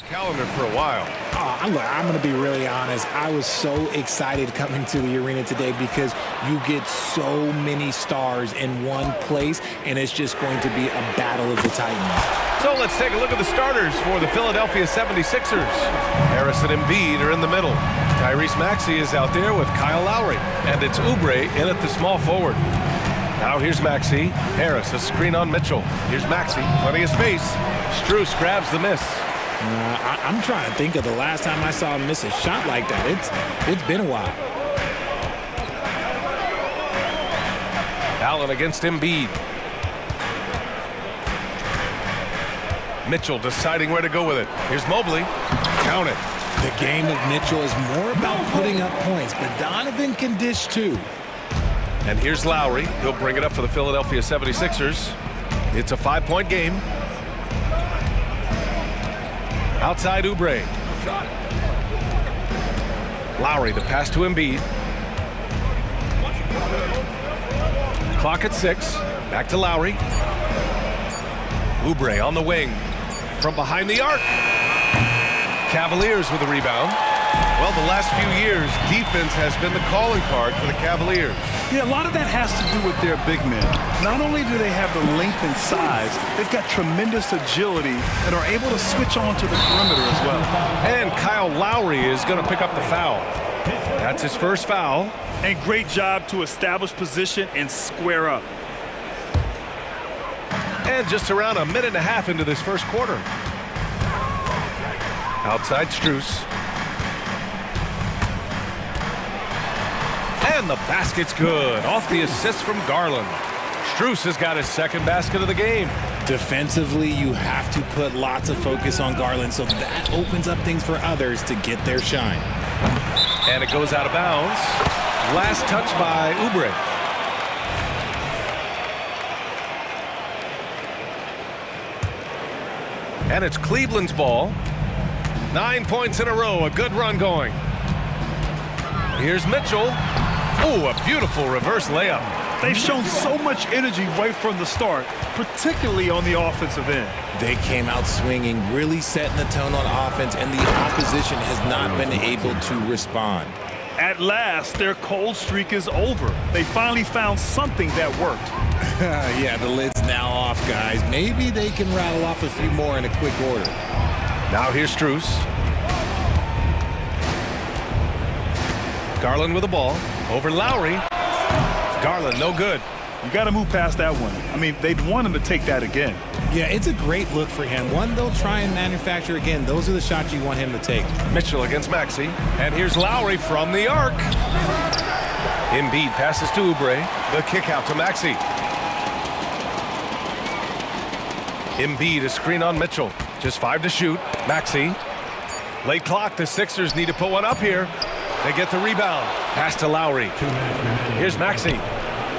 calendar for a while. I'm going to be really honest. I was so excited coming to the arena today because you get so many stars in one place, and it's just going to be a battle of the Titans. So let's take a look at the starters for the Philadelphia 76ers. Harris and Embiid are in the middle. Tyrese Maxey is out there with Kyle Lowry, and it's Oubre in at the small forward. Now here's Maxey. Harris, a screen on Mitchell. Here's Maxey, plenty of space. Strus grabs the miss. I'm trying to think of the last time I saw him miss a shot like that. It's been a while. Allen against Embiid. Mitchell deciding where to go with it. Here's Mobley. Count it. The game of Mitchell is more about putting up points, but Donovan can dish too. And here's Lowry. He'll bring it up for the Philadelphia 76ers. It's a 5-point game. Outside Oubre. Lowry, the pass to Embiid. Clock at 6. Back to Lowry. Oubre on the wing. From behind the arc. Cavaliers with a rebound. Well, the last few years, defense has been the calling card for the Cavaliers. Yeah, a lot of that has to do with their big men. Not only do they have the length and size, they've got tremendous agility and are able to switch on to the perimeter as well. And Kyle Lowry is going to pick up the foul. That's his first foul. And great job to establish position and square up. And just around a minute and a half into this first quarter. Outside Strus. And the basket's good. Off the assist from Garland. Strus has got his second basket of the game. Defensively, you have to put lots of focus on Garland, so that opens up things for others to get their shine. And it goes out of bounds. Last touch by Oubre. And it's Cleveland's ball. 9 points in a row. A good run going. Here's Mitchell. Oh, a beautiful reverse layup. They've shown so much energy right from the start, particularly on the offensive end. They came out swinging, really setting the tone on offense, and the opposition has not been able to respond. At last, their cold streak is over. They finally found something that worked. Yeah, the lid's now off, guys. Maybe they can rattle off a few more in a quick order. Now here's Strus. Garland with the ball. Over Lowry. Garland, no good. You got to move past that one. I mean, they'd want him to take that again. Yeah, it's a great look for him. One they'll try and manufacture again. Those are the shots you want him to take. Mitchell against Maxey. And here's Lowry from the arc. Embiid passes to Oubre. The kick out to Maxey. Embiid, a screen on Mitchell. Just 5 to shoot. Maxey. Late clock. The Sixers need to put one up here. They get the rebound. Pass to Lowry. Here's Maxey.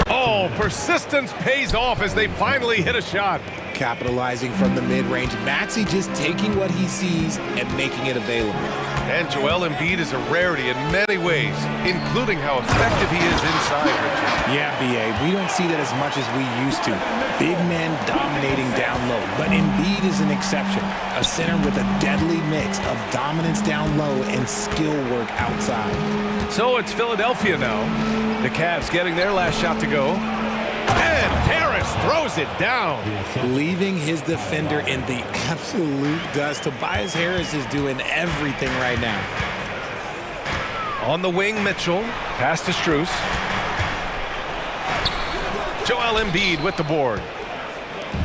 Oh, persistence pays off as they finally hit a shot. Capitalizing from the mid-range. Maxey just taking what he sees and making it available. And Joel Embiid is a rarity in many ways, including how effective he is inside, Richard. Yeah, B.A., we don't see that as much as we used to. Big men dominating down low, but Embiid is an exception. A center with a deadly mix of dominance down low and skill work outside. So it's Philadelphia now. The Cavs getting their last shot to go. And Harris throws it down. Leaving his defender in the absolute dust. Tobias Harris is doing everything right now. On the wing, Mitchell. Pass to Strus. Joel Embiid with the board.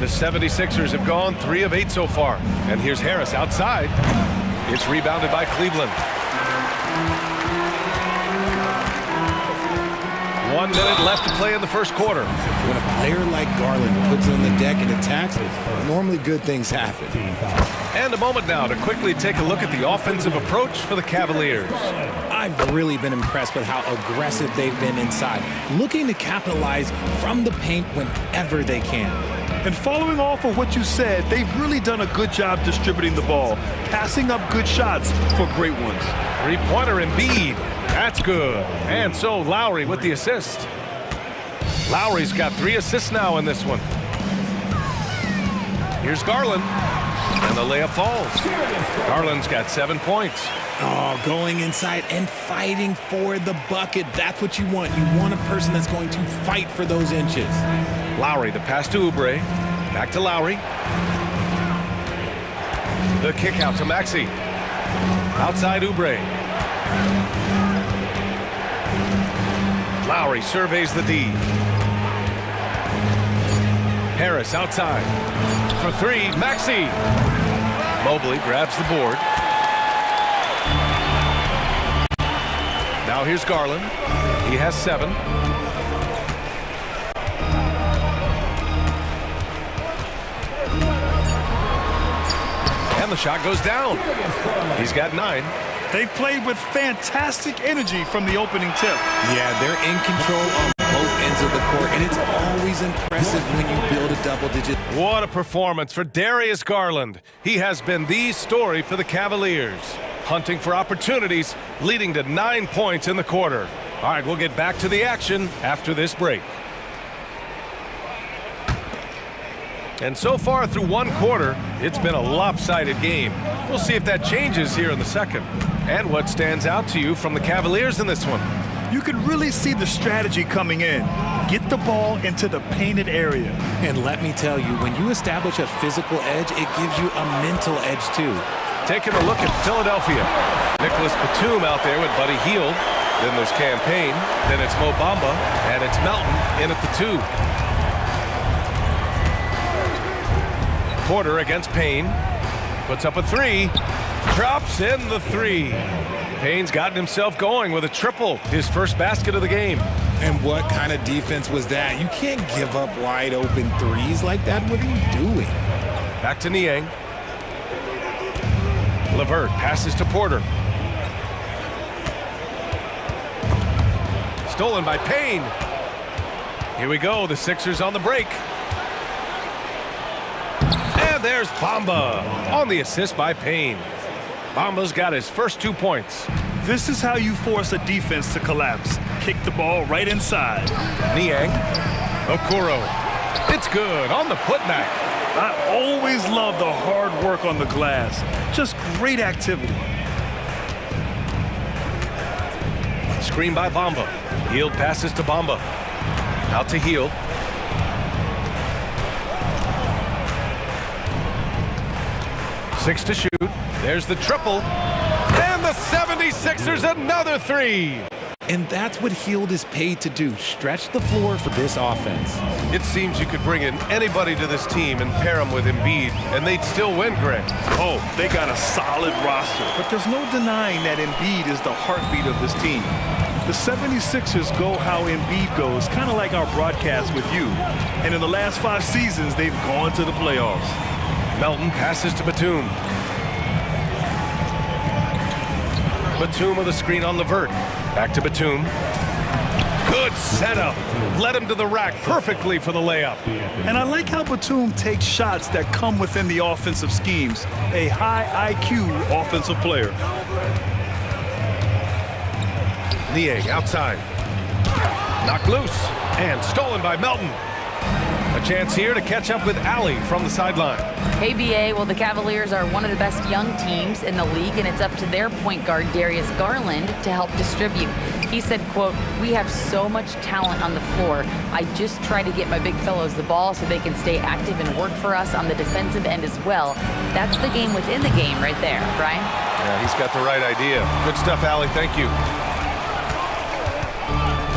The 76ers have gone 3 of 8 so far. And here's Harris outside. It's rebounded by Cleveland. 1 minute left to play in the first quarter. When a player like Garland puts it on the deck and attacks, normally good things happen. And a moment now to quickly take a look at the offensive approach for the Cavaliers. I've really been impressed with how aggressive they've been inside, looking to capitalize from the paint whenever they can. And following off of what you said, they've really done a good job distributing the ball, passing up good shots for great ones. Three-pointer Embiid. That's good. And so Lowry with the assist. Lowry's got 3 assists now in this one. Here's Garland. And the layup falls. Garland's got 7 points. Oh, going inside and fighting for the bucket. That's what you want. You want a person that's going to fight for those inches. Lowry, the pass to Oubre. Back to Lowry. The kick out to Maxey. Outside Oubre. Lowry surveys the D. Harris outside. For three, Maxey. Mobley grabs the board. Now here's Garland. He has 7. And the shot goes down. He's got 9. They've played with fantastic energy from the opening tip. Yeah, they're in control on both ends of the court, and it's always impressive when you build a double-digit. What a performance for Darius Garland. He has been the story for the Cavaliers, hunting for opportunities, leading to 9 points in the quarter. All right, we'll get back to the action after this break. And so far through one quarter, it's been a lopsided game. We'll see if that changes here in the second. And what stands out to you from the Cavaliers in this one? You could really see the strategy coming in. Get the ball into the painted area. And let me tell you, when you establish a physical edge, it gives you a mental edge too. Taking a look at Philadelphia. Nicholas Batum out there with Buddy Hield. Then there's Campaign. Then it's Mo Bamba. And it's Melton in at the 2. Porter against Payne. Puts up a 3. Drops in the 3. Payne's gotten himself going with a triple. His first basket of the game. And what kind of defense was that? You can't give up wide open threes like that. What are you doing? Back to Niang. LeVert passes to Porter. Stolen by Payne. Here we go. The Sixers on the break. And there's Bamba on the assist by Payne. Bamba's got his first 2 points. This is how you force a defense to collapse. Kick the ball right inside. Niang. Okoro. It's good on the putback. I always love the hard work on the glass. Just great activity. Screen by Bamba. Hield passes to Bamba. Out to Hield. Six to shoot. There's the triple. And the 76ers another 3. And that's what Hield is paid to do. Stretch the floor for this offense. It seems you could bring in anybody to this team and pair them with Embiid, and they'd still win, Greg. Oh, they got a solid roster. But there's no denying that Embiid is the heartbeat of this team. The 76ers go how Embiid goes, kind of like our broadcast with you. And in the last 5 seasons, they've gone to the playoffs. Melton passes to Batum. Batum with a screen on LeVert. Back to Batum. Good setup. Led him to the rack perfectly for the layup. And I like how Batum takes shots that come within the offensive schemes. A high IQ offensive player. Niang outside. Knocked loose. And stolen by Melton. A chance here to catch up with Allie from the sideline. Hey, BA, well, the Cavaliers are one of the best young teams in the league, and it's up to their point guard, Darius Garland, to help distribute. He said, quote, "We have so much talent on the floor. I just try to get my big fellows the ball so they can stay active and work for us on the defensive end as well." That's the game within the game right there, Brian. Yeah, he's got the right idea. Good stuff, Allie. Thank you.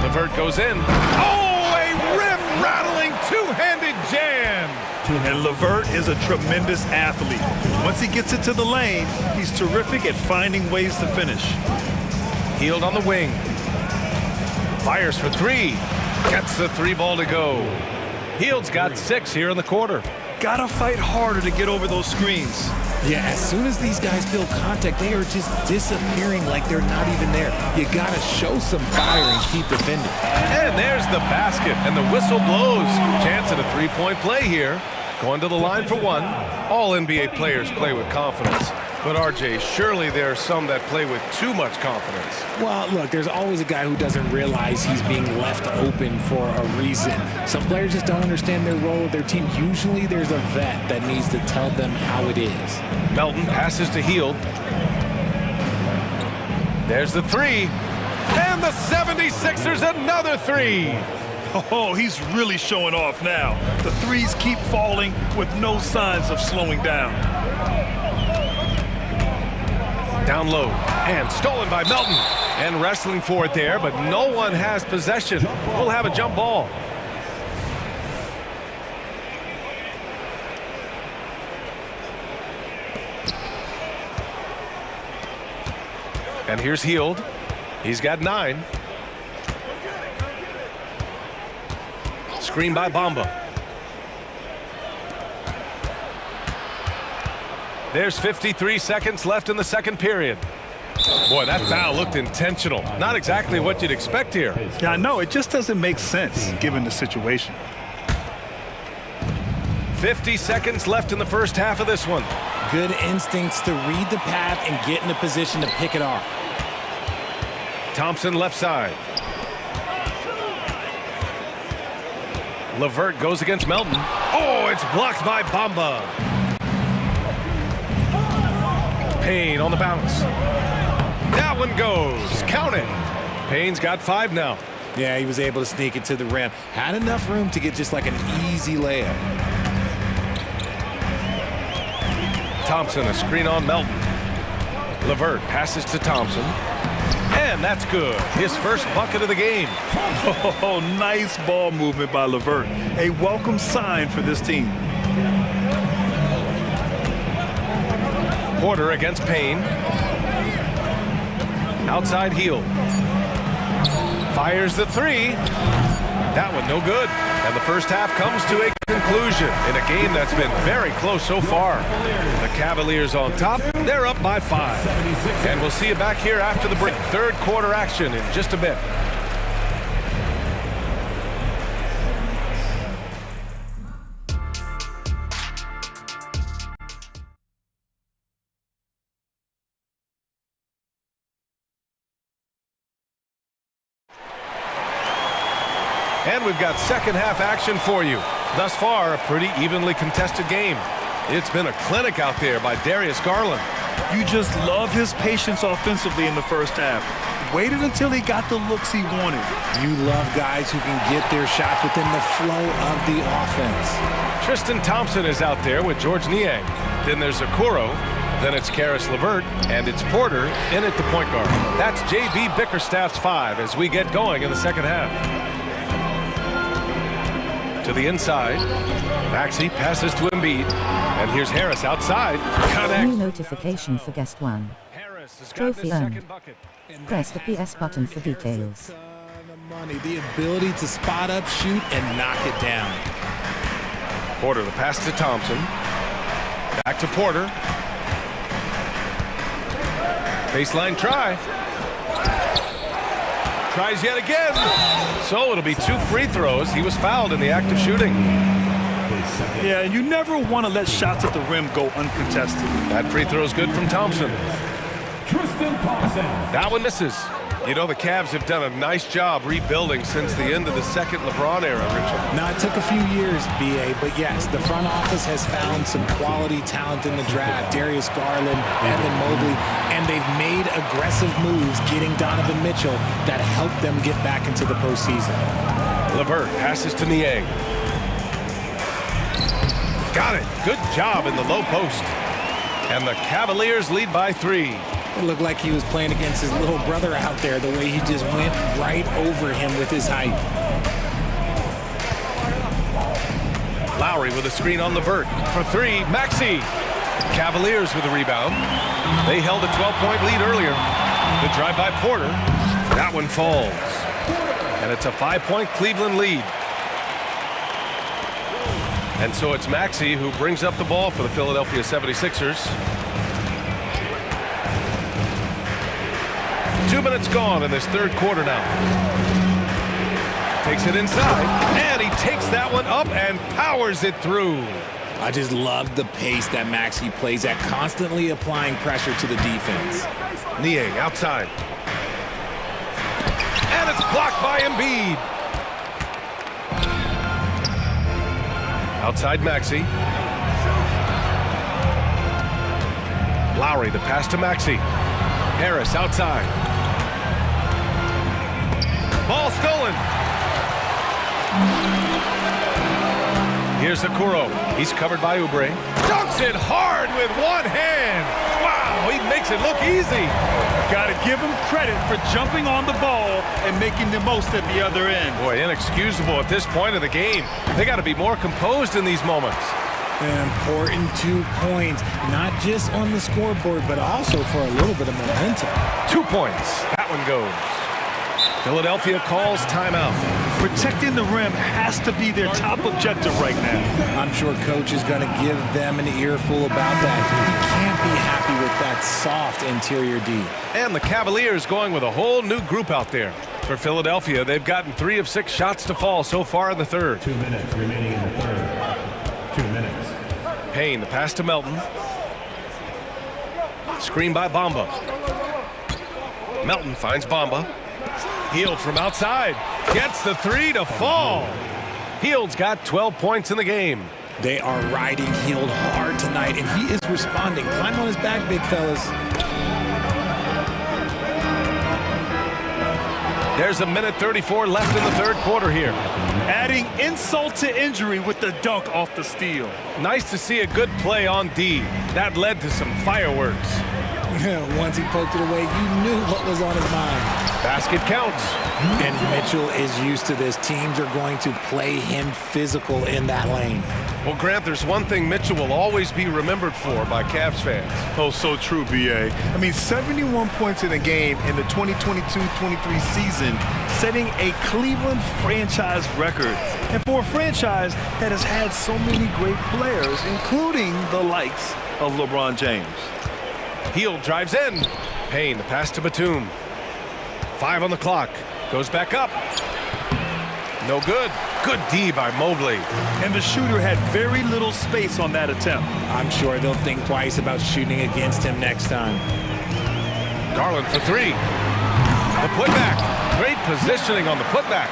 LeVert goes in. Oh, a rim-rattling two-handed jam. And LeVert is a tremendous athlete. Once he gets it to the lane, he's terrific at finding ways to finish. Hield on the wing. Fires for 3. Gets the 3 ball to go. Hield's got 6 here in the quarter. Gotta fight harder to get over those screens. Yeah, as soon as these guys feel contact, they are just disappearing like they're not even there. You gotta show some fire and keep defending. And there's the basket, and the whistle blows. Chance at a 3-point play here. Going to the line for 1. All NBA players play with confidence. But RJ, surely there are some that play with too much confidence. Well, look, there's always a guy who doesn't realize he's being left open for a reason. Some players just don't understand their role with their team. Usually there's a vet that needs to tell them how it is. Melton passes to Hield. There's the three. And the 76ers another three. Oh, he's really showing off now. The threes keep falling with no signs of slowing down. Down low and stolen by Melton. And wrestling for it there, but no one has possession. We'll have a jump ball. And here's Hield. He's got 9. Screen by Bamba. There's 53 seconds left in the second period. Boy, that foul looked intentional. Not exactly what you'd expect here. Yeah, I know. It just doesn't make sense given the situation. 50 seconds left in the first half of this one. Good instincts to read the path and get in a position to pick it off. Thompson left side. LeVert goes against Melton. Oh, it's blocked by Bamba. Payne on the bounce. That one goes. Count it. Payne's got 5 now. Yeah, he was able to sneak it to the rim. Had enough room to get just like an easy layup. Thompson, a screen on Melton. LeVert passes to Thompson. And that's good. His first bucket of the game. Oh, nice ball movement by LeVert. A welcome sign for this team. Porter against Payne. Outside Hield. Fires the three. That one no good. And the first half comes to a conclusion in a game that's been very close so far. The Cavaliers on top. They're up by 5. And we'll see you back here after the break. Third quarter action in just a bit. And we've got second half action for you. Thus far, a pretty evenly contested game. It's been a clinic out there by Darius Garland. You just love his patience offensively in the first half. Waited until he got the looks he wanted. You love guys who can get their shots within the flow of the offense. Tristan Thompson is out there with George Niang. Then there's Okoro. Then it's Karis LeVert, and it's Porter in at the point guard. That's J.B. Bickerstaff's 5 as we get going in the second half. To the inside. Maxey passes to Embiid. And here's Harris outside. Connect. New notification for guest 1. Harris has got Trophy the earned. second bucket. Press the PS button for details. The ability to spot up, shoot, and knock it down. Porter, the pass to Thompson. Back to Porter. Baseline try. Tries yet again. So it'll be 2 free throws. He was fouled in the act of shooting. Yeah, and you never want to let shots at the rim go uncontested. That free throw is good from Thompson. That one misses. You know, the Cavs have done a nice job rebuilding since the end of the second LeBron era, Richard. Now, it took a few years, B.A., but yes, the front office has found some quality talent in the draft. Darius Garland, Evan Mobley, and they've made aggressive moves getting Donovan Mitchell that helped them get back into the postseason. LeVert passes to Niang. Got it. Good job in the low post. And the Cavaliers lead by 3. It looked like he was playing against his little brother out there, the way he just went right over him with his height. Lowry with a screen on LeVert. For 3, Maxey. Cavaliers with a rebound. They held a 12-point lead earlier. The drive by Porter. That one falls. And it's a 5-point Cleveland lead. And so it's Maxey who brings up the ball for the Philadelphia 76ers. 2 minutes gone in this third quarter now. Takes it inside, and he takes that one up and powers it through. I just love the pace that Maxey plays at, constantly applying pressure to the defense. Niang outside. And it's blocked by Embiid. Outside Maxey. Lowry, the pass to Maxey. Harris outside. Ball stolen. Here's Okoro. He's covered by Oubre. Dunks it hard with one hand. Wow, he makes it look easy. Got to give him credit for jumping on the ball and making the most at the other end. Boy, inexcusable at this point of the game. They got to be more composed in these moments. An important 2 points, not just on the scoreboard, but also for a little bit of momentum. 2 points. That one goes. Philadelphia calls timeout. Protecting the rim has to be their top objective right now. I'm sure coach is going to give them an earful about that. He can't be happy with that soft interior D. And the Cavaliers going with a whole new group out there. For Philadelphia, they've gotten 3 of 6 shots to fall so far in the third. 2 minutes remaining in the third. 2 minutes. Payne, the pass to Melton. Screen by Bamba. Melton finds Bamba. Hield from outside. Gets the 3 to fall. Hield's got 12 points in the game. They are riding Hield hard tonight, and he is responding. Climb on his back, big fellas. There's 1:34 left in the third quarter here. Adding insult to injury with the dunk off the steal. Nice to see a good play on D. That led to some fireworks. Once he poked it away, you knew what was on his mind. Basket counts. And Mitchell is used to this. Teams are going to play him physical in that lane. Well, Grant, there's one thing Mitchell will always be remembered for by Cavs fans. Oh, so true, B.A. I mean, 71 points in a game in the 2022-23 season, setting a Cleveland franchise record. And for a franchise that has had so many great players, including the likes of LeBron James. Hield drives in. Payne, the pass to Batum. 5 on the clock. Goes back up. No good. Good D by Mobley. And the shooter had very little space on that attempt. I'm sure they'll think twice about shooting against him next time. Garland for 3. The putback. Great positioning on the putback.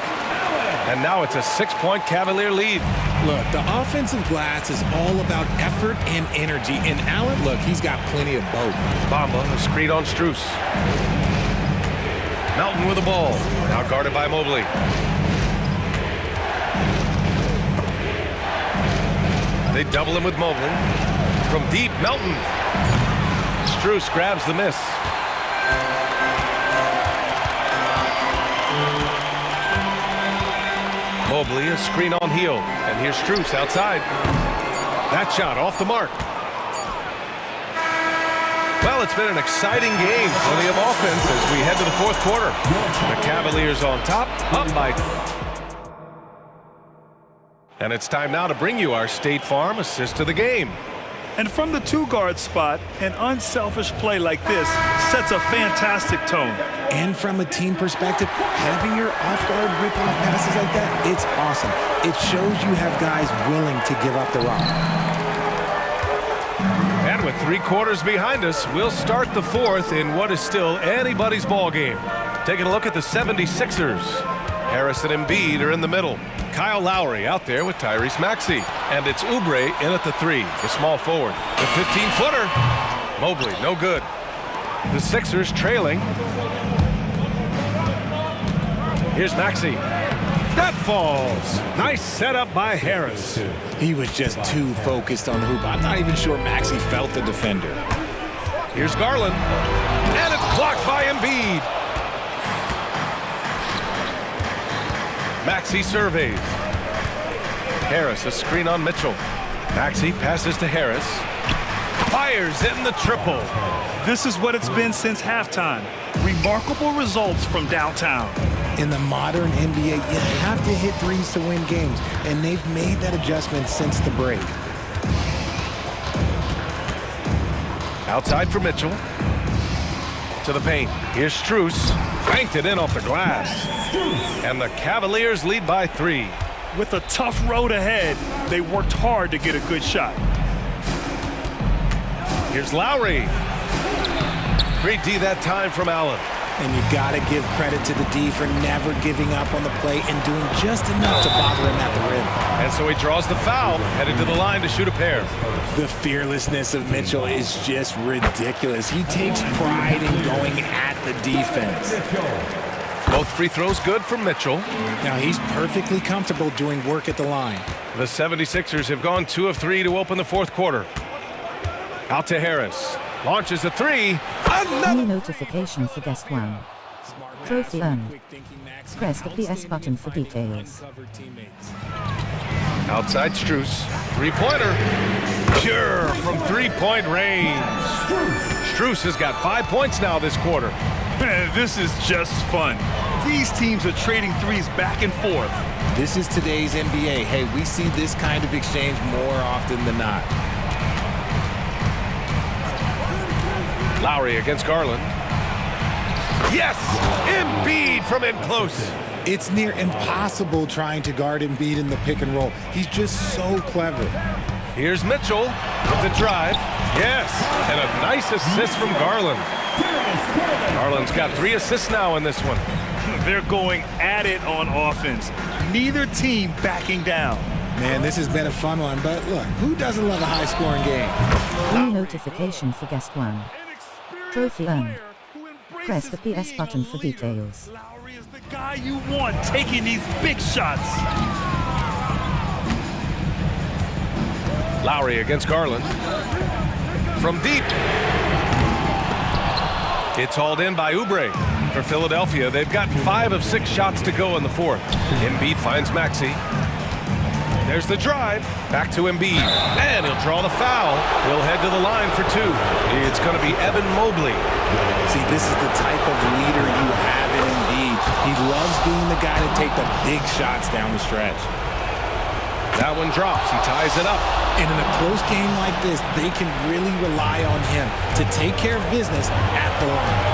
And now it's a 6-point Cavalier lead. Look, the offensive glass is all about effort and energy. And Allen, look, he's got plenty of both. Bamba, the screen on Strus. Melton with the ball. Now guarded by Mobley. They double him with Mobley. From deep, Melton. Strus grabs the miss. Mobley, a screen on Hield. And here's Strus outside. That shot off the mark. Well, it's been an exciting game. Plenty of offense as we head to the fourth quarter. The Cavaliers on top, up by. And it's time now to bring you our State Farm assist of the game. And from the 2-guard spot, an unselfish play like this sets a fantastic tone. And from a team perspective, having your off-guard rip-off passes like that, it's awesome. It shows you have guys willing to give up the rock. And with 3 quarters behind us, we'll start the fourth in what is still anybody's ball game. Taking a look at the 76ers. Harris and Embiid are in the middle. Kyle Lowry out there with Tyrese Maxey. And it's Oubre in at the 3, the small forward. The 15-footer. Mobley, no good. The Sixers trailing. Here's Maxey. That falls. Nice setup by Harris. He was just too focused on the hoop. I'm not even sure Maxey felt the defender. Here's Garland. And it's blocked by Embiid. Maxey surveys. Harris, a screen on Mitchell. Maxey passes to Harris. Fires in the triple. This is what it's been since halftime. Remarkable results from downtown. In the modern NBA, you have to hit threes to win games, and they've made that adjustment since the break. Outside for Mitchell. To the paint. Here's Strus. Banked it in off the glass. And the Cavaliers lead by 3. With a tough road ahead, they worked hard to get a good shot. Here's Lowry. Great D that time from Allen. And you got to give credit to the D for never giving up on the play and doing just enough to bother him at the rim. And so he draws the foul, headed to the line to shoot a pair. The fearlessness of Mitchell is just ridiculous. He takes pride in going at the defense. Both free throws good for Mitchell. Now he's perfectly comfortable doing work at the line. The 76ers have gone 2 of 3 to open the fourth quarter. Out to Harris. Launches a three. New notification for guest one. Trophy earned. Press the PS button for details. Outside Strus. Three-pointer. Pure from three-point range. Strus has got 5 points now this quarter. Man, this is just fun. These teams are trading threes back and forth. This is today's NBA. Hey, we see this kind of exchange more often than not. Lowry against Garland. Yes! Embiid from in close. It's near impossible trying to guard Embiid in the pick and roll. He's just so clever. Here's Mitchell with the drive. Yes! And a nice assist from Garland. Garland's got 3 assists now in this one. They're going at it on offense. Neither team backing down. Man, this has been a fun one, but look, who doesn't love a high-scoring game? New notification for guest one. Trophy earned. Press the PS button for details. Lowry is the guy you want taking these big shots. Lowry against Garland. From deep. It's hauled in by Oubre. For Philadelphia, they've got 5 of 6 shots to go in the fourth. Embiid finds Maxey. There's the drive. Back to Embiid. And he'll draw the foul. He'll head to the line for 2. It's going to be Evan Mobley. See, this is the type of leader you have in Embiid. He loves being the guy to take the big shots down the stretch. That one drops. He ties it up. And in a close game like this, they can really rely on him to take care of business at the line.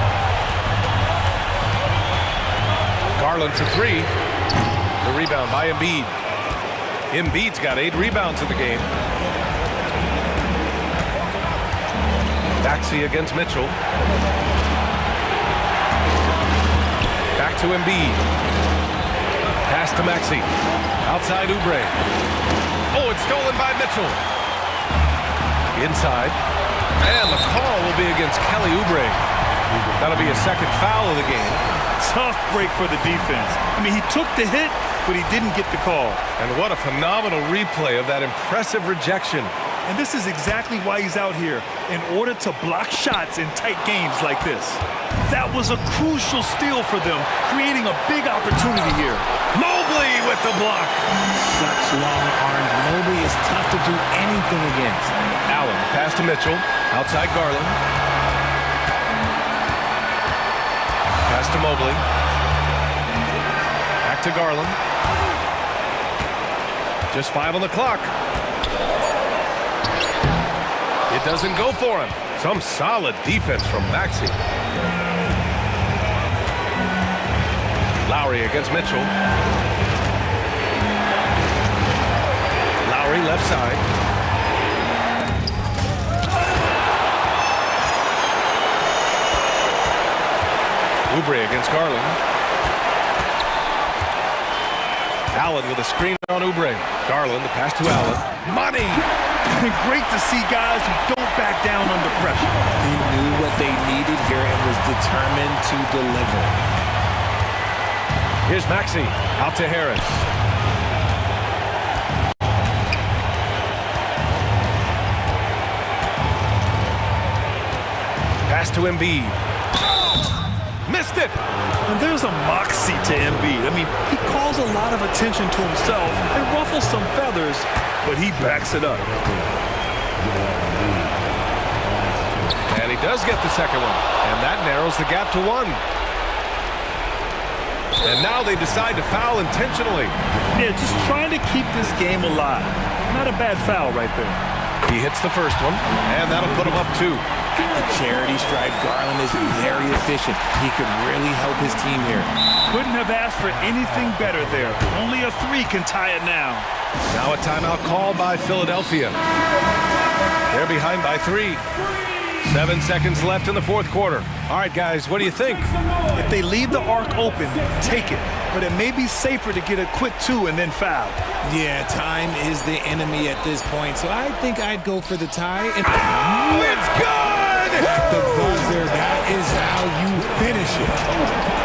Garland for 3. The rebound by Embiid. Embiid's got 8 rebounds in the game. Maxey against Mitchell. Back to Embiid. Pass to Maxey. Outside Oubre. Oh, it's stolen by Mitchell. Inside. And the call will be against Kelly Oubre. That'll be a second foul of the game. Tough break for the defense. I mean, he took the hit, but he didn't get the call. And what a phenomenal replay of that impressive rejection. And this is exactly why he's out here, in order to block shots in tight games like this. That was a crucial steal for them, creating a big opportunity here. Mobley with the block. Such long arms. Mobley is tough to do anything against. Allen, pass to Mitchell. Outside Garland. Pass to Mobley. Back to Garland. Just 5 on the clock. It doesn't go for him. Some solid defense from Maxey. Lowry against Mitchell. Lowry left side. Oubre against Garland. Allen with a screen on Oubre. Garland, the pass to Allen. Money! Great to see guys who don't back down under pressure. He knew what they needed here and was determined to deliver. Here's Maxey. Out to Harris. Pass to Embiid. Missed it! And there's a moxie to Embiid. I mean, he calls a lot of attention to himself and ruffles some feathers, but he backs it up. And he does get the second one. And that narrows the gap to 1. And now they decide to foul intentionally. Yeah, just trying to keep this game alive. Not a bad foul right there. He hits the first one, and that'll put him up 2. At the charity stripe, Garland is very efficient. He could really help his team here. Couldn't have asked for anything better there. Only a 3 can tie it now. Now a timeout call by Philadelphia. They're behind by 3. 7 seconds left in the fourth quarter. All right, guys, what do you think? If they leave the arc open, take it. But it may be safer to get a quick 2 and then foul. Yeah, time is the enemy at this point, so I think I'd go for the tie. And Oh, it's good! at the buzzer, that is how you finish it.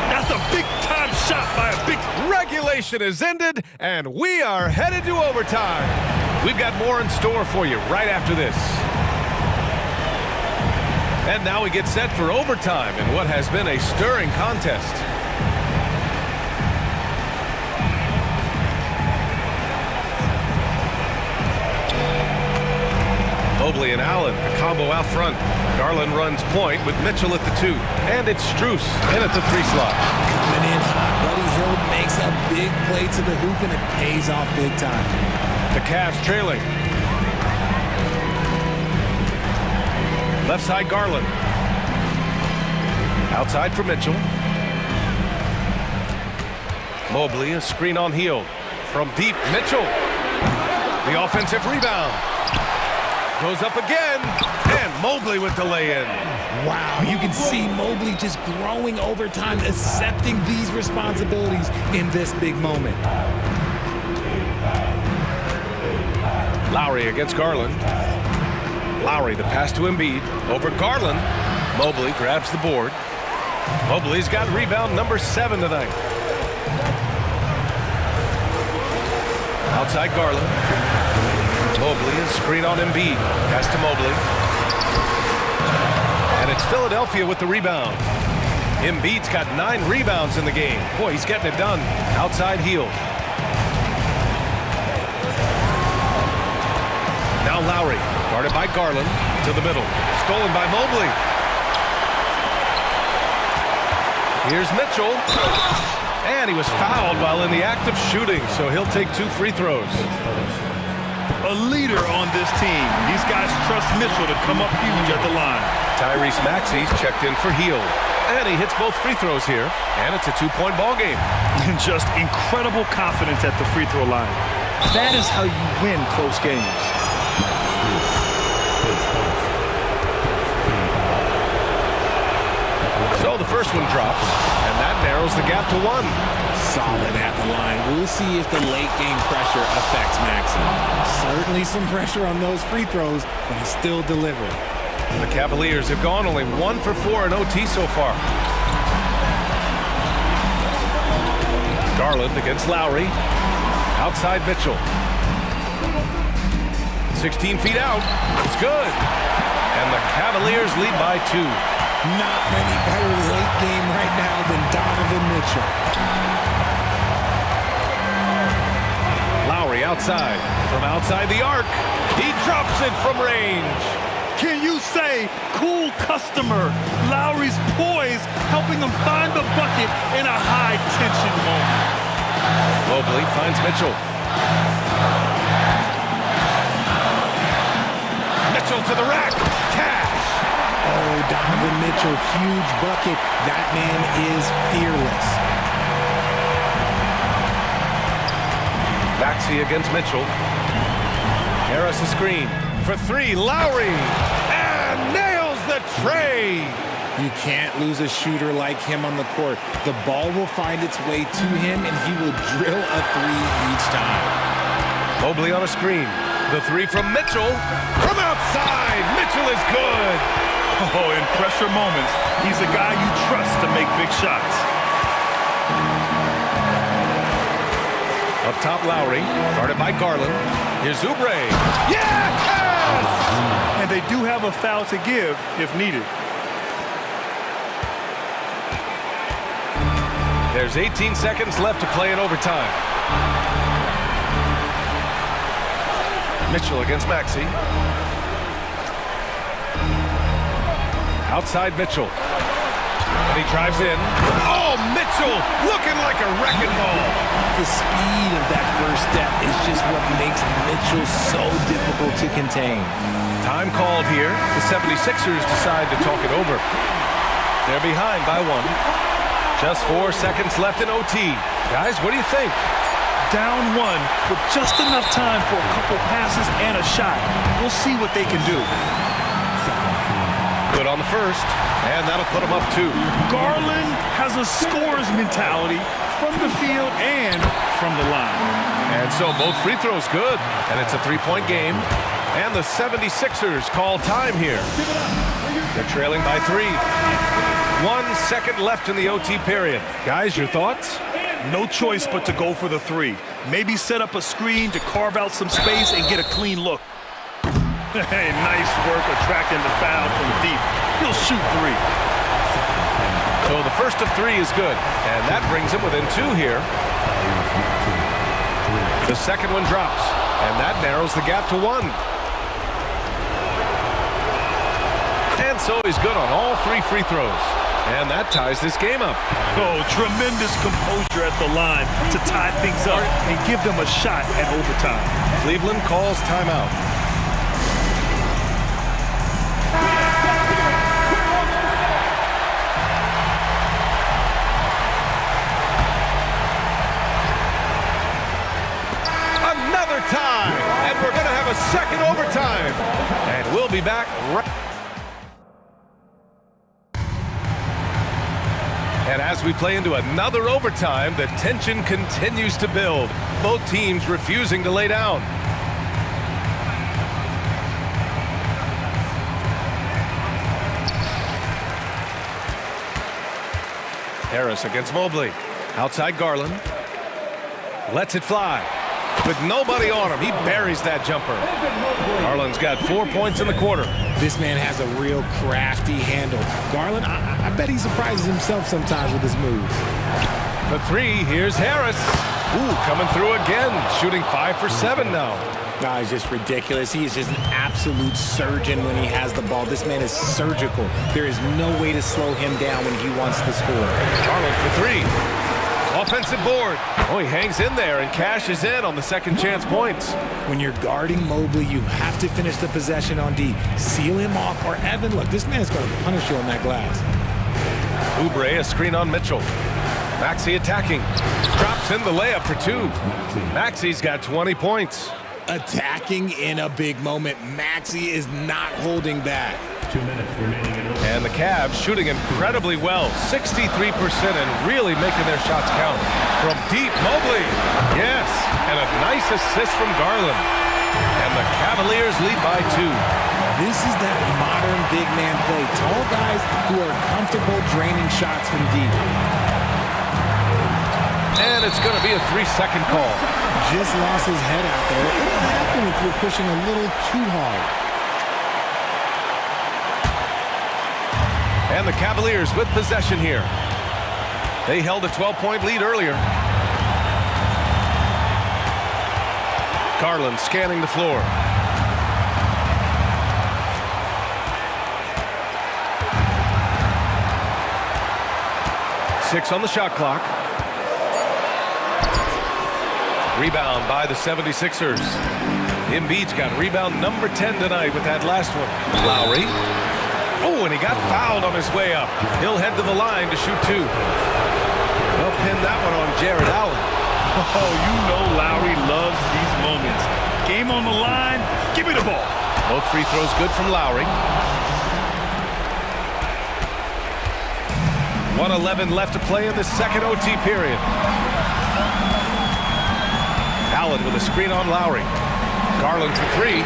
That's a big-time shot by a big... Regulation is ended, and we are headed to overtime. We've got more in store for you right after this. And now we get set for overtime in what has been a stirring contest. Mobley and Allen, a combo out front. Garland runs point with Mitchell at the 2. And it's Strus in at the 3 slot. Coming in hot, Buddy Hield makes a big play to the hoop, and it pays off big time. The Cavs trailing. Left side, Garland. Outside for Mitchell. Mobley, a screen on Hield. From deep, Mitchell. The offensive rebound. Goes up again. And Mobley with the lay-in. Wow, you can see Mobley just growing over time, accepting these responsibilities in this big moment. Lowry against Garland. Lowry, the pass to Embiid. Over Garland. Mobley grabs the board. Mobley's got rebound number 7 tonight. Outside Garland. Mobley, a screen on Embiid. Pass to Mobley. And it's Philadelphia with the rebound. Embiid's got 9 rebounds in the game. Boy, he's getting it done. Outside Hield. Now Lowry, guarded by Garland, to the middle. Stolen by Mobley. Here's Mitchell. And he was fouled while in the act of shooting, so he'll take 2 free throws. A leader on this team. These guys trust Mitchell to come up huge at the line. Tyrese Maxey's checked in for Hield. And he hits both free throws here. And it's a 2-point ball game. And just incredible confidence at the free throw line. That is how you win close games. So the first one drops, and that narrows the gap to 1. Solid at the line. We'll see if the late game pressure affects Maxey. Certainly some pressure on those free throws, but he still delivered. The Cavaliers have gone only 1 for 4 in OT so far. Garland against Lowry. Outside Mitchell. 16 feet out. It's good. And the Cavaliers lead by 2. Not many better late game right now than Donovan Mitchell. Lowry outside. From outside the arc. He drops it from range. Can you say cool customer? Lowry's poise helping him find the bucket in a high-tension moment. Mobley finds Mitchell. Mitchell to the rack. Cash. Oh, Donovan Mitchell, huge bucket. That man is fearless. Maxey against Mitchell. Harris a screen. For 3, Lowry. And nails the tray. You can't lose a shooter like him on the court. The ball will find its way to him, and he will drill a 3 each time. Mobley on a screen. The 3 from Mitchell. From outside. Mitchell is good. Oh, in pressure moments, he's a guy you trust to make big shots. Up top, Lowry. Guarded by Garland. Here's Oubre. Yes! And they do have a foul to give if needed. There's 18 seconds left to play in overtime. Mitchell against Maxey. Outside Mitchell. And he drives in. Oh, Mitchell looking like a wrecking ball. the speed of that first step is just what makes Mitchell so difficult to contain. Time called here. The 76ers decide to talk it over. They're behind by 1. Just 4 seconds left in OT. Guys, what do you think? Down 1 with just enough time for a couple passes and a shot. We'll see what they can do. Good on the first, and that'll put them up 2. Garland has a scorer's mentality from the field and from the line. And so both free throws good, and it's a 3-point game. And the 76ers call time here. They're trailing by 3. 1 second left in the OT period. Guys, your thoughts? No choice but to go for the 3. Maybe set up a screen to carve out some space and get a clean look. Hey, nice work attracting the foul from deep. He'll shoot 3. So the first of 3 is good, and that brings him within 2 here. The second one drops, and that narrows the gap to 1. And so he's good on all 3 free throws. And that ties this game up. Oh, tremendous composure at the line to tie things up and give them a shot at overtime. Cleveland calls timeout. Another time, and we're going to have a second overtime. And we'll be back right. And as we play into another overtime, the tension continues to build. Both teams refusing to lay down. Harris against Mobley. Outside Garland. Lets it fly. With nobody on him, he buries that jumper. Garland's got 4 points in the quarter. This man has a real crafty handle. Garland, I bet he surprises himself sometimes with his moves. For 3, here's Harris. Ooh, coming through again, shooting 5 for 7 now. No, it's just ridiculous. He is just an absolute surgeon when he has the ball. This man is surgical. There is no way to slow him down when he wants to score. Garland for 3. Offensive board. Oh, he hangs in there and cashes in on the second chance points. When you're guarding Mobley, you have to finish the possession on D. Seal him off, or Evan, look, this man's going to punish you on that glass. Oubre, a screen on Mitchell. Maxey attacking. Drops in the layup for 2. Maxey's got 20 points. Attacking in a big moment. Maxey is not holding back. 2 minutes remaining in overtime. And the Cavs shooting incredibly well, 63%, and really making their shots count. From deep, Mobley, yes, and a nice assist from Garland. And the Cavaliers lead by 2. This is that modern big man play. Tall guys who are comfortable draining shots from deep. And it's going to be a 3-second call. Just lost his head out there. What will happen if you're pushing a little too hard? And the Cavaliers with possession here. They held a 12-point lead earlier. Garland scanning the floor. Six on the shot clock. Rebound by the 76ers. Embiid's got rebound number 10 tonight with that last one. Lowry. Oh, and he got fouled on his way up. He'll head to the line to shoot 2. They'll pin that one on Jared Allen. Oh, you know Lowry loves these moments. Game on the line, give me the ball. Both free throws good from Lowry. 1:11 left to play in the second OT period. Allen with a screen on Lowry. Garland for 3.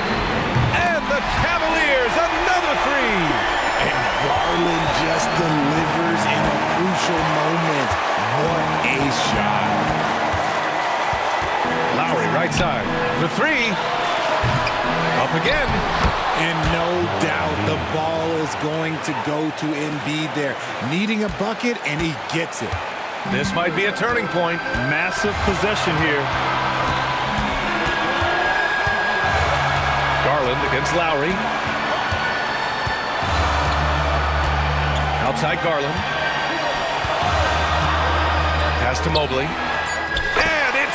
And the Cavaliers, another 3. And Garland just delivers in a crucial moment. What a shot. Lowry right side for 3. Up again. And no doubt the ball is going to go to Embiid there. Needing a bucket, and he gets it. This might be a turning point. Massive possession here. Garland against Lowry. Outside Garland. Pass to Mobley. And it's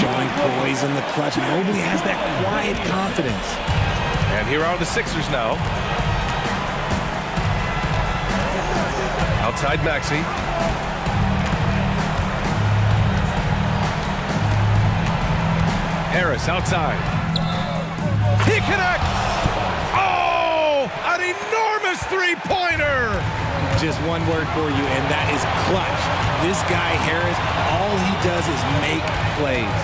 Showing poise in the clutch. Mobley has that quiet confidence. And here are the Sixers now. Outside Maxey. Harris outside. He connects! Oh! An enormous three-pointer! Just one word for you, and that is clutch. This guy, Harris, all he does is make plays.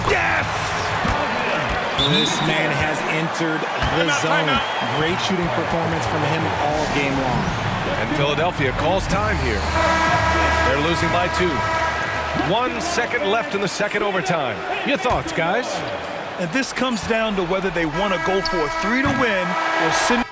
Yes! This man has entered the zone. Great shooting performance from him all game long. And Philadelphia calls time here. They're losing by 2. 1 second left in the second overtime. Your thoughts, guys? And this comes down to whether they want to go for a 3 to win or send.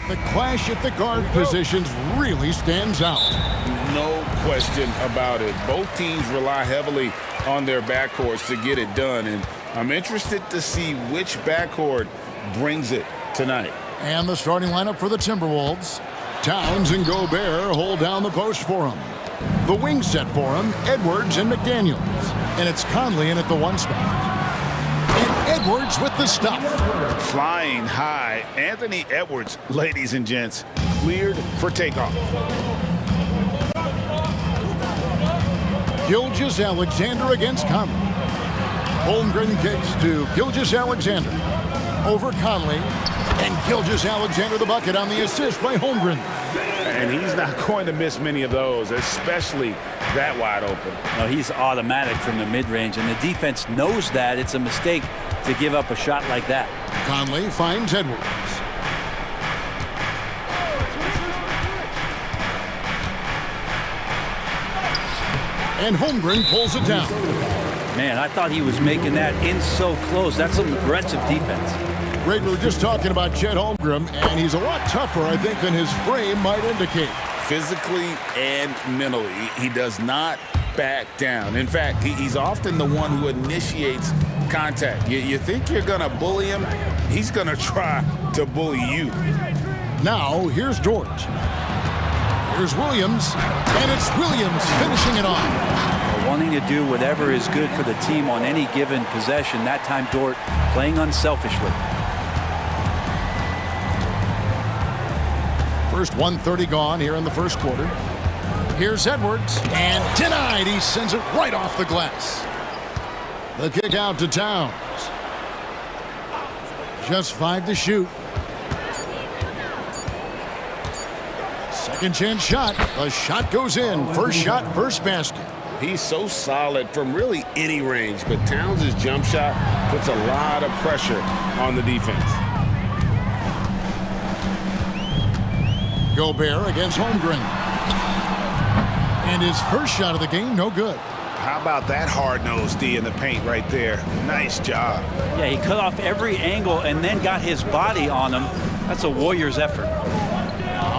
The clash at the guard positions really stands out. No question about it. Both teams rely heavily on their backcourts to get it done, and I'm interested to see which backcourt brings it tonight. And the starting lineup for the Timberwolves. Towns and Gobert hold down the post for him. The wing set for him, Edwards and McDaniels. And it's Conley in at the 1 spot. And Edwards with the stuff. Flying high, Anthony Edwards, ladies and gents, cleared for takeoff. Gilgeous-Alexander against Conley. Holmgren kicks to Gilgeous-Alexander. Over Conley. And Gilgeous-Alexander the bucket on the assist by Holmgren. And he's not going to miss many of those, especially that wide open. No, he's automatic from the mid-range, and the defense knows that. It's a mistake to give up a shot like that. Conley finds Edwards. And Holmgren pulls it down. Man, I thought he was making that in so close. That's some aggressive defense. Greg, we were just talking about Chet Holmgren, and he's a lot tougher, I think, than his frame might indicate. Physically and mentally, he does not back down. In fact, he's often the one who initiates contact. You think you're going to bully him, he's going to try to bully you. Now, here's George. Here's Williams, and it's Williams finishing it off. Wanting to do whatever is good for the team on any given possession. That time, Dort playing unselfishly. First 1:30 gone here in the first quarter. Here's Edwards, and denied. He sends it right off the glass. The kick out to Towns. Just 5 to shoot. Second chance shot. The shot goes in. First shot, first basket. He's so solid from really any range, but Towns' jump shot puts a lot of pressure on the defense. Gobert against Holmgren. And his first shot of the game, no good. How about that hard-nosed D in the paint right there? Nice job. Yeah, he cut off every angle and then got his body on him. That's a Warriors effort.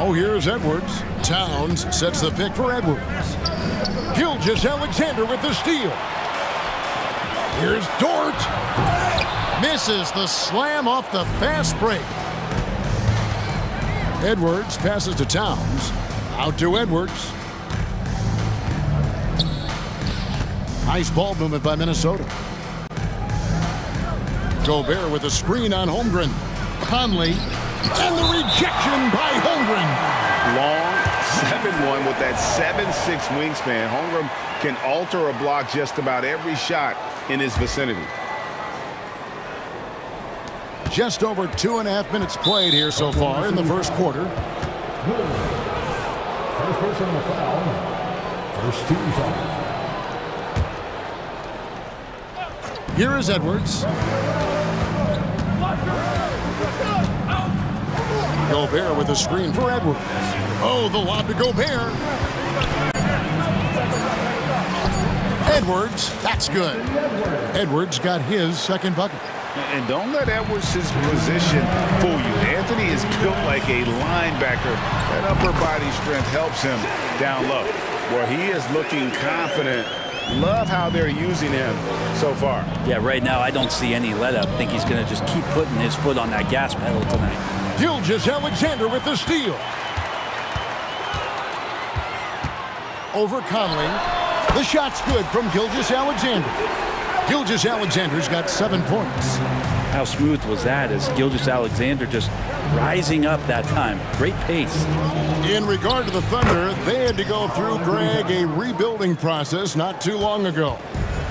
Now here's Edwards. Towns sets the pick for Edwards. Gilgeous-Alexander with the steal. Here's Dort. Misses the slam off the fast break. Edwards passes to Towns. Out to Edwards. Nice ball movement by Minnesota. Gobert with a screen on Holmgren. Conley. And the rejection by Holmgren. Long 7-1 with that 7'6" wingspan. Holmgren can alter a block just about every shot in his vicinity. Just over 2.5 minutes played here so far in the first quarter. First personal foul. First team foul. Here is Edwards. Gobert with a screen for Edwards. Oh, the lob to Gobert. Edwards, that's good. Edwards got his second bucket. And don't let Edwards' position fool you. Anthony is built like a linebacker. That upper body strength helps him down low, where he is looking confident. Love how they're using him so far. Yeah, right now I don't see any let up. I think he's going to just keep putting his foot on that gas pedal tonight. Gilgeous-Alexander with the steal. Over Conley. The shot's good from Gilgeous-Alexander. Gilgeous-Alexander's got 7 points. How smooth was that as Gilgeous-Alexander just rising up that time. Great pace. In regard to the Thunder, they had to go through, Greg, a rebuilding process not too long ago.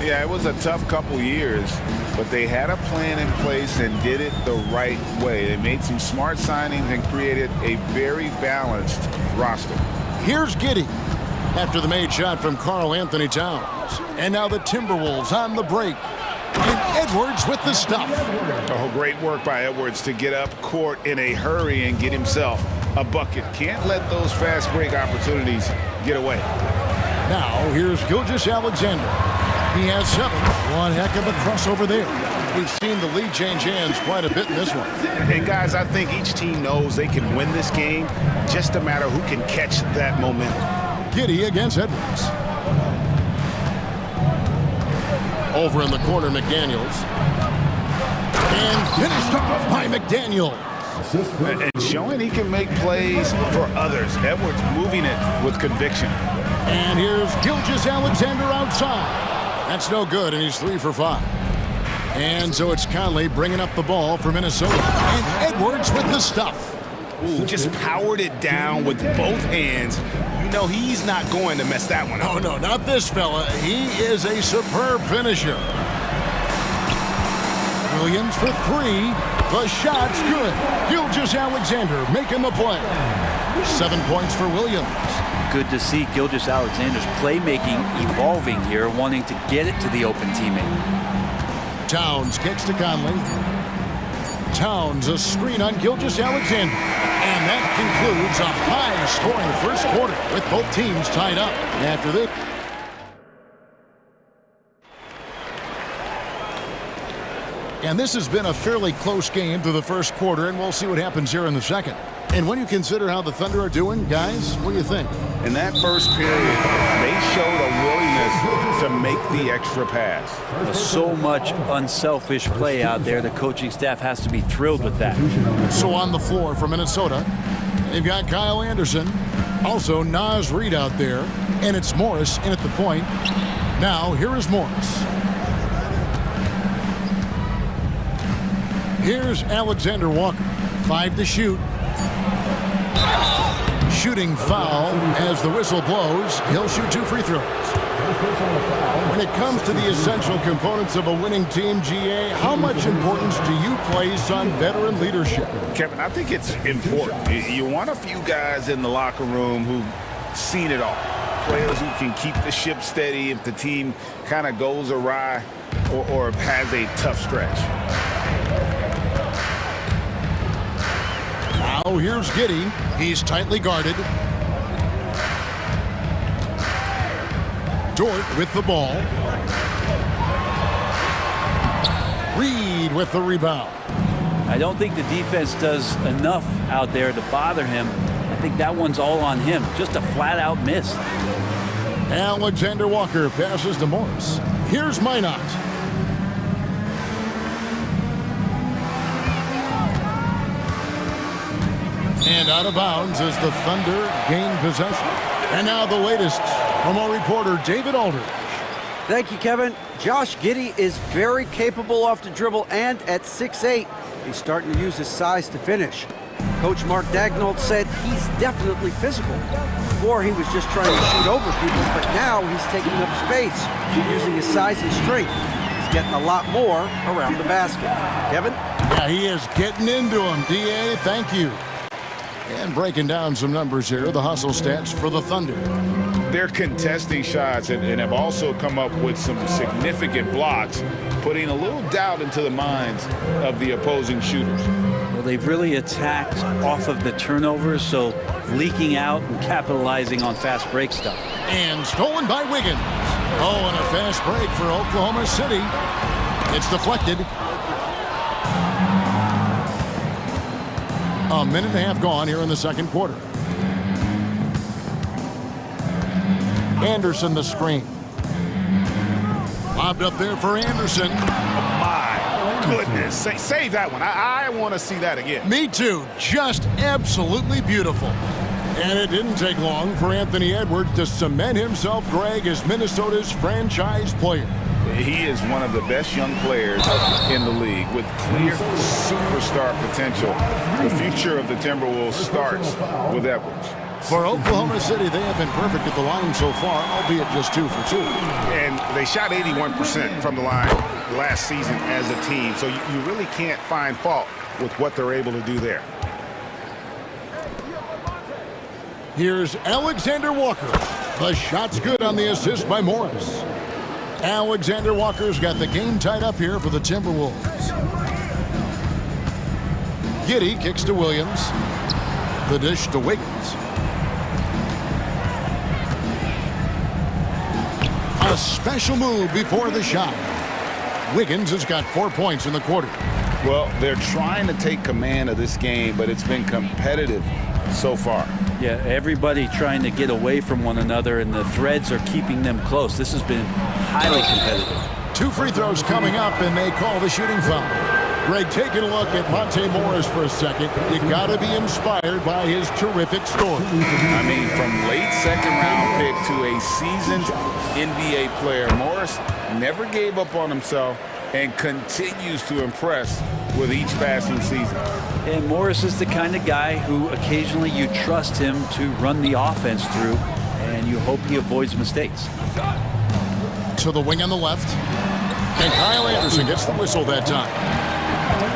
Yeah, it was a tough couple years, but they had a plan in place and did it the right way. They made some smart signings and created a very balanced roster. Here's Giddey after the made shot from Karl Anthony Towns. And now the Timberwolves on the break. And Edwards with the stuff. Oh, great work by Edwards to get up court in a hurry and get himself a bucket. Can't let those fast break opportunities get away. Now here's Gilgeous-Alexander. He has 7. One heck of a crossover there. We've seen the lead change hands quite a bit in this one. And guys, I think each team knows they can win this game. Just a matter who can catch that momentum. Giddey against Edwards. Over in the corner, McDaniels. And finished off by McDaniels. And showing he can make plays for others. Edwards moving it with conviction. And here's Gilgeous-Alexander outside. That's no good, and he's 3 for 5. And so it's Conley bringing up the ball for Minnesota. And Edwards with the stuff. Ooh, just powered it down with both hands. You know he's not going to mess that one up. Oh, no, not this fella. He is a superb finisher. Williams for 3. The shot's good. Gilgeous-Alexander making the play. 7 points for Williams. Good to see Gilgeous-Alexander's playmaking evolving here, wanting to get it to the open teammate. Towns kicks to Conley. Towns a screen on Gilgeous-Alexander. And that concludes a high-scoring first quarter with both teams tied up. After this. And this has been a fairly close game through the first quarter, and we'll see what happens here in the second. And when you consider how the Thunder are doing, guys, what do you think? In that first period, they showed a willingness to make the extra pass. So much unselfish play out there. The coaching staff has to be thrilled with that. So on the floor for Minnesota, they've got Kyle Anderson, also Naz Reid out there, and it's Morris in at the point. Now, here is Morris. Here's Alexander Walker. 5 to shoot. shooting foul. As the whistle blows, he'll shoot 2 free throws. When it comes to the essential components of a winning team, GA, how much importance do you place on veteran leadership? Kevin, I think it's important. You want a few guys in the locker room who've seen it all. Players who can keep the ship steady if the team kind of goes awry or has a tough stretch. Now here's Giddey. He's tightly guarded. Dort with the ball. Reed with the rebound. I don't think the defense does enough out there to bother him. I think that one's all on him. Just a flat-out miss. Alexander Walker passes to Morris. Here's Minot. And out of bounds as the Thunder gain possession. And now the latest from our reporter, David Aldridge. Thank you, Kevin. Josh Giddey is very capable off the dribble, and at 6'8", he's starting to use his size to finish. Coach Mark Daigneault said he's definitely physical. Before, he was just trying to shoot over people, but now he's taking up space, using his size and strength. He's getting a lot more around the basket. Kevin? Yeah, he is getting into him. DA, thank you. And breaking down some numbers here, the hustle stats for the Thunder. They're contesting shots and have also come up with some significant blocks, putting a little doubt into the minds of the opposing shooters. Well, they've really attacked off of the turnovers, so leaking out and capitalizing on fast break stuff. And stolen by Wiggins. Oh, and a fast break for Oklahoma City. It's deflected. A minute and a half gone here in the second quarter. Anderson the screen. Lobbed up there for Anderson. My goodness. Save that one. I want to see that again. Me too. Just absolutely beautiful. And it didn't take long for Anthony Edwards to cement himself, Greg, as Minnesota's franchise player. He is one of the best young players in the league with clear superstar potential. The future of the Timberwolves starts with Edwards. For Oklahoma City, they have been perfect at the line so far, albeit just 2 for 2. And they shot 81% from the line last season as a team, so you really can't find fault with what they're able to do there. Here's Alexander Walker. The shot's good on the assist by Morris. Alexander Walker's got the game tied up here for the Timberwolves. Giddey kicks to Williams. The dish to Wiggins. A special move before the shot. Wiggins has got 4 points in the quarter. Well, they're trying to take command of this game, but it's been competitive so far. Yeah, everybody trying to get away from one another, and the threads are keeping them close. This has been highly competitive. 2 free throws coming up, and they call the shooting foul. Greg, taking a look at Monte Morris for a second, you got to be inspired by his terrific story. I mean, from late second-round pick to a seasoned NBA player, Morris never gave up on himself and continues to impress with each passing season. And Morris is the kind of guy who occasionally you trust him to run the offense through, and you hope he avoids mistakes. To the wing on the left, and Kyle Anderson gets the whistle that time.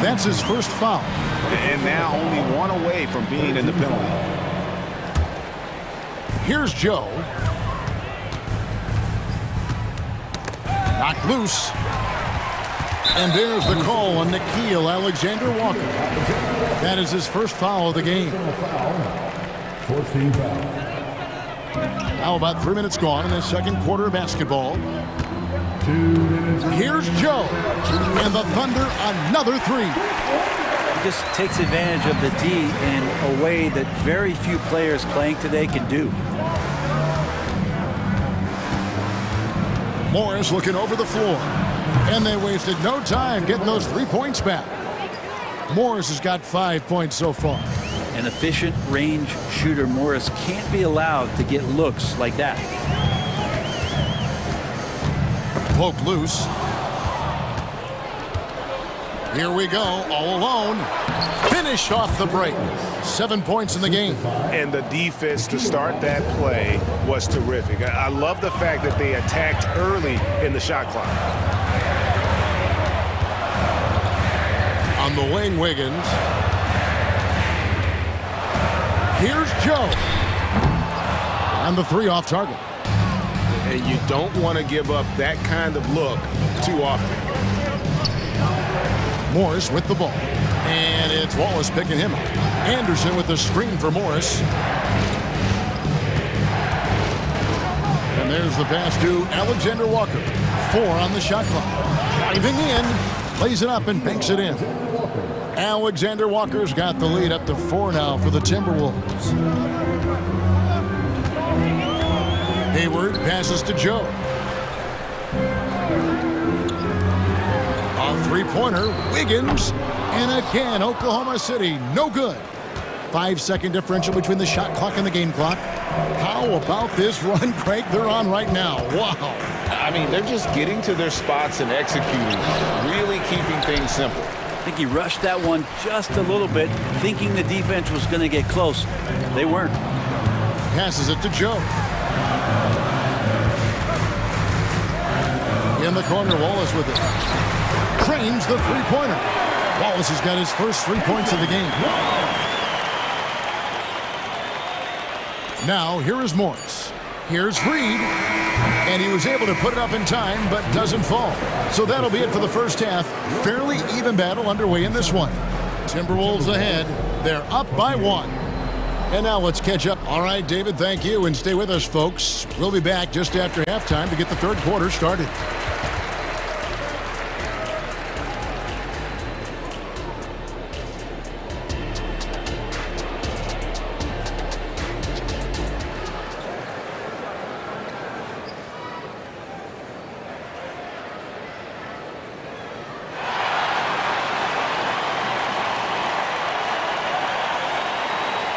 That's his first foul. And now only 1 away from being in the penalty. Here's Joe. Knocked loose. And there's the call on Nickeil Alexander-Walker. That is his first foul of the game. 14 foul. Now about 3 minutes gone in the second quarter of basketball. 2 minutes. Here's Joe. And the Thunder, another 3. He just takes advantage of the D in a way that very few players playing today can do. Morris looking over the floor. And they wasted no time getting those 3 points back. Morris has got 5 points so far. An efficient range shooter, Morris can't be allowed to get looks like that. Poked loose. Here we go, all alone. Finish off the break. 7 points in the game. And the defense to start that play was terrific. I love the fact that they attacked early in the shot clock. On the wing, Wiggins. Here's Joe. And the three off target. And you don't want to give up that kind of look too often. Morris with the ball. And it's Wallace picking him up. Anderson with the screen for Morris. And there's the pass to Alexander Walker. 4 on the shot clock. Driving in. Plays it up and banks it in. Alexander Walker's got the lead up to 4 now for the Timberwolves. Hayward passes to Joe. A three-pointer, Wiggins, and again, Oklahoma City, no good. 5-second differential between the shot clock and the game clock. How about this run break they're on right now? Wow. I mean, they're just getting to their spots and executing, really keeping things simple. I think he rushed that one just a little bit, thinking the defense was going to get close. They weren't. Passes it to Joe. In the corner, Wallace with it. Cranes the three-pointer. Wallace has got his first 3 points of the game. Now, here is Morris. Here's Reed. And he was able to put it up in time, but doesn't fall. So that'll be it for the first half. Fairly even battle underway in this one. Timberwolves ahead. They're up by 1. And now let's catch up. All right, David, thank you. And stay with us, folks. We'll be back just after halftime to get the third quarter started.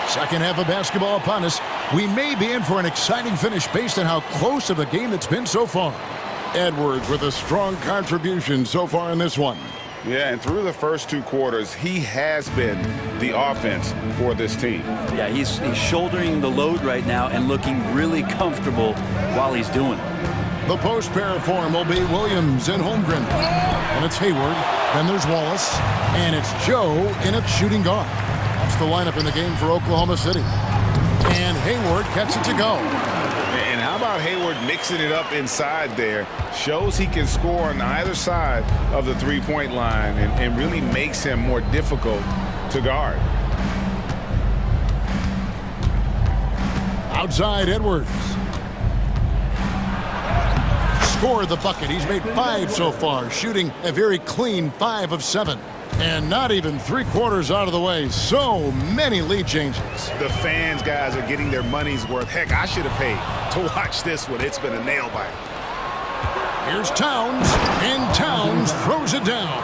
Second half of basketball upon us. We may be in for an exciting finish based on how close of a game it's been so far. Edwards with a strong contribution so far in this one. Yeah, and through the first 2 quarters, he has been the offense for this team. Yeah, he's shouldering the load right now and looking really comfortable while he's doing it. The post pair form will be Williams and Holmgren. And it's Hayward. Then there's Wallace. And it's Joe in at shooting guard. That's the lineup in the game for Oklahoma City. And Hayward gets it to go. And how about Hayward mixing it up inside there? Shows he can score on either side of the three-point line and really makes him more difficult to guard. Outside Edwards. Scored the bucket. He's made 5 so far, shooting a very clean 5 of 7. And not even 3/4 out of the way. So many lead changes. The fans, guys, are getting their money's worth. Heck, I should have paid to watch this one. It's been a nail biter. Here's Towns, and Towns throws it down.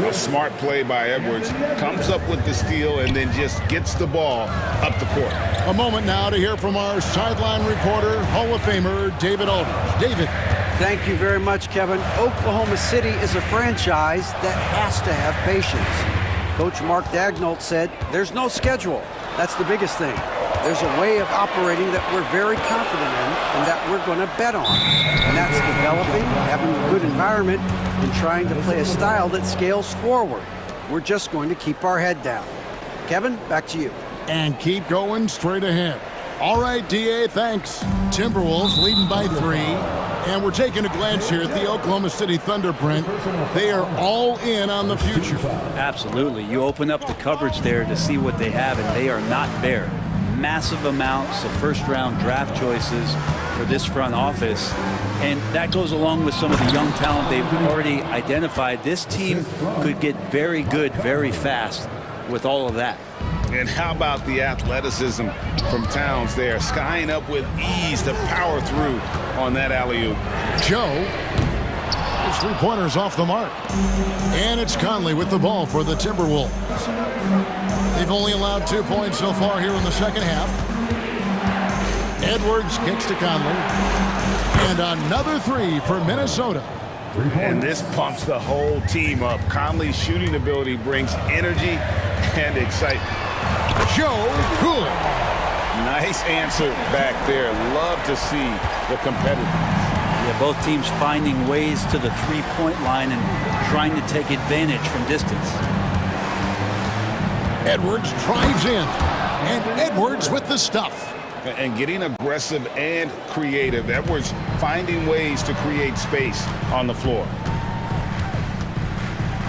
A smart play by Edwards. Comes up with the steal and then just gets the ball up the court. A moment now to hear from our sideline reporter, Hall of Famer David Aldridge. David. Thank you very much, Kevin. Oklahoma City is a franchise that has to have patience. Coach Mark Daigneault said, there's no schedule. That's the biggest thing. There's a way of operating that we're very confident in and that we're going to bet on. And that's developing, having a good environment, and trying to play a style that scales forward. We're just going to keep our head down. Kevin, back to you. And keep going straight ahead. All right, DA, thanks. Timberwolves leading by 3. And we're taking a glance here at the Oklahoma City Thunder print. They are all in on the future. Absolutely. You open up the cupboards there to see what they have, and they are not bare. Massive amounts of first-round draft choices for this front office. And that goes along with some of the young talent they've already identified. This team could get very good very fast with all of that. And how about the athleticism from Towns there, skying up with ease to power through on that alley-oop. Joe, his three-pointer's off the mark. And it's Conley with the ball for the Timberwolves. They've only allowed 2 points so far here in the second half. Edwards kicks to Conley. And another 3 for Minnesota. And this pumps the whole team up. Conley's shooting ability brings energy and excitement. Joe Good. Nice answer back there. Love to see the competitiveness. Yeah, both teams finding ways to the three-point line and trying to take advantage from distance. Edwards drives in, and Edwards with the stuff. And getting aggressive and creative. Edwards finding ways to create space on the floor.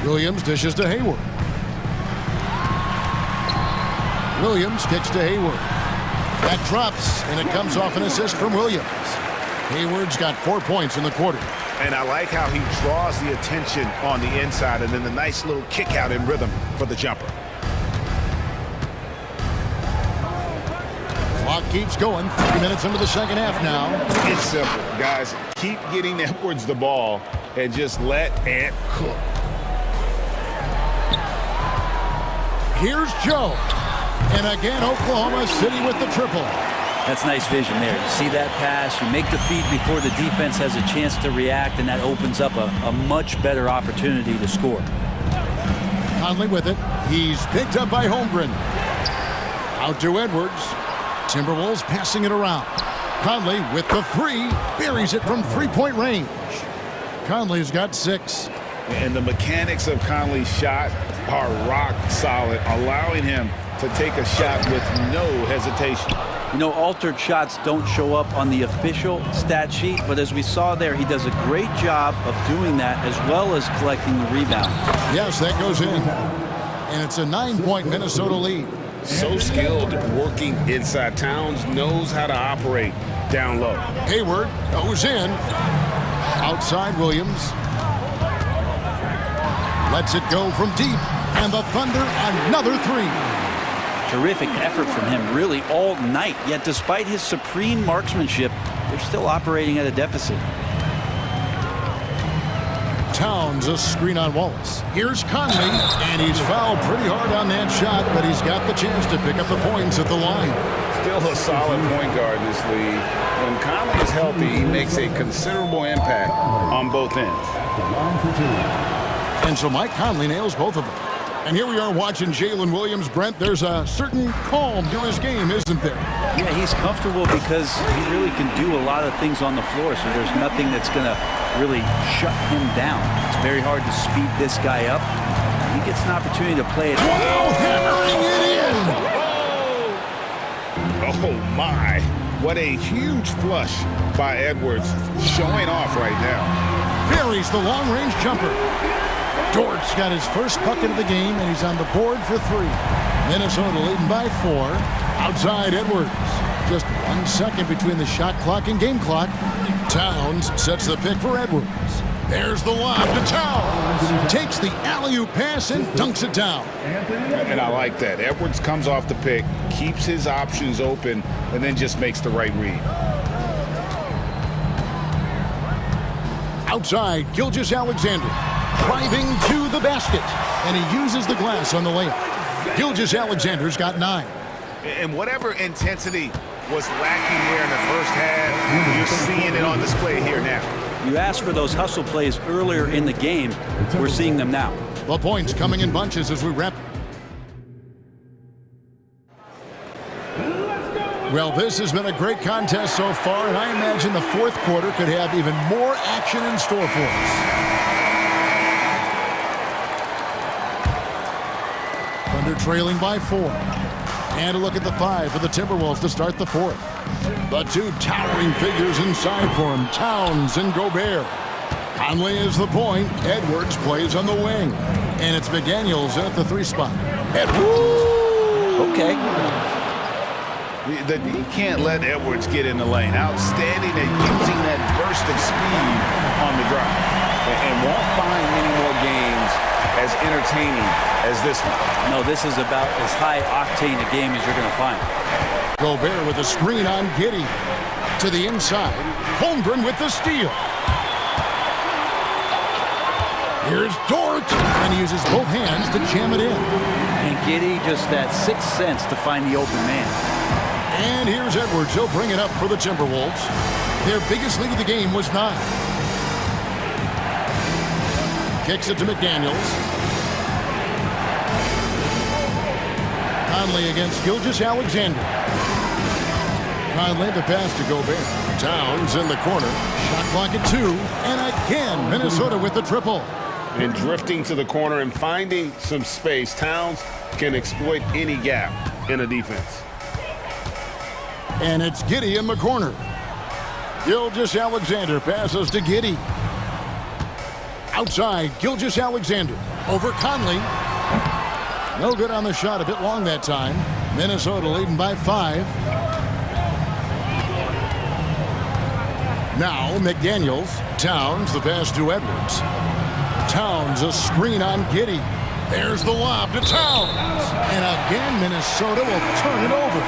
Williams dishes to Hayward. Williams kicks to Hayward. That drops, and it comes off an assist from Williams. Hayward's got 4 points in the quarter. And I like how he draws the attention on the inside and then the nice little kick out in rhythm for the jumper. Clock keeps going. 3 minutes into the second half now. It's simple, guys. Keep getting Edwards the ball and just let Ant cook. Here's Joe. And again, Oklahoma City with the triple. That's nice vision there. You see that pass, you make the feed before the defense has a chance to react, and that opens up a much better opportunity to score. Conley with it. He's picked up by Holmgren. Out to Edwards. Timberwolves passing it around. Conley with the three. Buries it from three-point range. Conley's got 6. And the mechanics of Conley's shot are rock solid, allowing him to take a shot with no hesitation. You know, altered shots don't show up on the official stat sheet, but as we saw there, he does a great job of doing that as well as collecting the rebound. Yes, that goes in. And it's a 9-point Minnesota lead. So skilled working inside. Towns knows how to operate down low. Hayward goes in. Outside Williams. Lets it go from deep. And the Thunder another 3. Terrific effort from him really all night, yet despite his supreme marksmanship, they're still operating at a deficit. Towns a screen on Wallace. Here's Conley, and he's fouled pretty hard on that shot, but he's got the chance to pick up the points at the line. Still a solid point guard in this league. When Conley is healthy, he makes a considerable impact on both ends. And so Mike Conley nails both of them. And here we are watching Jalen Williams. Brent, there's a certain calm to his game, isn't there? Yeah, he's comfortable because he really can do a lot of things on the floor, so there's nothing that's going to really shut him down. It's very hard to speed this guy up. He gets an opportunity to play it. Wow, hammering it in! Oh, my. What a huge flush by Edwards, showing off right now. Buries the long-range jumper. Dort's got his first bucket of the game, and he's on the board for 3. Minnesota leading by 4. Outside Edwards. Just 1 second between the shot clock and game clock. Towns sets the pick for Edwards. There's the lob to Towns. Takes the alley-oop pass and dunks it down. And I like that. Edwards comes off the pick, keeps his options open, and then just makes the right read. Outside, Gilgeous-Alexander. Driving to the basket, and he uses the glass on the layup. Gilgeous-Alexander's got 9. And whatever intensity was lacking there in the first half, you're seeing it on display here now. You asked for those hustle plays earlier in the game. We're seeing them now. The points coming in bunches as we wrap. Well, this has been a great contest so far, and I imagine the fourth quarter could have even more action in store for us. Thunder trailing by 4. And a look at the 5 for the Timberwolves to start the fourth. The 2 towering figures inside for him, Towns and Gobert. Conley is the point. Edwards plays on the wing. And it's McDaniels at the 3 spot. Edwards! Okay. You can't let Edwards get in the lane. Outstanding at using that burst of speed on the drive. And won't find many more games as entertaining as this one. No, this is about as high octane a game as you're going to find. Gobert with a screen on Giddey. To the inside. Holmgren with the steal. Here's Dort. And he uses both hands to jam it in. And Giddey just that 6th sense to find the open man. And here's Edwards. He'll bring it up for the Timberwolves. Their biggest lead of the game was 9. Kicks it to McDaniels. Conley against Gilgeous-Alexander. Conley the pass to Gobert. Towns in the corner. Shot clock at 2. And again, Minnesota with the triple. And drifting to the corner and finding some space, Towns can exploit any gap in a defense. And it's Giddey in the corner. Gilgeous-Alexander passes to Giddey. Outside, Gilgeous-Alexander over Conley. No good on the shot, a bit long that time. Minnesota leading by 5. Now McDaniels. Towns the pass to Edwards. Towns a screen on Giddey. There's the lob to Towns. And again, Minnesota will turn it over.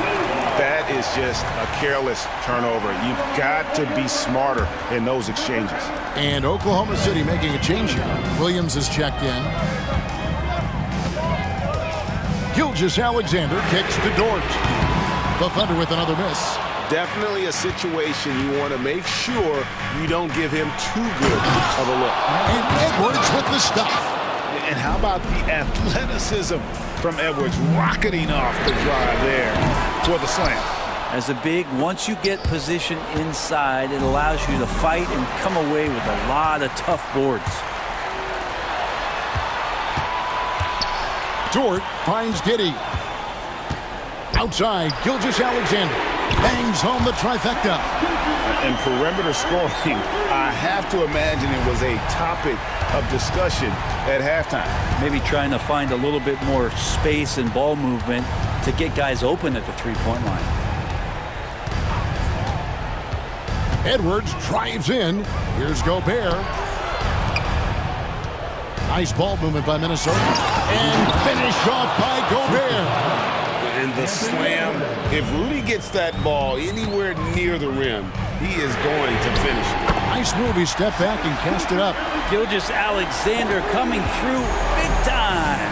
That is just a careless turnover. You've got to be smarter in those exchanges. And Oklahoma City making a change here. Williams is checked in. Gilgeous-Alexander kicks to Dort. The Thunder with another miss. Definitely a situation you want to make sure you don't give him too good of a look. And Edwards with the stuff. And how about the athleticism from Edwards rocketing off the drive there for the slam. As a big, once you get position inside, it allows you to fight and come away with a lot of tough boards. Dort finds Giddey. Outside, Gilgeous-Alexander bangs home the trifecta. And perimeter scoring, I have to imagine it was a topic of discussion at halftime. Maybe trying to find a little bit more space and ball movement to get guys open at the three-point line. Edwards drives in. Here's Gobert. Nice ball movement by Minnesota. And finished off by Gobert. And the slam, if Rudy gets that ball anywhere near the rim, he is going to finish it. Nice move. He stepped back and cast it up. Gilgeous-Alexander coming through big time.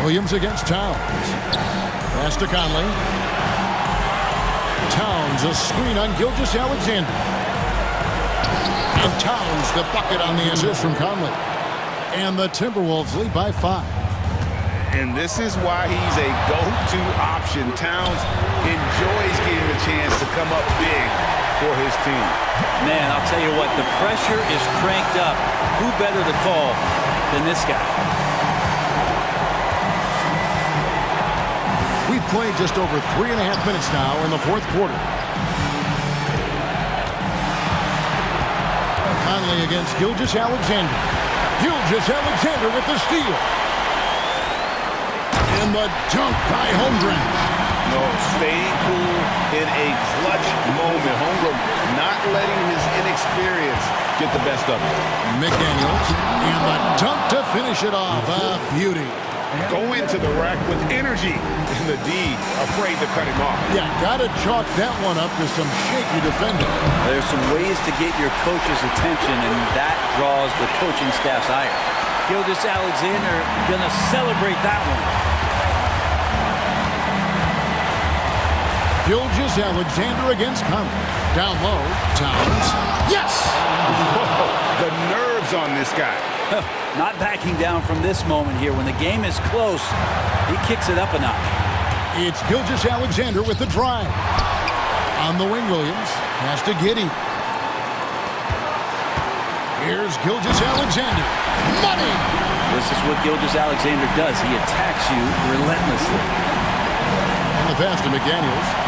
Williams against Towns. Pass to Conley. Towns a screen on Gilgeous-Alexander. And Towns the bucket on the assist from Conley. And the Timberwolves lead by 5. And this is why he's a go-to option. Towns enjoys getting a chance to come up big for his team. Man, I'll tell you what, the pressure is cranked up. Who better to call than this guy? We've played just over 3.5 minutes now in the fourth quarter. Conley against Gilgeous-Alexander. Gilgeous-Alexander with the steal. And the dunk by Holmgren. No, staying cool in a clutch moment. Holmgren not letting his inexperience get the best of him. McDaniels. And the dunk to finish it off. A beauty. Go into the rack with energy. And the D afraid to cut him off. Yeah, got to chalk that one up to some shaky defending. There's some ways to get your coach's attention, and that draws the coaching staff's ire. Gilgeous-Alexander gonna celebrate that one. Gilgeous-Alexander against Conley. Down low, Towns. Yes! Whoa, the nerves on this guy. Not backing down from this moment here. When the game is close, he kicks it up a notch. It's Gilgeous-Alexander with the drive. On the wing, Williams. Pass to Giddey. Here's Gilgeous-Alexander. Money! This is what Gilgeous-Alexander does. He attacks you relentlessly. And the pass to McDaniels.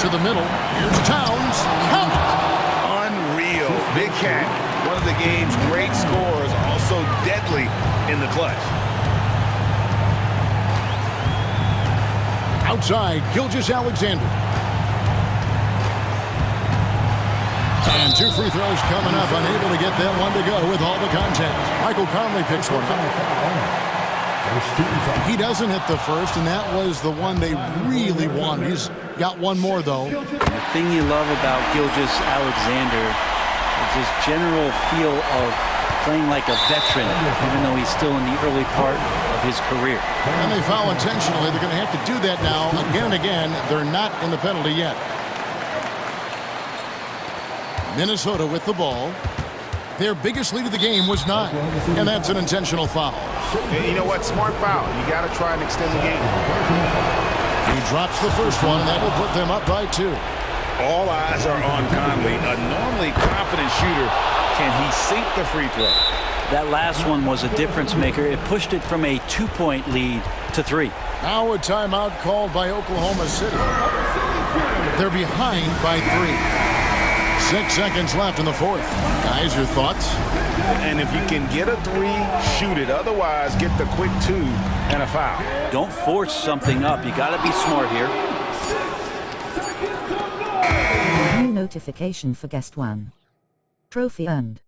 To the middle. Here's Towns. Count! Unreal. Big Cat, one of the game's great scorers, also deadly in the clutch. Outside, Gilgeous-Alexander. And 2 free throws coming up. Unable to get that one to go with all the contact. Michael Conley picks one up. He doesn't hit the first, and that was the one they really wanted. He's got one more, though. The thing you love about Gilgeous-Alexander is his general feel of playing like a veteran, even though he's still in the early part of his career. And they foul intentionally. They're going to have to do that now again and again. They're not in the penalty yet. Minnesota with the ball. Their biggest lead of the game was 9, and that's an intentional foul. And you know what? Smart foul. You got to try and extend the game. He drops the first one, and that will put them up by 2. All eyes are on Conley, a normally confident shooter. Can he sink the free throw? That last one was a difference maker. It pushed it from a 2-point lead to 3. Now a timeout called by Oklahoma City. They're behind by 3. 6 seconds left in the fourth. Guys, your thoughts? And if you can get a 3, shoot it. Otherwise, get the quick 2 and a foul. Don't force something up. You got to be smart here. New notification for guest 1. Trophy earned.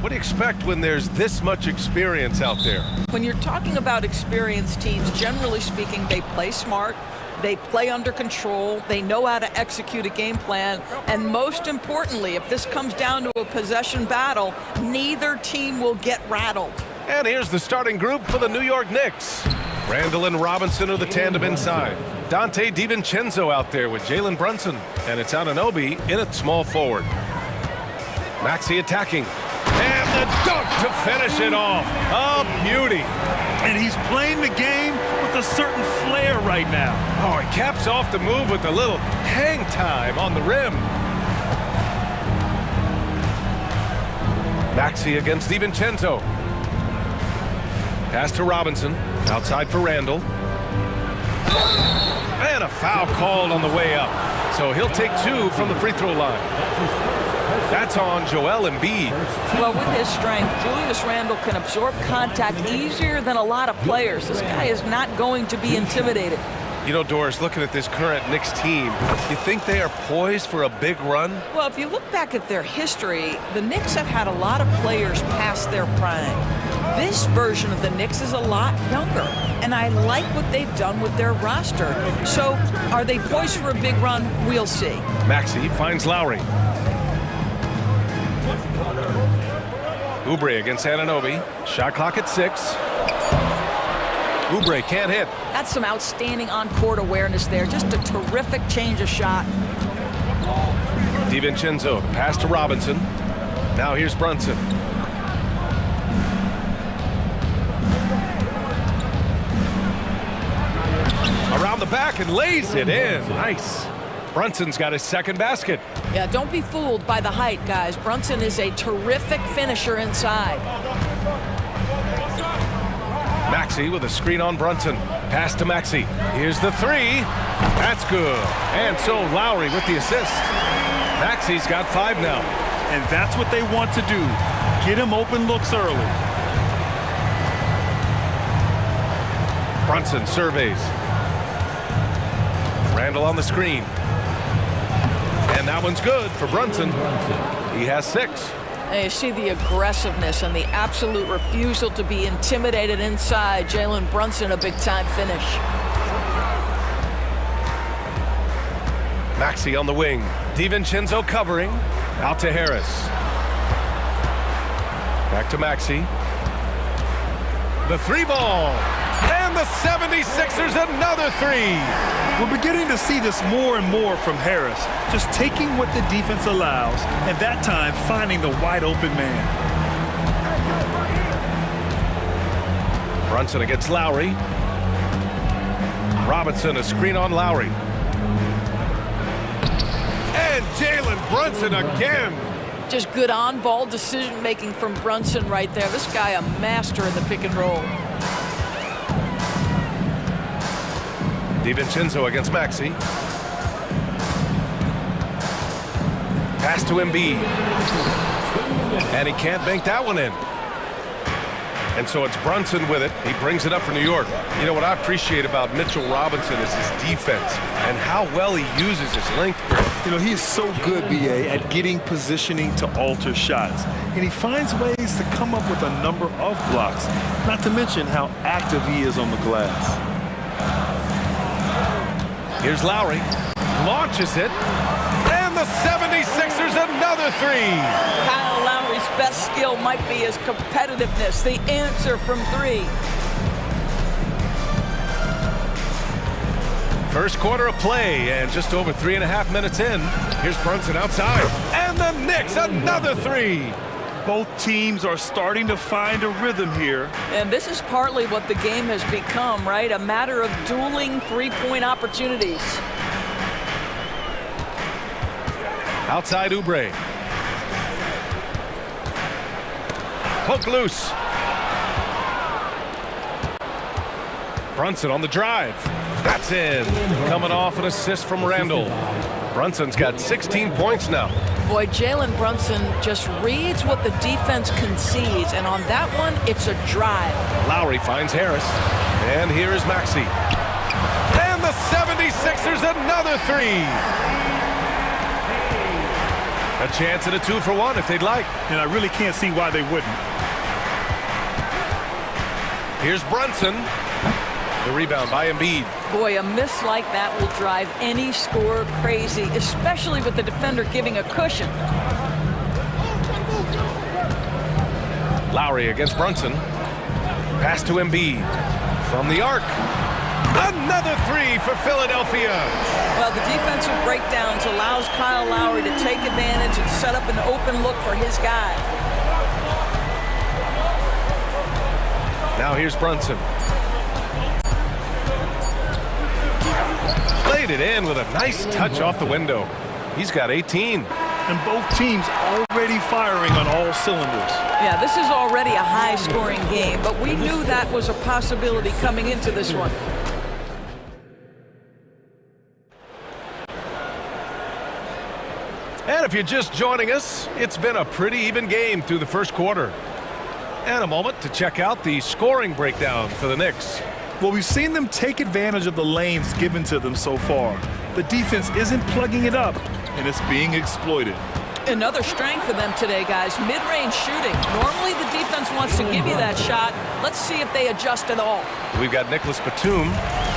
What do you expect when there's this much experience out there? When you're talking about experienced teams, generally speaking, they play smart, they play under control, they know how to execute a game plan, and most importantly, if this comes down to a possession battle, neither team will get rattled. And here's the starting group for the New York Knicks. Randall and Robinson are the tandem inside. Dante DiVincenzo out there with Jalen Brunson. And it's Anunoby in at small forward. Maxey attacking. And the dunk to finish it off. A beauty. And he's playing the game with a certain flair right now. Oh, he caps off the move with a little hang time on the rim. Maxey against DiVincenzo. Pass to Robinson. Outside for Randall. And a foul called on the way up. So he'll take 2 from the free throw line. That's on Joel Embiid. Well, with his strength, Julius Randle can absorb contact easier than a lot of players. This guy is not going to be intimidated. You know, Doris, looking at this current Knicks team, you think they are poised for a big run? Well, if you look back at their history, the Knicks have had a lot of players past their prime. This version of the Knicks is a lot younger, and I like what they've done with their roster. So, are they poised for a big run? We'll see. Maxey finds Lowry. Oubre against Anunoby. Shot clock at 6. Oubre can't hit. That's some outstanding on-court awareness there. Just a terrific change of shot. DiVincenzo, pass to Robinson. Now here's Brunson. Around the back and lays it in. Nice. Brunson's got his second basket. Yeah, don't be fooled by the height, guys. Brunson is a terrific finisher inside. Maxey with a screen on Brunson. Pass to Maxey. Here's the 3. That's good. And so Lowry with the assist. Maxey's got 5 now. And that's what they want to do. Get him open looks early. Brunson surveys. Randall on the screen. And that one's good for Brunson. He has 6. And you see the aggressiveness and the absolute refusal to be intimidated inside. Jalen Brunson, a big-time finish. Maxey on the wing. DiVincenzo covering. Out to Harris. Back to Maxey. The 3 ball. And the 76ers another 3. We're beginning to see this more and more from Harris, just taking what the defense allows, and that time finding the wide open man. Brunson against Lowry. Robinson, a screen on Lowry. And Jalen Brunson again. Just good on-ball decision-making from Brunson right there. This guy a master in the pick and roll. DiVincenzo against Maxey. Pass to Embiid. And he can't bank that one in. And so it's Brunson with it. He brings it up for New York. You know what I appreciate about Mitchell Robinson is his defense and how well he uses his length. You know, he is so good, BA, at getting positioning to alter shots. And he finds ways to come up with a number of blocks, not to mention how active he is on the glass. Here's Lowry. Launches it. And the 76ers another 3. Kyle Lowry's best skill might be his competitiveness. The answer from 3. First quarter of play and just over 3.5 minutes in. Here's Brunson outside. And the Knicks another 3. Both teams are starting to find a rhythm here. And this is partly what the game has become, right? A matter of dueling three-point opportunities. Outside Oubre. Hook loose. Brunson on the drive. That's in. Coming off an assist from Randall. Brunson's got 16 points now. Boy, Jalen Brunson just reads what the defense concedes, and on that one, it's a drive. Lowry finds Harris, and here is Maxey. And the 76ers another 3. A chance at a 2-for-1 if they'd like. And I really can't see why they wouldn't. Here's Brunson. The rebound by Embiid. Boy, a miss like that will drive any scorer crazy, especially with the defender giving a cushion. Lowry against Brunson. Pass to Embiid. From the arc. Another three for Philadelphia. Well, the defensive breakdowns allows Kyle Lowry to take advantage and set up an open look for his guy. Now here's Brunson. Played it in with a nice touch off the window. He's got 18. And both teams already firing on all cylinders. Yeah, this is already a high-scoring game, but we knew that was a possibility coming into this one. And if you're just joining us, it's been a pretty even game through the first quarter. And a moment to check out the scoring breakdown for the Knicks. Well, we've seen them take advantage of the lanes given to them so far. The defense isn't plugging it up, and it's being exploited. Another strength for them today, guys, mid-range shooting. Normally the defense wants to give you that shot. Let's see if they adjust at all. We've got Nicholas Batum,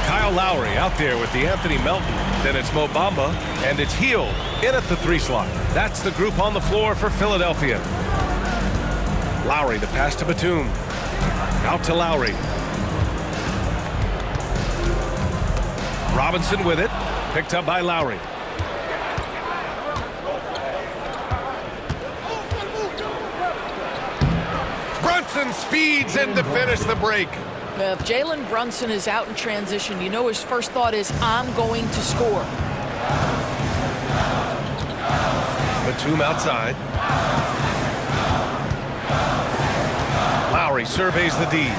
Kyle Lowry out there with the Anthony Melton. Then it's Mo Bamba, and it's Hield in at the 3 slot. That's the group on the floor for Philadelphia. Lowry, the pass to Batum. Out to Lowry. Robinson with it. Picked up by Lowry. Brunson speeds in to finish the break. If Jalen Brunson is out in transition, you know his first thought is, I'm going to score. Batum outside. Lowry surveys the D.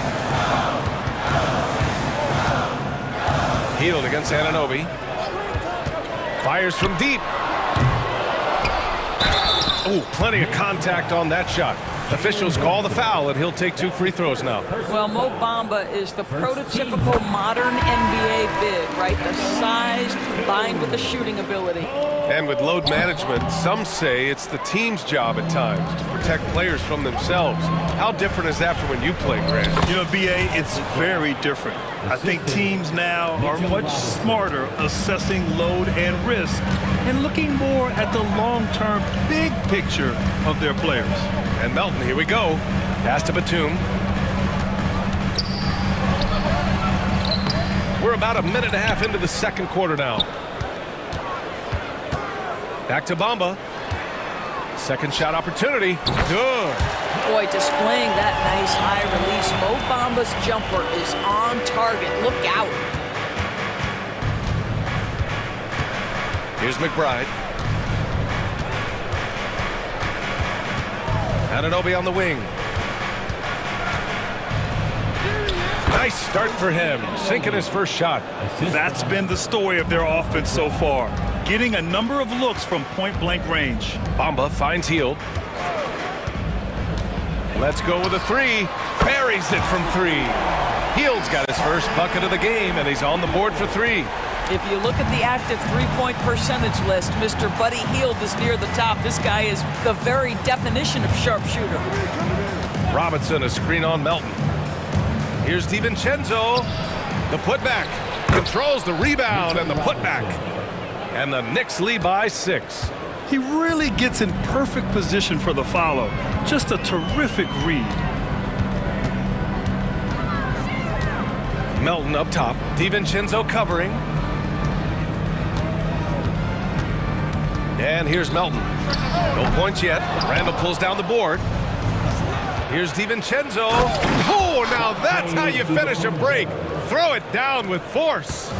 Hield against Anunoby. Fires from deep. Oh, plenty of contact on that shot. Officials call the foul, and he'll take 2 free throws now. Well, Mo Bamba is the prototypical modern NBA big, right? The size combined with the shooting ability. And with load management, some say it's the team's job at times to protect players from themselves. How different is that from when you played, Grant? You know, B.A., it's very different. I think teams now are much smarter assessing load and risk and looking more at the long-term big picture of their players. And Melton, here we go. Pass to Batum. We're about a minute and a half into the second quarter now. Back to Bamba. Second shot opportunity. Good. Boy, displaying that nice high release. Mo Bamba's jumper is on target. Look out. Here's McBride. Anunoby on the wing. Nice start for him, sinking his first shot. That's been the story of their offense so far, getting a number of looks from point-blank range. Bamba finds Hield. Let's go with a 3. Buries it from 3. Hield's got his first bucket of the game, and he's on the board for 3. If you look at the active three-point percentage list, Mr. Buddy Hield is near the top. This guy is the very definition of sharpshooter. Robinson, a screen on Melton. Here's DiVincenzo. The putback. Controls the rebound and the putback. And the Knicks lead by 6. He really gets in perfect position for the follow. Just a terrific read. Melton up top. DiVincenzo covering. And here's Melton. No points yet. Randall pulls down the board. Here's DiVincenzo. Oh, now that's how you finish a break. Throw it down with force.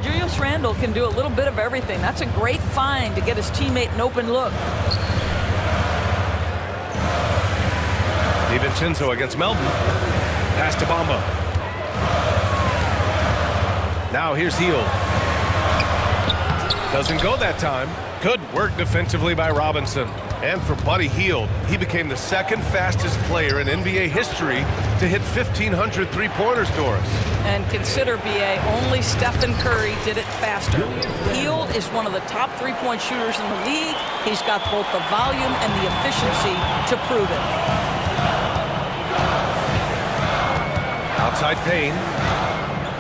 Julius Randle can do a little bit of everything. That's a great find to get his teammate an open look. DiVincenzo against Melton. Pass to Bamba. Now here's Hield. Doesn't go that time. Good Worked defensively by Robinson. And for Buddy Hield, he became the second fastest player in NBA history to hit 1,500 three-pointers, Doris. And consider, BA, only Stephen Curry did it faster. Hield is one of the top three-point shooters in the league. He's got both the volume and the efficiency to prove it. Outside Payne.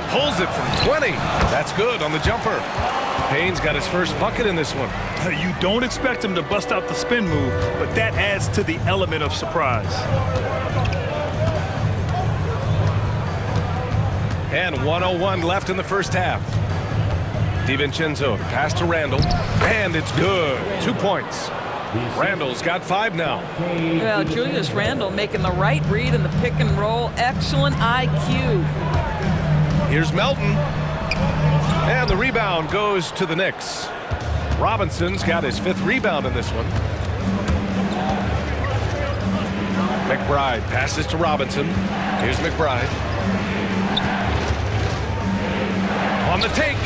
Pulls it from 20. That's good on the jumper. Payne's got his first bucket in this one. You don't expect him to bust out the spin move, but that adds to the element of surprise. And 1:01 left in the first half. DiVincenzo pass to Randall, and it's good. 2 points. Randall's got 5 now. Well, Julius Randall making the right read in the pick and roll. Excellent IQ. Here's Melton. And the rebound goes to the Knicks. Robinson's got his 5th rebound in this one. McBride passes to Robinson. Here's McBride. On the take.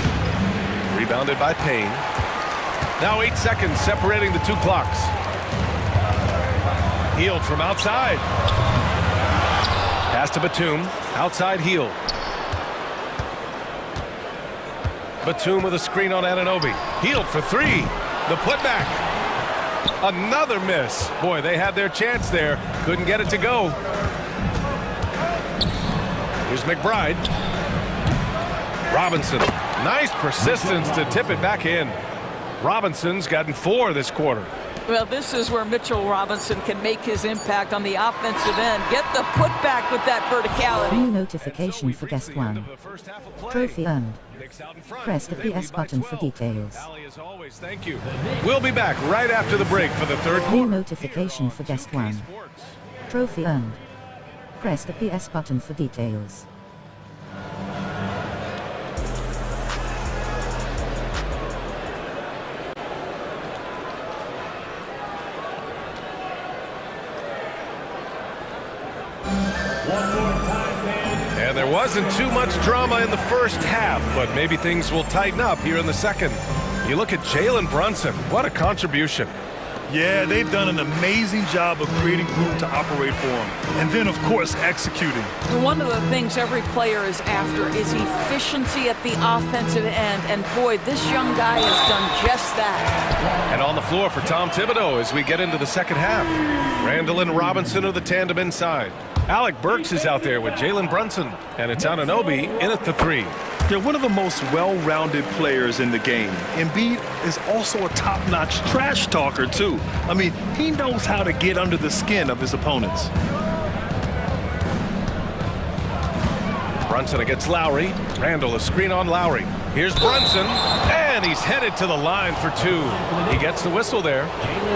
Rebounded by Payne. Now 8 seconds separating the 2 clocks. Hield from outside. Pass to Batum. Outside Hield. Batum with a screen on Anunoby. Hield for 3. The putback. Another miss. Boy, they had their chance there. Couldn't get it to go. Here's McBride. Robinson. Nice persistence to tip it back in. Robinson's gotten 4 this quarter. Well, this is where Mitchell Robinson can make his impact on the offensive end. Get the putback with that verticality. New notification for guest 1. Trophy earned. Press the PS button for details. Thank you. We'll be back right after the break for the third quarter. New notification for guest 1. Trophy earned. Press the PS button for details. And there wasn't too much drama in the first half, but maybe things will tighten up here in the second. You look at Jalen Brunson. What a contribution. Yeah, they've done an amazing job of creating room to operate for him. And then, of course, executing. One of the things every player is after is efficiency at the offensive end. And boy, this young guy has done just that. And on the floor for Tom Thibodeau as we get into the second half. Randall and Robinson are the tandem inside. Alec Burks is out there with Jalen Brunson. And it's Anunoby in at the 3. They're one of the most well-rounded players in the game. Embiid is also a top-notch trash talker, too. I mean, he knows how to get under the skin of his opponents. Brunson against Lowry. Randall a screen on Lowry. Here's Brunson, and he's headed to the line for 2. He gets the whistle there,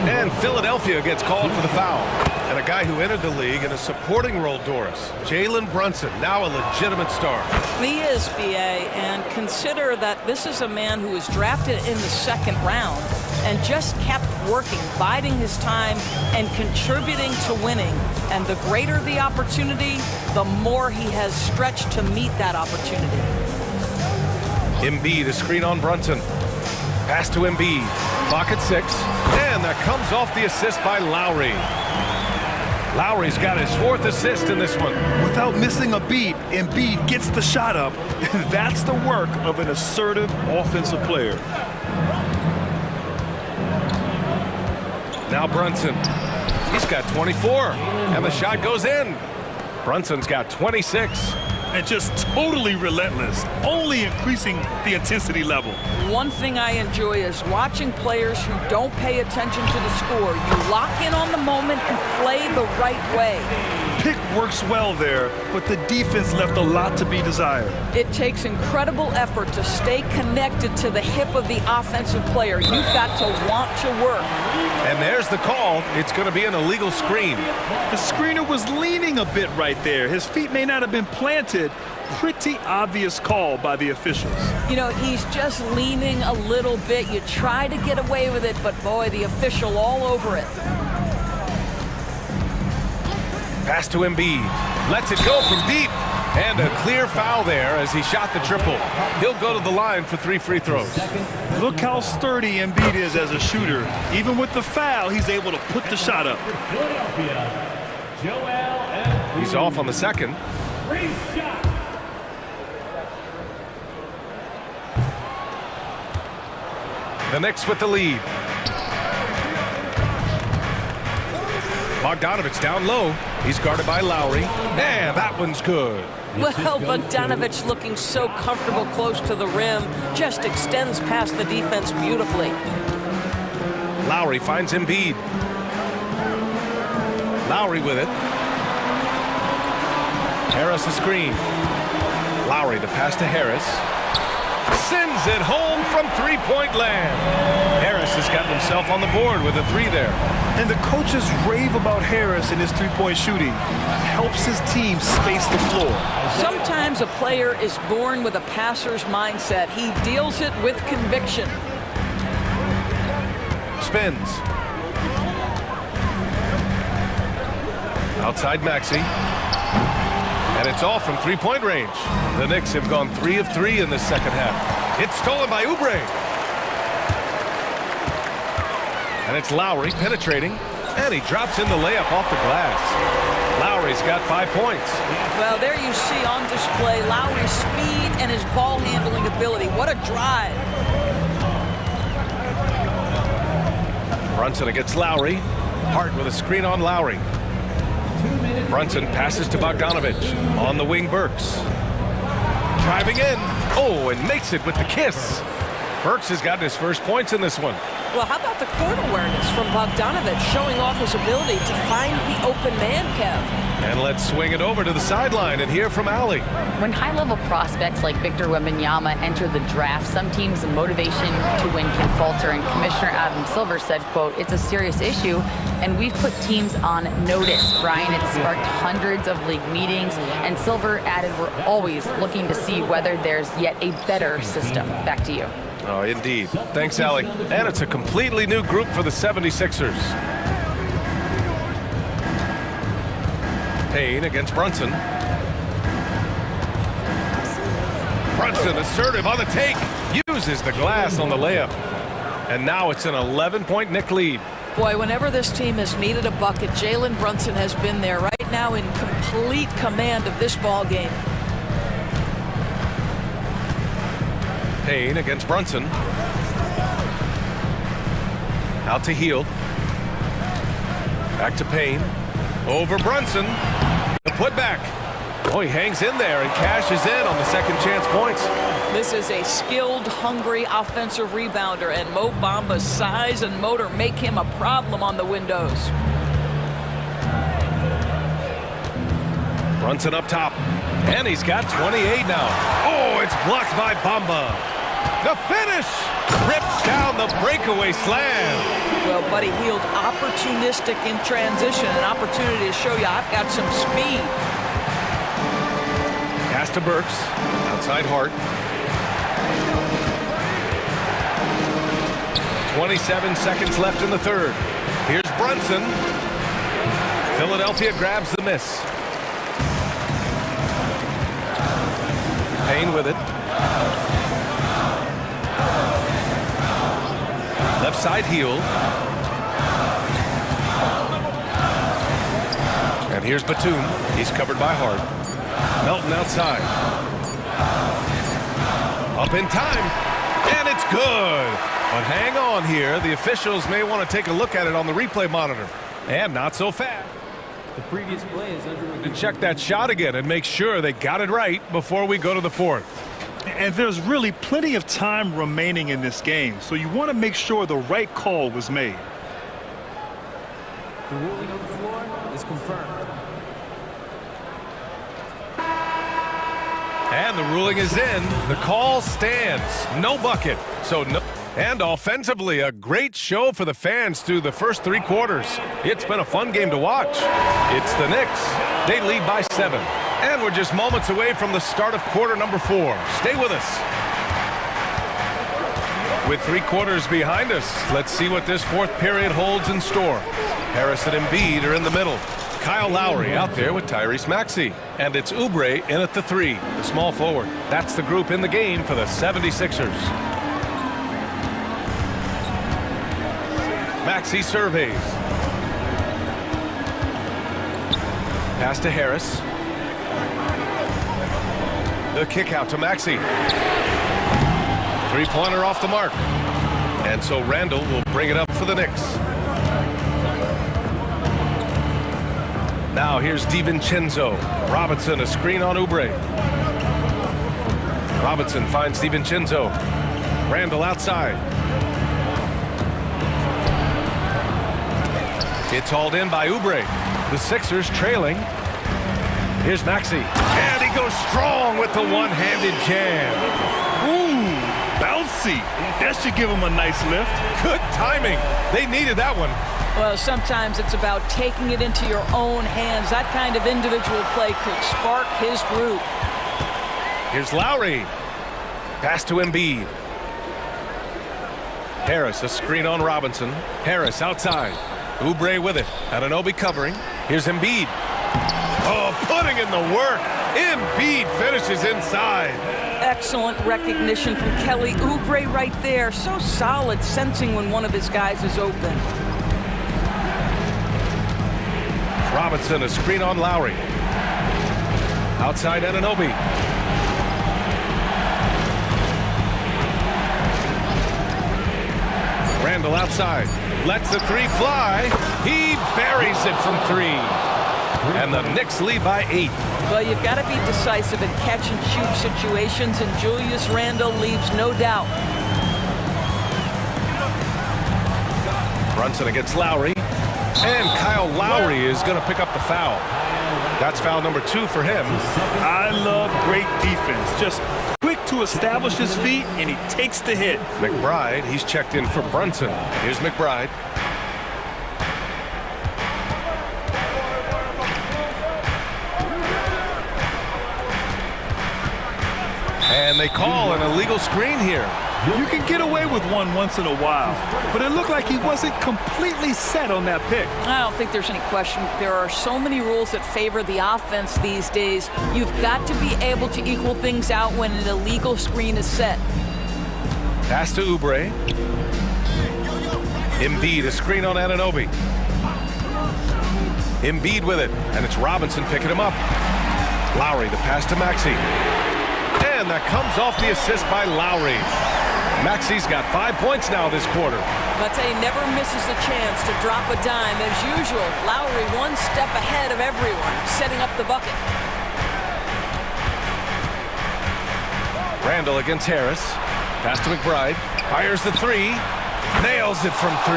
and Philadelphia gets called for the foul. And a guy who entered the league in a supporting role, Doris. Jalen Brunson, now a legitimate star. He is, BA, and consider that this is a man who was drafted in the 2nd round and just kept working, biding his time and contributing to winning. And the greater the opportunity, the more he has stretched to meet that opportunity. Embiid, a screen on Brunson. Pass to Embiid. Clock at 6. And that comes off the assist by Lowry. Lowry's got his 4th assist in this one. Without missing a beat, Embiid gets the shot up. That's the work of an assertive offensive player. Now Brunson. He's got 24. And the shot goes in. Brunson's got 26. And just totally relentless, only increasing the intensity level. One thing I enjoy is watching players who don't pay attention to the score. You lock in on the moment and play the right way. Pick works well there, but the defense left a lot to be desired. It takes incredible effort to stay connected to the hip of the offensive player. You've got to want to work. And there's the call. It's going to be an illegal screen. The screener was leaning a bit right there. His feet may not have been planted. Pretty obvious call by the officials. You know, he's just leaning a little bit. You try to get away with it, but boy, the official all over it. Pass to Embiid. Lets it go from deep. And a clear foul there as he shot the triple. He'll go to the line for 3 free throws. Look how sturdy Embiid is as a shooter. Even with the foul, he's able to put the shot up. He's off on the second. The Knicks with the lead. Bogdanovich down low. He's guarded by Lowry. And that one's good. Well, Bogdanovich looking so comfortable close to the rim, just extends past the defense beautifully. Lowry finds Embiid. Lowry with it. Harris a screen. Lowry the pass to Harris. Sends it home from three-point land. Harris has got himself on the board with a 3 there. And the coaches rave about Harris and his three-point shooting. Helps his team space the floor. Sometimes a player is born with a passer's mindset. He deals it with conviction. Spins. Outside Maxey. And it's off from three-point range. The Knicks have gone 3 of 3 in the second half. It's stolen by Oubre. And it's Lowry penetrating. And he drops in the layup off the glass. Lowry's got 5 points. Well, there you see on display Lowry's speed and his ball handling ability. What a drive. Brunson against Lowry. Hart with a screen on Lowry. Brunson passes to Bogdanovich. On the wing, Burks. Driving in. Oh, and makes it with the kiss. Burks has gotten his first points in this one. Well, how about the court awareness from Bogdanovich, showing off his ability to find the open man, Kev? And let's swing it over to the sideline and hear from Allie. When high-level prospects like Victor Wembanyama enter the draft, some teams' motivation to win can falter, and Commissioner Adam Silver said, quote, "It's a serious issue, and we've put teams on notice." Brian, it sparked hundreds of league meetings, and Silver added, "We're always looking to see whether there's yet a better system." Back to you. Oh, indeed. Thanks, Allie. And it's a completely new group for the 76ers. Payne against Brunson. Brunson assertive on the take. Uses the glass on the layup. And now it's an 11-point Knick lead. Boy, whenever this team has needed a bucket, Jalen Brunson has been there, right now in complete command of this ball game. Payne against Brunson. Out to Hield. Back to Payne. Over Brunson. The putback. Oh, he hangs in there and cashes in on the second chance points. This is a skilled, hungry offensive rebounder, and Mo Bamba's size and motor make him a problem on the windows. Brunson up top. And he's got 28 now. Oh, it's blocked by Bamba. The finish! Rips down the breakaway slam. Well, Buddy Hield, opportunistic in transition, an opportunity to show you I've got some speed. Pass to Burks. Outside Hart. 27 seconds left in the third. Here's Brunson. Philadelphia grabs the miss. Payne with it. Left side Hield. And here's Batum. He's covered by Hart. Melton outside. Up in time. And it's good. But hang on here. The officials may want to take a look at it on the replay monitor. And not so fast. The previous play is under to check that shot again and make sure they got it right before we go to the fourth. And there's really plenty of time remaining in this game, so you want to make sure the right call was made. The ruling on the floor is confirmed. And the ruling is in. The call stands. No bucket. So no. And offensively, a great show for the fans through the first 3 quarters. It's been a fun game to watch. It's the Knicks. They lead by 7. And we're just moments away from the start of quarter number 4. Stay with us. With 3 quarters behind us, let's see what this fourth period holds in store. Harris and Embiid are in the middle. Kyle Lowry out there with Tyrese Maxey. And it's Oubre in at the 3, the small forward. That's the group in the game for the 76ers. Maxey surveys. Pass to Harris. The kick out to Maxey. Three-pointer off the mark. And so Randall will bring it up for the Knicks. Now here's DiVincenzo. Robinson, a screen on Oubre. Robinson finds DiVincenzo. Randall outside. It's hauled in by Oubre. The Sixers trailing. Here's Maxey. And he goes strong with the one-handed jam. Ooh, bouncy. That should give him a nice lift. Good timing. They needed that one. Well, sometimes it's about taking it into your own hands. That kind of individual play could spark his group. Here's Lowry. Pass to Embiid. Harris, a screen on Robinson. Harris outside. Oubre with it. Anunoby covering. Here's Embiid. Oh, putting in the work. Embiid finishes inside. Excellent recognition from Kelly Oubre right there. So solid, sensing when one of his guys is open. Robinson, a screen on Lowry. Outside Anunoby. Randall outside. Lets the 3 fly. He buries it from 3. And the Knicks lead by 8. Well, you've got to be decisive in catch-and-shoot situations, and Julius Randle leaves no doubt. Brunson against Lowry. And Kyle Lowry is going to pick up the foul. That's foul number 2 for him. I love great defense. Just quick to establish his feet, and he takes the hit. McBride, he's checked in for Brunson. Here's McBride. And they call an illegal screen here. You can get away with one once in a while, but it looked like he wasn't completely set on that pick. I don't think there's any question. There are so many rules that favor the offense these days. You've got to be able to equal things out when an illegal screen is set. Pass to Oubre. Embiid, a screen on Anunoby. Embiid with it, and it's Robinson picking him up. Lowry, the pass to Maxey. And that comes off the assist by Lowry. Maxey's got 5 points now this quarter. But he never misses a chance to drop a dime. As usual, Lowry one step ahead of everyone, setting up the bucket. Randall against Harris. Pass to McBride. Fires the 3. Nails it from 3.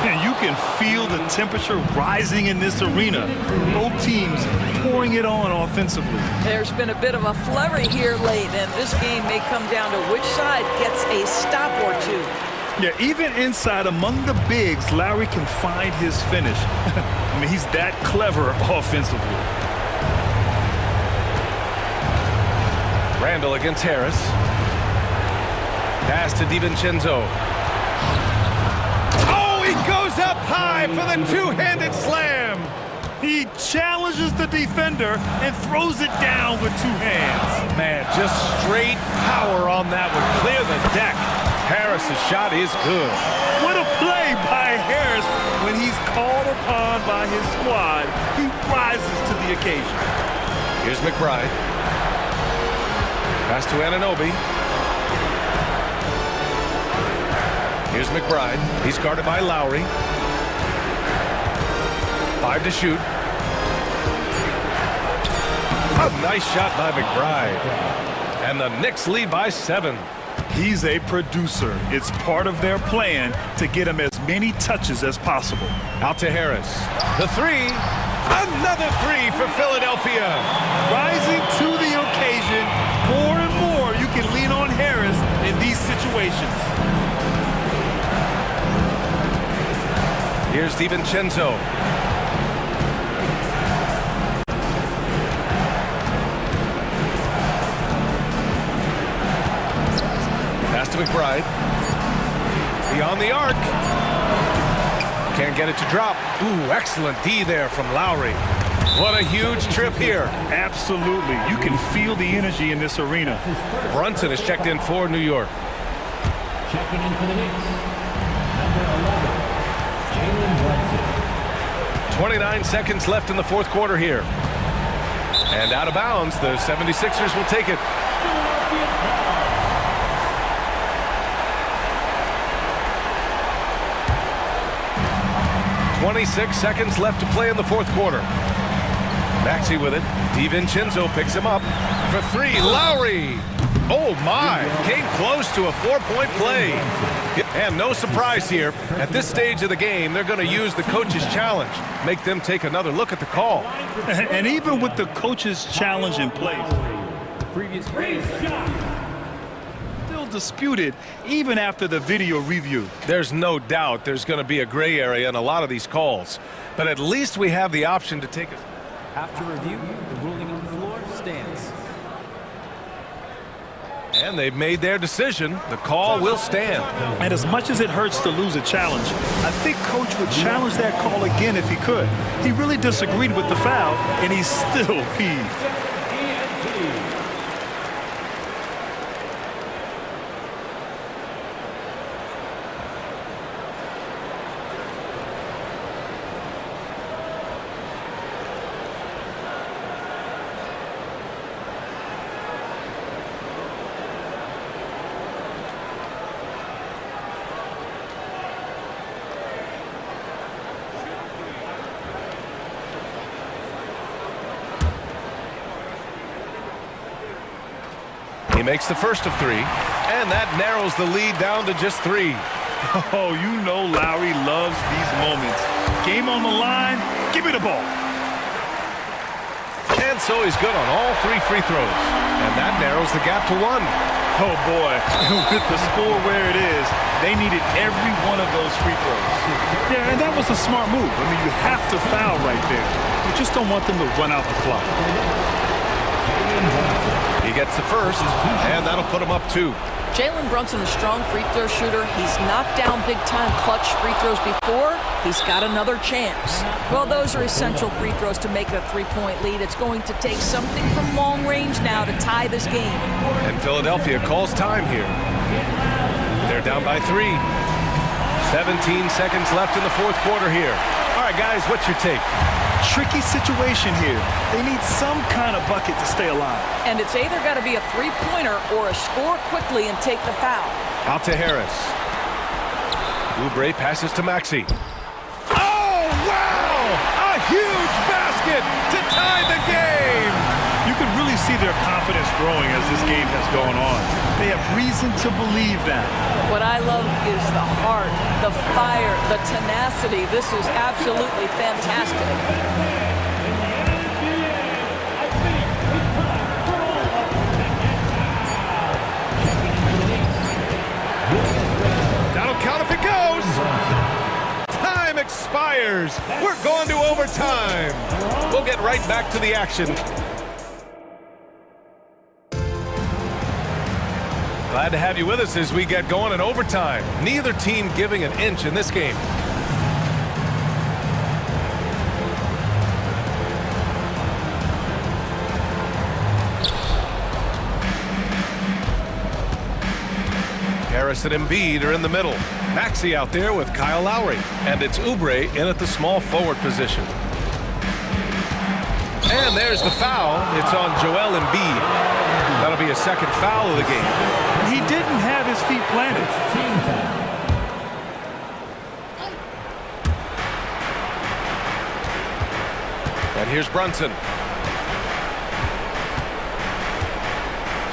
And you can feel the temperature rising in this arena. Both teams pouring it on offensively. There's been a bit of a flurry here late, and this game may come down to which side gets a stop or 2. Yeah, even inside among the bigs, Lowry can find his finish. I mean, he's that clever offensively. Randall against Harris. Pass to DiVincenzo. Goes up high for the two-handed slam. He challenges the defender and throws it down with 2 hands. Man, just straight power on that would clear the deck. Harris's shot is good. What a play by Harris. When he's called upon by his squad, he rises to the occasion. Here's McBride. Pass to Anunoby. Here's McBride. He's guarded by Lowry. 5 to shoot. A nice shot by McBride. And the Knicks lead by 7. He's a producer. It's part of their plan to get him as many touches as possible. Out to Harris. The 3. Another 3 for Philadelphia. Rising to the occasion. More and more you can lean on Harris in these situations. Here's DiVincenzo. Pass to McBride. Beyond the arc. Can't get it to drop. Ooh, excellent D there from Lowry. What a huge trip here. Absolutely. You can feel the energy in this arena. Brunson is checked in for New York. Checking in for the Knicks, number 11, Jalen Brunson. 29 seconds left in the fourth quarter here. And out of bounds, the 76ers will take it. .26 seconds left to play in the fourth quarter. Maxey with it. DiVincenzo picks him up for three. Lowry! Oh my! Came close to a 4-point play. And no surprise here. At this stage of the game, they're going to use the coach's challenge. Make them take another look at the call. And even with the coach's challenge in place, Previous play is still disputed even after the video review. There's no doubt there's going to be a gray area in a lot of these calls. But at least we have the option to take a... After review, the ruling on the floor stands. And they've made their decision. The call will stand. And as much as it hurts to lose a challenge, I think Coach would challenge that call again if he could. He really disagreed with the foul, and he's still peeved. He makes the first of three, and that narrows the lead down to just three. Oh, you know Lowry loves these moments. Game on the line, give me the ball. And so he's good on all three free throws, and that narrows the gap to one. Oh boy, with the score where it is, they needed every one of those free throws. Yeah, and that was a smart move. I mean, you have to foul right there. You just don't want them to run out the clock. He gets the first, and that'll put him up two. Jalen Brunson, a strong free throw shooter. He's knocked down big-time clutch free throws before. He's got another chance. Well, those are essential free throws to make a three-point lead. It's going to take something from long range now to tie this game. And Philadelphia calls time here. They're down by three. 17 seconds left in the fourth quarter here. All right, guys, what's your take? Tricky situation here. They need some kind of bucket to stay alive. And it's either got to be a three-pointer or a score quickly and take the foul. Out to Harris. Oubre passes to Maxey. Oh, wow! A huge basket to tie the game! You can really see their confidence growing as this game has gone on. They have reason to believe that. What I love is the heart, the fire, the tenacity. This is absolutely fantastic. That'll count if it goes. Time expires. We're going to overtime. We'll get right back to the action. Glad to have you with us as we get going in overtime. Neither team giving an inch in this game. Harris and Embiid are in the middle. Maxey out there with Kyle Lowry. And it's Oubre in at the small forward position. And there's the foul. It's on Joel Embiid. That'll be a second foul of the game. He didn't have his feet planted. And here's Brunson.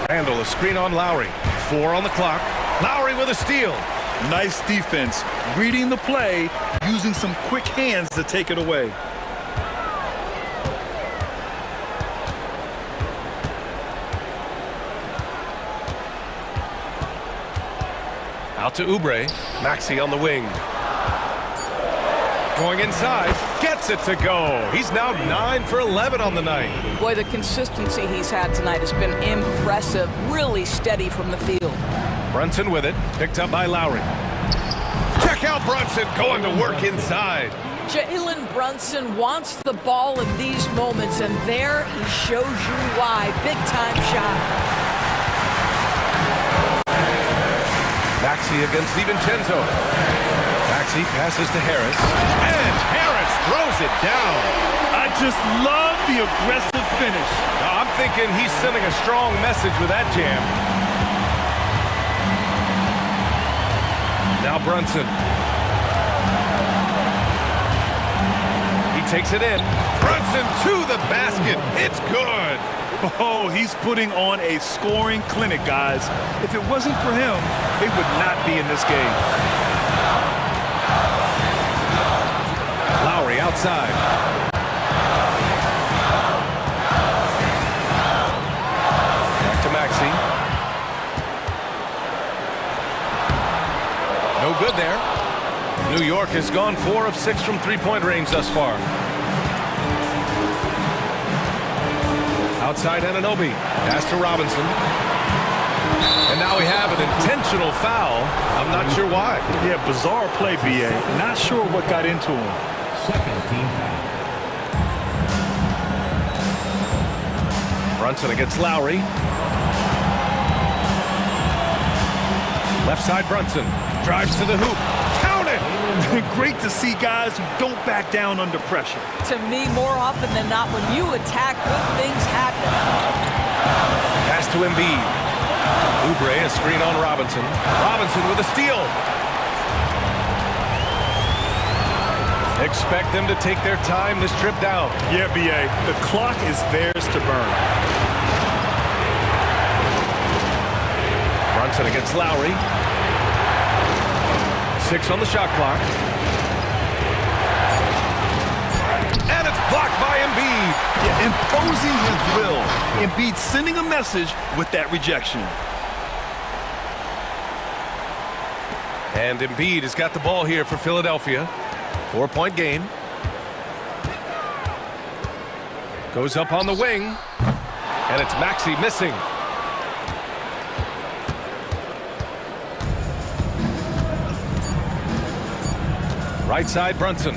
Randall, a screen on Lowry. 4 on the clock. Lowry with a steal. Nice defense. Reading the play, using some quick hands to take it away. Out to Oubre. Maxey on the wing. Going inside. Gets it to go. He's now 9 for 11 on the night. Boy, the consistency he's had tonight has been impressive. Really steady from the field. Brunson with it. Picked up by Lowry. Check Check out Brunson going to work inside. Jalen Brunson wants the ball in these moments, and there he shows you why. Big-time shot. Maxey against DiVincenzo. Maxey passes to Harris, and Harris throws it down. I just love the aggressive finish. Now, I'm thinking he's sending a strong message with that jam. Now Brunson. He takes it in. Brunson to the basket. It's good. Oh, he's putting on a scoring clinic, guys. If it wasn't for him, they would not be in this game. Lowry outside. Back to Maxey. No good there. New York has gone 4 of 6 from three-point range thus far. Outside Anunoby. Pass to Robinson. And now we have an intentional foul. I'm not sure why. Yeah, bizarre play, B.A. Not sure what got into him. Second team foul. Brunson against Lowry. Left side Brunson. Drives to the hoop. Count it! Great to see guys who don't back down under pressure. To me, more often than not, when you attack, good things happen. Pass to Embiid. Oubre, a screen on Robinson. Robinson with a steal. Expect them to take their time this trip down. Yeah, B.A. The clock is theirs to burn. Brunson against Lowry. 6 on the shot clock. And it's blocked by Embiid. Yeah, imposing his will. Embiid sending a message with that rejection. And Embiid has got the ball here for Philadelphia. 4-point game. Goes up on the wing. And it's Maxey missing. Right side Brunson.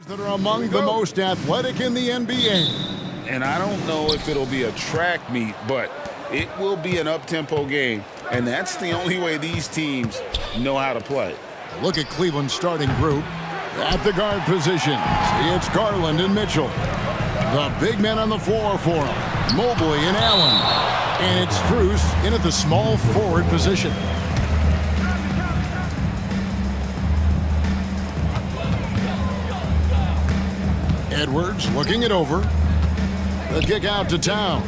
That are among the most athletic in the NBA. And I don't know if it'll be a track meet, but it will be an up-tempo game. And that's the only way these teams know how to play. Look at Cleveland's starting group. At the guard positions, it's Garland and Mitchell. The big men on the floor for them, Mobley and Allen. And it's Strus in at the small forward position. Edwards looking it over. The kick out to Towns.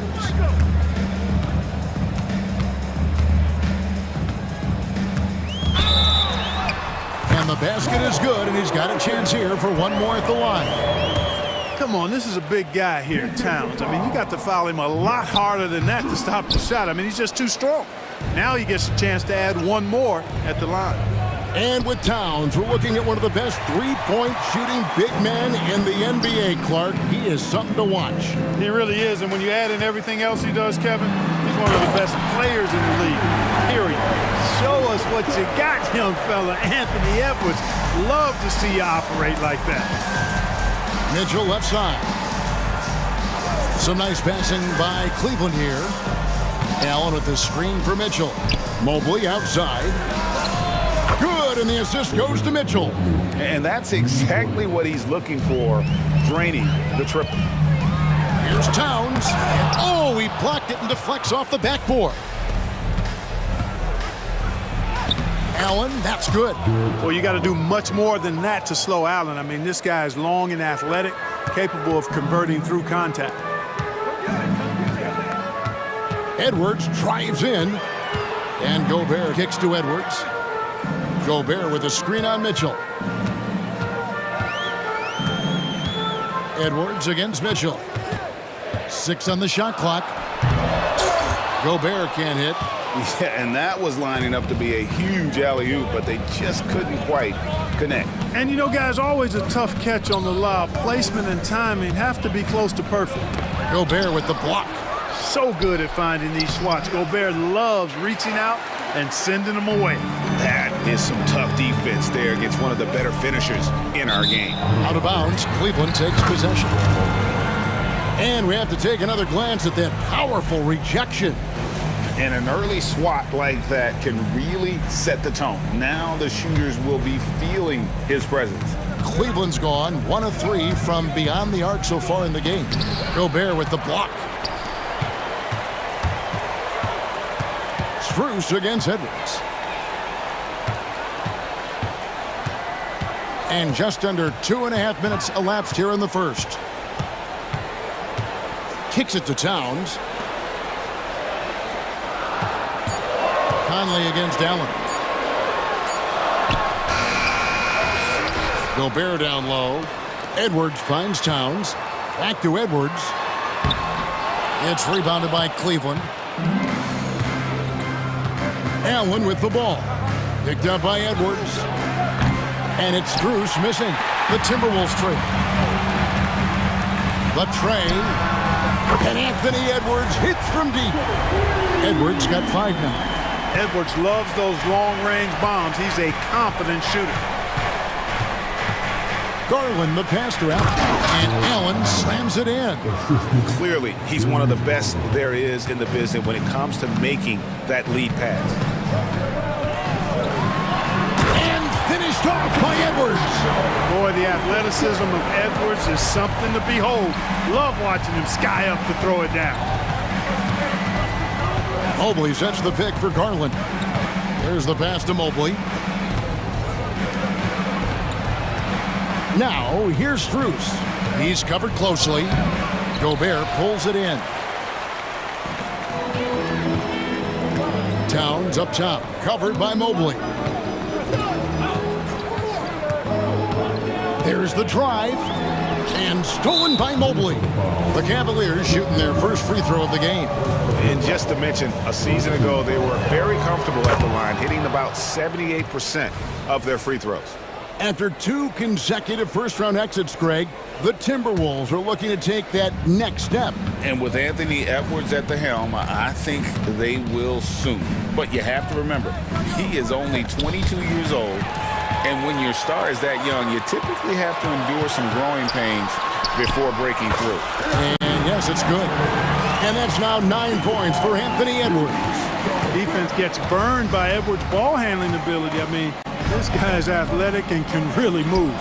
And the basket is good, and he's got a chance here for one more at the line. Come on, this is a big guy here, Towns. I mean, you got to foul him a lot harder than that to stop the shot. I mean, he's just too strong. Now he gets a chance to add one more at the line. And with Towns, we're looking at one of the best three-point shooting big men in the NBA, Clark. He is something to watch. He really is, and when you add in everything else he does, Kevin, he's one of the best players in the league, period. Show us what you got, young fella. Anthony Edwards, love to see you operate like that. Mitchell left side. Some nice passing by Cleveland here. Allen with the screen for Mitchell. Mobley outside. Good, and the assist goes to Mitchell. And that's exactly what he's looking for, draining the triple. Here's Towns. And oh, he blocked it and deflects off the backboard. Allen, that's good. Well, you got to do much more than that to slow Allen. I mean, this guy is long and athletic, capable of converting through contact. Edwards drives in, and Gobert kicks to Edwards. Gobert with a screen on Mitchell. Edwards against Mitchell. 6 on the shot clock. Gobert can't hit. Yeah, and that was lining up to be a huge alley-oop, but they just couldn't quite connect. And you know, guys, always a tough catch on the lob. Placement and timing have to be close to perfect. Gobert with the block. So good at finding these swats. Gobert loves reaching out and sending them away. That is some tough defense there against one of the better finishers in our game. Out of bounds, Cleveland takes possession. And we have to take another glance at that powerful rejection. And an early swat like that can really set the tone. Now the shooters will be feeling his presence. Cleveland's gone 1 of 3 from beyond the arc so far in the game. Gobert with the block. Strus against Edwards. And just under 2.5 minutes elapsed here in the first. Kicks it to Towns. Conley against Allen. Gobert down low. Edwards finds Towns. Back to Edwards. It's rebounded by Cleveland. Allen with the ball. Picked up by Edwards. And it's Strus missing. The Timberwolves trade. The tray. And Anthony Edwards hits from deep. Edwards got 5 now. Edwards loves those long-range bombs. He's a confident shooter. Garland, the pass route, and Allen slams it in. Clearly, he's one of the best there is in the business when it comes to making that lead pass. And finished off by Edwards. Boy, the athleticism of Edwards is something to behold. Love watching him sky up to throw it down. Mobley sets the pick for Garland. There's the pass to Mobley. Now, here's Strus. He's covered closely. Gobert pulls it in. Towns up top, covered by Mobley. There's the drive. And stolen by Mobley. The Cavaliers shooting their first free throw of the game. And just to mention, a season ago, they were very comfortable at the line, hitting about 78% of their free throws. After 2 consecutive first-round exits, Greg, the Timberwolves are looking to take that next step. And with Anthony Edwards at the helm, I think they will soon. But you have to remember, he is only 22 years old. And when your star is that young, you typically have to endure some growing pains before breaking through. And yes, it's good. And that's now 9 points for Anthony Edwards. Defense gets burned by Edwards' ball handling ability. I mean, this guy's athletic and can really move.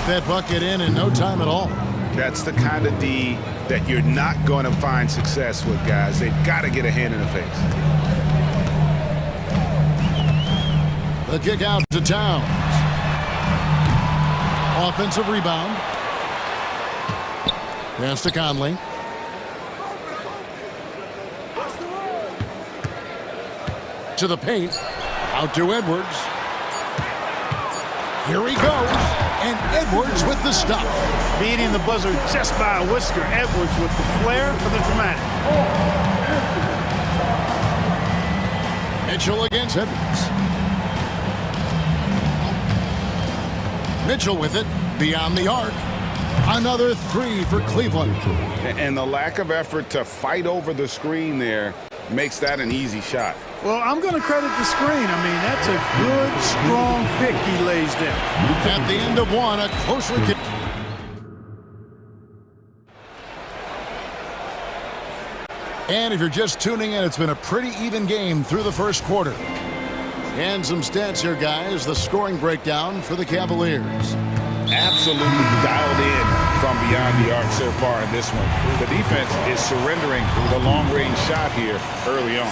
That bucket in no time at all. That's the kind of D that you're not going to find success with, guys. They've got to get a hand in the face. The kick out to Towns. Offensive rebound. Pass to Conley. To the paint. Out to Edwards. Here he goes. And Edwards with the stop. Beating the buzzer just by a whisker. Edwards with the flair for the dramatic. Mitchell against Edwards. Mitchell with it. Beyond the arc. Another 3 for Cleveland. And the lack of effort to fight over the screen there makes that an easy shot. Well, I'm going to credit the screen. I mean, that's a good, strong pick he lays down. At the end of one, a closely... And if you're just tuning in, it's been a pretty even game through the first quarter. And some stats here, guys. The scoring breakdown for the Cavaliers. Absolutely dialed in from beyond the arc so far in this one. The defense is surrendering the long-range shot here early on.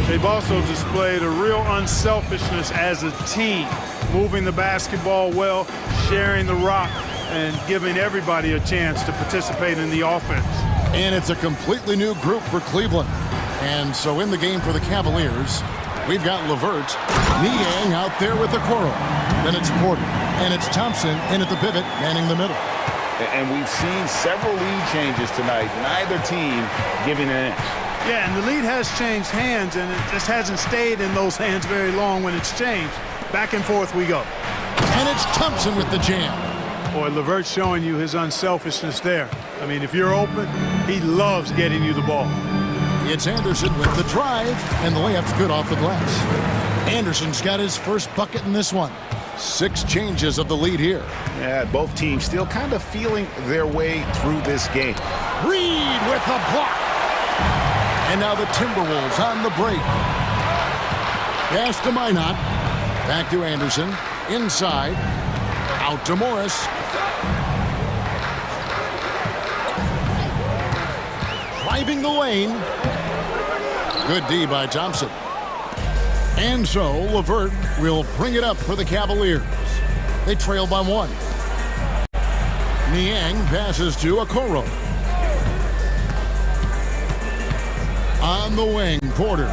They've also displayed a real unselfishness as a team, moving the basketball well, sharing the rock, and giving everybody a chance to participate in the offense. And it's a completely new group for Cleveland. And so in the game for the Cavaliers, we've got LeVert, Niang out there with the Okoro. Then it's Porter. And it's Thompson in at the pivot, manning the middle. And we've seen several lead changes tonight. Neither team giving an inch. Yeah, and the lead has changed hands, and it just hasn't stayed in those hands very long when it's changed. Back and forth we go. And it's Thompson with the jam. Boy, LeVert's showing you his unselfishness there. I mean, if you're open, he loves getting you the ball. It's Anderson with the drive, and the layup's good off the glass. Anderson's got his first bucket in this one. 6 changes of the lead here. Yeah, both teams still kind of feeling their way through this game. Reed with the block. And now the Timberwolves on the break. Pass to Minot. Back to Anderson. Inside. Out to Morris. Driving the lane. Good D by Thompson. And so LeVert will bring it up for the Cavaliers. They trail by 1. Niang passes to Okoro. On the wing, Porter.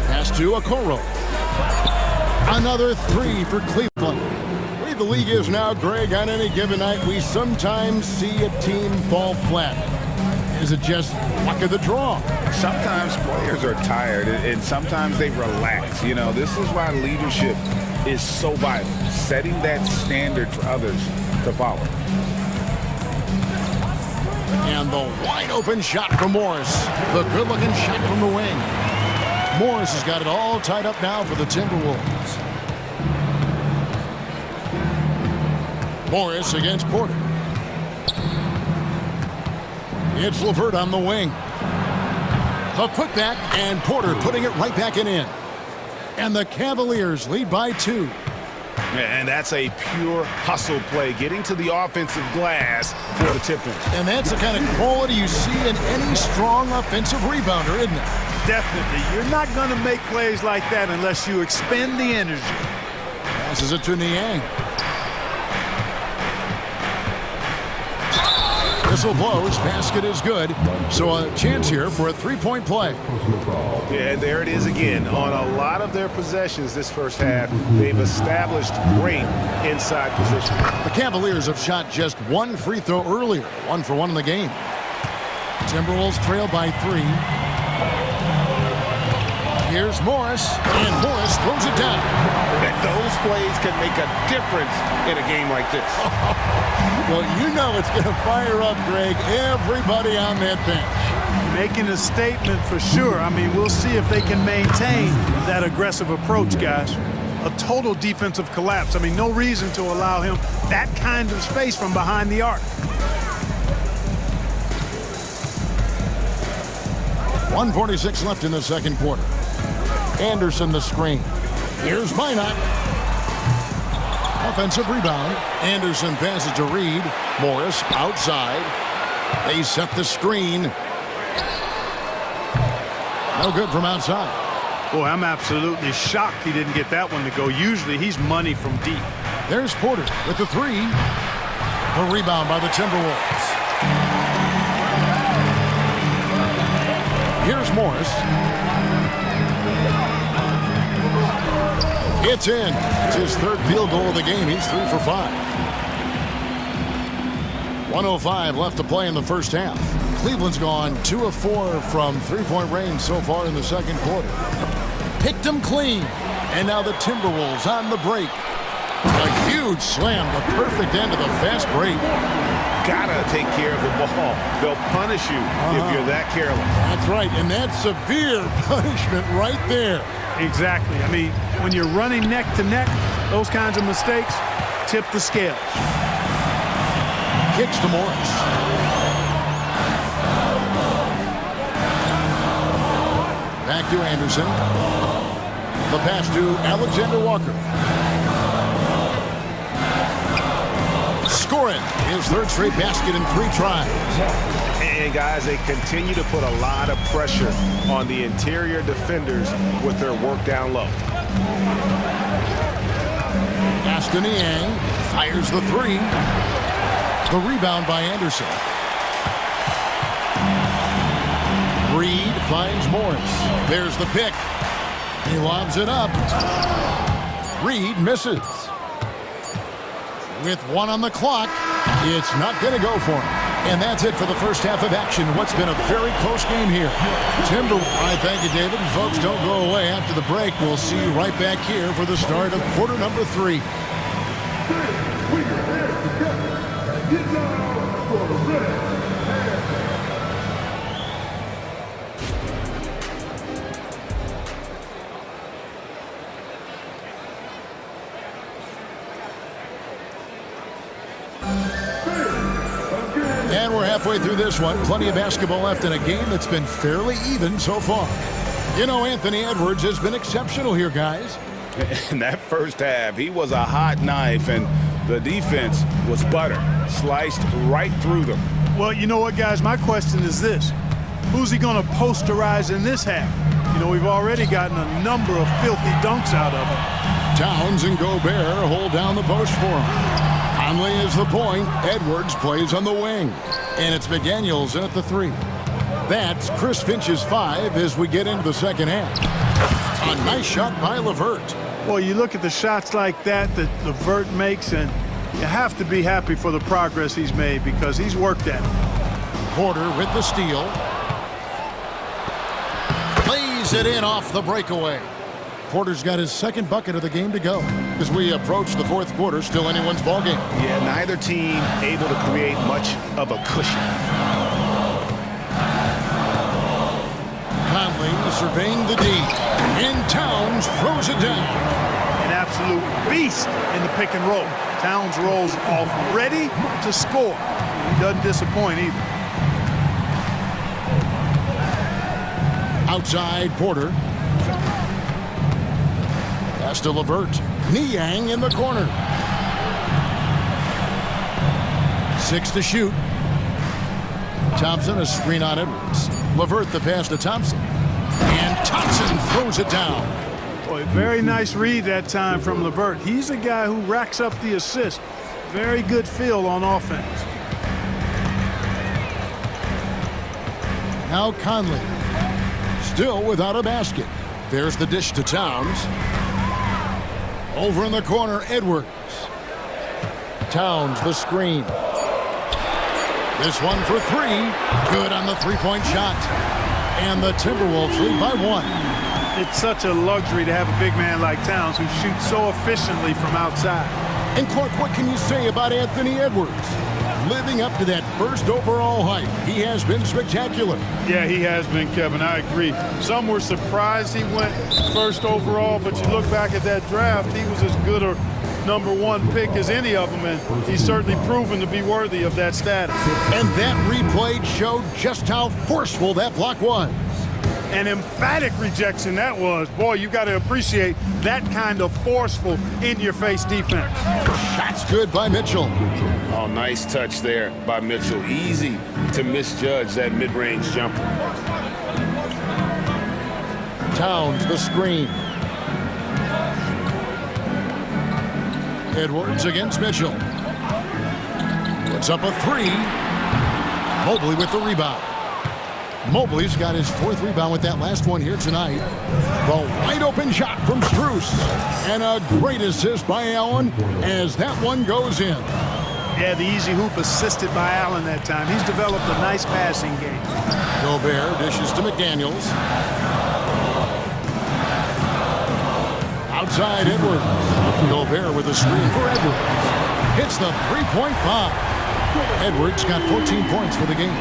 Pass to Okoro. Another 3 for Cleveland. The way the league is now, Greg, on any given night, we sometimes see a team fall flat. Is it just luck of the draw? Sometimes players are tired, and sometimes they relax. You know, this is why leadership is so vital, setting that standard for others to follow. And the wide-open shot from Morris. The good-looking shot from the wing. Morris has got it all tied up now for the Timberwolves. Morris against Porter. It's LeVert on the wing. The putback, and Porter putting it right back in. And the Cavaliers lead by 2. And that's a pure hustle play, getting to the offensive glass for the tip-in. And that's the kind of quality you see in any strong offensive rebounder, isn't it? Definitely. You're not going to make plays like that unless you expend the energy. Passes it to Niang. Whistle blows. Basket is good. So a chance here for a 3-point play. Yeah, and there it is again. On a lot of their possessions this first half, they've established great inside position. The Cavaliers have shot just 1 free throw earlier. 1 for 1 in the game. Timberwolves trail by 3. Here's Morris, and Morris throws it down. And those plays can make a difference in a game like this. Well, you know it's going to fire up, Greg, everybody on that bench. Making a statement for sure. I mean, we'll see if they can maintain that aggressive approach, guys. A total defensive collapse. I mean, no reason to allow him that kind of space from behind the arc. 1:46 left in the second quarter. Anderson the screen. Here's Minot. Offensive rebound. Anderson passes to Reed. Morris outside. They set the screen. No good from outside. Boy, I'm absolutely shocked he didn't get that one to go. Usually he's money from deep. There's Porter with the three. The rebound by the Timberwolves. Here's Morris. It's in. It's his third field goal of the game. He's 3 for 5. 1:05 left to play in the first half. Cleveland's gone 2 of 4 from three-point range so far in the second quarter. Picked him clean. And now the Timberwolves on the break. A huge slam, the perfect end of the fast break. Gotta take care of the ball. They'll punish you if you're that careless. That's right, and that's severe punishment right there. Exactly. I mean, when you're running neck to neck, those kinds of mistakes tip the scales. Kicks to Morris. Back to Anderson. The pass to Alexander Walker. Scoring his third straight basket in 3 tries. And guys, they continue to put a lot of pressure on the interior defenders with their work down low. Aston Yang fires the 3. The rebound by Anderson. Reed finds Morris. There's the pick. He lobs it up. Reed misses. With 1 on the clock, it's not going to go for him. And that's it for the first half of action. What's been a very close game here. I thank you, David. And folks, don't go away after the break. We'll see you right back here for the start of quarter number 3. And we're halfway through this one. Plenty of basketball left in a game that's been fairly even so far. You know, Anthony Edwards has been exceptional here, guys. In that first half, he was a hot knife, and the defense was butter. Sliced right through them. Well, you know what, guys? My question is this. Who's he going to posterize in this half? You know, we've already gotten a number of filthy dunks out of him. Towns and Gobert hold down the post for him. Conley is the point. Edwards plays on the wing. And it's McDaniels in at the 3. That's Chris Finch's 5 as we get into the second half. A nice shot by LeVert. Well, you look at the shots like that LeVert makes, and you have to be happy for the progress he's made because he's worked at it. Porter with the steal. Plays it in off the breakaway. Porter's got his second bucket of the game to go. As we approach the fourth quarter, still anyone's ballgame. Yeah, neither team able to create much of a cushion. Conley surveying the D. And Towns throws it down. An absolute beast in the pick and roll. Towns rolls off ready to score. He doesn't disappoint either. Outside Porter. Pass to LeVert. Niang in the corner. 6 to shoot. Thompson a screen on Edwards. LeVert the pass to Thompson. And Thompson throws it down. Boy, very nice read that time from LeVert. He's a guy who racks up the assist. Very good feel on offense. Now Conley. Still without a basket. There's the dish to Towns. Over in the corner, Edwards. Towns, the screen. This one for 3. Good on the three-point shot. And the Timberwolves lead by 1. It's such a luxury to have a big man like Towns who shoots so efficiently from outside. And Clark, what can you say about Anthony Edwards? Living up to that first overall hype, he has been spectacular. Yeah, he has been, Kevin. I agree. Some were surprised he went first overall, but you look back at that draft, he was as good a #1 pick as any of them, and he's certainly proven to be worthy of that status. And that replay showed just how forceful that block was. An emphatic rejection that was. Boy, you got to appreciate that kind of forceful, in-your-face defense. That's good by Mitchell. Oh, nice touch there by Mitchell. Easy to misjudge that mid-range jumper. Towns the screen. Edwards against Mitchell. Puts up a 3. Mobley with the rebound. Mobley's got his 4th rebound with that last one here tonight. The wide open shot from Strus. And a great assist by Allen as that one goes in. Yeah, the easy hoop assisted by Allen that time. He's developed a nice passing game. Gobert dishes to McDaniels. Outside Edwards. Gobert with a screen for Edwards. Hits the three-point bomb. Edwards got 14 points for the game.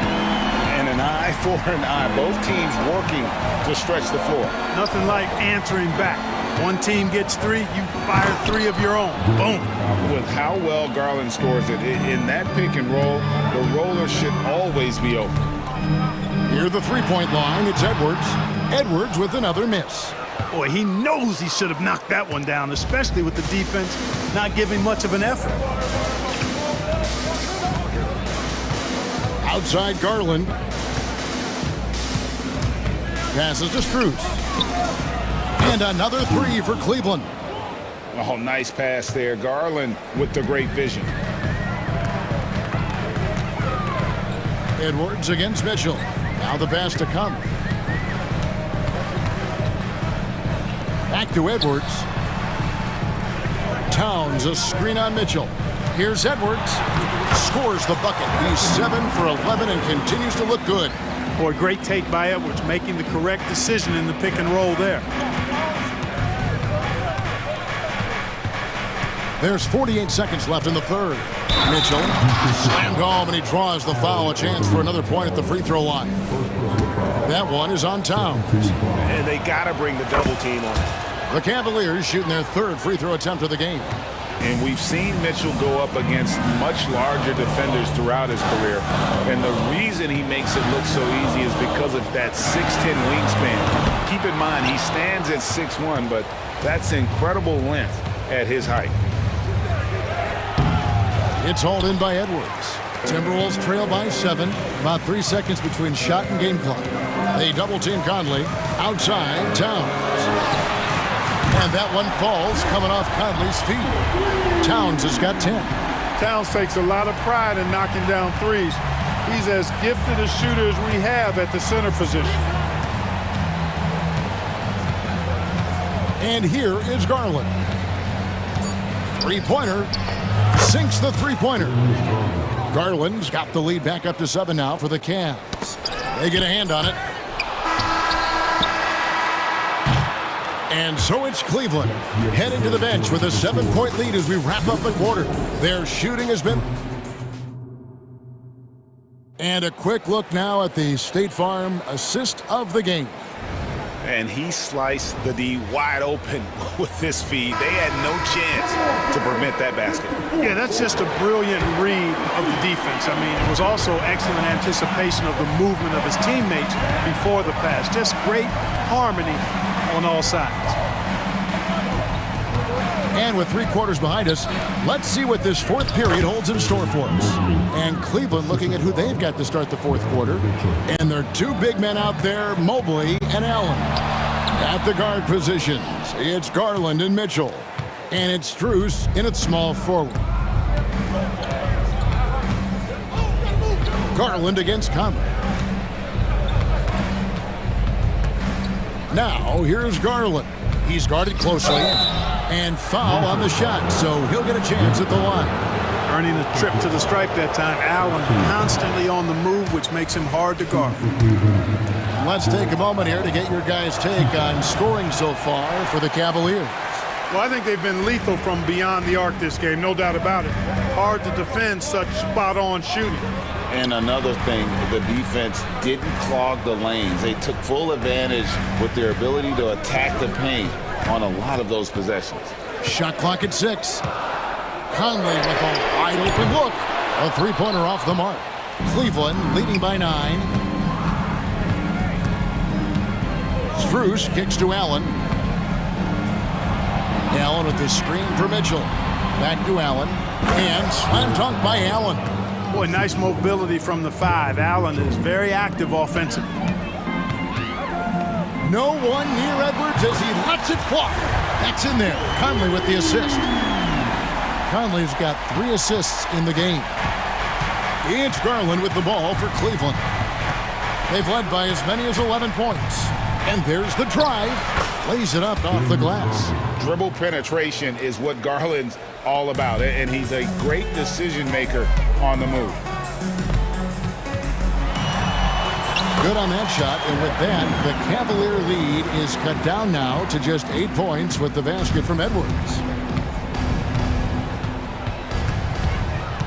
And an eye for an eye. Both teams working to stretch the floor. Nothing like answering back. One team gets 3, you fire 3 of your own. Boom. With how well Garland scores it, in that pick and roll, the roller should always be open. Near the three-point line, it's Edwards. Edwards with another miss. Boy, he knows he should have knocked that one down, especially with the defense not giving much of an effort. Outside Garland. Passes to Strus. And another 3 for Cleveland. Oh, nice pass there. Garland with the great vision. Edwards against Mitchell. Now the pass to Conley. Back to Edwards. Towns a screen on Mitchell. Here's Edwards. Scores the bucket. He's 7 for 11 and continues to look good. Boy, great take by Edwards, making the correct decision in the pick and roll there. There's 48 seconds left in the third. Mitchell slammed home and he draws the foul. A chance for another point at the free throw line. That one is on Towns. And they got to bring the double team on. The Cavaliers shooting their 3rd free throw attempt of the game. And we've seen Mitchell go up against much larger defenders throughout his career. And the reason he makes it look so easy is because of that 6'10" wingspan. Keep in mind, he stands at 6'1", but that's incredible length at his height. It's hauled in by Edwards. Timberwolves trail by 7. About 3 seconds between shot and game clock. They double-team Conley. Outside, Towns. And that one falls coming off Conley's feet. Towns has got 10. Towns takes a lot of pride in knocking down 3s. He's as gifted a shooter as we have at the center position. And here is Garland. Three-pointer. Sinks the three-pointer. Garland's got the lead back up to 7 now for the Cavs. They get a hand on it. And so it's Cleveland heading to the bench with a 7-point lead as we wrap up the quarter. Their shooting has been... And a quick look now at the State Farm assist of the game. And he sliced the D wide open with this feed. They had no chance to prevent that basket. Yeah, that's just a brilliant read of the defense. I mean, it was also excellent anticipation of the movement of his teammates before the pass. Just great harmony on all sides. And with 3 quarters behind us, let's see what this 4th period holds in store for us. And Cleveland looking at who they've got to start the 4th quarter. And their 2 big men out there, Mobley and Allen. At the guard positions, it's Garland and Mitchell. And it's Strus in its small forward. Garland against Conley. Now, here's Garland. He's guarded closely. And foul on the shot, so he'll get a chance at the line. earning a trip to the stripe that time. Allen constantly on the move, which makes him hard to guard. Let's take a moment here to get your guys' take on scoring so far for the Cavaliers. Well, I think they've been lethal from beyond the arc this game, no doubt about it. Hard to defend such spot-on shooting. And another thing, the defense didn't clog the lanes. They took full advantage with their ability to attack the paint on a lot of those possessions. Shot clock at 6. Conley with a wide open look. A three-pointer off the mark. Cleveland leading by 9. Strus kicks to Allen. Allen with the screen for Mitchell. Back to Allen. And slam dunk by Allen. Boy, nice mobility from the 5. Allen is very active offensively. No one near Edwards as he lets it fly. That's in there. Conley with the assist. Conley's got 3 assists in the game. It's Garland with the ball for Cleveland. They've led by as many as 11 points. And there's the drive. Lays it up off the glass. Dribble penetration is what Garland's all about, and he's a great decision maker on the move. Good on that shot, and with that, the Cavalier lead is cut down now to just 8 points with the basket from Edwards.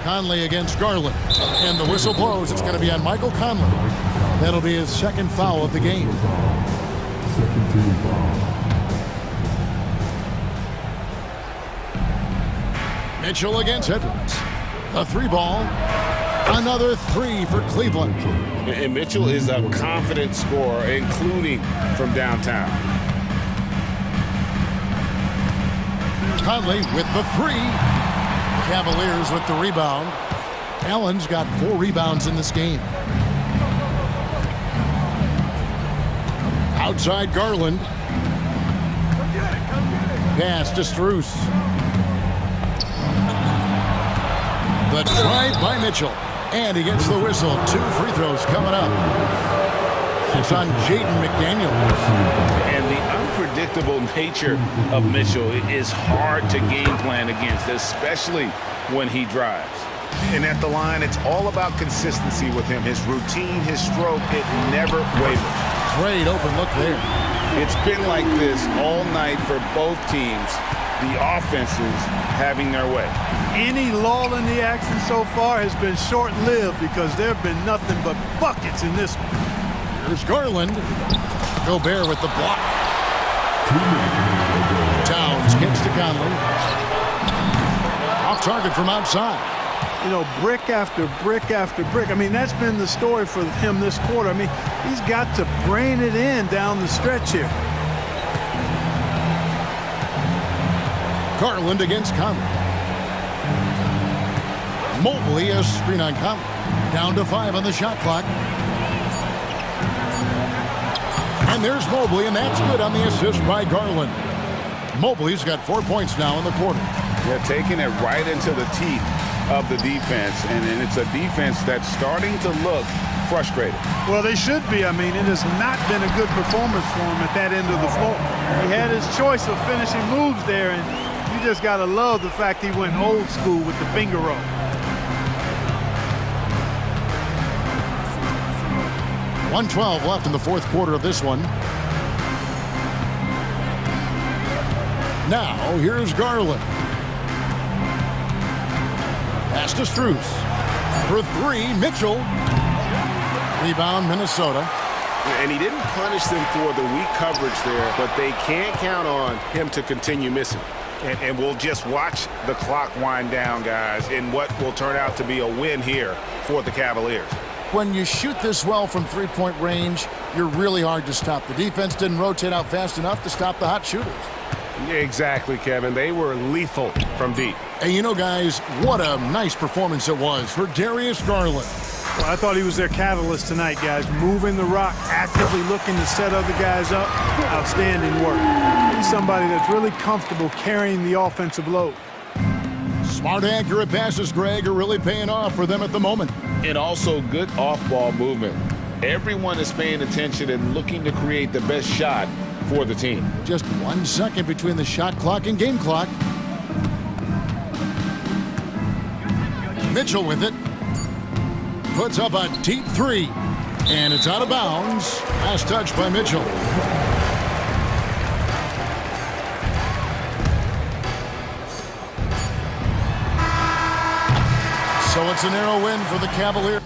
Conley against Garland, and the whistle blows. It's going to be on Michael Conley. That'll be his second foul of the game. Second team foul. Mitchell against Edwards. A 3-ball. Another 3 for Cleveland. And Mitchell is a confident scorer, including from downtown. Conley with the 3. Cavaliers with the rebound. Allen's got 4 rebounds in this game. Outside Garland. Pass to Strus. The drive by Mitchell. And he gets the whistle. 2 free throws coming up. It's on Jaden McDaniel. And the unpredictable nature of Mitchell is hard to game plan against, especially when he drives. And at the line, it's all about consistency with him. His routine, his stroke, it never wavers. Great open look there. It's been like this all night for both teams. The offenses having their way. Any lull in the action so far has been short-lived because there have been nothing but buckets in this one. Here's Garland. Gobert with the block. Towns kicks to Conley. Off target from outside. You know, brick after brick after brick. I mean, that's been the story for him this quarter. I mean, he's got to brain it in down the stretch here. Garland against Conley. Mobley a screen on Conley. Down to 5 on the shot clock. And there's Mobley, and that's good on the assist by Garland. Mobley's got 4 points now in the quarter. They're taking it right into the teeth of the defense, and it's a defense that's starting to look frustrated. Well, they should be. I mean, it has not been a good performance for him at that end of the floor. He had his choice of finishing moves there, and you just got to love the fact he went old school with the finger roll. .112 left in the fourth quarter of this one. Now, here's Garland. Pass to Strus. For 3, Mitchell. Rebound, Minnesota. And he didn't punish them for the weak coverage there, but they can't count on him to continue missing. And we'll just watch the clock wind down, guys, in what will turn out to be a win here for the Cavaliers. When you shoot this well from three-point range, you're really hard to stop. The defense didn't rotate out fast enough to stop the hot shooters. Exactly, Kevin. They were lethal from deep. And you know, guys, what a nice performance it was for Darius Garland. Well, I thought he was their catalyst tonight, guys. Moving the rock, actively looking to set other guys up. Outstanding work. He's somebody that's really comfortable carrying the offensive load. Smart, accurate passes, Greg, are really paying off for them at the moment. And also good off-ball movement. Everyone is paying attention and looking to create the best shot for the team. Just 1 second between the shot clock and game clock. Mitchell with it. Puts up a deep three. And it's out of bounds. Last touch by Mitchell. So it's a narrow win for the Cavaliers.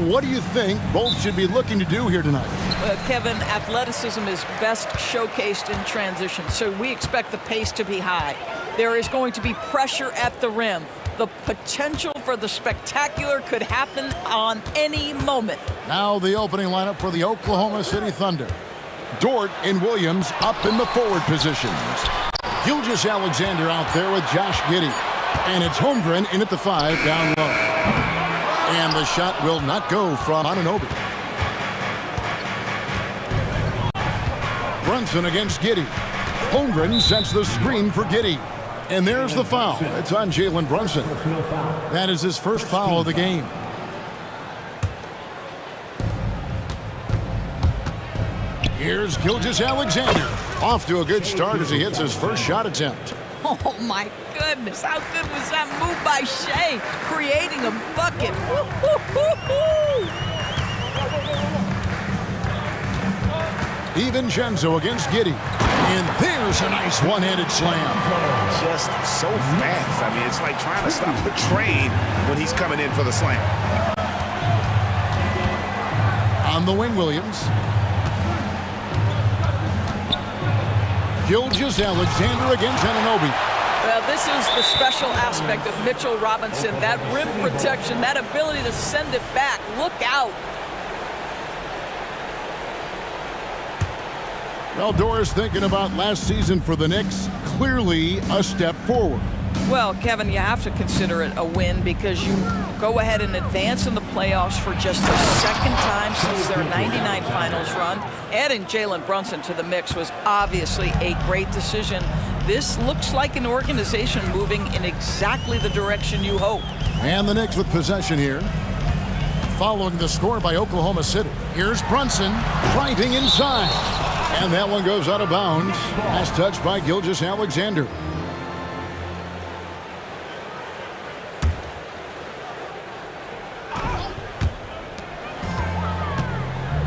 what do you think both should be looking to do here tonight? Kevin, athleticism is best showcased in transition, so we expect the pace to be high. There is going to be pressure at the rim. The potential for the spectacular could happen on any moment. Now the opening lineup for the Oklahoma City Thunder. Dort and Williams up in the forward positions. Gilgeous-Alexander out there with Josh Giddey. And it's Holmgren in at the 5 down low. And the shot will not go from Anunoby. Brunson against Giddey. Holmgren sets the screen for Giddey. And there's the foul. It's on Jalen Brunson. That is his first foul of the game. Here's Gilgeous-Alexander. Off to a good start as he hits his first shot attempt. Oh, my goodness. How good was that move by Shea, creating a bucket? DiVincenzo against Giddey. And there's a nice one-handed slam. Just so fast. I mean, it's like trying to stop a train when he's coming in for the slam. On the wing, Williams. Gilgeous-Alexander against Anunoby. Well, this is the special aspect of Mitchell Robinson. That rim protection, that ability to send it back. Look out. Well, Doris, thinking about last season for the Knicks, clearly a step forward. Well, Kevin, you have to consider it a win because you go ahead and advance in the playoffs for just the second time since their '99 finals run. Adding Jalen Brunson to the mix was obviously a great decision. This looks like an organization moving in exactly the direction you hope. And the Knicks with possession here. Following the score by Oklahoma City. Here's Brunson driving inside. And that one goes out of bounds. Last touch by Gilgeous-Alexander.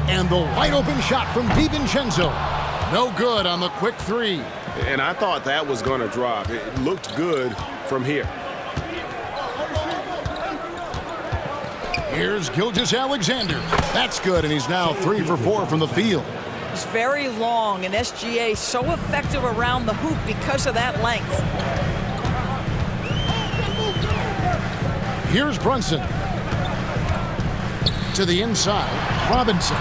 And the wide open shot from DiVincenzo. No good on the quick three. And I thought that was going to drop. It looked good from here. Here's Gilgeous-Alexander. That's good, and he's now 3 for 4 from the field. It's very long, and SGA so effective around the hoop because of that length. Here's Brunson. To the inside. Robinson.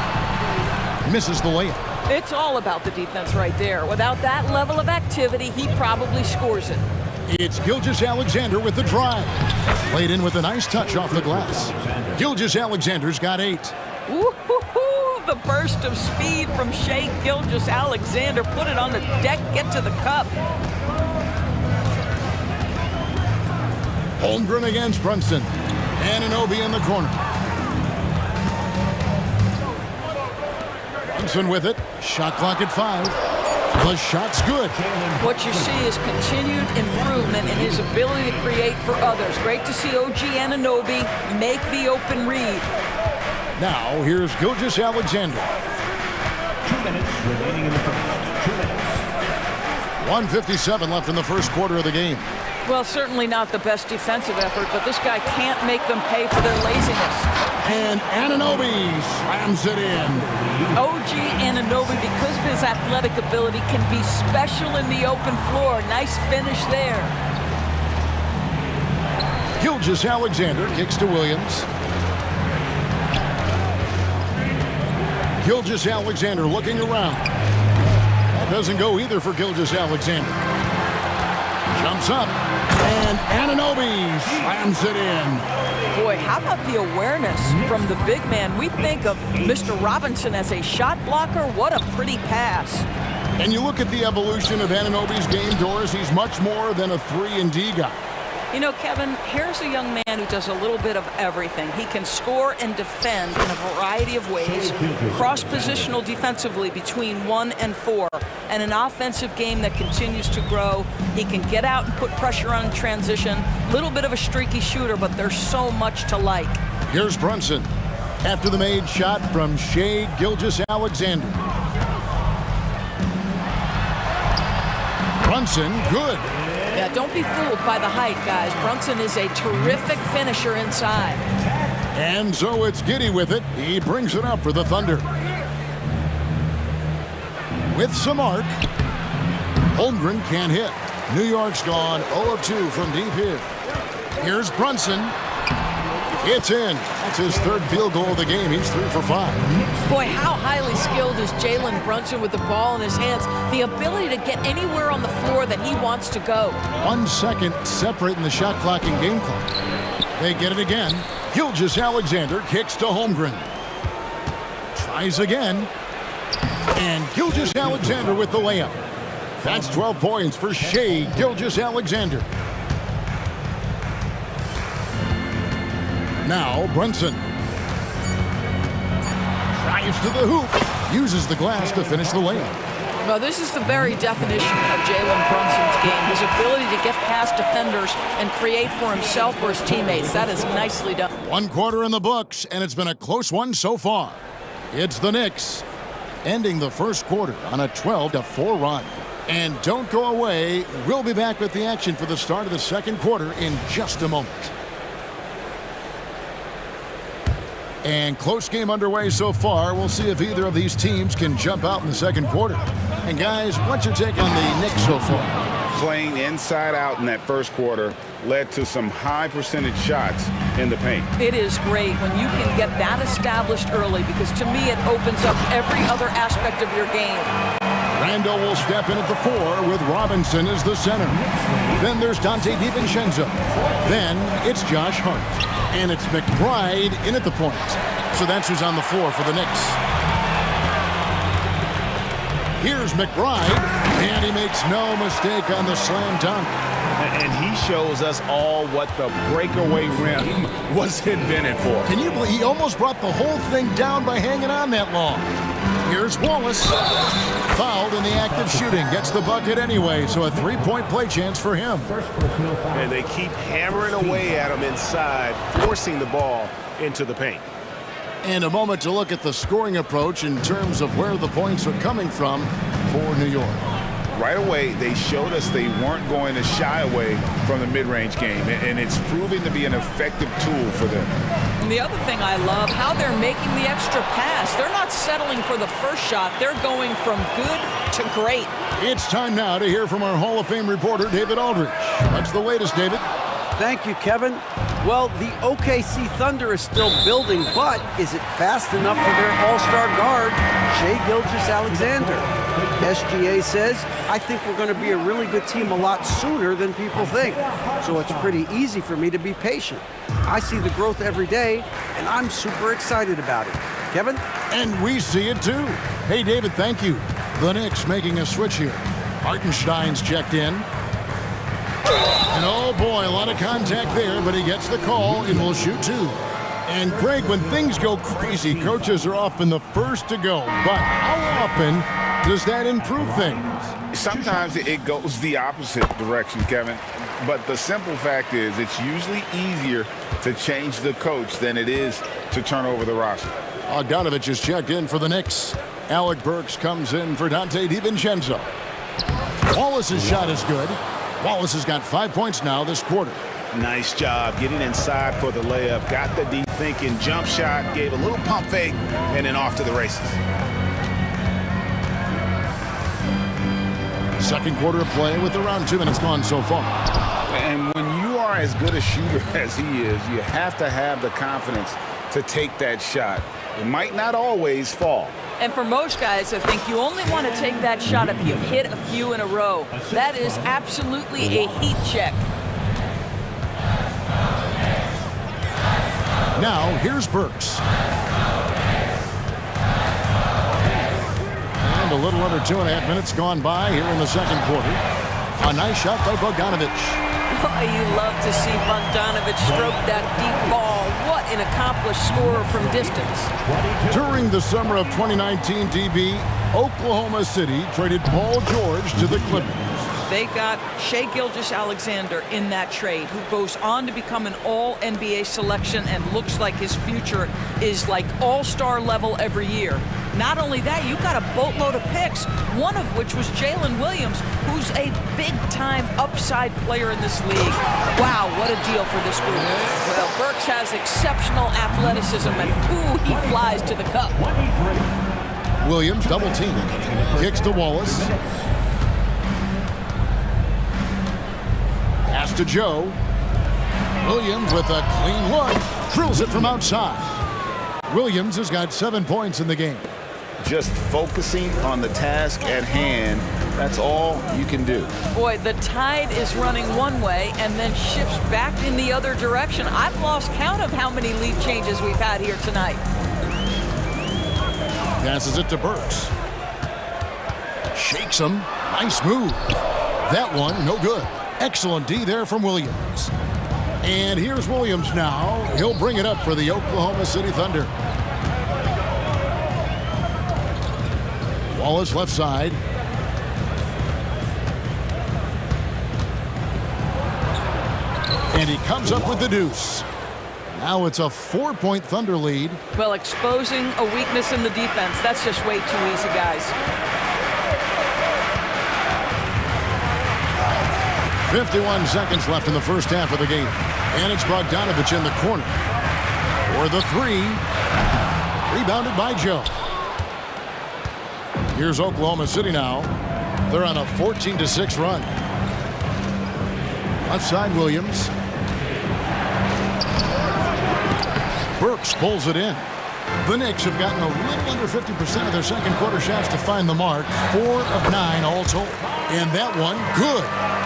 Misses the layup. It's all about the defense right there. Without that level of activity, he probably scores it. It's Gilgeous-Alexander with the drive. Played in with a nice touch off the glass. Gilgeous-Alexander's got 8. Woo-hoo-hoo! The burst of speed from Shea Gilgeous-Alexander. Put it on the deck, get to the cup. Holmgren against Brunson. Anunoby in the corner. Brunson with it. Shot clock at 5. The shot's good. What you see is continued improvement in his ability to create for others. Great to see OG Anunoby make the open read. Now, here's Gilgeous-Alexander. 2 minutes remaining in the first. 2 minutes. 1:57 left in the first quarter of the game. Well, certainly not the best defensive effort, but this guy can't make them pay for their laziness. And Anunoby slams it in. OG Anunoby, because of his athletic ability, can be special in the open floor. Nice finish there. Gilgeous-Alexander kicks to Williams. Gilgeous-Alexander looking around. That doesn't go either for Gilgeous-Alexander. Jumps up, and Anunoby slams it in. Boy, how about the awareness from the big man? We think of Mr. Robinson as a shot blocker. What a pretty pass. And you look at the evolution of Anunoby's game, Doris, he's much more than a 3-and-D guy. You know, Kevin, here's a young man who does a little bit of everything. He can score and defend in a variety of ways, cross-positional defensively between 1 and 4, and an offensive game that continues to grow. He can get out and put pressure on transition. Little bit of a streaky shooter, but there's so much to like. Here's Brunson after the made shot from Shea Gilgeous-Alexander. Brunson, good. Yeah, don't be fooled by the height, guys. Brunson is a terrific finisher inside. And so it's Giddey with it. He brings it up for the Thunder. With some arc. Holmgren can't hit. New York's gone 0 of 2 from deep here. Here's Brunson. It's in. That's his third field goal of the game. He's 3 for 5. Boy, how highly skilled is Jalen Brunson with the ball in his hands? The ability to get anywhere on the floor that he wants to go. 1 second separating the shot clock and game clock. They get it again. Gilgeous-Alexander kicks to Holmgren. Tries again. And Gilgeous-Alexander with the layup. That's 12 points for Shai Gilgeous-Alexander. Now Brunson. Drives to the hoop. Uses the glass to finish the layup. Well, this is the very definition of Jalen Brunson's game. His ability to get past defenders and create for himself or his teammates. That is nicely done. 1 quarter in the books, and it's been a close one so far. It's the Knicks ending the first quarter on a 12-4 run. And don't go away. We'll be back with the action for the start of the second quarter in just a moment. And close game underway so far. We'll see if either of these teams can jump out in the second quarter. And guys, what's your take on the Knicks so far? Playing inside out in that first quarter led to some high percentage shots in the paint. It is great when you can get that established early, because to me it opens up every other aspect of your game. Randall will step in at the 4 with Robinson as the center. Then there's Dante DiVincenzo. Then it's Josh Hart. And it's McBride in at the point. So that's who's on the floor for the Knicks. Here's McBride. And he makes no mistake on the slam dunk. And he shows us all what the breakaway rim was invented for. Can you believe he almost brought the whole thing down by hanging on that long? Here's Wallace. Fouled in the act of shooting. Gets the bucket anyway, so a 3-point play chance for him. And they keep hammering away at him inside, forcing the ball into the paint. And a moment to look at the scoring approach in terms of where the points are coming from for New York. Right away, they showed us they weren't going to shy away from the mid-range game, and it's proving to be an effective tool for them. And the other thing I love, how they're making the extra pass. They're not settling for the first shot. They're going from good to great. It's time now to hear from our Hall of Fame reporter, David Aldridge. What's the latest, David? Thank you, Kevin. Well, the OKC Thunder is still building, but is it fast enough for their all-star guard, Shai Gilgeous-Alexander? SGA says, I think we're going to be a really good team a lot sooner than people think. So it's pretty easy for me to be patient. I see the growth every day, and I'm super excited about it. Kevin? And we see it too. Hey, David, thank you. The Knicks making a switch here. Hartenstein's checked in. And oh boy, a lot of contact there, but he gets the call and will shoot 2. And Greg, when things go crazy, coaches are often the first to go. But how often does that improve things? Sometimes it goes the opposite direction, Kevin. But the simple fact is it's usually easier to change the coach than it is to turn over the roster. Bogdanovich is checked in for the Knicks. Alec Burks comes in for Dante DiVincenzo. Wallace's shot is good. Wallace has got 5 points now this quarter. Nice job getting inside for the layup. Got the deep thinking jump shot, gave a little pump fake, and then off to the races. Second quarter of play with around 2 minutes gone so far. And when you are as good a shooter as he is, you have to have the confidence to take that shot. It might not always fall. And for most guys, I think you only want to take that shot if you've hit a few in a row. That is absolutely a heat check. Now, here's Burks. And a little under 2.5 minutes gone by here in the second quarter. A nice shot by Bogdanovich. Oh, you love to see Bogdanovich stroke that deep ball. What an accomplished scorer from distance. During the summer of 2019, DB, Oklahoma City traded Paul George to the Clippers. They got Shai Gilgeous-Alexander in that trade, who goes on to become an all-NBA selection and looks like his future is like all-star level every year. Not only that, you got a boatload of picks, one of which was Jalen Williams, who's a big-time upside player in this league. Wow, what a deal for this group. Well, Burks has exceptional athleticism, and ooh, he flies to the cup. Williams double team. Kicks to Wallace. Pass to Joe. Williams with a clean look. Drills it from outside. Williams has got 7 points in the game. Just focusing on the task at hand, that's all you can do. Boy, the tide is running one way and then shifts back in the other direction. I've lost count of how many lead changes we've had here tonight. Passes it to Burks. Shakes him. Nice move. That one, no good. Excellent D there from Williams. And here's Williams now. He'll bring it up for the Oklahoma City Thunder. Wallace left side. And he comes up with the deuce. Now it's a 4-point Thunder lead. Well, exposing a weakness in the defense, that's just way too easy, guys. 51 seconds left in the first half of the game. And it's Bogdanovich in the corner. For the three. Rebounded by Joe. Here's Oklahoma City now. They're on a 14-6 run. Left side, Williams. Burks pulls it in. The Knicks have gotten a little under 50% of their second quarter shots to find the mark. 4 of 9 all told. And that one, good.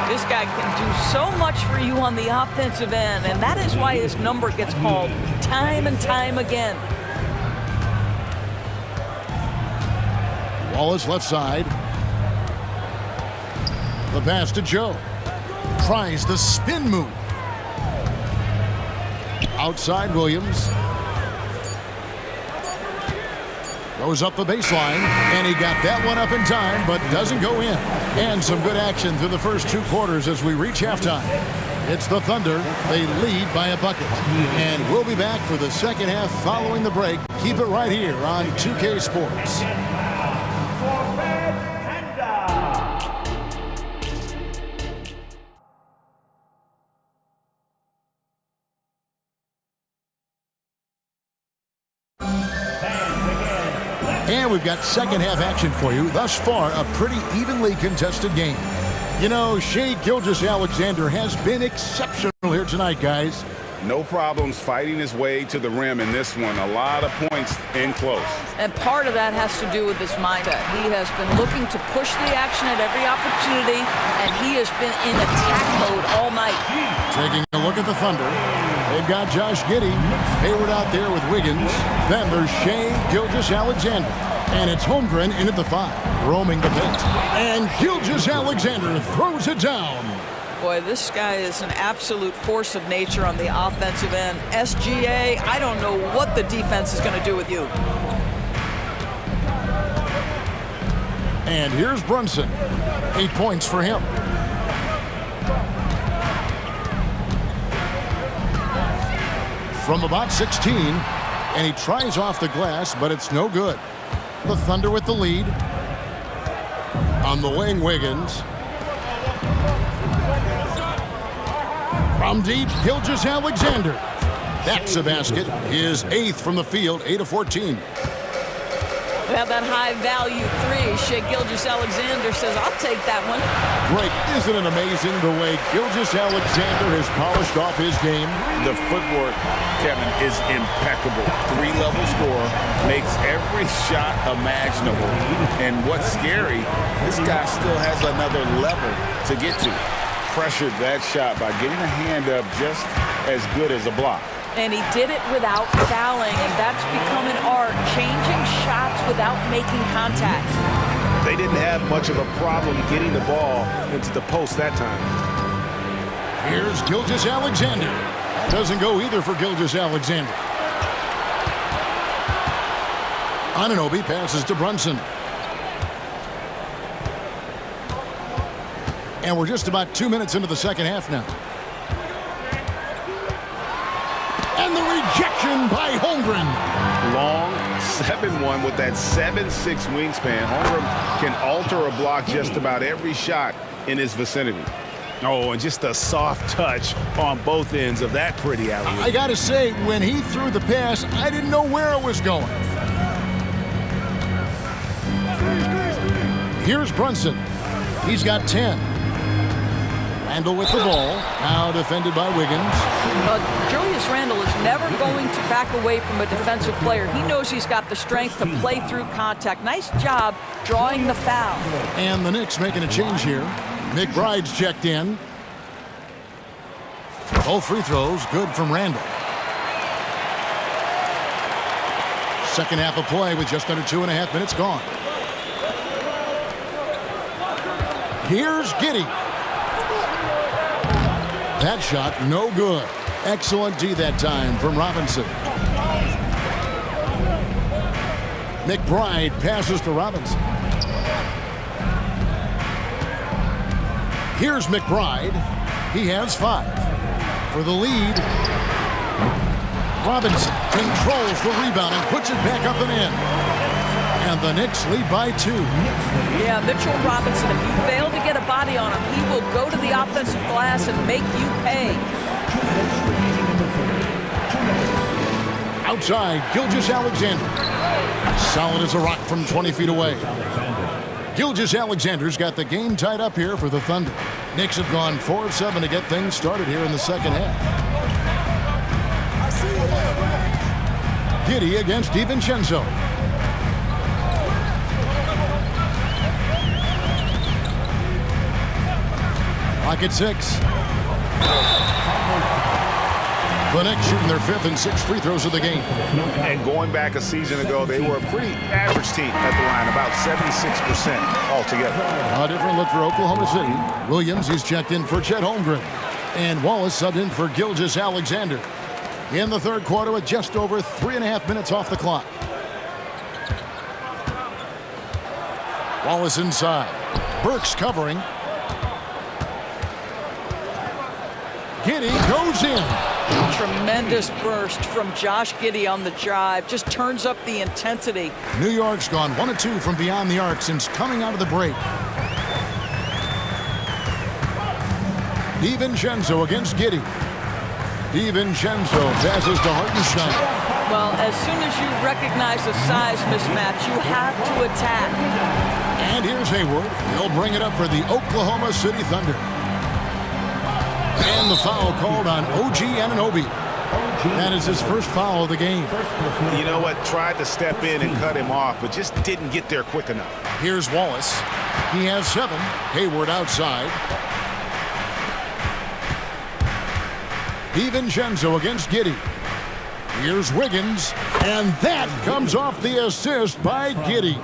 This guy can do so much for you on the offensive end, and that is why his number gets called time and time again. Wallace left side. The pass to Joe. Tries the spin move. Outside Williams. Goes up the baseline, and he got that one up in time, but doesn't go in. And some good action through the first 2 quarters as we reach halftime. It's the Thunder. They lead by a bucket. And we'll be back for the second half following the break. Keep it right here on 2K Sports. And we've got second half action for you. Thus far, a pretty evenly contested game. You know, Shai Gilgeous-Alexander has been exceptional here tonight, guys. No problems fighting his way to the rim in this one. A lot of points in close. And part of that has to do with his mindset. He has been looking to push the action at every opportunity, and he has been in attack mode all night. Taking a look at the Thunder. They've got Josh Giddey. Hayward out there with Wiggins. Then there's Shai Gilgeous-Alexander. And it's Holmgren in at the 5, roaming the paint. And Gilgeous-Alexander throws it down. Boy, this guy is an absolute force of nature on the offensive end. SGA, I don't know what the defense is going to do with you. And here's Brunson. 8 points for him. From about 16, and he tries off the glass, but it's no good. The Thunder with the lead. On the wing, Wiggins. From deep, Gilgeous-Alexander. That's a basket. His 8th from the field, 8 of 14. We have that high-value 3. Shai Gilgeous-Alexander says, I'll take that one. Great. Isn't it amazing the way Gilgeous-Alexander has polished off his game? The footwork, Kevin, is impeccable. 3-level scorer, makes every shot imaginable. And what's scary, this guy still has another level to get to. Pressured that shot by getting a hand up just as good as a block. And he did it without fouling, and that's become an art, changing shots without making contact. They didn't have much of a problem getting the ball into the post that time. Here's Gilgeous-Alexander. Doesn't go either for Gilgeous-Alexander. Anunoby passes to Brunson. And we're just about 2 minutes into the second half now. And the rejection by Holmgren. Long 7'1" with that 7'6" wingspan. Holmgren can alter a block just about every shot in his vicinity. Oh, and just a soft touch on both ends of that pretty alley-oop. I got to say, when he threw the pass, I didn't know where it was going. Here's Brunson. He's got 10. Randle with the ball. Now defended by Wiggins. Julius Randle is never going to back away from a defensive player. He knows he's got the strength to play through contact. Nice job drawing the foul. And the Knicks making a change here. McBride's checked in. Both free throws good from Randle. Second half of play with just under 2.5 minutes gone. Here's Giddey. That shot no good. Excellent D that time from Robinson. McBride passes to Robinson. Here's McBride. He has 5. For the lead, Robinson controls the rebound and puts it back up and in. And the Knicks lead by 2. Yeah, Mitchell Robinson, if you fail to get a body on him, he will go to the offensive glass and make you pay. Outside, Gilgeous-Alexander. Solid as a rock from 20 feet away. Gilgeous-Alexander's got the game tied up here for the Thunder. Knicks have gone 4 of 7 to get things started here in the second half. Giddey against DiVincenzo. Clock at 6. The Knicks shooting their 5th and 6th free throws of the game. And going back a season ago, they were a pretty average team at the line, about 76% altogether. A different look for Oklahoma City. Williams, he's checked in for Chet Holmgren. And Wallace subbed in for Gilgeous-Alexander. In the third quarter with just over 3.5 minutes off the clock. Wallace inside. Burks covering. Giddey goes in. Tremendous burst from Josh Giddey on the drive. Just turns up the intensity. New York's gone 1 of 2 from beyond the arc since coming out of the break. DiVincenzo against Giddey. DiVincenzo passes to Hartenstein. Well, as soon as you recognize the size mismatch, you have to attack. And here's Hayward. He'll bring it up for the Oklahoma City Thunder. And the foul called on OG Anunoby. That is his first foul of the game. You know what? Tried to step in and cut him off, but just didn't get there quick enough. Here's Wallace. He has 7. Hayward outside. DiVincenzo against Giddey. Here's Wiggins. And that comes off the assist by Giddey.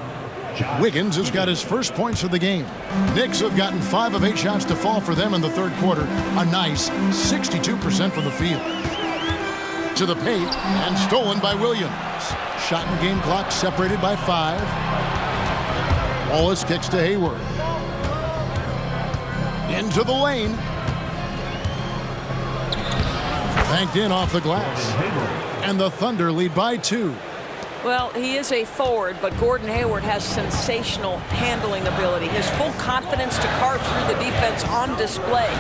Wiggins has got his first points of the game. Knicks have gotten 5 of 8 shots to fall for them in the third quarter. A nice 62% from the field. To the paint and stolen by Williams. Shot and game clock separated by 5. Wallace kicks to Hayward. Into the lane. Banked in off the glass. And the Thunder lead by 2. Well, he is a forward, but Gordon Hayward has sensational handling ability. His full confidence to carve through the defense on display.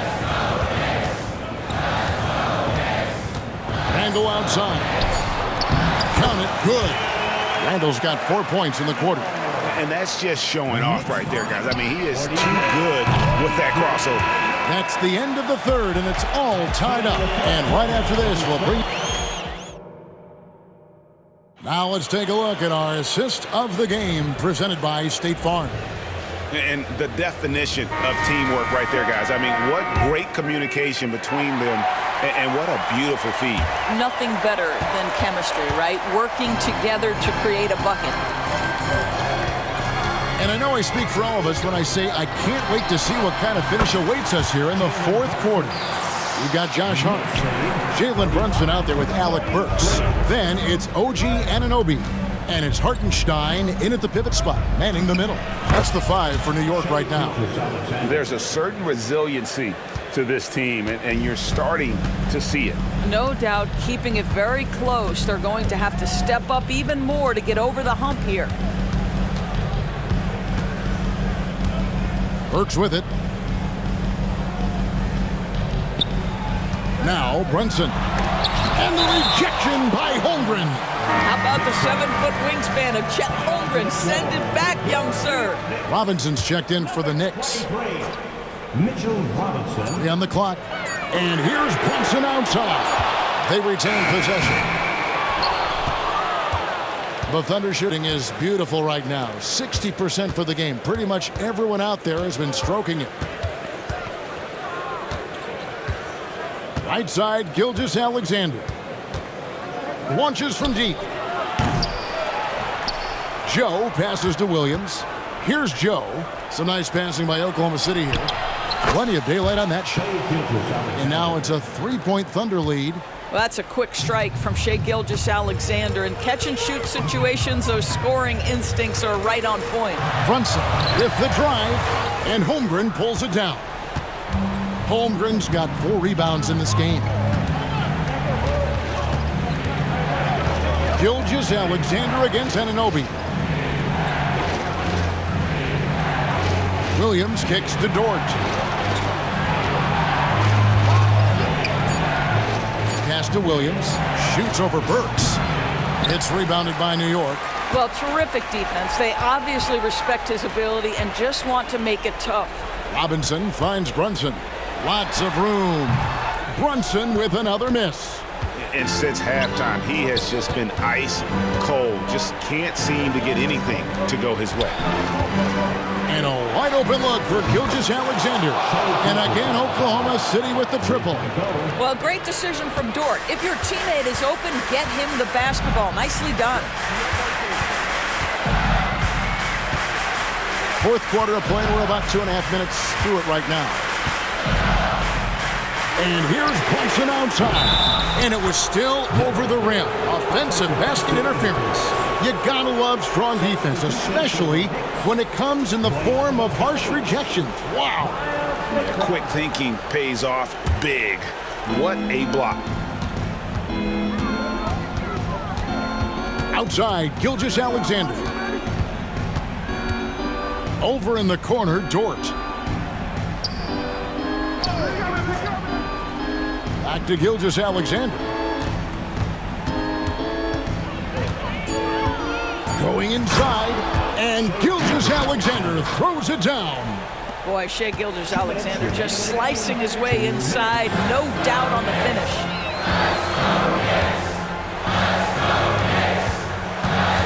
Randle outside. Count it, good. Randle's got 4 points in the quarter. And that's just showing off right there, guys. I mean, he is too good with that crossover. That's the end of the third, and it's all tied up. And right after this, we'll bring... Now let's take a look at our assist of the game presented by State Farm. And the definition of teamwork right there, guys. I mean, what great communication between them, and what a beautiful feed. Nothing better than chemistry, right? Working together to create a bucket. And I know I speak for all of us when I say I can't wait to see what kind of finish awaits us here in the fourth quarter. We've got Josh Hart, Jalen Brunson out there with Alec Burks. Then it's OG Anunoby And it's Hartenstein in at the pivot spot, manning the middle. That's the 5 for New York right now. There's a certain resiliency to this team, and you're starting to see it. No doubt, keeping it very close. They're going to have to step up even more to get over the hump here. Burks with it. Now Brunson. And the rejection by Holmgren. How about the 7-foot wingspan of Chet Holmgren? Send it back, young sir. Robinson's checked in for the Knicks. Mitchell Robinson. 3 on the clock. And here's Brunson outside. They retain possession. The Thunder shooting is beautiful right now. 60% for the game. Pretty much everyone out there has been stroking it. Right side, Gilgeous-Alexander. Launches from deep. Joe passes to Williams. Here's Joe. Some nice passing by Oklahoma City here. Plenty of daylight on that shot. And now it's a 3-point Thunder lead. Well, that's a quick strike from Shai Gilgeous-Alexander. In catch-and-shoot situations, those scoring instincts are right on point. Brunson with the drive, and Holmgren pulls it down. Holmgren's got 4 rebounds in this game. Gilgeous-Alexander against Anunoby. Williams kicks to Dort. Pass to Williams. Shoots over Burks. It's rebounded by New York. Well, terrific defense. They obviously respect his ability and just want to make it tough. Robinson finds Brunson. Lots of room. Brunson with another miss. And since halftime, he has just been ice cold. Just can't seem to get anything to go his way. And a wide open look for Gilgeous-Alexander. And again, Oklahoma City with the triple. Well, great decision from Dort. If your teammate is open, get him the basketball. Nicely done. Fourth quarter of play. We're about 2.5 minutes through it right now. And here's Brunson outside. And it was still over the rim. Offensive basket interference. You gotta love strong defense, especially when it comes in the form of harsh rejections. Wow. Quick thinking pays off big. What a block. Outside, Gilgeous-Alexander. Over in the corner, Dort. Back to Gilgeous-Alexander. Going inside, and Gilgeous-Alexander throws it down. Boy, Shai Gilgeous-Alexander just slicing his way inside. No doubt on the finish.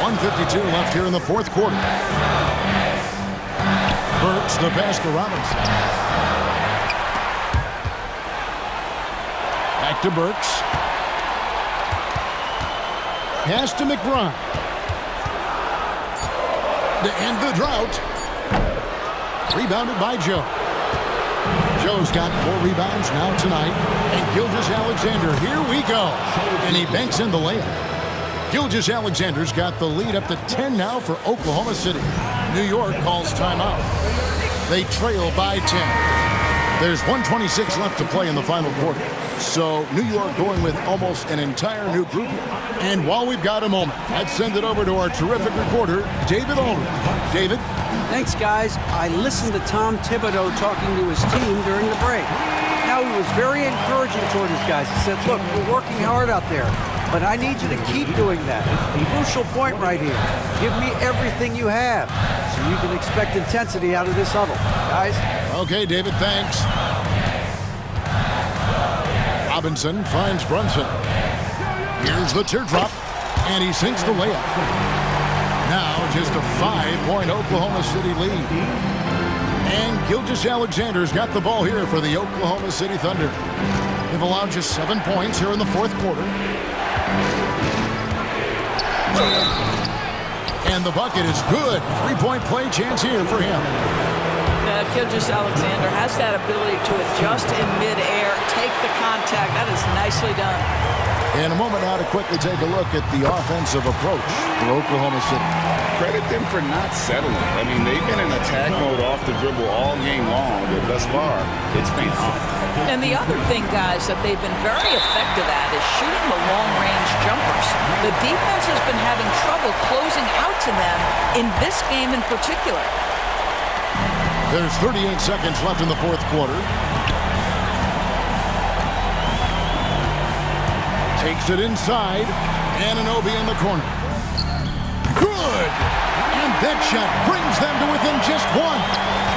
1:52 left here in the fourth quarter. Burks the pass to Robinson. Back to Burks. Pass to McBride. To end the drought. Rebounded by Joe. Joe's got 4 rebounds now tonight. And Gilgeous-Alexander, here we go. And he banks in the layup. Gilgeous-Alexander's got the lead up to 10 now for Oklahoma City. New York calls timeout. They trail by 10. There's 1:26 left to play in the final quarter. So New York going with almost an entire new group here. And while we've got a moment, let's send it over to our terrific reporter, David Ulrich. David? Thanks, guys. I listened to Tom Thibodeau talking to his team during the break. Now, he was very encouraging toward his guys. He said, look, we're working hard out there, but I need you to keep doing that. Crucial point right here. Give me everything you have so you can expect intensity out of this huddle. Guys? Okay, David, thanks. Robinson finds Brunson. Here's the teardrop, and he sinks the layup. Now just a 5-point Oklahoma City lead. And Gilgeous-Alexander's got the ball here for the Oklahoma City Thunder. They've allowed just 7 points here in the fourth quarter. And the bucket is good. 3-point play chance here for him. Gilgeous-Alexander has that ability to adjust in midair, take the contact. That is nicely done. And a moment now to quickly take a look at the offensive approach for Oklahoma City. Credit them for not settling. I mean, they've been in attack mode off the dribble all game long, but thus far, it's been on. And the other thing, guys, that they've been very effective at is shooting the long-range jumpers. The defense has been having trouble closing out to them in this game in particular. There's 38 seconds left in the fourth quarter. Takes it inside. Anunoby in the corner. Good! And that shot brings them to within just one.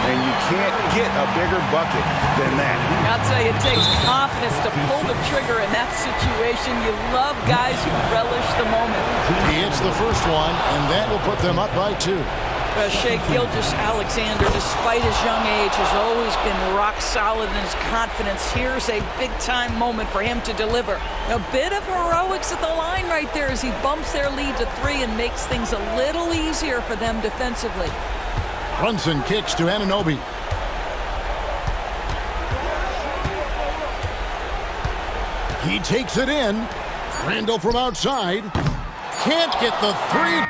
And you can't get a bigger bucket than that. I'll tell you, it takes confidence to pull the trigger in that situation. You love guys who relish the moment. He hits the first one, and that will put them up by 2. Shai Gilgeous-Alexander, despite his young age, has always been rock solid in his confidence. Here's a big-time moment for him to deliver. A bit of heroics at the line right there as he bumps their lead to 3 and makes things a little easier for them defensively. Brunson kicks to Anunoby. He takes it in. Randall from outside. Can't get the 3.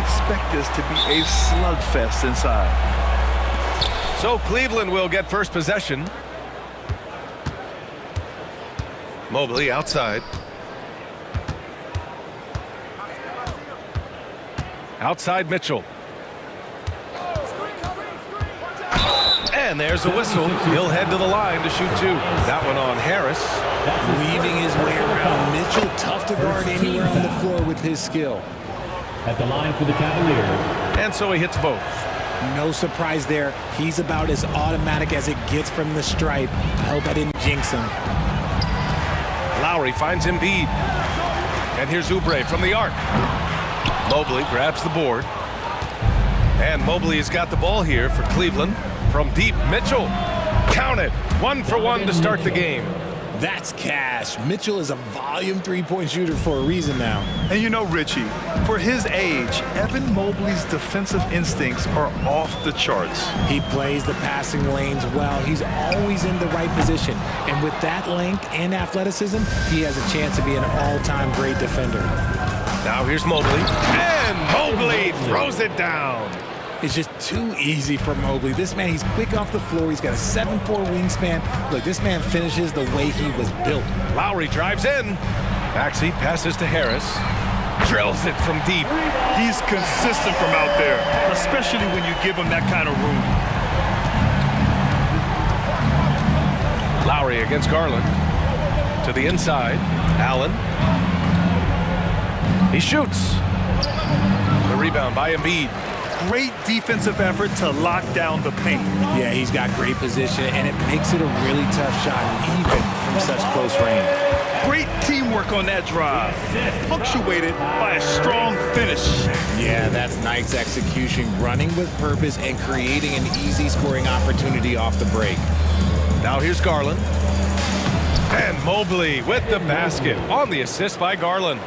expect this to be a slugfest inside. So Cleveland will get first possession. Mobley outside. Outside Mitchell. And there's a whistle. He'll head to the line to shoot two. That one on Harris. Weaving his way around Mitchell. Tough to guard anywhere on the floor with his skill. At the line for the Cavaliers. And so he hits both. No surprise there. He's about as automatic as it gets from the stripe. I hope I didn't jinx him. Lowry finds Embiid. And here's Oubre from the arc. Mobley grabs the board. And Mobley has got the ball here for Cleveland. From deep, Mitchell. Count it. 1 for 1 to start the game. That's cash. Mitchell is a volume three-point shooter for a reason now. And you know, Richie, for his age, Evan Mobley's defensive instincts are off the charts. He plays the passing lanes well. He's always in the right position. And with that length and athleticism, he has a chance to be an all-time great defender. Now here's Mobley. And Mobley throws it down. It's just too easy for Mobley. This man, he's quick off the floor. He's got a 7'4" wingspan. Look, this man finishes the way he was built. Lowry drives in. Maxey passes to Harris. Drills it from deep. He's consistent from out there, especially when you give him that kind of room. Lowry against Garland. To the inside. Allen. He shoots. The rebound by Embiid. Great defensive effort to lock down the paint. Yeah, he's got great position, and it makes it a really tough shot, even from such close range. Great teamwork on that drive, punctuated by a strong finish. Yeah, that's nice execution, running with purpose and creating an easy scoring opportunity off the break. Now here's Garland. And Mobley with the basket on the assist by Garland.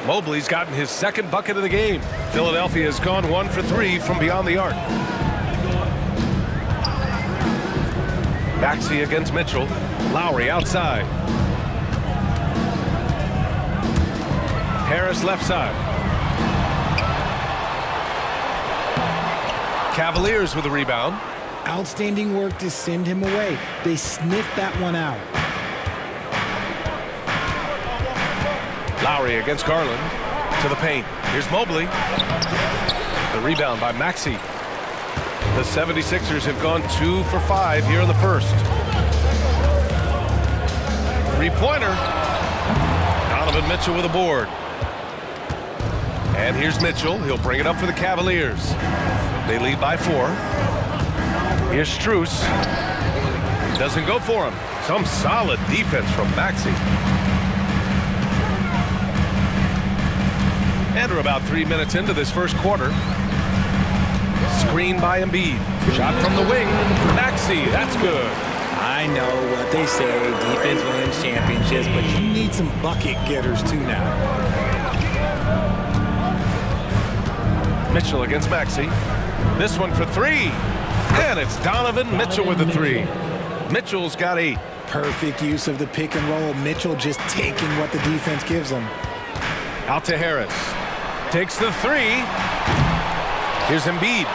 Mobley's gotten his second bucket of the game. Philadelphia has gone 1 for 3 from beyond the arc. Maxey against Mitchell. Lowry outside. Harris left side. Cavaliers with a rebound. Outstanding work to send him away. They sniffed that one out. Lowry against Garland. To the paint. Here's Mobley. The rebound by Maxey. The 76ers have gone 2 for 5 here in the first. Three-pointer. Donovan Mitchell with a board. And here's Mitchell. He'll bring it up for the Cavaliers. They lead by 4. Here's Strus. Doesn't go for him. Some solid defense from Maxey. And we're about 3 minutes into this first quarter. Screen by Embiid. Shot from the wing. Maxey, that's good. I know what they say, defense wins championships, but you need some bucket getters too now. Mitchell against Maxey. This one for 3. And it's Donovan Mitchell with the 3. Mitchell's got 8. Perfect use of the pick and roll. Mitchell just taking what the defense gives him. Out to Harris. Takes the 3. Here's Embiid.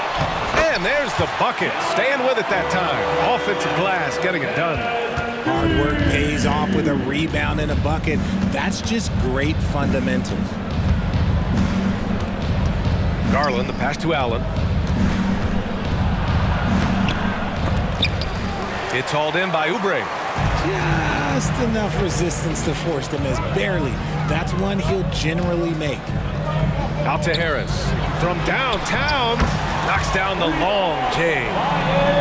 And there's the bucket. Staying with it that time. Offensive glass, getting it done. Hard work pays off with a rebound and a bucket. That's just great fundamentals. Garland, the pass to Allen. It's hauled in by Oubre. Just enough resistance to force the miss. Barely. That's one he'll generally make. Out to Harris. From downtown. Knocks down the long J.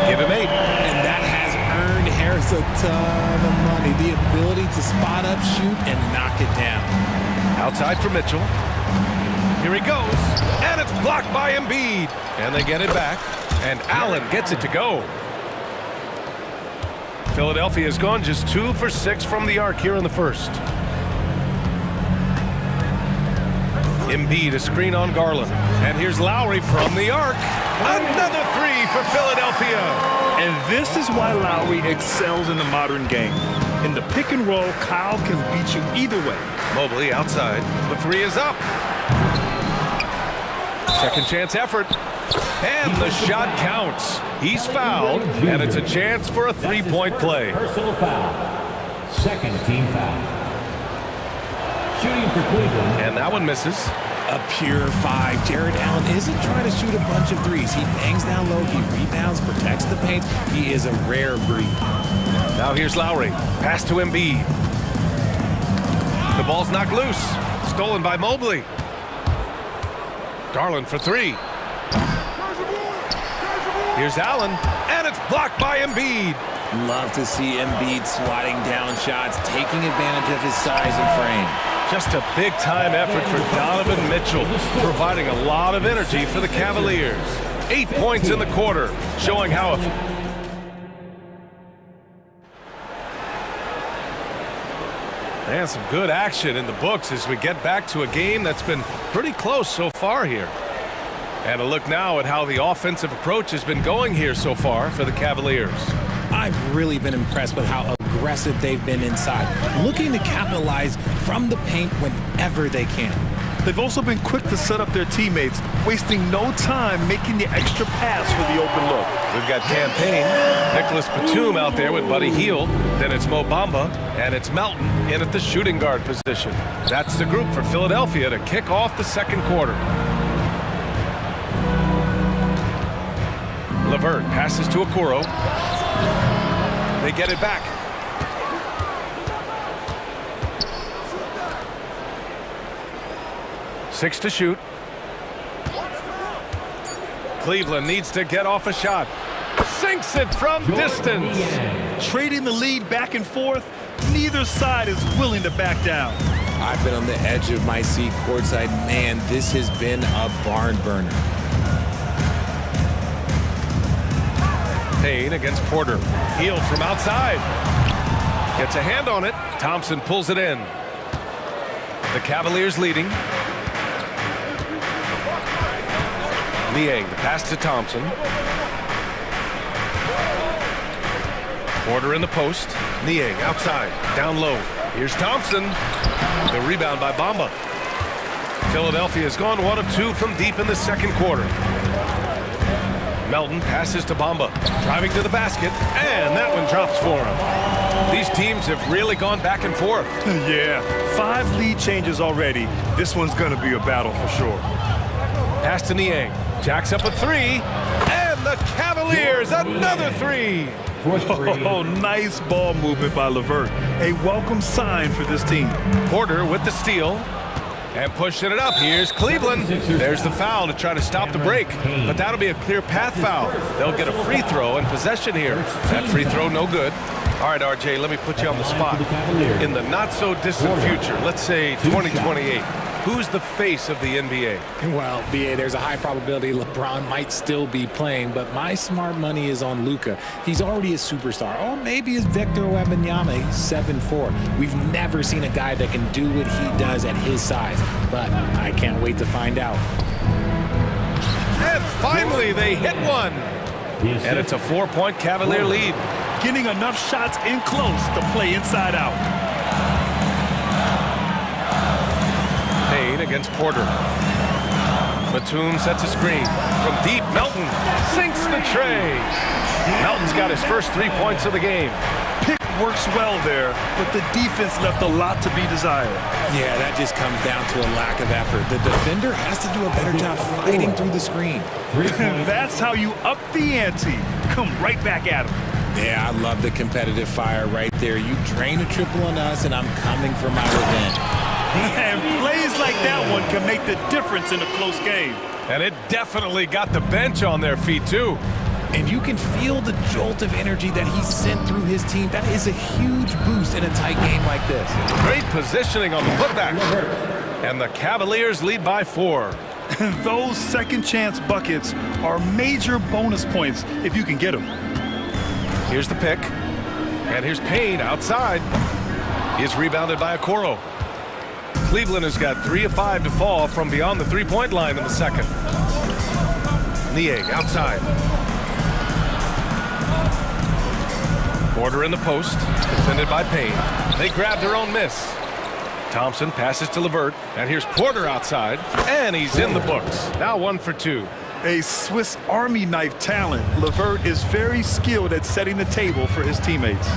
Give him 8. And that has earned Harris a ton of money. The ability to spot up, shoot, and knock it down. Outside for Mitchell. Here he goes. And it's blocked by Embiid. And they get it back. And Allen gets it to go. Philadelphia has gone just 2 for 6 from the arc here in the first. Embiid, a screen on Garland. And here's Lowry from the arc. Another 3 for Philadelphia. And this is why Lowry excels in the modern game. In the pick and roll, Kyle can beat you either way. Mobley outside. The 3 is up. Second chance effort. And the shot counts. He's fouled, and it's a chance for a three-point play. Personal foul. Second team foul. Shooting for Cleveland. And that one misses. A pure 5. Jared Allen isn't trying to shoot a bunch of threes. He bangs down low, he rebounds, protects the paint. He is a rare breed. Now here's Lowry. Pass to Embiid. The ball's knocked loose. Stolen by Mobley. Garland for 3. Here's Allen, and it's blocked by Embiid. Love to see Embiid swatting down shots, taking advantage of his size and frame. Just a big-time effort for Donovan Mitchell, providing a lot of energy for the Cavaliers. 8 points in the quarter, showing how... And some good action in the books as we get back to a game that's been pretty close so far here. And a look now at how the offensive approach has been going here so far for the Cavaliers. I've really been impressed with how aggressive they've been inside, looking to capitalize from the paint whenever they can. They've also been quick to set up their teammates, wasting no time making the extra pass for the open look. We've got Campaign, Nicholas Batum out there with Buddy Hield, then it's Mo Bamba, and it's Melton in at the shooting guard position. That's the group for Philadelphia to kick off the second quarter. LeVert passes to Okoro. They get it back. Six to shoot. Cleveland needs to get off a shot. Sinks it from distance. Trading the lead back and forth, neither side is willing to back down. I've been on the edge of my seat courtside. Man, this has been a barn burner. Payne against Porter. Hield from outside. Gets a hand on it. Thompson pulls it in. The Cavaliers leading. Liang, the pass to Thompson. Porter in the post. Liang outside. Down low. Here's Thompson. The rebound by Bamba. Philadelphia has gone 1 of 2 from deep in the second quarter. Melton passes to Bamba, driving to the basket, and that one drops for him. These teams have really gone back and forth. Yeah, 5 lead changes already. This one's going to be a battle for sure. Pass to Niang. Jacks up a 3, and the Cavaliers, another 3. Oh, nice ball movement by LeVert. A welcome sign for this team. Porter with the steal. And pushing it up. Here's Cleveland. There's the foul to try to stop the break. But that'll be a clear path foul. They'll get a free throw in possession here. That free throw no good. All right, RJ, let me put you on the spot. In the not-so-distant future, let's say 2028, who's the face of the NBA? Well, BA, there's a high probability LeBron might still be playing, but my smart money is on Luka. He's already a superstar. Or maybe it's Victor Wembanyama. He's 7'4". We've never seen a guy that can do what he does at his size, but I can't wait to find out. And finally, they hit one. And it's a 4-point Cavalier lead. Getting enough shots in close to play inside out. Payne against Porter. Batum sets a screen. From deep, Melton sinks the tray. Melton's got his first 3 points of the game. Pick works well there, but the defense left a lot to be desired. Yeah, that just comes down to a lack of effort. The defender has to do a better job fighting through the screen. That's how you up the ante. Come right back at him. Yeah, I love the competitive fire right there. You drain a triple on us, and I'm coming for my revenge. And plays like that one can make the difference in a close game. And it definitely got the bench on their feet, too. And you can feel the jolt of energy that he sent through his team. That is a huge boost in a tight game like this. Great positioning on the putback. And the Cavaliers lead by 4. Those second chance buckets are major bonus points if you can get them. Here's the pick. And here's Payne outside. He's rebounded by Okoro. Cleveland has got 3 of 5 to fall from beyond the three-point line in the second. Niang outside. Porter in the post, defended by Payne. They grab their own miss. Thompson passes to LeVert, and here's Porter outside, and he's in the books. Now 1 for 2. A Swiss Army knife talent, LeVert is very skilled at setting the table for his teammates.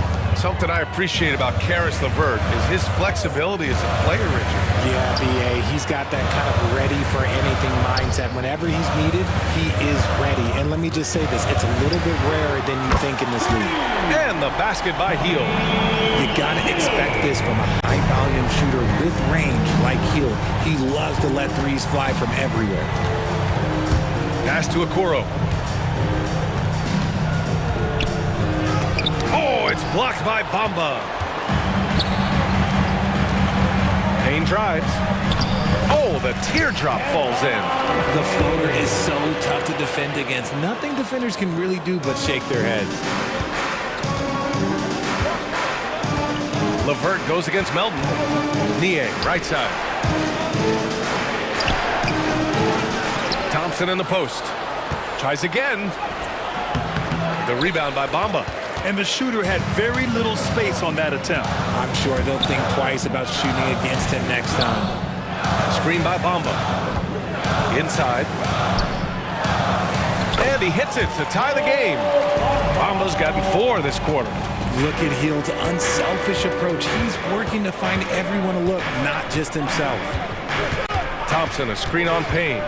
Something I appreciate about Caris LeVert is his flexibility as a player, Richard. Yeah, B.A., he's got that kind of ready-for-anything mindset. Whenever he's needed, he is ready. And let me just say this, it's a little bit rarer than you think in this league. And the basket by Hield. You got to expect this from a high-volume shooter with range like Hield. He loves to let threes fly from everywhere. Pass to Okoro. Oh, it's blocked by Bamba. Payne drives. Oh, the teardrop falls in. The floater is so tough to defend against. Nothing defenders can really do but shake their heads. LeVert goes against Melton. Nie, right side. Thompson in the post. Tries again. The rebound by Bamba. And the shooter had very little space on that attempt. I'm sure they'll think twice about shooting against him next time. Screen by Bamba. Inside. And he hits it to tie the game. Bamba's gotten 4 this quarter. Look at Hield's unselfish approach. He's working to find everyone a look, not just himself. Thompson, a screen on Payne.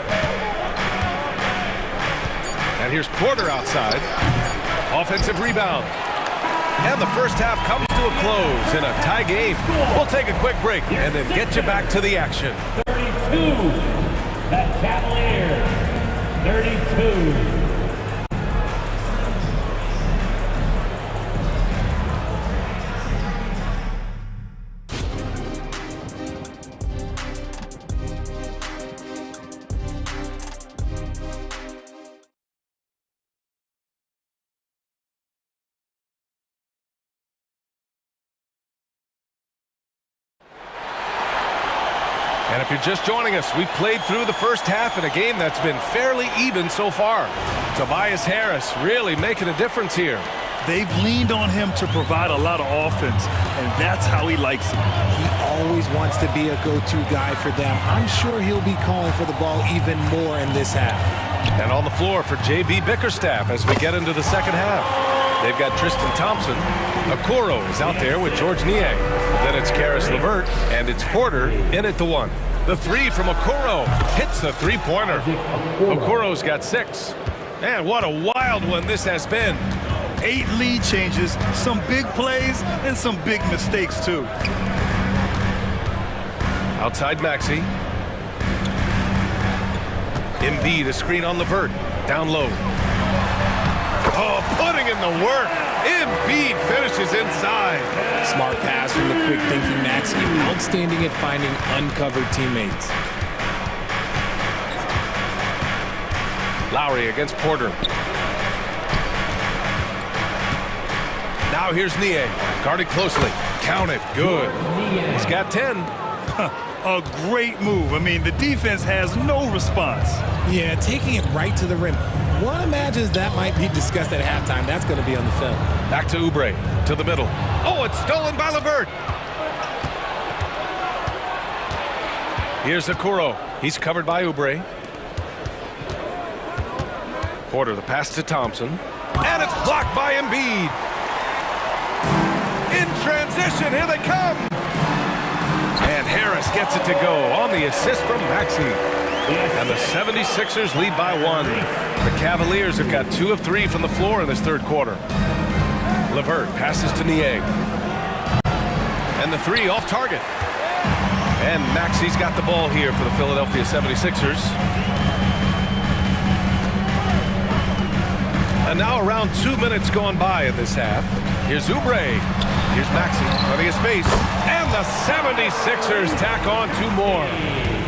And here's Porter outside. Offensive rebound. And the first half comes to a close in a tie game. We'll take a quick break and then get you back to the action. 32, that Cavalier, 32. And if you're just joining us, we played through the first half in a game that's been fairly even so far. Tobias Harris really making a difference here. They've leaned on him to provide a lot of offense, and that's how he likes it. He always wants to be a go-to guy for them. I'm sure he'll be calling for the ball even more in this half. And on the floor for J.B. Bickerstaff as we get into the second half. They've got Tristan Thompson. Okoro is out there with George Nie. Then it's Caris LeVert, and it's Porter in at the 1. The 3 from Okoro hits the three-pointer. Okoro's got 6. Man, what a wild one this has been. 8 lead changes, some big plays, and some big mistakes, too. Outside Maxey. Embiid, a screen on LeVert. Down low. Oh, putting in the work. Embiid finishes inside. Smart pass from the quick-thinking Maxey. Outstanding at finding uncovered teammates. Lowry against Porter. Now here's Nie. Guarded closely. Count it. Good. He's got 10. A great move. I mean, the defense has no response. Yeah, taking it right to the rim. One imagines that might be discussed at halftime. That's going to be on the film. Back to Oubre. To the middle. Oh, it's stolen by LeVert. Here's Okoro. He's covered by Oubre. Porter, the pass to Thompson. And it's blocked by Embiid. In transition, here they come. And Harris gets it to go on the assist from Maxey. And the 76ers lead by 1. The Cavaliers have got 2 of 3 from the floor in this third quarter. LeVert passes to Nie. And the 3 off target. And Maxey's got the ball here for the Philadelphia 76ers. And now around 2 minutes gone by in this half. Here's Oubre. Here's Maxey. Plenty of space. And the 76ers tack on 2 more.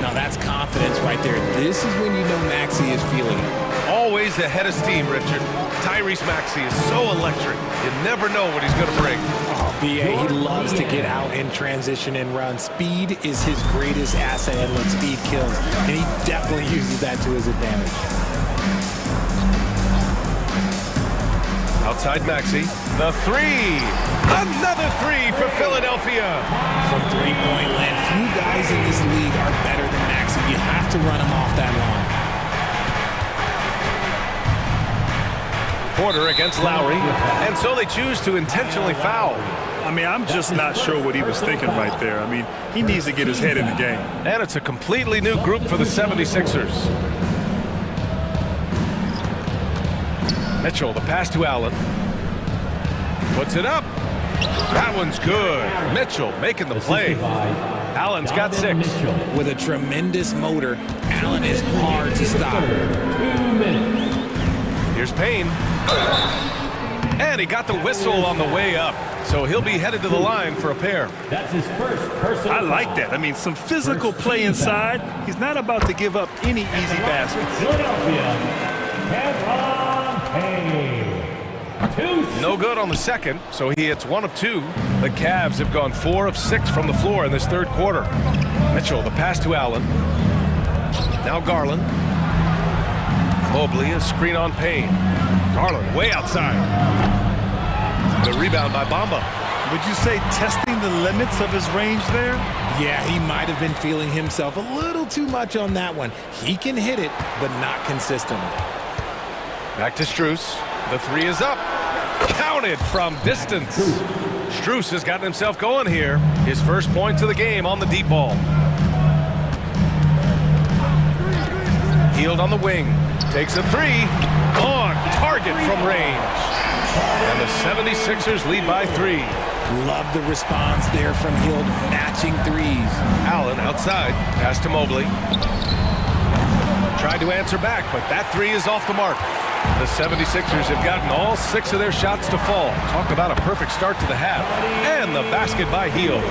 Now that's confidence right there. This is when you know Maxey is feeling it. Always ahead of steam, Richard. Tyrese Maxey is so electric. You never know what he's going to bring. Oh, B.A., he loves to get out in transition and run. Speed is his greatest asset, and look, speed kills. And he definitely uses that to his advantage. Outside Maxey. The 3. Another three for Philadelphia. From three-point land, few guys in this league are better than Maxey. You have to run him off that line. Porter against Lowry, and so they choose to intentionally foul. I mean, I'm just not sure what he was thinking right there. I mean, he needs to get his head in the game. And it's a completely new group for the 76ers. Mitchell, the pass to Allen. Puts it up. That one's good. Mitchell making the play. Allen's got 6. With a tremendous motor, Allen is hard to stop. Here's Payne. And he got the whistle on the way up. So he'll be headed to the line for a pair. That's his first personal. I like that. I mean, some physical play inside. He's not about to give up any easy baskets. No good on the second, so he hits 1 of 2. The Cavs have gone 4 of 6 from the floor in this third quarter. Mitchell, the pass to Allen. Now Garland. Mobley, a screen on Payne. Garland way outside. The rebound by Bamba. Would you say testing the limits of his range there? Yeah, he might have been feeling himself a little too much on that one. He can hit it, but not consistently. Back to Strus. The 3 is up. Counted from distance. Strus has gotten himself going here. His first points of the game on the deep ball. Hield on the wing. Takes a 3. On target from range. And the 76ers lead by 3. Love the response there from Hield, matching threes. Allen outside. Pass to Mobley. Tried to answer back, but that 3 is off the mark. The 76ers have gotten all 6 of their shots to fall. Talk about a perfect start to the half. And the basket by Hield.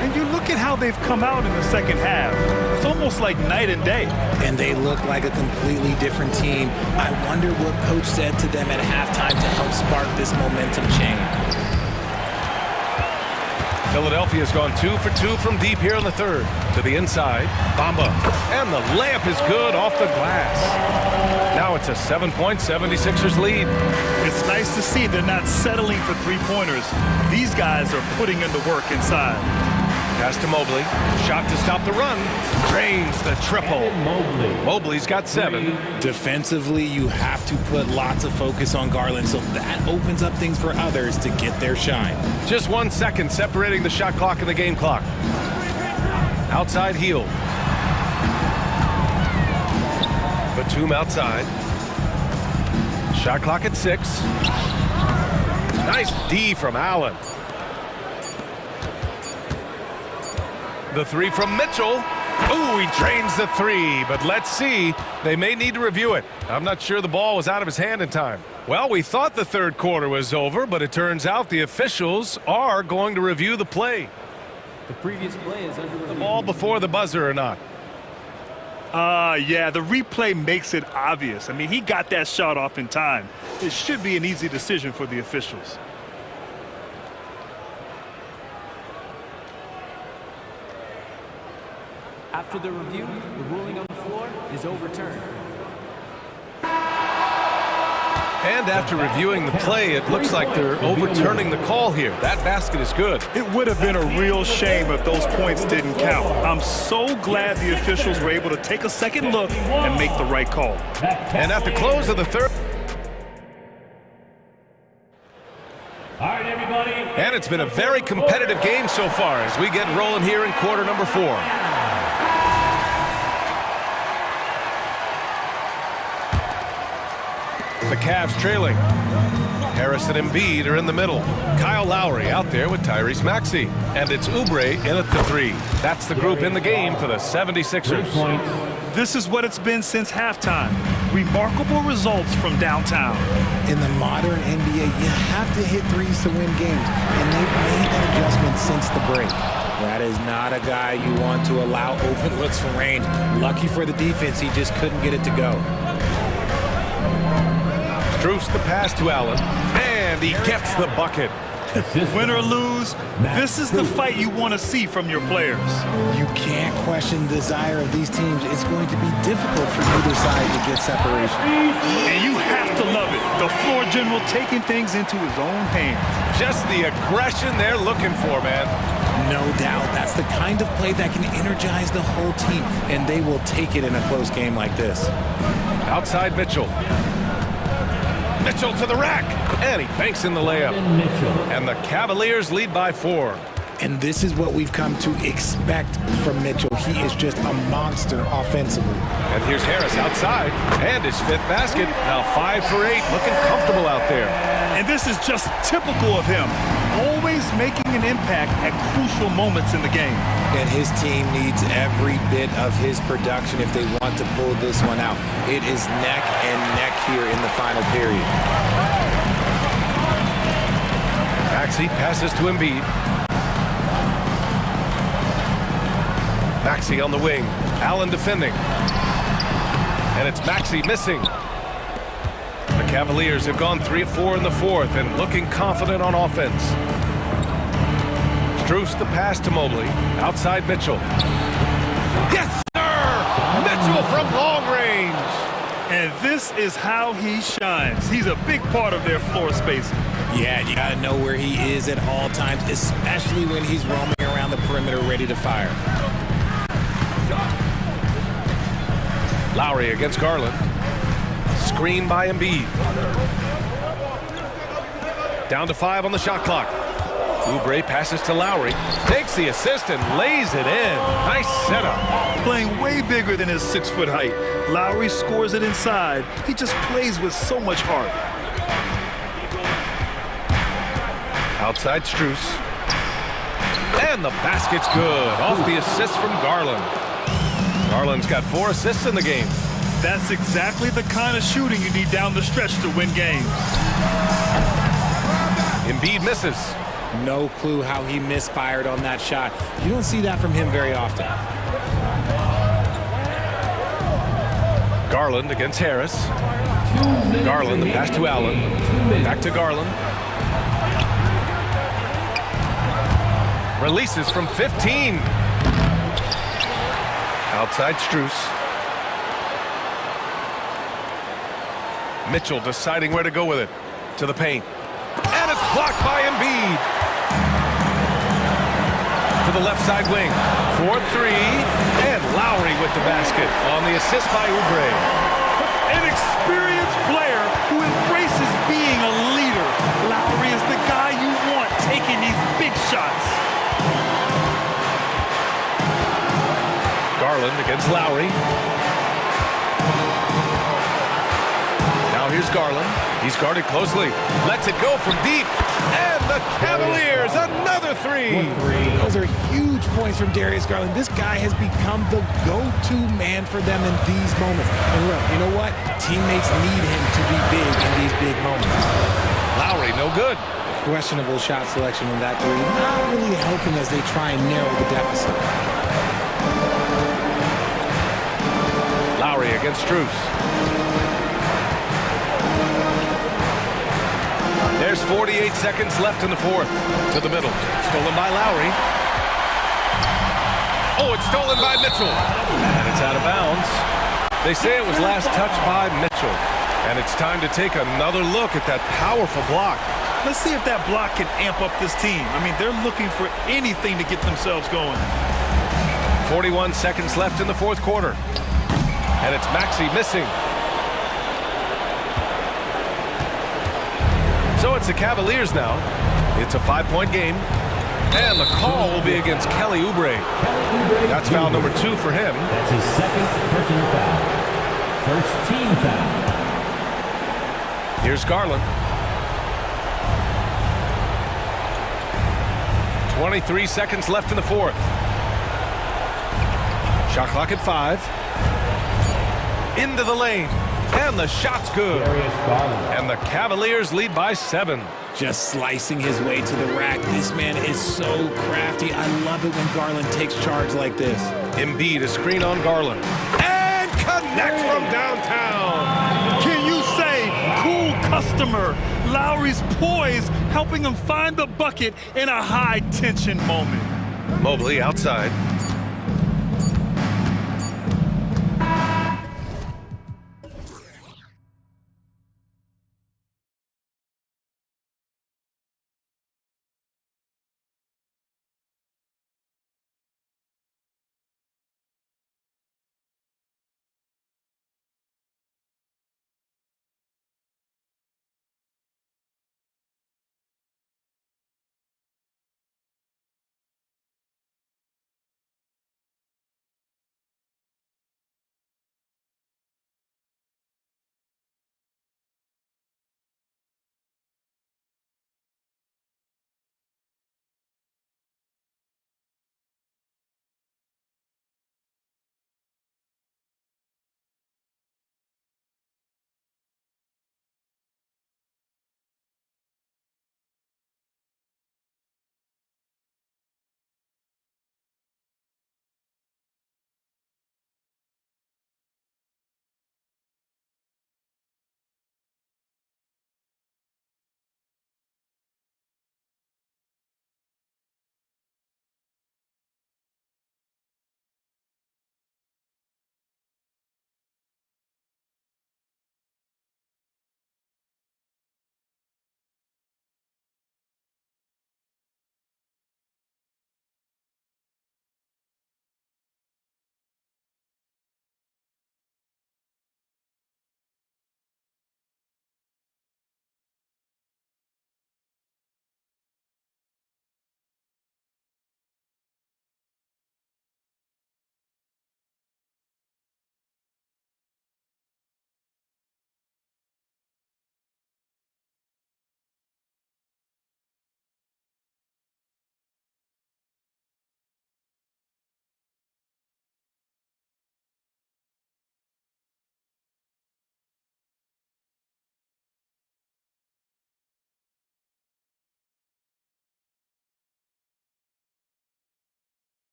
And you look at how they've come out in the second half. It's almost like night and day. And they look like a completely different team. I wonder what coach said to them at halftime to help spark this momentum change. Philadelphia's gone 2 for 2 from deep here in the third. To the inside, Bamba. And the layup is good off the glass. Now it's a 7-point 76ers lead. It's nice to see they're not settling for three-pointers. These guys are putting in the work inside. Pass to Mobley. Shot to stop the run. Drains the triple. Mobley's got 7. Defensively, you have to put lots of focus on Garland, so that opens up things for others to get their shine. Just 1 second separating the shot clock and the game clock. Outside Hield. Batum outside. Shot clock at 6. Nice D from Allen. The 3 from Mitchell. Ooh, he drains the 3, but let's see. They may need to review it. I'm not sure the ball was out of his hand in time. Well, we thought the third quarter was over, but it turns out the officials are going to review the play. The previous play is under the ball before the buzzer or not. Yeah, the replay makes it obvious. I mean, he got that shot off in time. It should be an easy decision for the officials. After the review, the ruling on the floor is overturned. And after reviewing the play, it looks like they're overturning the call here. That basket is good. It would have been a real shame if those points didn't count. I'm so glad the officials were able to take a second look and make the right call. And at the close of the third. All right, everybody. And it's been a very competitive game so far as we get rolling here in quarter number 4. The Cavs trailing. Harris and Embiid are in the middle. Kyle Lowry out there with Tyrese Maxey. And it's Oubre in at the 3. That's the group in the game for the 76ers. This is what it's been since halftime. Remarkable results from downtown. In the modern NBA, you have to hit threes to win games. And they've made that adjustment since the break. That is not a guy you want to allow open looks from range. Lucky for the defense, he just couldn't get it to go. Strus the pass to Allen, and he gets the bucket. Win or lose, this is the fight you want to see from your players. You can't question the desire of these teams. It's going to be difficult for either side to get separation. And you have to love it. The floor general taking things into his own hands. Just the aggression they're looking for, man. No doubt. That's the kind of play that can energize the whole team, and they will take it in a close game like this. Outside Mitchell. Mitchell to the rack, and he banks in the layup. And the Cavaliers lead by 4. And this is what we've come to expect from Mitchell. He is just a monster offensively. And here's Harris outside, and his 5th basket. Now 5 for 8, looking comfortable out there. And this is just typical of him, always making an impact at crucial moments in the game. And his team needs every bit of his production if they want to pull this one out. It is neck and neck here in the final period. Maxey passes to Embiid. Maxey on the wing. Allen defending. And it's Maxey missing. The Cavaliers have gone 3 of 4 in the 4th and looking confident on offense. Strus the pass to Mobley. Outside Mitchell. Yes, sir! Mitchell from long range. And this is how he shines. He's a big part of their floor spacing. Yeah, you got to know where he is at all times, especially when he's roaming around the perimeter ready to fire. Lowry against Garland. Screen by Embiid. Down to 5 on the shot clock. Oubre passes to Lowry. Takes the assist and lays it in. Nice setup. Playing way bigger than his 6-foot height. Lowry scores it inside. He just plays with so much heart. Outside Strus. And the basket's good. Off the assist from Garland. Garland's got 4 assists in the game. That's exactly the kind of shooting you need down the stretch to win games. Embiid misses. No clue how he misfired on that shot. You don't see that from him very often. Garland against Harris. Garland, the pass to Allen. Back to Garland. Releases from 15. Outside Strus. Mitchell deciding where to go with it. To the paint. And it's blocked by Embiid. To the left side wing. 4-3. And Lowry with the basket on the assist by Oubre. An experienced player who embraces being a leader. Lowry is the guy you want taking these big shots. Garland against Lowry. Now here's Garland. He's guarded closely. Lets it go from deep. And the Cavaliers, another 3. Those are huge points from Darius Garland. This guy has become the go-to man for them in these moments. And look, you know what? Teammates need him to be big in these big moments. Lowry, no good. Questionable shot selection in that 3. Not really helping as they try and narrow the deficit. Lowry against Strus. There's 48 seconds left in the 4th. To the middle. Stolen by Lowry. Oh, it's stolen by Mitchell. And it's out of bounds. They say it was last touched by Mitchell. And it's time to take another look at that powerful block. Let's see if that block can amp up this team. I mean, they're looking for anything to get themselves going. 41 seconds left in the 4th quarter. And it's Maxey missing. So it's the Cavaliers now. It's a 5-point game. And the call will be against Kelly Oubre. That's foul number 2 for him. That's his 2nd personal foul. First team foul. Here's Garland. 23 seconds left in the 4th. Shot clock at 5. Into the lane. And the shot's good. And the Cavaliers lead by 7. Just slicing his way to the rack. This man is so crafty. I love it when Garland takes charge like this. Embiid, a screen on Garland. And connects from downtown. Can you say cool customer? Lowry's poise helping him find the bucket in a high-tension moment. Mobley outside.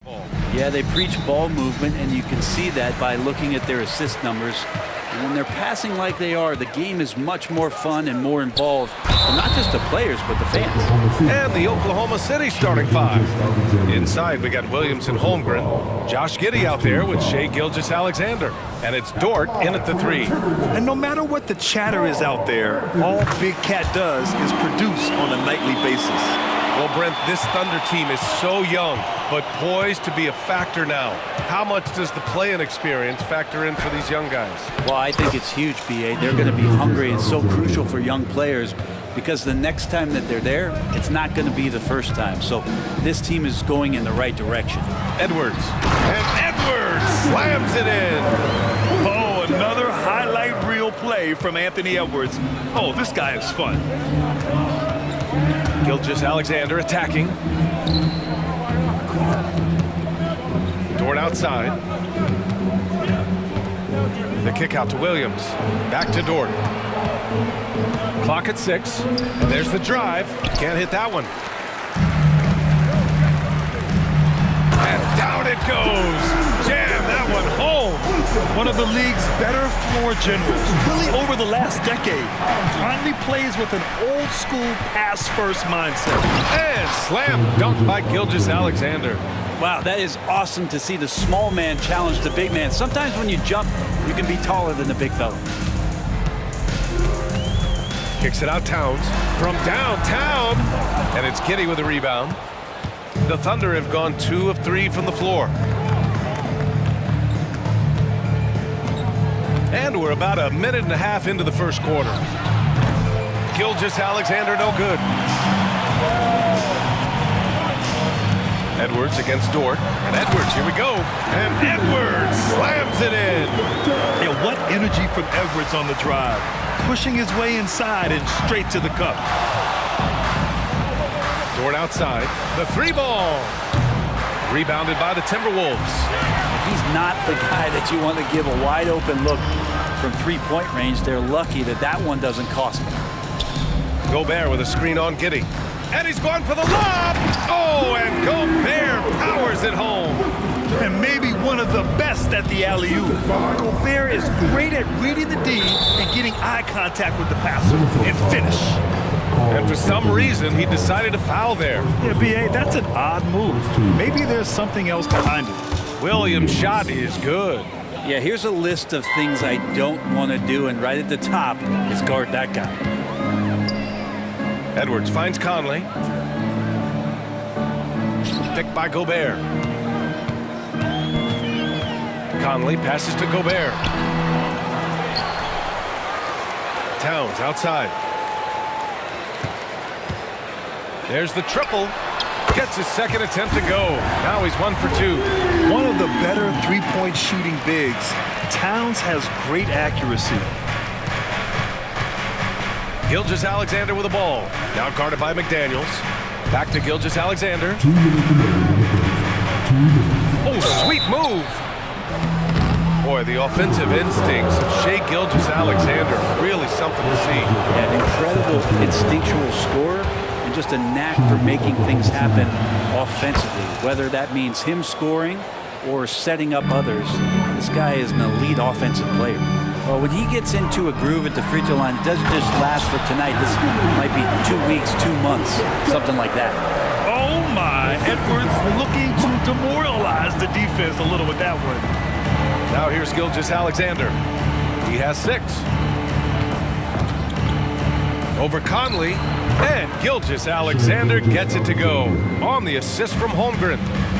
Yeah, they preach ball movement, and you can see that by looking at their assist numbers. And when they're passing like they are, the game is much more fun and more involved, for not just the players, but the fans. And the Oklahoma City starting five. Inside, we got Williams and Holmgren. Josh Giddey out there with Shai Gilgeous-Alexander. And it's Dort in at the three. And no matter what the chatter is out there, all Big Cat does is produce on a nightly basis. Well, Brent, this Thunder team is so young, but poised to be a factor now. How much does the play-in experience factor in for these young guys? Well, I think it's huge, B.A. They're going to be hungry. It's so crucial for young players because the next time that they're there, it's not going to be the first time. So this team is going in the right direction. Edwards. And Edwards slams it in. Oh, another highlight reel play from Anthony Edwards. Oh, this guy is fun. Gilgeous-Alexander attacking. Dort outside. The kick out to Williams. Back to Dort. Clock at 6. And there's the drive. Can't hit that one. And down it goes. Jam that one home. One of the league's better floor generals, really over the last decade. Conley plays with an old-school pass-first mindset. And slam dunk by Gilgeous-Alexander. Wow, that is awesome to see the small man challenge the big man. Sometimes when you jump, you can be taller than the big fella. Kicks it out Towns from downtown. And it's Giddey with a rebound. The Thunder have gone 2 of 3 from the floor. And we're about a minute and a half into the first quarter. Gilgeous-Alexander no good. Edwards against Dort. And Edwards, here we go. And Edwards slams it in. Yeah, what energy from Edwards on the drive. Pushing his way inside and straight to the cup. Dort outside. The three ball. Rebounded by the Timberwolves. He's not the guy that you want to give a wide open look from three-point range. They're lucky that that one doesn't cost them. Gobert with a screen on Giddey. And he's going for the lob. Oh, and Gobert powers it home. And maybe one of the best at the alley-oop. Gobert is great at reading the D and getting eye contact with the passer and finish. And for some reason, he decided to foul there. Yeah, B.A., that's an odd move. Maybe there's something else behind it. Williams' shot is good. Yeah, here's a list of things I don't want to do, and right at the top is guard that guy. Edwards finds Conley. Picked by Gobert. Conley passes to Gobert. Towns outside. There's the triple. Gets his second attempt to go. Now he's 1 for 2. One of the better three-point shooting bigs. Towns has great accuracy. Gilgeous-Alexander with the ball. Now guarded by McDaniels. Back to Gilgeous-Alexander. Oh, sweet move. Boy, the offensive instincts of Shai Gilgeous-Alexander, really something to see. An incredible instinctual scorer and just a knack for making things happen offensively, whether that means him scoring or setting up others. This guy is an elite offensive player. Well, when he gets into a groove at the free throw line, it doesn't just last for tonight. This might be 2 weeks, 2 months, something like that. Oh, my. Edwards looking to demoralize the defense a little with that one. Now here's Gilgeous-Alexander. He has 6. Over Conley. And Gilgeous-Alexander gets it to go on the assist from Holmgren.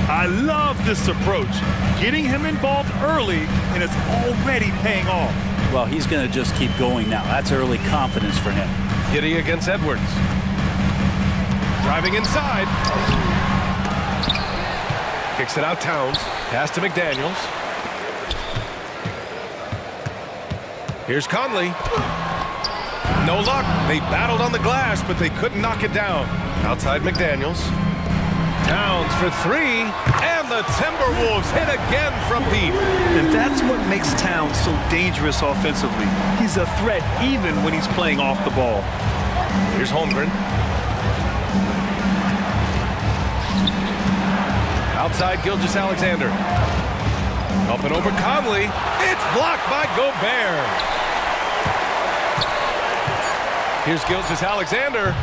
I love this approach. Getting him involved early, and it's already paying off. Well, he's going to just keep going now. That's early confidence for him. Giddey against Edwards. Driving inside. Kicks it out Towns. Pass to McDaniels. Here's Conley. No luck. They battled on the glass, but they couldn't knock it down. Outside McDaniels. Towns for 3, and the Timberwolves hit again from deep. And that's what makes Towns so dangerous offensively. He's a threat even when he's playing off the ball. Here's Holmgren. Outside Gilgeous-Alexander. Up and over Conley. It's blocked by Gobert. Here's Gilgeous-Alexander.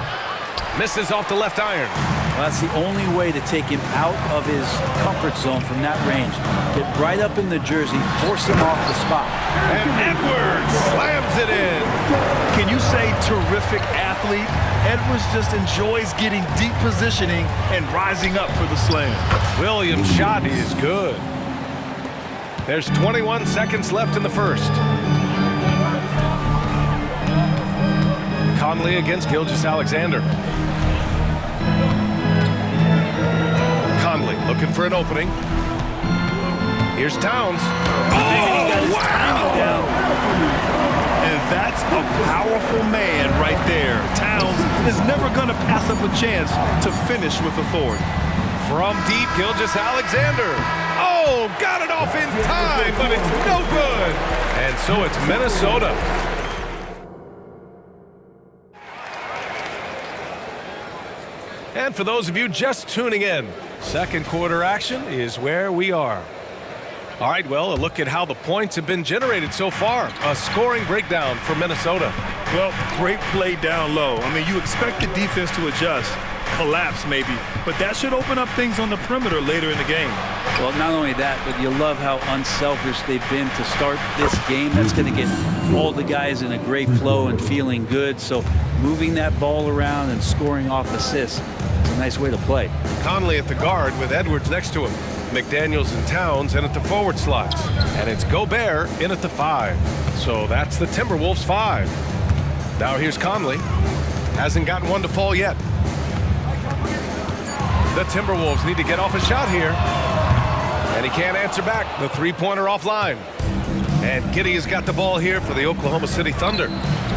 Misses off the left iron. Well, that's the only way to take him out of his comfort zone from that range. Get right up in the jersey, force him off the spot. And Edwards slams it in. Can you say terrific athlete? Edwards just enjoys getting deep positioning and rising up for the slam. Williams' shot is good. There's 21 seconds left in the first. Conley against Gilgeous-Alexander. Conley looking for an opening. Here's Towns. Oh, wow! And that's a powerful man right there. Towns is never going to pass up a chance to finish with authority. From deep, Gilgeous-Alexander. Oh, got it off in time, but it's no good. And so it's Minnesota. And for those of you just tuning in, second quarter action is where we are. All right, well, a look at how the points have been generated so far. A scoring breakdown for Minnesota. Well, great play down low. I mean, you expect the defense to adjust, collapse maybe, but that should open up things on the perimeter later in the game. Well, not only that, but you love how unselfish they've been to start this game. That's going to get all the guys in a great flow and feeling good. So moving that ball around and scoring off assists is a nice way to play. Conley at the guard with Edwards next to him. McDaniels and Towns in at the forward slots. And it's Gobert in at the 5. So that's the Timberwolves 5. Now here's Conley. Hasn't gotten one to fall yet. The Timberwolves need to get off a shot here. And he can't answer back. The three-pointer offline. And Giddey has got the ball here for the Oklahoma City Thunder.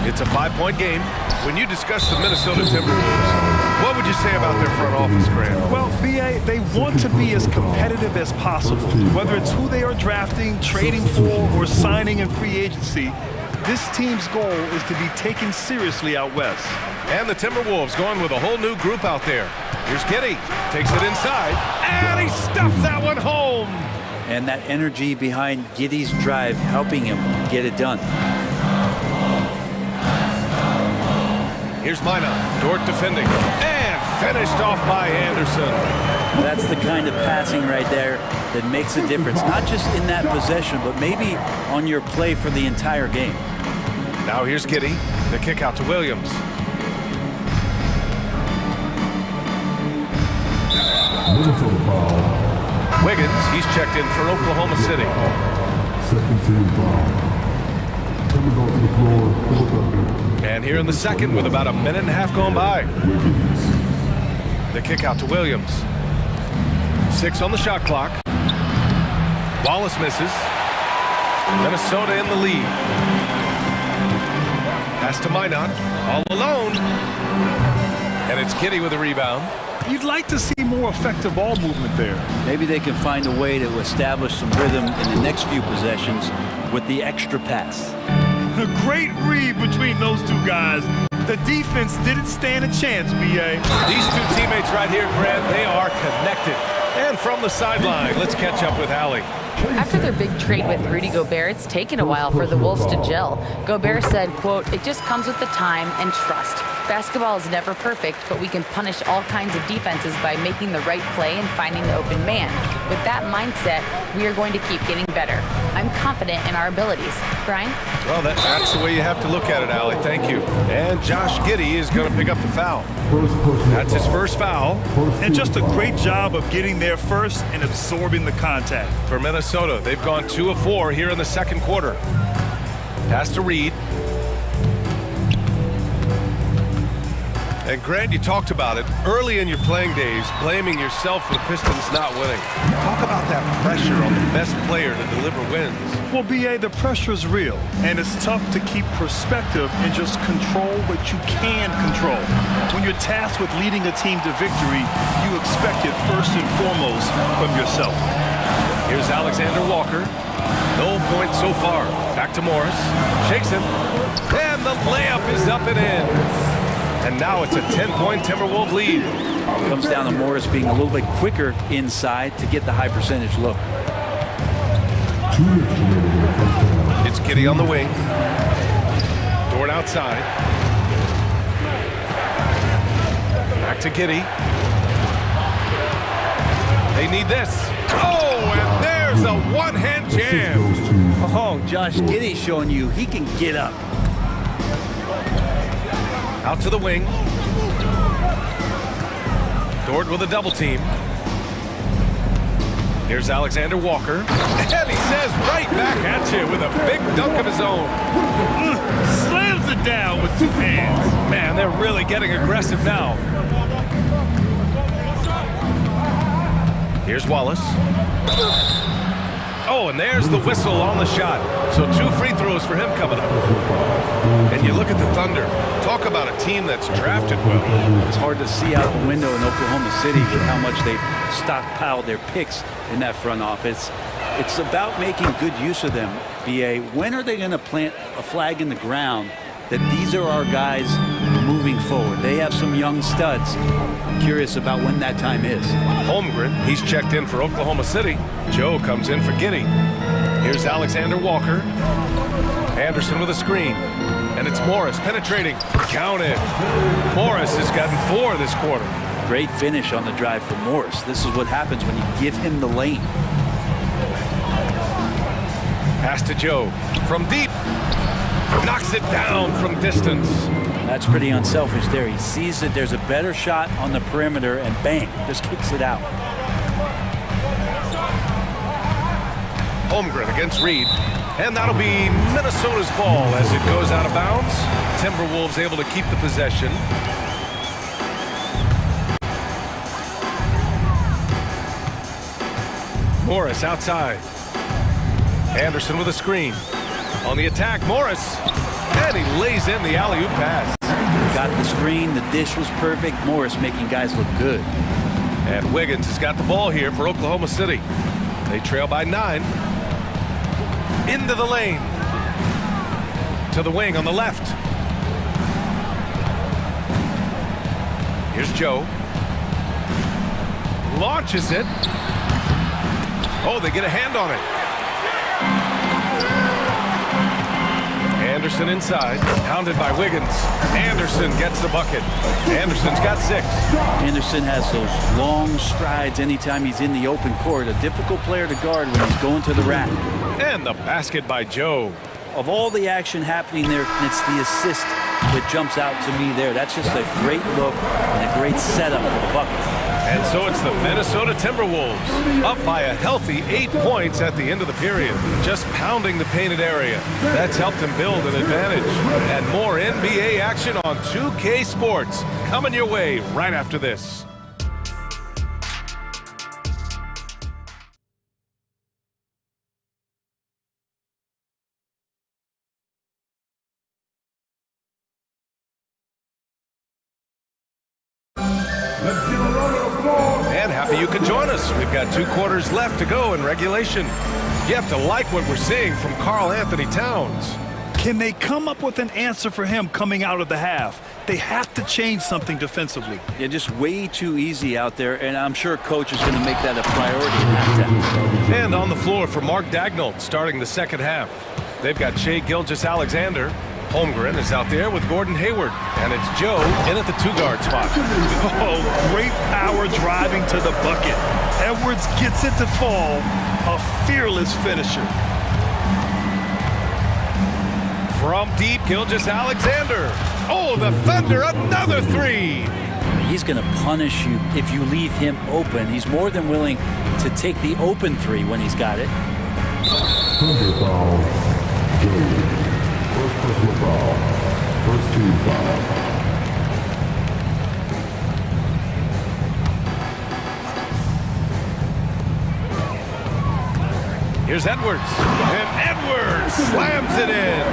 It's a 5-point game. When you discuss the Minnesota Timberwolves, what would you say about their front office, Grant? Well, B.A., they want to be as competitive as possible. Whether it's who they are drafting, trading for, or signing in free agency, this team's goal is to be taken seriously out west. And the Timberwolves going with a whole new group out there. Here's Giddey. Takes it inside. And he stuffs that one home. And that energy behind Giddey's drive helping him get it done. Here's Minot. Dort defending. And finished off by Anderson. That's the kind of passing right there that makes a difference. Not just in that possession, but maybe on your play for the entire game. Now here's Giddey. The kick out to Williams. Wiggins, he's checked in for Oklahoma City. Second team foul. Coming onto the floor. And here in the second with about a minute and a half gone by. The kick out to Williams. 6 on the shot clock. Wallace misses. Minnesota in the lead. Pass to Minot. All alone. And it's Giddey with a rebound. You'd like to see more effective ball movement there. Maybe they can find a way to establish some rhythm in the next few possessions with the extra pass. A great read between those two guys. The defense didn't stand a chance, B.A. These two teammates right here, Grant, they are connected. And from the sideline, let's catch up with Allie. After their big trade with Rudy Gobert, it's taken a while for the Wolves to gel. Gobert said, quote, "It just comes with the time and trust. Basketball is never perfect, but we can punish all kinds of defenses by making the right play and finding the open man. With that mindset, we are going to keep getting better. I'm confident in our abilities." Brian? Well, that's the way you have to look at it, Allie. Thank you. And Josh Giddey is going to pick up the foul. That's his first foul. And just a great job of getting there first and absorbing the contact. For Minnesota, they've gone 2 of 4 here in the second quarter. Pass to Reed. And Grant, you talked about it early in your playing days, blaming yourself for the Pistons not winning. Talk about that pressure on the best player to deliver wins. Well, B.A., the pressure is real, and it's tough to keep perspective and just control what you can control. When you're tasked with leading a team to victory, you expect it first and foremost from yourself. Here's Alexander Walker. No points so far. Back to Morris. Shakes him. And the layup is up and in. And now it's a 10-point Timberwolves lead. It comes down to Morris being a little bit quicker inside to get the high percentage look. It's Giddey on the wing. Dort outside. Back to Giddey. They need this. Oh, and there's a one-hand jam. Oh, Josh Giddey showing you he can get up. Out to the wing. Dort with a double team. Here's Alexander Walker. And he says right back at you with a big dunk of his own. Slams it down with two hands. Man, they're really getting aggressive now. Here's Wallace. Oh, and there's the whistle on the shot. So 2 free throws for him coming up. And you look at the Thunder. Talk about a team that's drafted well. It's hard to see out the window in Oklahoma City with how much they've stockpiled their picks in that front office. It's about making good use of them. BA, when are they going to plant a flag in the ground that these are our guys moving forward? They have some young studs. I'm curious about when that time is. Holmgren, he's checked in for Oklahoma City. Joe comes in for Giddey. Here's Alexander Walker. Anderson with a screen. And it's Morris penetrating. Counted. Morris has gotten 4 this quarter. Great finish on the drive for Morris. This is what happens when you give him the lane. Pass to Joe. From deep. Knocks it down from distance. That's pretty unselfish there. He sees that there's a better shot on the perimeter and bang, just kicks it out. Holmgren against Reed. And that'll be Minnesota's ball as it goes out of bounds. Timberwolves able to keep the possession. Morris outside. Anderson with a screen. On the attack, Morris. And he lays in the alley-oop pass. Got the screen, the dish was perfect. Morris making guys look good. And Wiggins has got the ball here for Oklahoma City. They trail by 9. Into the lane. To the wing on the left. Here's Joe. Launches it. Oh, they get a hand on it. Anderson inside, pounded by Wiggins. Anderson gets the bucket. Anderson's got 6. Anderson has those long strides anytime he's in the open court. A difficult player to guard when he's going to the rack. And the basket by Joe. Of all the action happening there, it's the assist that jumps out to me there. That's just a great look and a great setup for the bucket. And so it's the Minnesota Timberwolves up by a healthy 8 points at the end of the period. Just pounding the painted area. That's helped them build an advantage. And more NBA action on 2K Sports coming your way right after this. And happy you could join us. We've got 2 quarters left to go in regulation. You have to like what we're seeing from Karl Anthony Towns. Can they come up with an answer for him coming out of the half? They have to change something defensively. Yeah, just way too easy out there, and I'm sure coach is going to make that a priority in halftime. And on the floor for Mark Daigneault starting the second half. They've got Shai Gilgeous-Alexander. Holmgren is out there with Gordon Hayward. And it's Joe in at the 2-guard spot. Oh, great power driving to the bucket. Edwards gets it to fall. A fearless finisher. From deep, Gilgeous-Alexander. Oh, the Thunder, another 3. He's going to punish you if you leave him open. He's more than willing to take the open 3 when he's got it. Thunder foul. Joe. First personal foul. First team foul. Here's Edwards. And Edwards slams it in.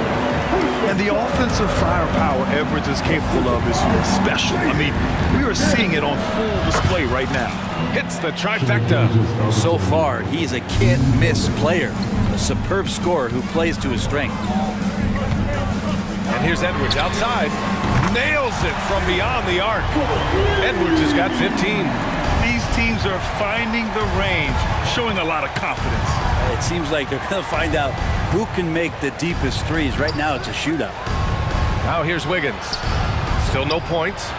And the offensive firepower Edwards is capable of is special. I mean, we are seeing it on full display right now. Hits the trifecta. So far, he's a can't-miss player. A superb scorer who plays to his strength. And here's Edwards outside. nails it from beyond the arc. Edwards has got 15. These teams are finding the range, showing a lot of confidence. It seems like they're going to find out who can make the deepest threes. Right now, it's a shootout. Now here's Wiggins. Still no points.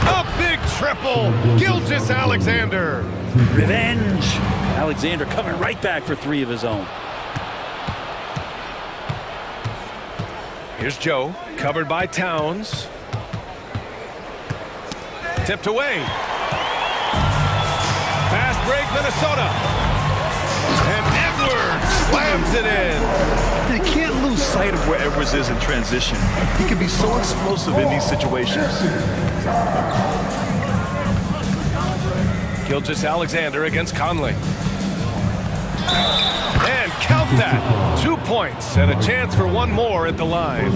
A big triple. Gilgeous-Alexander. Revenge. Alexander coming right back for 3 of his own. Here's Joe, covered by Towns. Tipped away. Fast break, Minnesota. And Edwards slams it in. They can't lose sight of where Edwards is in transition. He can be so explosive in these situations. Gilgeous-Alexander against Conley. And count that. 2 points and a chance for one more at the line.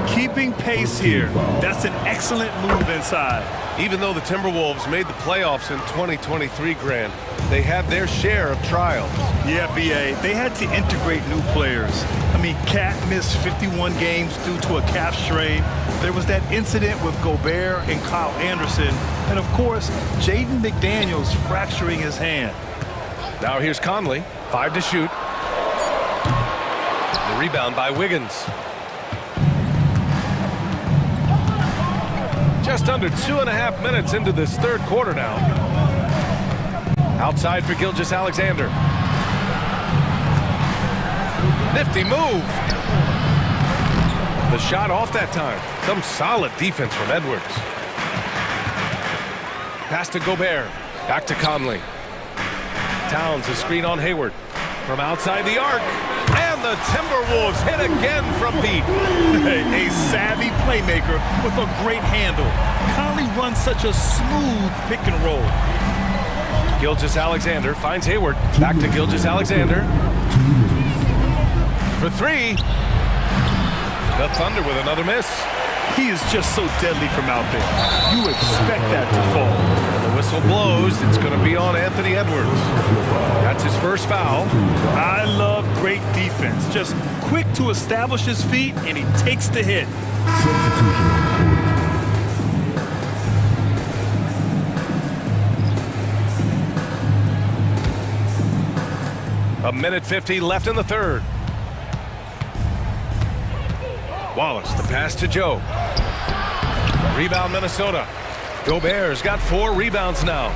Keeping pace here. That's an excellent move inside. Even though the Timberwolves made the playoffs in 2023, Grant, they had their share of trials. Yeah, B.A., they had to integrate new players. I mean, Cat missed 51 games due to a calf strain. There was that incident with Gobert and Kyle Anderson. And, of course, Jaden McDaniels fracturing his hand. Now here's Conley, 5 to shoot. The rebound by Wiggins. Just under 2.5 minutes into this third quarter now. Outside for Gilgeous-Alexander. Nifty move. The shot off that time. Some solid defense from Edwards. Pass to Gobert. Back to Conley. Towns, a screen on Hayward. From outside the arc. And the Timberwolves hit again from deep. A savvy playmaker with a great handle. Conley runs such a smooth pick and roll. Gilgeous-Alexander finds Hayward. Back to Gilgeous-Alexander. For 3. The Thunder with another miss. He is just so deadly from out there. You expect that to fall. And the whistle blows. It's going to be on Anthony Edwards. That's his first foul. I love great defense. Just quick to establish his feet, and he takes the hit. A minute 50 left in the third. Wallace, the pass to Joe. Rebound, Minnesota. Gobert's got 4 rebounds now.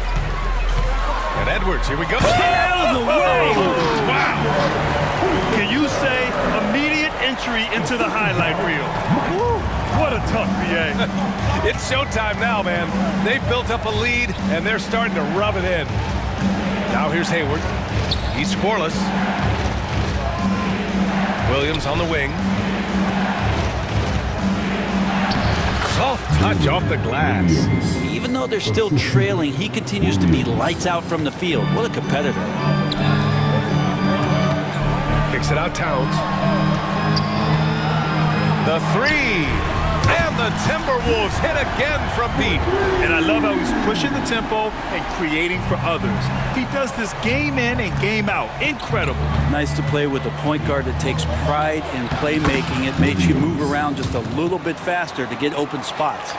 And Edwards, here we go. Out of the way! Wow! Can you say immediate entry into the highlight reel? Woo, what a tough BA. It's showtime now, man. They've built up a lead, and they're starting to rub it in. Now here's Hayward. He's scoreless. Williams on the wing. Soft touch off the glass. Even though they're still trailing, he continues to be lights out from the field. What a competitor. Kicks it out, Towns. The 3. And the Timberwolves hit again from deep. And I love how he's pushing the tempo and creating for others. He does this game in and game out. Incredible. Nice to play with a point guard that takes pride in playmaking. It makes you move around just a little bit faster to get open spots.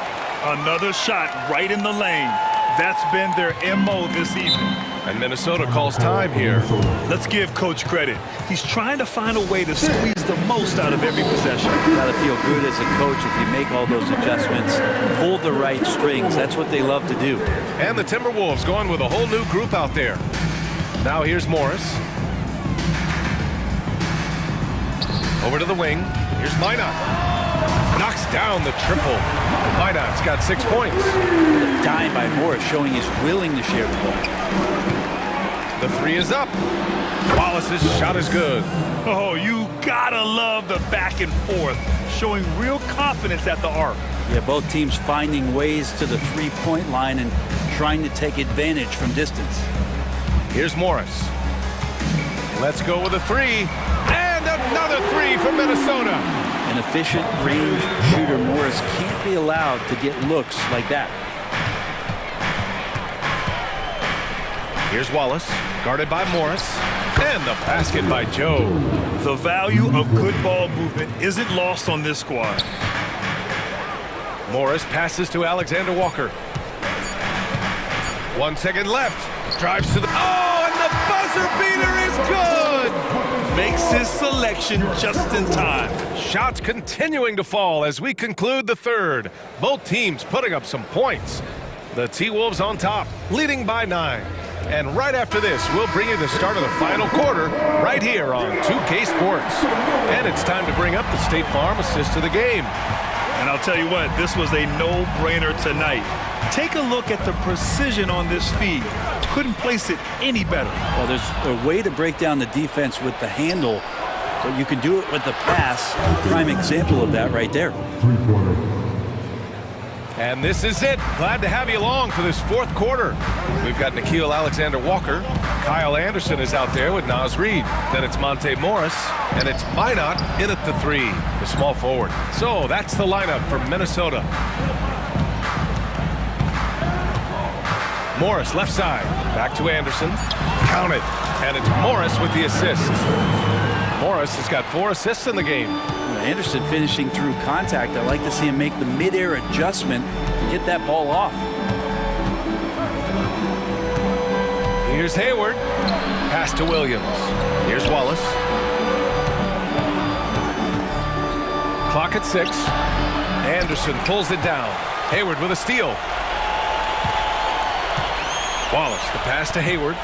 Another shot right in the lane. That's been their MO this evening. And Minnesota calls time here. Let's give Coach credit. He's trying to find a way to squeeze the most out of every possession. You gotta feel good as a coach if you make all those adjustments, pull the right strings. That's what they love to do. And the Timberwolves going with a whole new group out there. Now here's Morris. Over to the wing. Here's Minot. Knocks down the triple. Minot's got 6 points. A dime by Morris, showing he's willing to share the ball. The 3 is up. Wallace's shot is good. Oh, you gotta love the back and forth, showing real confidence at the arc. Yeah, both teams finding ways to the three-point line and trying to take advantage from distance. Here's Morris. Let's go with a 3. And another 3 from Minnesota. An efficient range shooter, Morris can't be allowed to get looks like that. Here's Wallace, guarded by Morris. And the basket by Joe. The value of good ball movement isn't lost on this squad. Morris passes to Alexander Walker. 1 second left. Drives to the... Oh, and the buzzer beater is good! Makes his selection just in time. Shots continuing to fall as we conclude the third. Both teams putting up some points. The T-Wolves on top, leading by 9. And right after this, we'll bring you the start of the final quarter right here on 2K Sports. And it's time to bring up the State Farm assist of the game. And I'll tell you what, this was a no-brainer tonight. Take a look at the precision on this feed. Couldn't place it any better. Well, there's a way to break down the defense with the handle, but you can do it with the pass. Prime example of that right there. And this is it. Glad to have you along for this fourth quarter. We've got Nickeil Alexander-Walker. Kyle Anderson is out there with Naz Reid. Then it's Monte Morris. And it's Minot in at the 3, the small forward. So that's the lineup for Minnesota. Morris left side. Back to Anderson. Counted. And it's Morris with the assist. Morris has got 4 assists in the game. Anderson finishing through contact. I like to see him make the mid-air adjustment to get that ball off. Here's Hayward. Pass to Williams. Here's Wallace. Clock at 6. Anderson pulls it down. Hayward with a steal. Wallace, the pass to Hayward.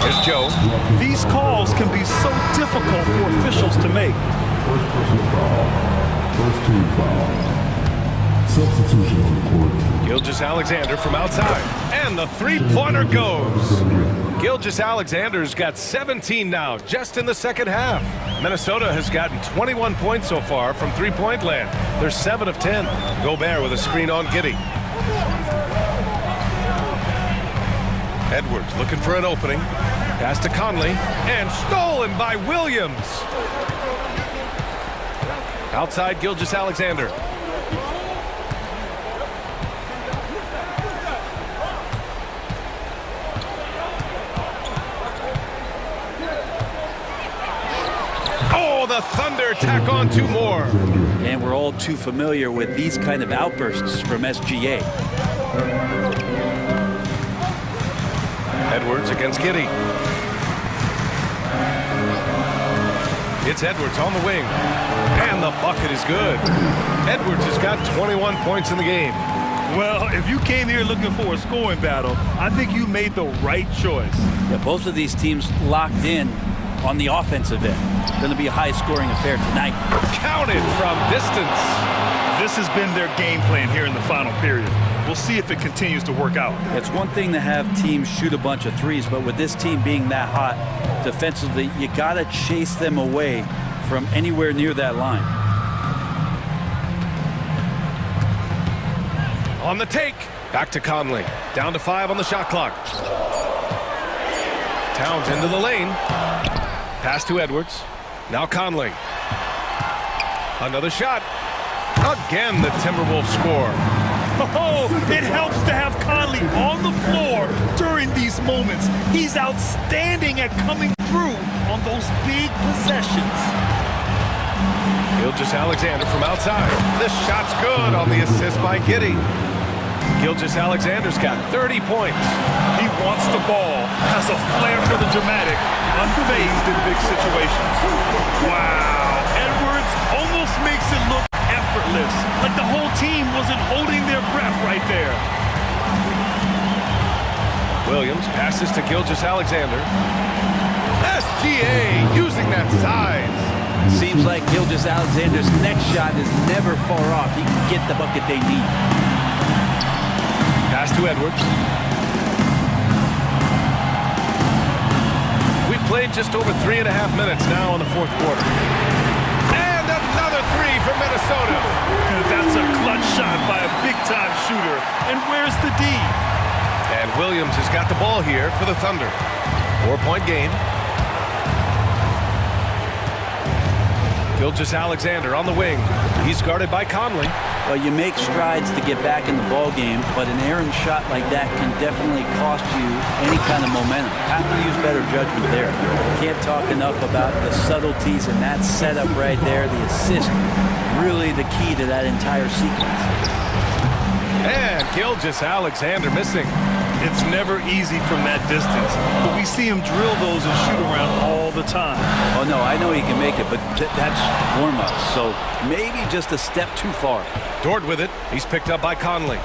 Here's Joe. These calls can be so difficult for officials to make. First personal foul. First team foul. Substitution on the court. Gilgeous-Alexander from outside. And the three-pointer goes. Gilgeous-Alexander's got 17 now, just in the second half. Minnesota has gotten 21 points so far from three-point land. They're 7 of 10. Gobert with a screen on Giddey. Edwards looking for an opening. Pass to Conley. And stolen by Williams. Outside Gilgeous-Alexander. Oh, the Thunder tack on 2 more. And we're all too familiar with these kind of outbursts from SGA. Edwards against Giddey. It's Edwards on the wing. And the bucket is good. Edwards has got 21 points in the game. Well, if you came here looking for a scoring battle, I think you made the right choice. Yeah, both of these teams locked in on the offensive end. Going to be a high-scoring affair tonight. Counted from distance. This has been their game plan here in the final period. We'll see if it continues to work out. It's one thing to have teams shoot a bunch of threes, but with this team being that hot defensively, you got to chase them away from anywhere near that line. On the take. Back to Conley. Down to 5 on the shot clock. Towns into the lane. Pass to Edwards. Now Conley. Another shot. Again, the Timberwolves score. Oh, it helps to have Conley on the floor during these moments. He's outstanding at coming through on those big possessions. Gilgeous-Alexander from outside. This shot's good on the assist by Giddey. Gilgeous-Alexander's got 30 points. He wants the ball, has a flair for the dramatic, unfazed in big situations. Wow, Edwards almost makes it look effortless, like the whole team wasn't holding their breath right there. Williams passes to Gilgeous-Alexander. SGA using that size. Seems like Gilgeous-Alexander's next shot is never far off. He can get the bucket they need. Pass to Edwards. We've played just over 3.5 minutes now in the fourth quarter. And another 3 for Minnesota. That's a clutch shot by a big-time shooter. And where's the D? And Williams has got the ball here for the Thunder. 4-point game. Gilgeous-Alexander on the wing. He's guarded by Conley. Well, you make strides to get back in the ball game, but an errant shot like that can definitely cost you any kind of momentum. Have to use better judgment there. Can't talk enough about the subtleties in that setup right there. The assist, really the key to that entire sequence. And Gilgeous-Alexander missing. It's never easy from that distance, but we see him drill those and shoot around all the time. Oh, no, I know he can make it, but that's warm-up, so maybe just a step too far. Dort with it. He's picked up by Conley.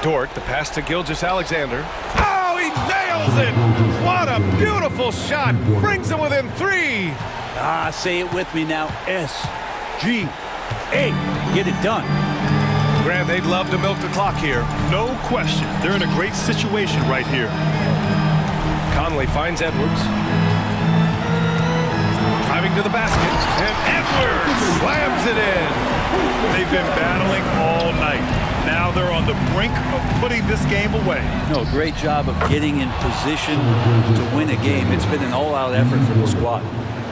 Dort, the pass to Gilgeous-Alexander. Oh, he nails it! What a beautiful shot! Brings him within 3. Say it with me now. S-G-A. Get it done. Grant, they'd love to milk the clock here. No question. They're in a great situation right here. Conley finds Edwards. Driving to the basket. And Edwards slams it in. They've been battling all night. Now they're on the brink of putting this game away. No, great job of getting in position to win a game. It's been an all-out effort for the squad.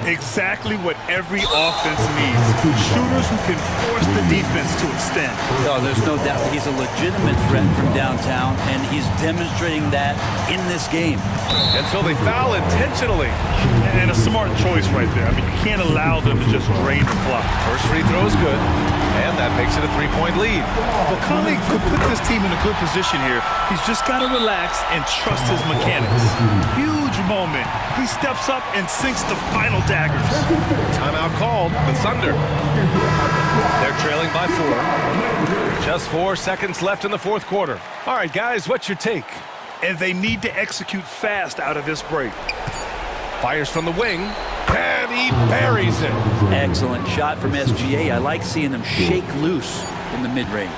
Exactly what every offense needs. Shooters who can force the defense to extend. No, there's no doubt he's a legitimate threat from downtown, and he's demonstrating that in this game. And so they foul intentionally. And a smart choice right there. I mean, you can't allow them to just drain the clock. First free throw is good, and that makes it a 3-point lead. Well, Conley could put this team in a good position here. He's just got to relax and trust his mechanics. Huge moment. He steps up and sinks the final daggers. Timeout called. The Thunder. They're trailing by 4. Just 4 seconds left in the fourth quarter. All right, guys, what's your take? And they need to execute fast out of this break. Fires from the wing, and he buries it. Excellent shot from SGA. I like seeing them shake loose in the mid-range.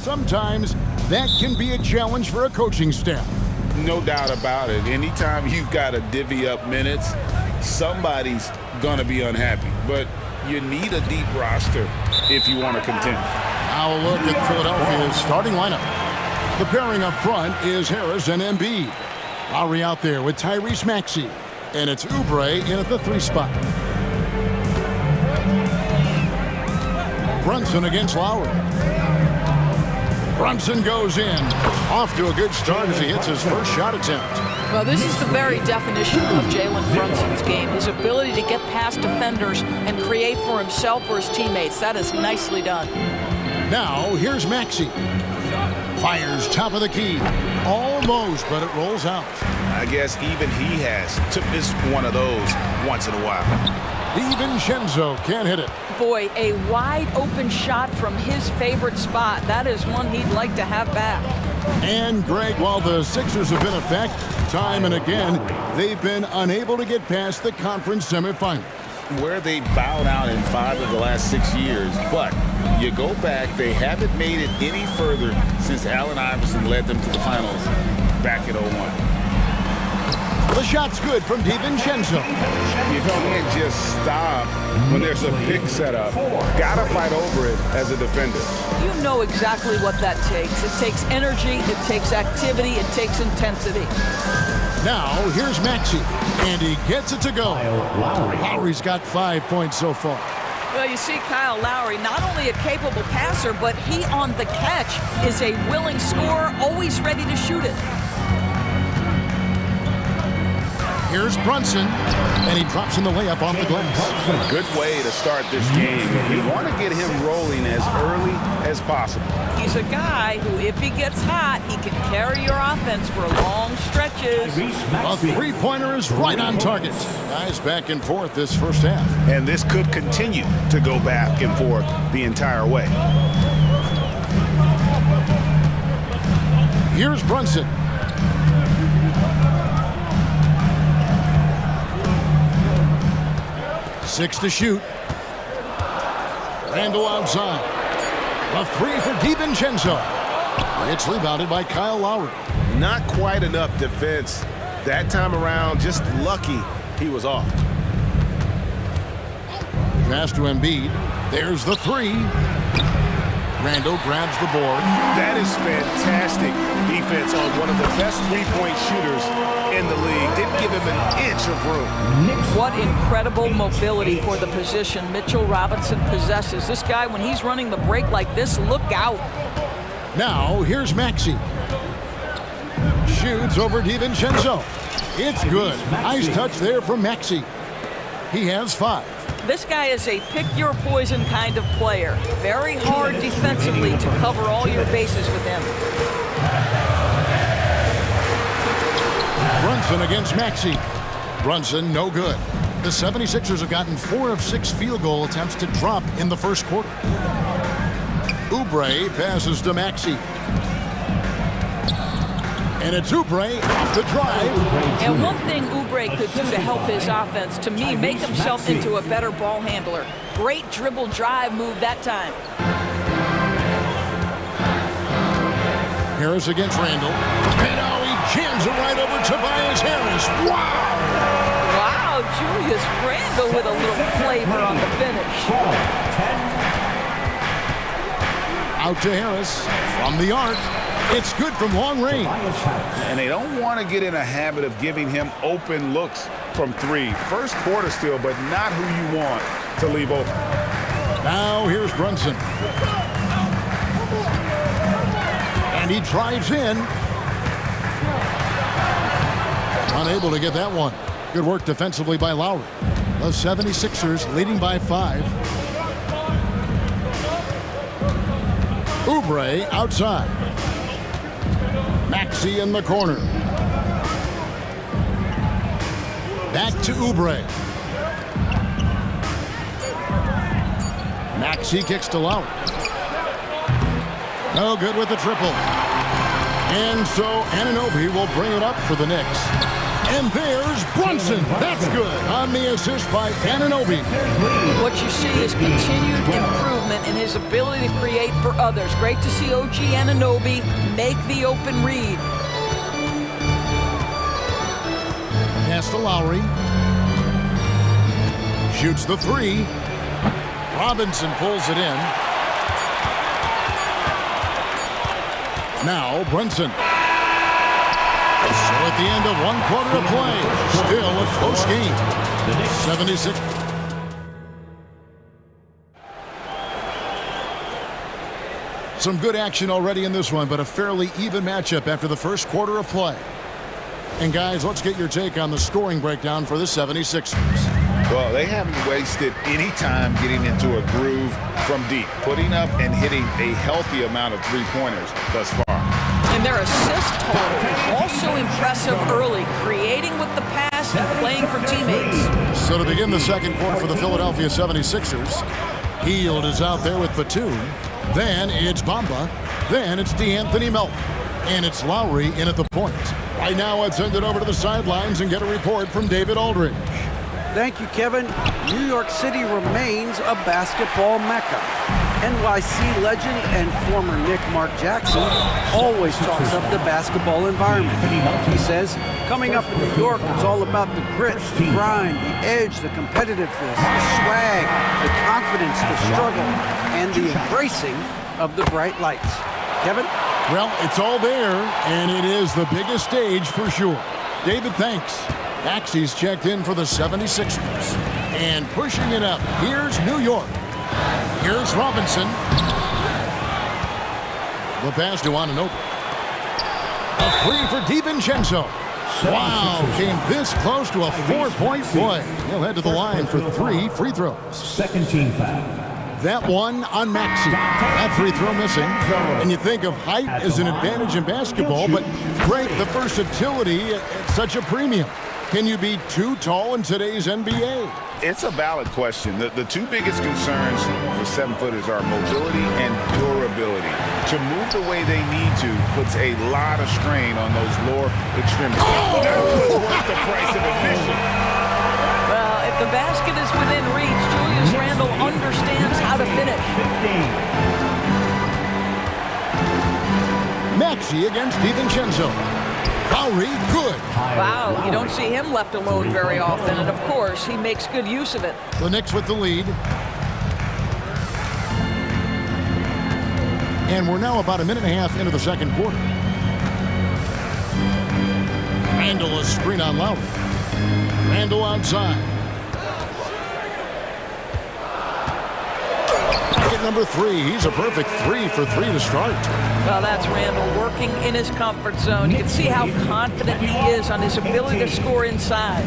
sometimes that can be a challenge for a coaching staff. No doubt about it. Anytime you've got to divvy up minutes, somebody's going to be unhappy. But you need a deep roster if you want to contend. Now a look at Philadelphia's starting lineup. The pairing up front is Harris and Embiid. Lowry out there with Tyrese Maxey. And it's Oubre in at the 3 spot. Brunson against Lowry. Brunson goes in. Off to a good start as he hits his first shot attempt. Well, this is the very definition of Jalen Brunson's game. His ability to get past defenders and create for himself or his teammates. That is nicely done. Now, here's Maxey. Fires top of the key. Almost, but it rolls out. I guess even he has to miss one of those once in a while. DiVincenzo can't hit it. Boy, a wide open shot from his favorite spot. That is one he'd like to have back. And Greg, while the Sixers have been a fact, time and again, they've been unable to get past the conference semifinals. Where they bowed out in 5 of the last 6 years, but you go back, they haven't made it any further since Allen Iverson led them to the finals back in 01. The shot's good from DiVincenzo. You can't just stop when there's a pick set up. Gotta fight over it as a defender. You know exactly what that takes. It takes energy, it takes activity, it takes intensity. Now, here's Maxey, and he gets it to go. Lowry's got 5 points so far. Well, you see Kyle Lowry, not only a capable passer, but he on the catch is a willing scorer, always ready to shoot it. Here's Brunson, and he drops in the layup off the glass. Good way to start this game. You want to get him rolling as early as possible. He's a guy who, if he gets hot, he can carry your offense for long stretches. A three-pointer is right on target. Guys back and forth this first half. And this could continue to go back and forth the entire way. Here's Brunson. Six to shoot. Randall outside. A 3 for DiVincenzo. It's rebounded by Kyle Lowry. Not quite enough defense that time around. Just lucky he was off. Pass to Embiid. There's the 3. Randall grabs the board. That is fantastic defense on one of the best three-point shooters in the league. Didn't give him an inch of room. What incredible mobility for the position Mitchell Robinson possesses. This guy, when he's running the break like this, look out. Now, here's Maxey. Shoots over DiVincenzo. It's good. Nice touch there from Maxey. He has 5. This guy is a pick-your-poison kind of player. Very hard defensively to cover all your bases with him. Brunson against Maxey. Brunson, no good. The 76ers have gotten 4 of 6 field goal attempts to drop in the first quarter. Oubre passes to Maxey. And it's Oubre off the drive. And one thing Oubre could do to help his offense, to me, make himself into a better ball handler. Great dribble drive move that time. Harris against Randall. And now he jams it right over Tobias Harris. Wow! Wow, Julius Randall with a little flavor on the finish. Out to Harris from the arc. It's good from long range. And they don't want to get in a habit of giving him open looks from 3. First quarter still, but not who you want to leave open. Now here's Brunson. And he drives in. Unable to get that one. Good work defensively by Lowry. The 76ers leading by 5. Oubre outside. Maxey in the corner. Back to Oubre. Maxey kicks to Lowry. No good with the triple. And so Anunoby will bring it up for the Knicks. And there's Brunson. That's good on the assist by Anunoby. What you see is continued improvement in his ability to create for others. Great to see OG Anunoby make the open read. Pass to Lowry. Shoots the three. Robinson pulls it in. Now Brunson. So at the end of 1 quarter of play, still a close game. 76. Some good action already in this one, but a fairly even matchup after the first quarter of play. And guys, let's get your take on the scoring breakdown for the 76ers. Well, they haven't wasted any time getting into a groove from deep, putting up and hitting a healthy amount of three-pointers thus far. And their assist total, also impressive early, creating with the pass and playing for teammates. So to begin the second quarter for the Philadelphia 76ers, Hield is out there with Batum. Then it's Bamba. Then it's DeAnthony Melton. And it's Lowry in at the point. Right now, let's send it over to the sidelines and get a report from David Aldridge. Thank you, Kevin. New York City remains a basketball mecca. NYC legend and former Knick Mark Jackson always talks up the basketball environment. He says, coming up in New York, it's all about the grit, the grind, the edge, the competitiveness, the swag, the confidence, the struggle, and the embracing of the bright lights. Kevin? Well, it's all there, and it is the biggest stage for sure. David, thanks. Maxey's checked in for the 76ers. And pushing it up, here's New York. Here's Robinson. The pass to Anunoby. A three for DiVincenzo. Wow, came this close to a 4-point play. He'll head to the line for 3 free throws. Second team foul. That one on Maxey. That free throw missing. And you think of height as an advantage in basketball, but Frank, the versatility at such a premium. Can you be too tall in today's NBA? It's a valid question. The two biggest concerns for 7-footers are mobility and durability. To move the way they need to puts a lot of strain on those lower extremities. Oh! That was worth the price of admission. Well, if the basket is within reach, Julius Randle understands how to finish. Maxey against DiVincenzo. Lowry, good. Wow, you don't see him left alone very often, and of course, he makes good use of it. The Knicks with the lead. And we're now about a minute and a half into the second quarter. Randle a screen on Lowry. Randle outside. At number 3, he's a perfect 3 for 3 to start. Well, that's Randle working in his comfort zone. You can see how confident he is on his ability to score inside.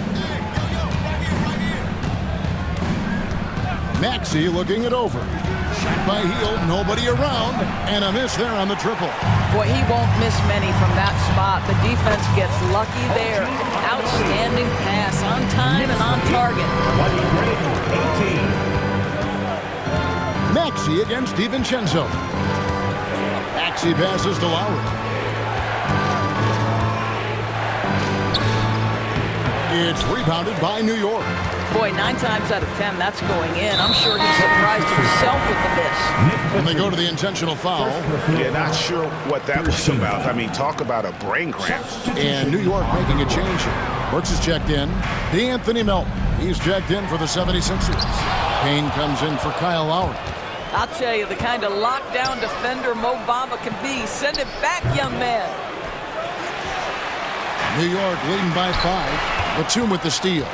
Maxey looking it over. Shot by Hield, nobody around, and a miss there on the triple. Boy, he won't miss many from that spot. The defense gets lucky there. Outstanding pass, on time and on target. Maxey against DiVincenzo. Maxey passes to Lowry. It's rebounded by New York. Boy, 9 times out of 10, that's going in. I'm sure he's surprised himself with the miss. And they go to the intentional foul. Yeah, not sure what that was about. I mean, talk about a brain cramp. And New York making a change here. Brooks is checked in. DeAnthony Melton, he's checked in for the 76ers. Payne comes in for Kyle Lowry. I'll tell you, the kind of lockdown defender Mo Bamba can be. Send it back, young man. New York leading by 5. Batum with the steal.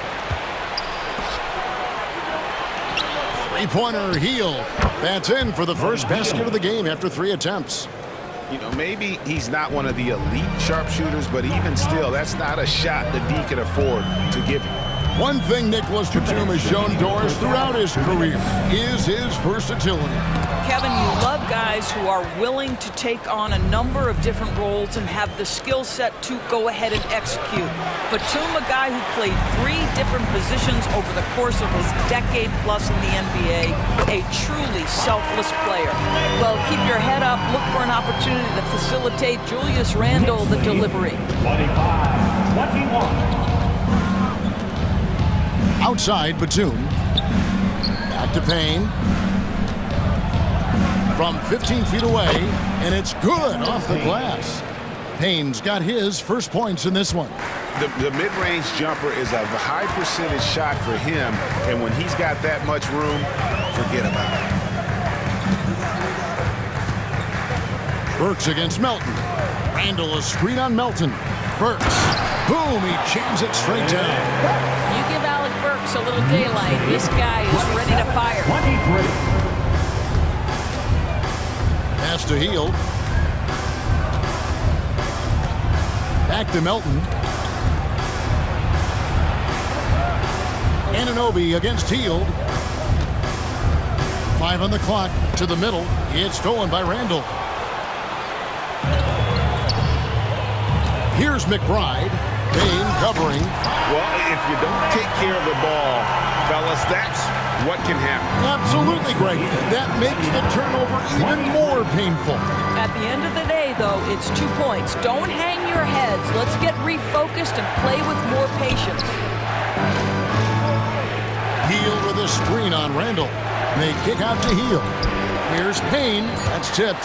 Three-pointer, Hield. That's in for the first basket of the game after 3 attempts. You know, maybe he's not one of the elite sharpshooters, but even still, that's not a shot that D can afford to give him. One thing Nicholas Batum has shown Doris throughout his career is his versatility. Kevin, you love guys who are willing to take on a number of different roles and have the skill set to go ahead and execute. Batum, a guy who played 3 different positions over the course of his decade plus in the NBA, a truly selfless player. Well, keep your head up, look for an opportunity to facilitate Julius Randle the delivery. 25-21. Outside, Batum. Back to Payne. From 15 feet away, and it's good off the glass. Payne's got his first points in this one. The mid-range jumper is a high percentage shot for him, and when he's got that much room, forget about it. Burks against Melton. Randall a screen on Melton. Burks. Boom, he jams it straight down. You give Alec Burks a little daylight. This guy is ready to fire. Pass to Hield. Back to Melton. Anunoby against Hield. 5 on the clock. To the middle. It's stolen by Randall. Here's McBride. Payne covering. Well, if you don't take care of the ball, fellas, that's what can happen. Absolutely, Greg. That makes the turnover even more painful. At the end of the day, though, it's 2 points. Don't hang your heads. Let's get refocused and play with more patience. Hield with a screen on Randall. They kick out to Hield. Here's Payne. That's tipped.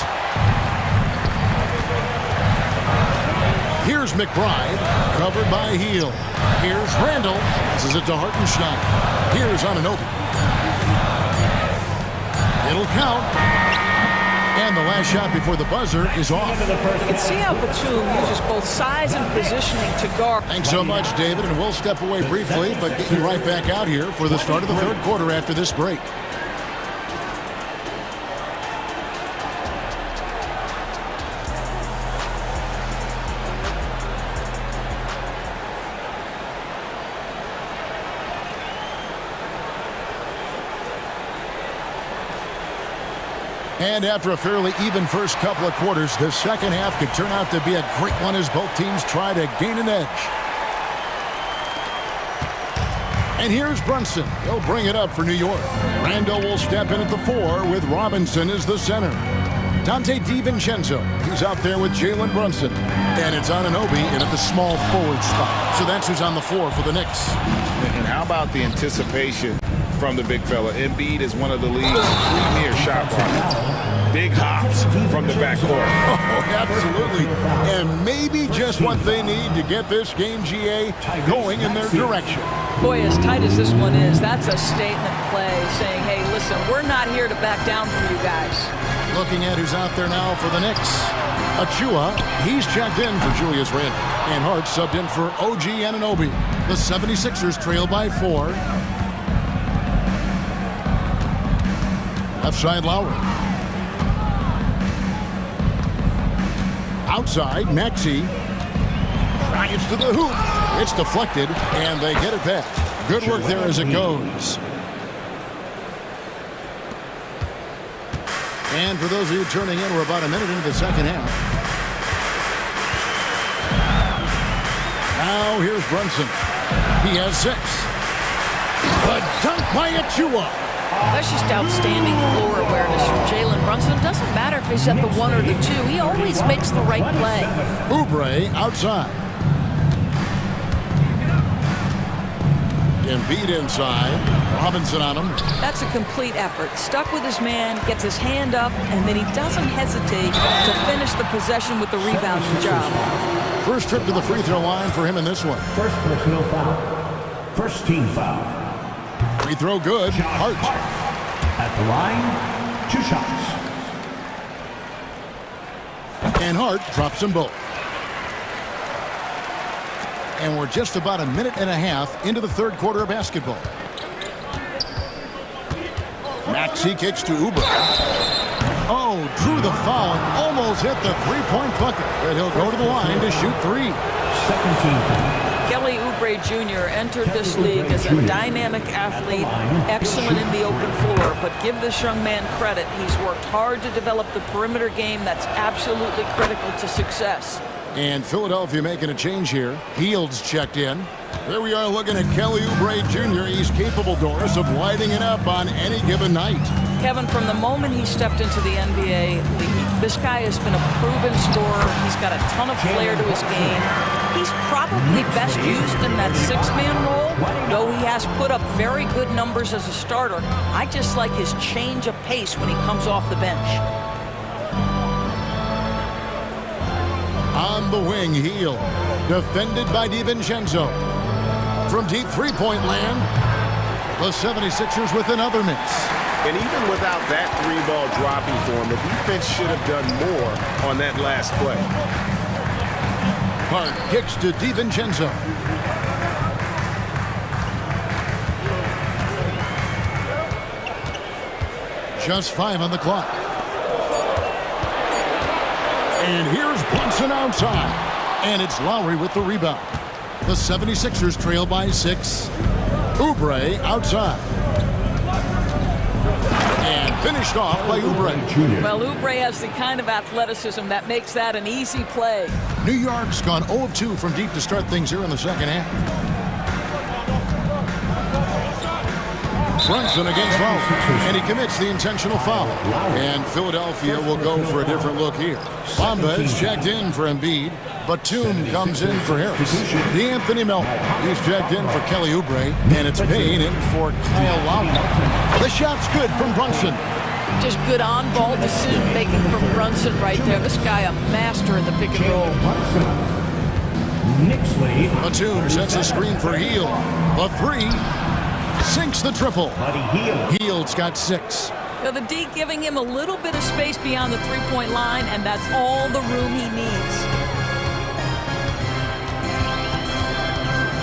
Here's McBride, covered by Hield. Here's Randall. This is it to Hartenstein. Here's Anunoby. It'll count. And the last shot before the buzzer is off. You can see how Batum uses both size and positioning to guard. Thanks so much, David, and we'll step away briefly, but get you right back out here for the start of the third quarter after this break. And after a fairly even first couple of quarters, the second half could turn out to be a great one as both teams try to gain an edge. And here's Brunson. He'll bring it up for New York. Randall will step in at the 4 with Robinson as the center. Dante DiVincenzo, he's out there with Jalen Brunson. And it's Anunoby in at the small forward spot. So that's who's on the floor for the Knicks. And how about the anticipation from the big fella? Embiid is one of the league's premier shot blockers. Big hops from the backcourt. Oh, absolutely. And maybe just what they need to get this game, GA, going in their direction. Boy, as tight as this one is, that's a statement play saying, hey, listen, we're not here to back down from you guys. Looking at who's out there now for the Knicks. Achua, he's checked in for Julius Randle. And Hart subbed in for OG Anunoby. The 76ers trail by 4. Left side, Lowry. Outside, Maxey. Drives to the hoop. It's deflected, and they get it back. Good work there as it goes. And for those of you turning in, we're about a minute into the second half. Now here's Brunson. He has 6. The dunk by Achua. That's just outstanding floor awareness from Jalen Brunson. It doesn't matter if he's at the 1 or the 2. He always makes the right play. Oubre outside. Embiid inside. Robinson on him. That's a complete effort. Stuck with his man, gets his hand up, and then he doesn't hesitate to finish the possession with the rebounding job. First trip to the free throw line for him in this one. First personal foul. First team foul. Free throw good. Hart. At the line, 2 shots. And Hart drops them both. And we're just about a minute and a half into the third quarter of basketball. Maxey kicks to Oubre. Oh, drew the foul and almost hit the three-point bucket. But he'll go to the line to shoot 3. Second team foul. Kelly Oubre Jr. entered this league as a dynamic athlete, excellent in the open floor, but give this young man credit. He's worked hard to develop the perimeter game that's absolutely critical to success. And Philadelphia making a change here. Hield's checked in. There we are looking at Kelly Oubre Jr. He's capable, Doris, of lighting it up on any given night. Kevin, from the moment he stepped into the NBA, This guy has been a proven scorer. He's got a ton of flair to his game. He's probably best used in that six-man role, though he has put up very good numbers as a starter. I just like his change of pace when he comes off the bench. On the wing, Heel, defended by DiVincenzo. From deep three-point land, the 76ers with another miss. And even without that three-ball dropping for him, the defense should have done more on that last play. Hart kicks to DiVincenzo. Just 5 on the clock. And here's Brunson outside. And it's Lowry with the rebound. The 76ers trail by 6. Oubre outside. And finished off by Oubre. Well, Oubre has the kind of athleticism that makes that an easy play. New York's gone 0 of 2 from deep to start things here in the second half. Brunson against Lowry, and he commits the intentional foul. And Philadelphia will go for a different look here. Bamba is checked in for Embiid. Batum comes in for Harris. D'Anthony Melton, he's checked in for Kelly Oubre, and it's Payne in for Kyle Lowry. The shot's good from Brunson. Just good on-ball decision-making from Brunson right there. This guy a master in the pick and roll. Batum sets a screen for Hield. The three sinks the triple. Hield's got 6. Now the D giving him a little bit of space beyond the three-point line, and that's all the room he needs.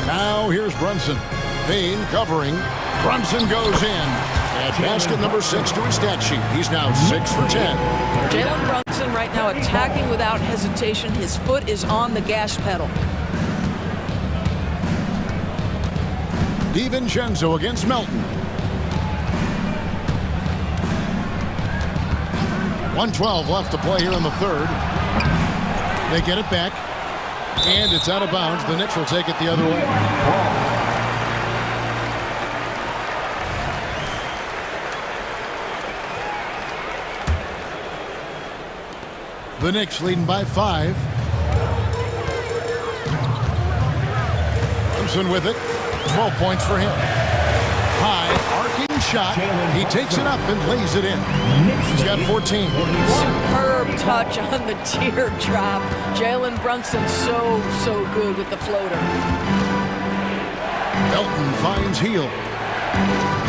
Now here's Brunson. Payne covering. Brunson goes in. Add basket number 6 to his stat sheet. He's now 6 for 10. Jalen Brunson right now attacking without hesitation. His foot is on the gas pedal. DiVincenzo against Melton. 1:12 left to play here in the third. They get it back. And it's out of bounds. The Knicks will take it the other way. The Knicks leading by 5. Brunson with it. 12 points for him. High arcing shot. He takes it up and lays it in. He's got 14. Superb touch on the teardrop. Jalen Brunson so good with the floater. Melton finds Hield.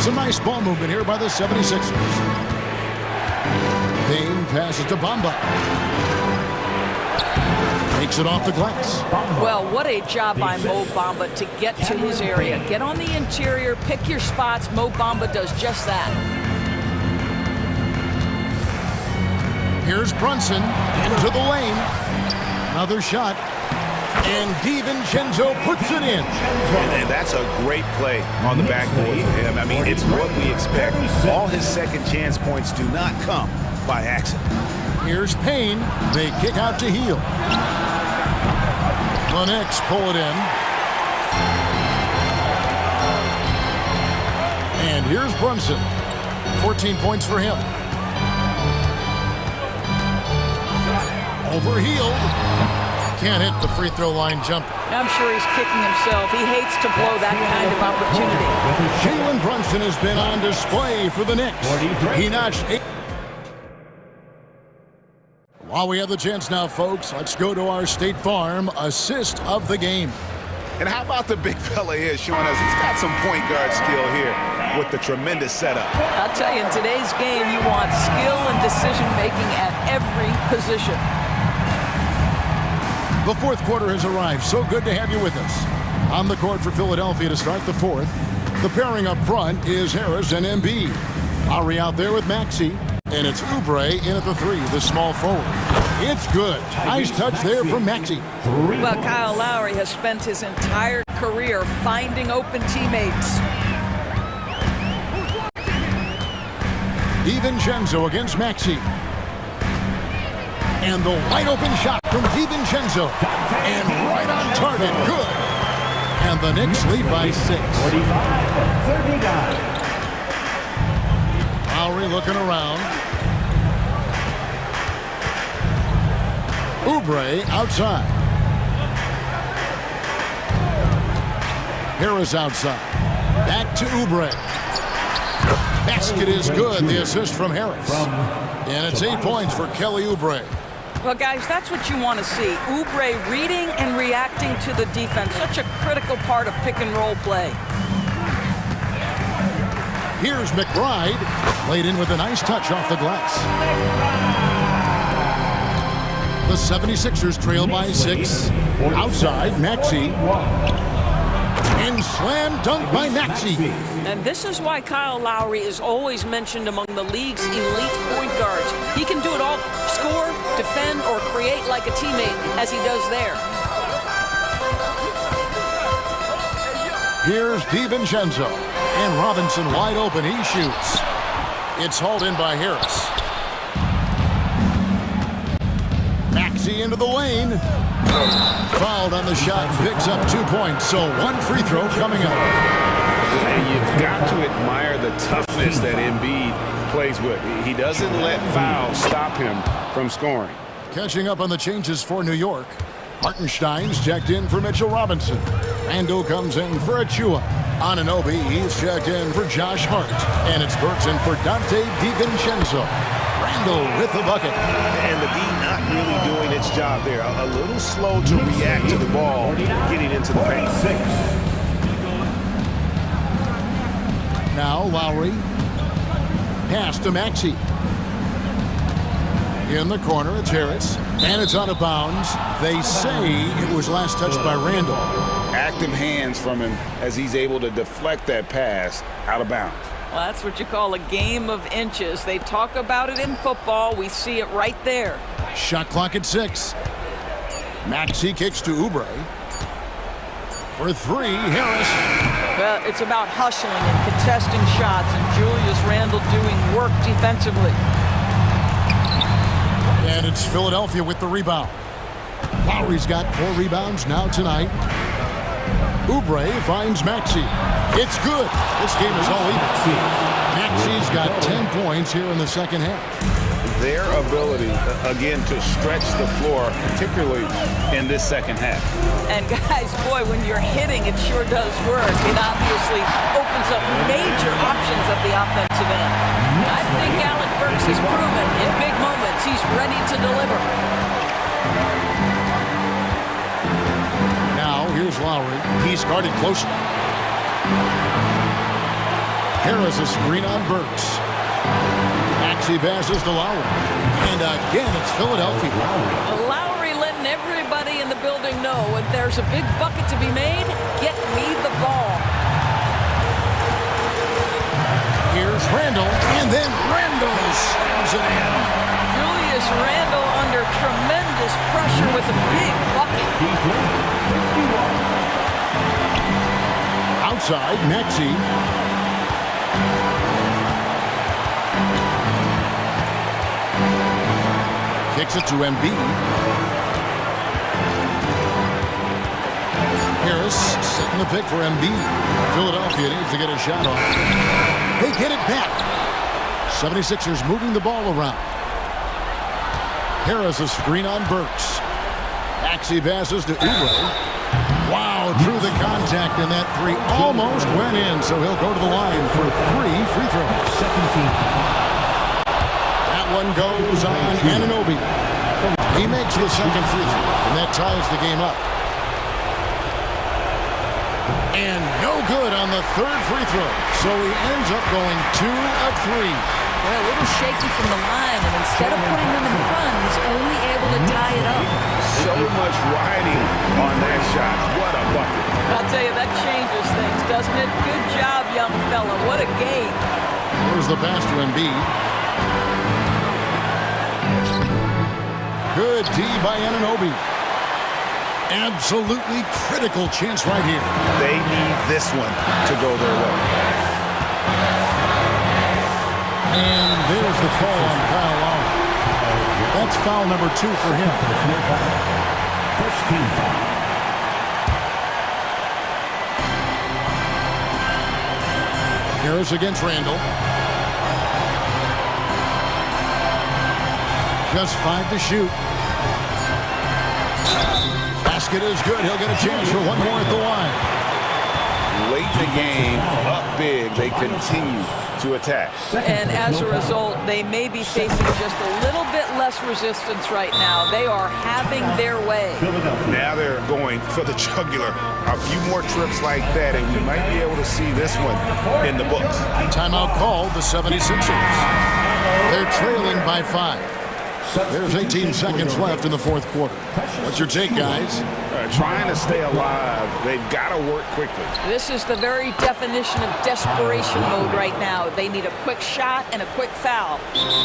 Some nice ball movement here by the 76ers. Payne passes to Bamba. Takes it off the glass. Well, what a job by Mo Bamba to get to his area. Get on the interior, pick your spots. Mo Bamba does just that. Here's Brunson into the lane. Another shot. And DiVincenzo puts it in. And that's a great play on the backboard for him. I mean, it's what we expect. All his second chance points do not come by accident. Here's Payne. They kick out to Hield. The Knicks pull it in. And here's Brunson. 14 points for him. Over Hield. Can't hit the free throw line jump. I'm sure he's kicking himself. He hates to blow that kind of opportunity. Jalen Brunson has been on display for the Knicks. He notched 8. While we have the chance now, folks, let's go to our State Farm assist of the game. And how about the big fella here showing us he's got some point guard skill here with the tremendous setup. I'll tell you, in today's game, you want skill and decision-making at every position. The fourth quarter has arrived. So good to have you with us. On the court for Philadelphia to start the fourth. The pairing up front is Harris and Embiid. Lowry out there with Maxey. And it's Oubre in at the 3, the small forward. It's good. Nice touch there from Maxey. Well, Kyle Lowry has spent his entire career finding open teammates. DiVincenzo against Maxey. And the wide open shot from DiVincenzo. And right on target. Good. And the Knicks lead by 6. 45-39. Lowry looking around. Oubre outside. Harris outside. Back to Oubre. Basket is good. The assist from Harris. And it's 8 points for Kelly Oubre. Well, guys, that's what you want to see. Oubre reading and reacting to the defense. Such a critical part of pick-and-roll play. Here's McBride. Played in with a nice touch off the glass. The 76ers trail by 6. Outside, Maxey. And slam dunk by Maxey. And this is why Kyle Lowry is always mentioned among the league's elite point guards. He can do it all, score, defend, or create like a teammate, as he does there. Here's DiVincenzo. And Robinson wide open. He shoots. It's hauled in by Harris. Maxey into the lane. Fouled on the shot. Picks up 2 points. So 1 free throw coming up. And you've got to admire the toughness that Embiid plays with. He doesn't let fouls stop him from scoring. Catching up on the changes for New York. Hartenstein's checked in for Mitchell Robinson. Randall comes in for Achua. Anunoby, he's checked in for Josh Hart. And it's Burks in for Dante DiVincenzo. Randall with the bucket. And the D not really doing its job there. A little slow to react to the ball getting into the paint. Now Lowry. Pass to Maxey. In the corner, it's Harris. And it's out of bounds. They say it was last touched by Randall. Active hands from him as he's able to deflect that pass out of bounds. Well, that's what you call a game of inches. They talk about it in football. We see it right there. Shot clock at 6. Maxey kicks to Oubre. For 3, Harris. Well, it's about hustling and contesting shots, and Julius Randle doing work defensively. And it's Philadelphia with the rebound. Lowry's got 4 rebounds now tonight. Oubre finds Maxey. It's good. This game is all even. Maxey's got 10 points here in the second half. Their ability, again, to stretch the floor, particularly in this second half. And guys, boy, when you're hitting, it sure does work. It obviously opens up major options at the offensive end. I think Alec Burks has proven in big moments he's ready to deliver. Now, here's Lowry. He's guarded closely. Harris a screen on Burks. Maxey passes to Lowry. And again, it's Philadelphia. Lowry letting everybody in the building know if there's a big bucket to be made, get me the ball. Here's Randall, and then Randall slams it in. Julius Randle under tremendous pressure with a big bucket. Outside, Maxey. Kicks it to Embiid. Harris setting the pick for Embiid. Philadelphia needs to get a shot off. They get it back. 76ers moving the ball around. Harris a screen on Burks. Maxey passes to Oubre. Wow, drew the contact, and that 3 almost went in, so he'll go to the line for 3 free throws. That one goes on Anunoby. He makes the second free throw, and that ties the game up. And no good on the 3rd free throw, so he ends up going 2 of 3. Well, a little shaky from the line, and instead of putting them in front, he's only able to tie it up. So much riding on that shot. What a bucket. I'll tell you, that changes things, doesn't it? Good job, young fella. What a game. Here's the pass to Embiid. Good D by Anunoby. Absolutely critical chance right here. They need this one to go their way. And there's the call on Kyle Lowry. That's foul number 2 for him. First team foul. Harris against Randall. Just 5 to shoot. basket is good. He'll get a chance for one more at the line. Late in the game, up big, they continue to attack. And as a result, they may be facing just a little bit less resistance right now. They are having their way. Now they're going for the jugular. A few more trips like that, and we might be able to see this one in the books. Timeout called the 76ers. They're trailing by 5. There's 18 seconds left in the fourth quarter. What's your take, guys? Trying to stay alive. They've got to work quickly. This is the very definition of desperation mode right now. They need a quick shot and a quick foul.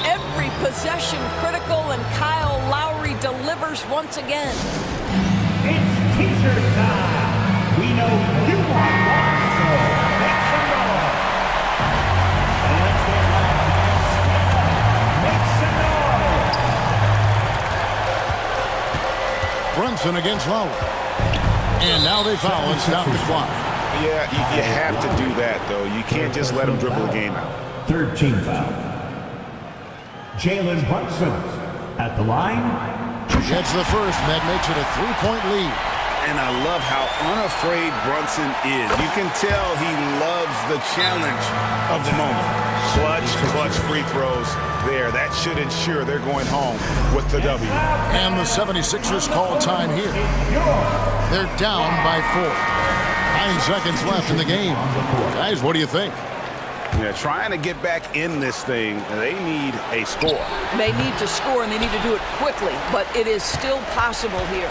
Every possession critical, and Kyle Lowry delivers once again. It's t-shirt time. We know you want one, so make some noise. And let's get loud. Make some noise. Brunson against Lowry. And now they foul and stop the clock. Yeah, you have to do that, though. You can't just let them dribble the game out. Third team foul. Jalen Brunson at the line. Gets the first, and that makes it a 3-point lead. And I love how unafraid Brunson is. You can tell he loves the challenge of the moment. Clutch free throws there. That should ensure they're going home with the W. And the 76ers call time here. They're down by 4. 9 seconds left in the game. Guys, what do you think? Yeah, trying to get back in this thing, they need a score. They need to score, and they need to do it quickly, but it is still possible here.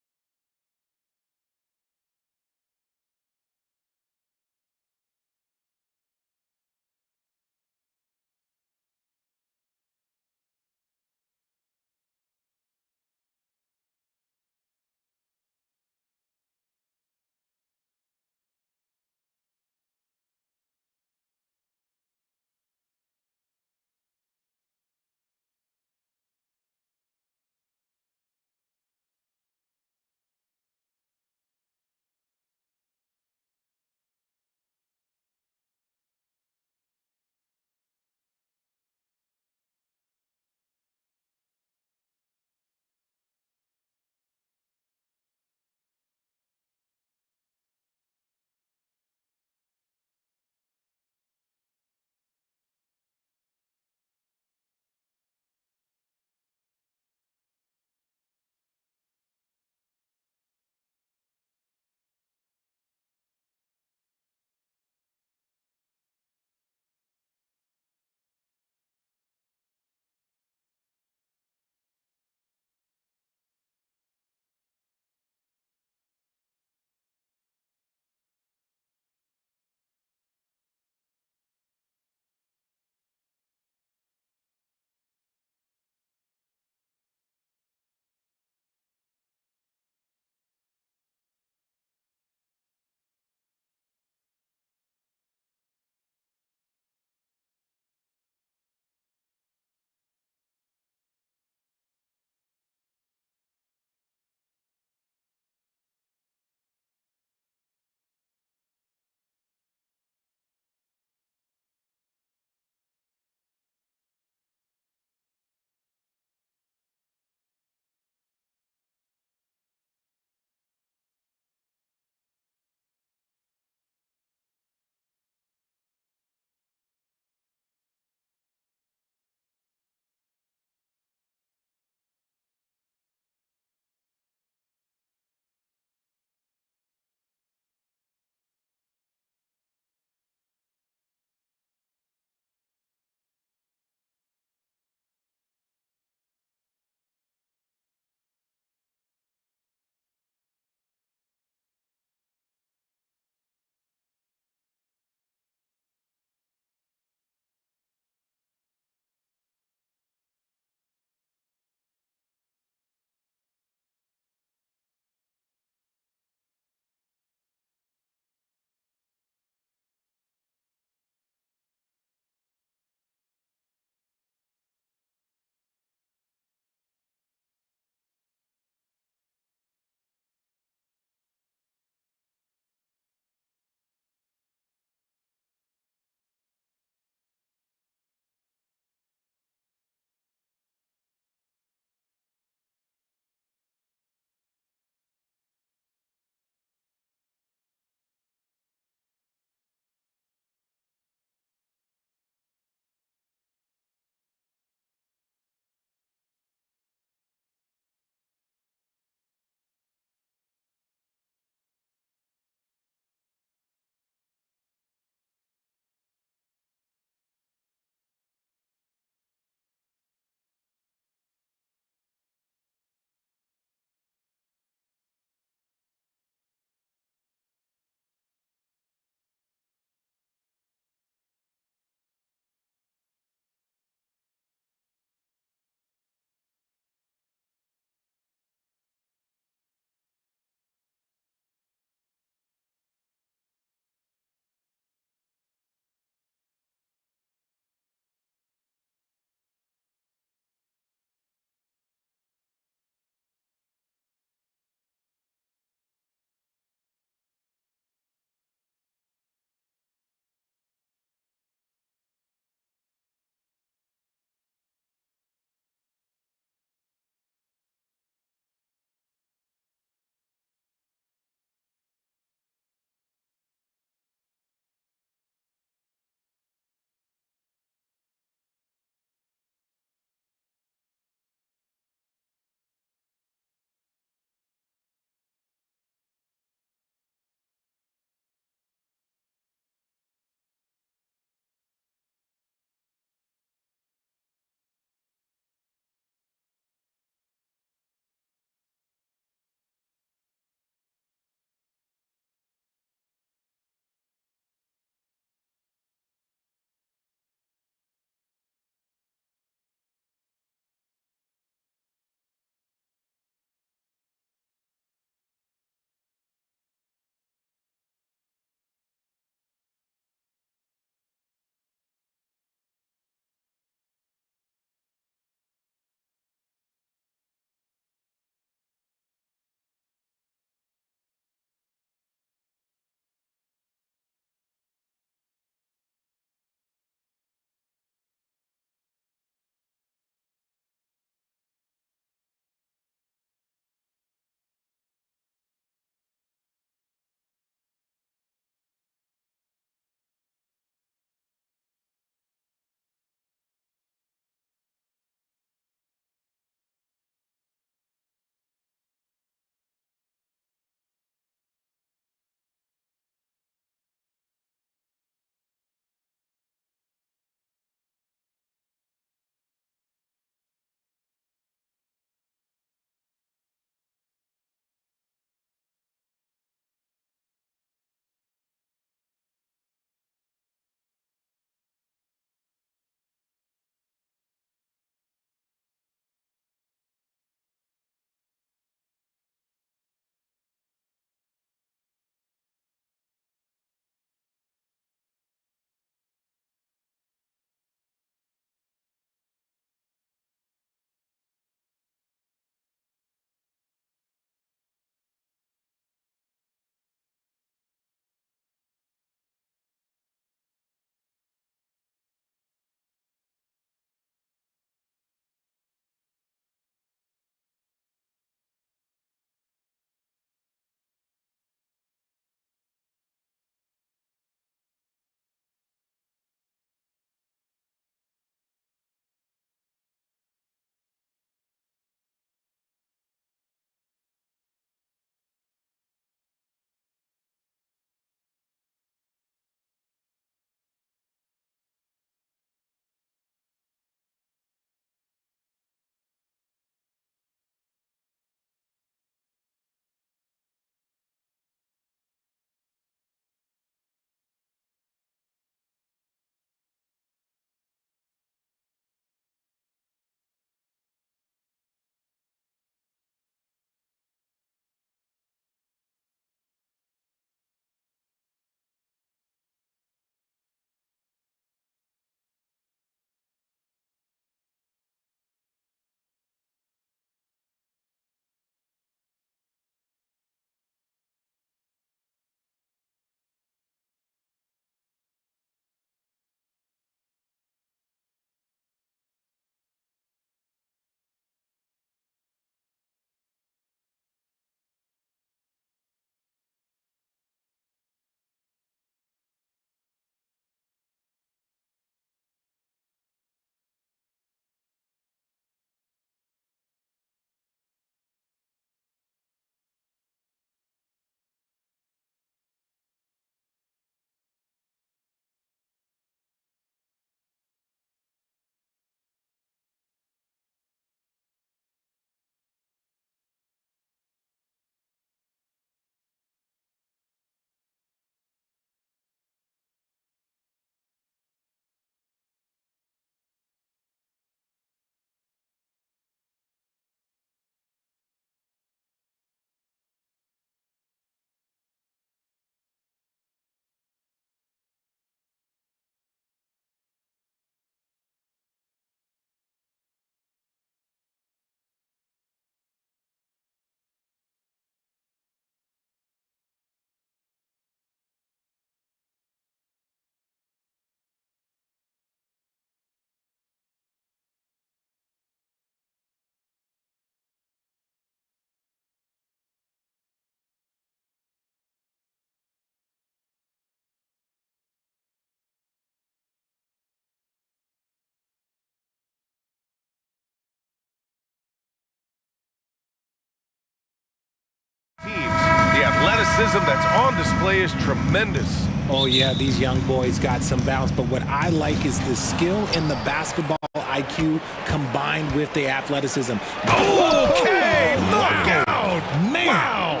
athleticism that's on display is tremendous. Oh, yeah, these young boys got some bounce, but what I like is the skill and the basketball IQ combined with the athleticism. Okay, look out! Man! Wow!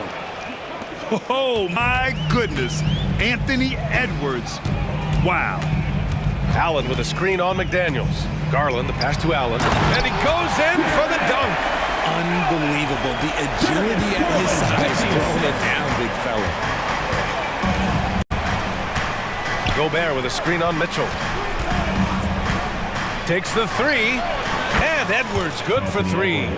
Oh, my goodness. Anthony Edwards. Wow. Allen with a screen on McDaniels. Garland, the pass to Allen, and he goes in for the dunk. Unbelievable. The agility at his size, throwing it down, big fella. Gobert with a screen on Mitchell. Takes the three, and Edwards good for three.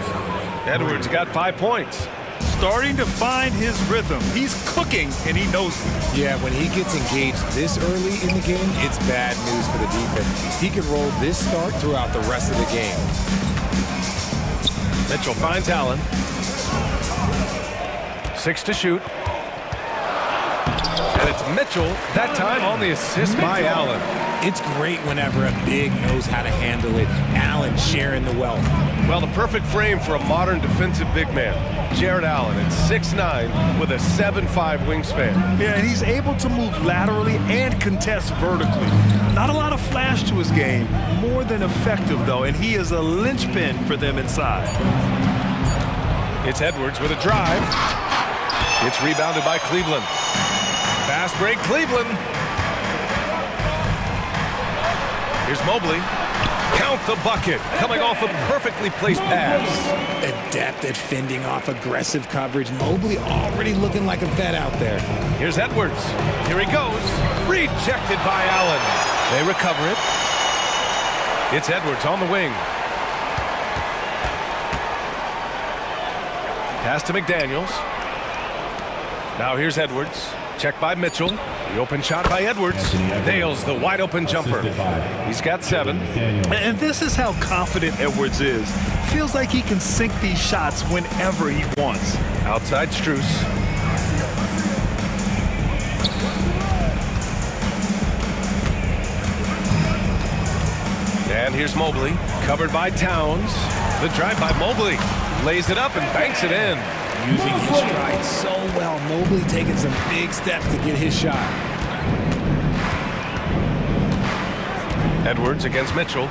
Edwards got 5 points. Starting to find his rhythm. He's cooking, and he knows it. Yeah, when he gets engaged this early in the game, it's bad news for the defense. He can roll this start throughout the rest of the game. Mitchell finds Allen. 6 to shoot. And it's Mitchell, that time on the assist by Allen. It's great whenever a big knows how to handle it. Allen sharing the wealth. Well, the perfect frame for a modern defensive big man. Jared Allen at 6'9" with a 7'5" wingspan. Yeah, and he's able to move laterally and contest vertically. Not a lot of flash to his game. More than effective, though, and he is a linchpin for them inside. It's Edwards with a drive. It's rebounded by Cleveland. Fast break, Cleveland. Here's Mobley. Count the bucket. Coming off a perfectly placed pass. Adept at fending off aggressive coverage. Mobley already looking like a vet out there. Here's Edwards. Here he goes. Rejected by Allen. They recover it. It's Edwards on the wing. Pass to McDaniels. Now here's Edwards. Check by Mitchell. The open shot by Edwards. Nails the wide open jumper. He's got 7. And this is how confident Edwards is. Feels like he can sink these shots whenever he wants. Outside Strus. And here's Mobley. Covered by Towns. The drive by Mobley. Lays it up and banks it in. Using his stride so well. Mobley taking some big steps to get his shot. Edwards against Mitchell.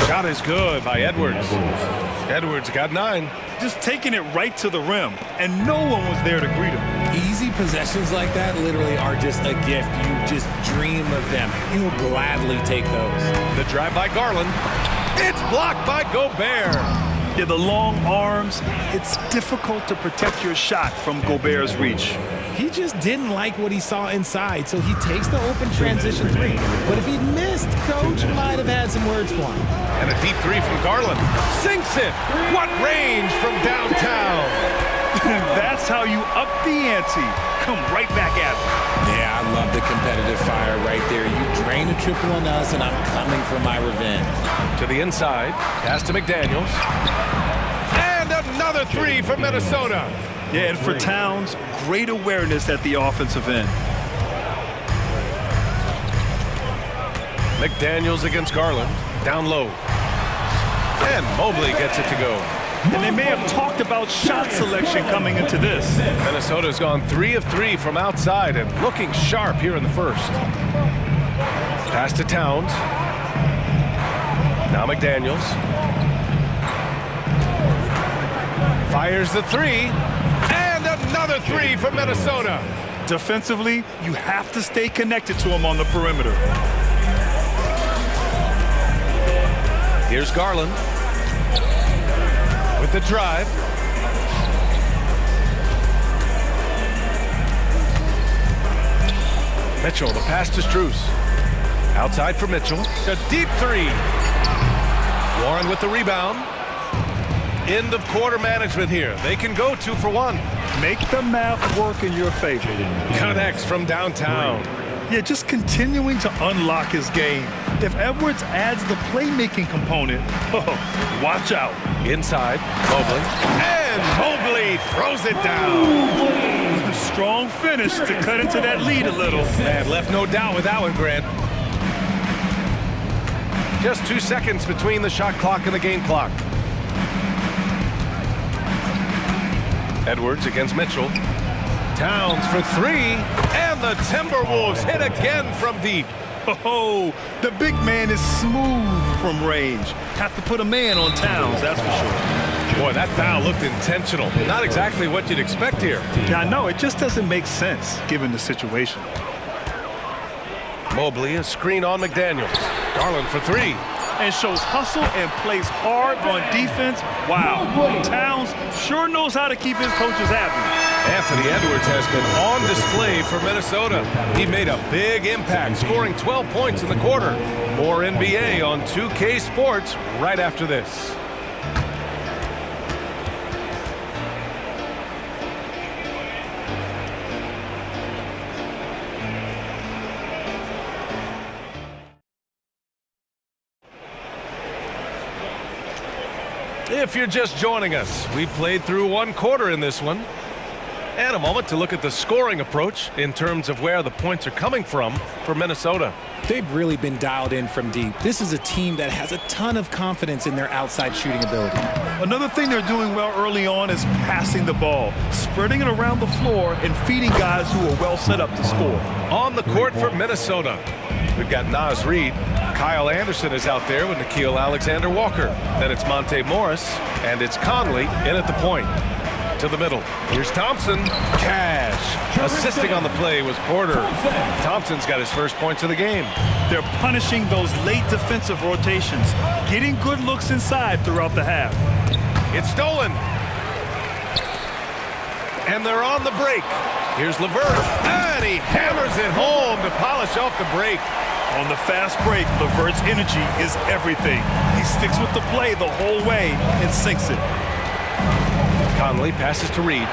Shot is good by Edwards. Edwards got 9. Just taking it right to the rim, and no one was there to greet him. Easy possessions like that literally are just a gift. You just dream of them. He'll gladly take those. The drive by Garland. It's blocked by Gobert. Yeah, the long arms, it's difficult to protect your shot from Gobert's reach. He just didn't like what he saw inside, so he takes the open transition 3. But if he'd missed, Coach might have had some words for him. And a deep 3 from Garland. Sinks it. What range from downtown. That's how you up the ante. Come right back at him. Yeah, I love the competitive fire right there. You drain a triple on us, and I'm coming for my revenge. To the inside. Pass to McDaniels. And another 3 from Minnesota. Yeah, and for Towns, great awareness at the offensive end. McDaniels against Garland. Down low. And Mobley gets it to go. And they may have talked about shot selection coming into this. Minnesota's gone 3 of 3 from outside and looking sharp here in the first. Pass to Towns. Now McDaniels. Fires the 3. And another 3 from Minnesota. Defensively, you have to stay connected to him on the perimeter. Here's Garland. With the drive. Mitchell, the pass to Strus. Outside for Mitchell. A deep 3. Warren with the rebound. End of quarter management here. They can go 2 for 1. Make the math work in your favor. Connects from downtown. Yeah, just continuing to unlock his game. If Edwards adds the playmaking component, watch out. Inside, Mobley. And Mobley throws it down. A strong finish to cut into that lead a little. Man, left no doubt with that one, Grant. Just 2 seconds between the shot clock and the game clock. Edwards against Mitchell. Towns for three, and the Timberwolves hit again from deep. Oh, the big man is smooth from range. Have to put a man on Towns, that's for sure. Boy, that foul looked intentional. Not exactly what you'd expect here. Yeah, I know. It just doesn't make sense given the situation. Mobley, a screen on McDaniels. Garland for three. And shows hustle and plays hard on defense. Wow. Towns sure knows how to keep his coaches happy. Anthony Edwards has been on display for Minnesota. He made a big impact, scoring 12 points in the quarter. More NBA on 2K Sports right after this. If you're just joining us, we played through one quarter in this one. And a moment to look at the scoring approach in terms of where the points are coming from for Minnesota. They've really been dialed in from deep. This is a team that has a ton of confidence in their outside shooting ability. Another thing they're doing well early on is passing the ball, spreading it around the floor and feeding guys who are well set up to score. On the court for Minnesota, we've got Naz Reid. Kyle Anderson is out there with Nickeil Alexander-Walker. Then it's Monte Morris, and it's Conley in at the point. To the middle. Here's Thompson. Cash. Assisting on the play was Porter. Thompson's got his first points of the game. They're punishing those late defensive rotations, getting good looks inside throughout the half. It's stolen. And they're on the break. Here's LeVert. And he hammers it home to polish off the break. On the fast break, LeVert's energy is everything. He sticks with the play the whole way and sinks it. Conley passes to Reid.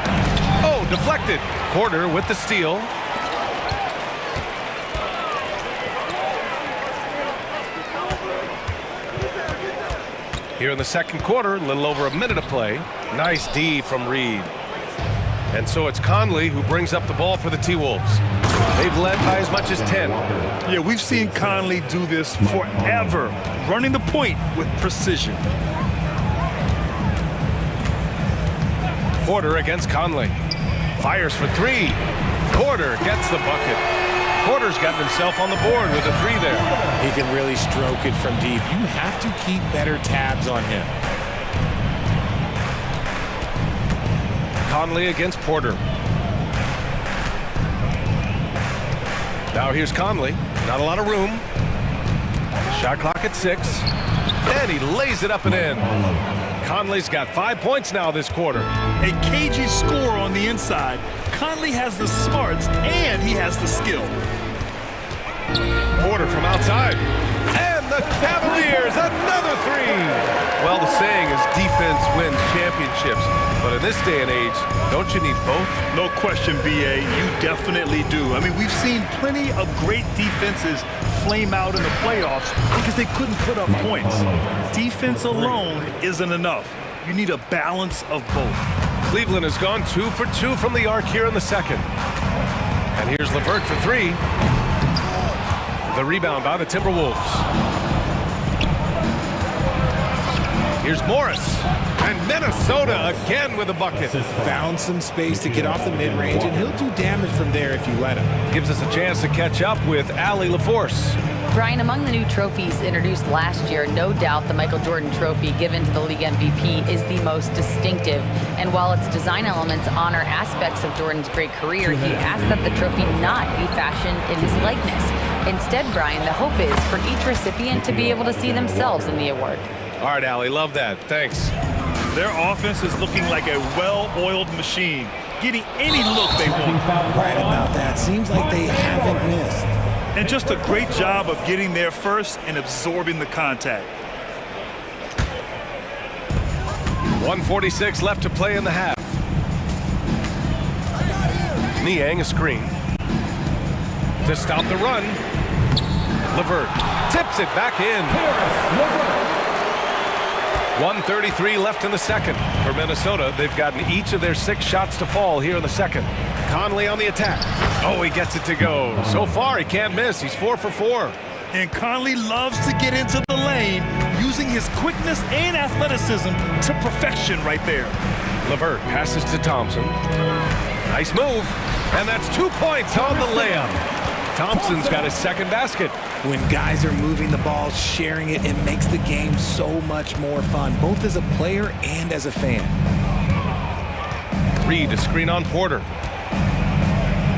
Oh, deflected. Porter with the steal. Here in the second quarter, a little over a minute of play. Nice D from Reid. And so it's Conley who brings up the ball for the T-Wolves. They've led by as much as 10. Yeah, we've seen Conley do this forever, running the point with precision. Porter against Conley. Fires for three. Porter gets the bucket. Porter's gotten himself on the board with a three there. He can really stroke it from deep. You have to keep better tabs on him. Conley against Porter. Now here's Conley. Not a lot of room. Shot clock at 6. And he lays it up and in. Conley's got 5 points now this quarter. A cagey score on the inside. Conley has the smarts and he has the skill. Porter from outside. And the Cavaliers, another three. Well, the saying is defense wins championships. But in this day and age, don't you need both? No question, B.A. You definitely do. I mean, we've seen plenty of great defenses flame out in the playoffs because they couldn't put up points. Defense alone isn't enough. You need a balance of both. Cleveland has gone 2 for 2 from the arc here in the second. And here's LeVert for three. The rebound by the Timberwolves. Here's Morris. And Minnesota again with a bucket. Found some space to get off the mid-range, and he'll do damage from there if you let him. Gives us a chance to catch up with Allie LaForce. Brian, among the new trophies introduced last year, no doubt the Michael Jordan Trophy given to the league MVP is the most distinctive. And while its design elements honor aspects of Jordan's great career, he asked that the trophy not be fashioned in his likeness. Instead, Brian, the hope is for each recipient to be able to see themselves in the award. All right, Allie, love that. Thanks. Their offense is looking like a well-oiled machine, getting any look they want. Right about that. Seems like they haven't missed. And just a great job of getting there first and absorbing the contact. 1:46 left to play in the half. Niang a screen. To stop the run. LeVert tips it back in. 1:33 left in the second. For Minnesota, they've gotten each of their 6 shots to fall here in the second. Conley on the attack. Oh, he gets it to go. So far, he can't miss. He's 4 for 4. And Conley loves to get into the lane, using his quickness and athleticism to perfection right there. LeVert passes to Thompson. Nice move. And that's 2 points on the layup. Thompson's got his second basket. When guys are moving the ball, sharing it, it makes the game so much more fun, both as a player and as a fan. Reed, a screen on Porter.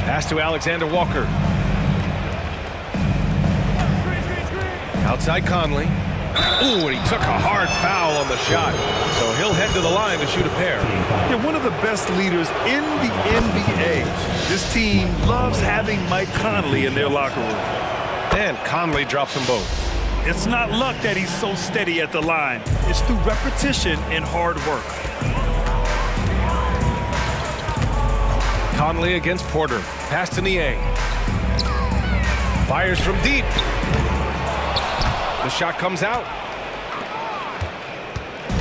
Pass to Alexander Walker. Outside Conley. Ooh, and he took a hard foul on the shot. So he'll head to the line to shoot a pair. Yeah, one of the best leaders in the NBA. This team loves having Mike Conley in their locker room. And Conley drops them both. It's not luck that he's so steady at the line. It's through repetition and hard work. Conley against Porter. Pass to Niang. Fires from deep. The shot comes out.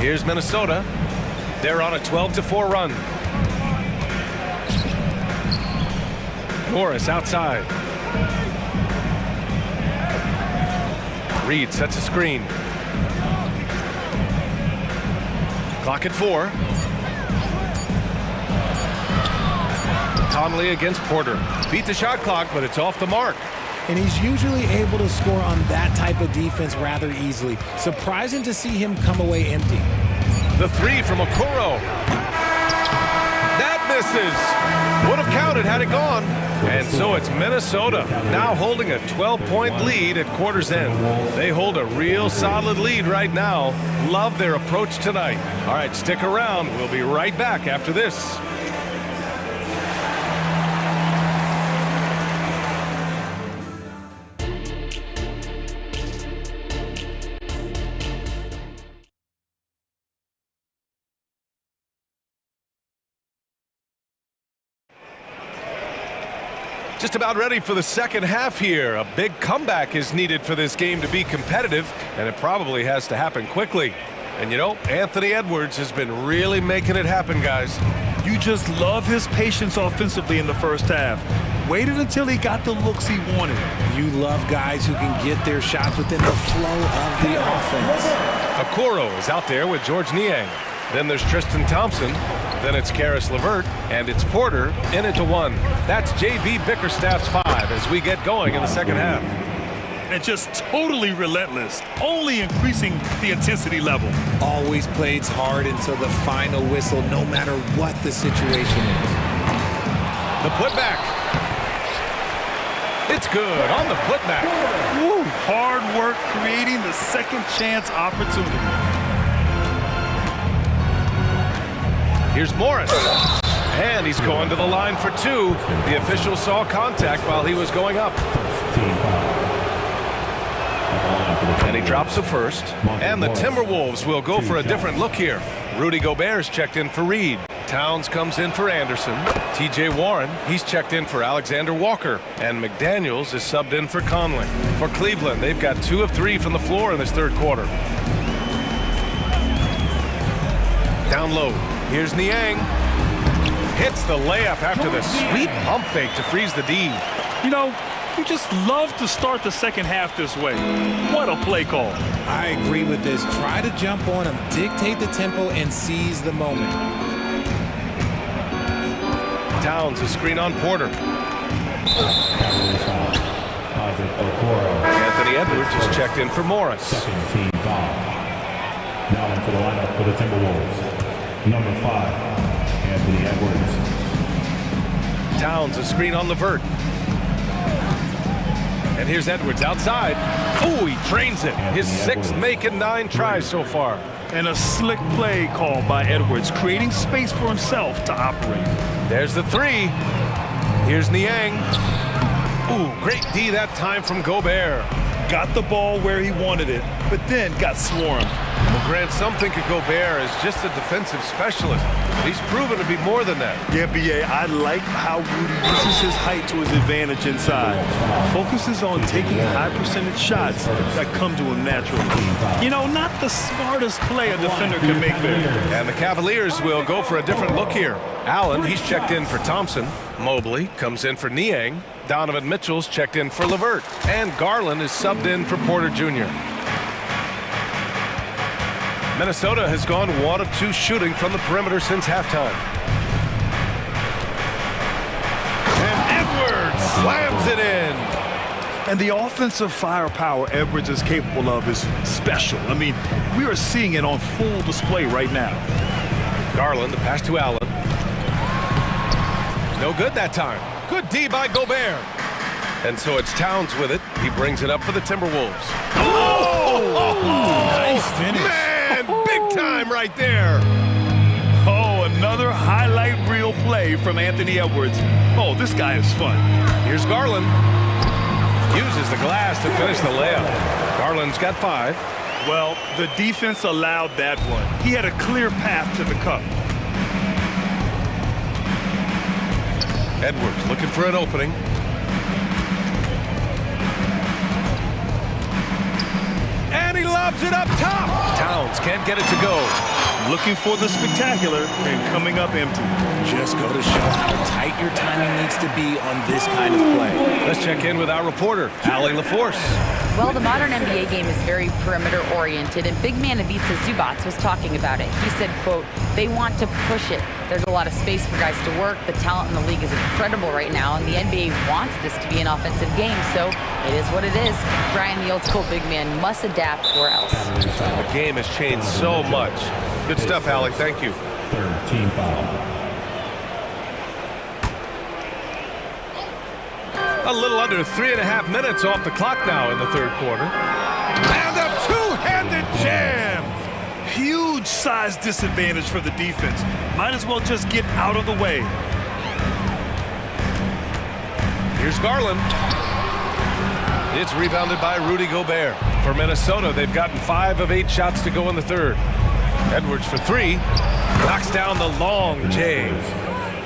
Here's Minnesota. They're on a 12-4 run. Morris outside. Reed sets a screen. Clock at 4. Conley against Porter. Beat the shot clock, but it's off the mark. And he's usually able to score on that type of defense rather easily. Surprising to see him come away empty. The three from Okoro. That misses. Would have counted had it gone. And so it's Minnesota now holding a 12-point lead at quarter's end. They hold a real solid lead right now. Love their approach tonight. All right, stick around. We'll be right back after this. Just about ready for the second half here. A big comeback is needed for this game to be competitive, and it probably has to happen quickly. And you know, Anthony Edwards has been really making it happen, guys. You just love his patience offensively in the first half. Waited until he got the looks he wanted. You love guys who can get their shots within the flow of the offense. Okoro is out there with George Niang. Then there's Tristan Thompson. Then it's Karis LeVert, and it's Porter in it to 1. That's J.B. Bickerstaff's 5 as we get going in the second half. And just totally relentless, only increasing the intensity level. Always plays hard until the final whistle, no matter what the situation is. The putback. It's good on the putback. Woo, hard work creating the second chance opportunity. Here's Morris, and he's going to the line for 2. The official saw contact while he was going up. And he drops the first, and the Timberwolves will go for a different look here. Rudy Gobert's checked in for Reed. Towns comes in for Anderson. T.J. Warren, he's checked in for Alexander Walker. And McDaniels is subbed in for Conley. For Cleveland, they've got 2 of 3 from the floor in this third quarter. Down low. Here's Niang. Hits the layup after the sweet pump fake to freeze the D. You know, you just love to start the second half this way. What a play call. I agree with this. Try to jump on him, dictate the tempo, and seize the moment. Towns a screen on Porter. Anthony Edwards is checked in for Morris. Second team foul. Now into the lineup for the Timberwolves. Number 5, Anthony Edwards. Towns a screen on LeVert. And here's Edwards outside. Oh, he drains it. His 6th make in 9 tries so far. And a slick play called by Edwards, creating space for himself to operate. There's the 3. Here's Niang. Ooh, great D that time from Gobert. Got the ball where he wanted it, but then got swarmed. Well, Grant, some think of Gobert as just a defensive specialist, but he's proven to be more than that. Yeah, B.A., I like how Rudy uses his height to his advantage inside. Focuses on taking high percentage shots that come to him naturally. You know, not the smartest play a defender can make there. And the Cavaliers will go for a different look here. Allen, he's checked in for Thompson. Mobley comes in for Niang. Donovan Mitchell's checked in for LeVert. And Garland is subbed in for Porter Jr. Minnesota has gone 1 of 2 shooting from the perimeter since halftime. And Edwards slams it in. And the offensive firepower Edwards is capable of is special. I mean, we are seeing it on full display right now. Garland, the pass to Allen. No good that time. Good D by Gobert. And so it's Towns with it. He brings it up for the Timberwolves. Oh! Nice finish. Man, big time right there. Oh, another highlight reel play from Anthony Edwards. Oh, this guy is fun. Here's Garland. Uses the glass to finish the layup. Garland's got 5. Well, the defense allowed that one. He had a clear path to the cup. Edwards looking for an opening. And he lobs it up top. Towns can't get it to go. Looking for the spectacular and coming up empty. Just go to show how tight your timing needs to be on this kind of play. Let's check in with our reporter, Allie LaForce. Well, the modern NBA game is very perimeter-oriented, and big man Ivica Zubac was talking about it. He said, quote, they want to push it. There's a lot of space for guys to work. The talent in the league is incredible right now, and the NBA wants this to be an offensive game, so it is what it is. Brian, the old-school big man, must adapt or else. The game has changed so much. Good stuff, Allie. Thank you. Third team foul. A little under 3.5 minutes off the clock now in the third quarter. And a two-handed jam. Huge size disadvantage for the defense. Might as well just get out of the way. Here's Garland. It's rebounded by Rudy Gobert. For Minnesota, they've gotten 5 of 8 shots to go in the third. Edwards for 3. Knocks down the long J.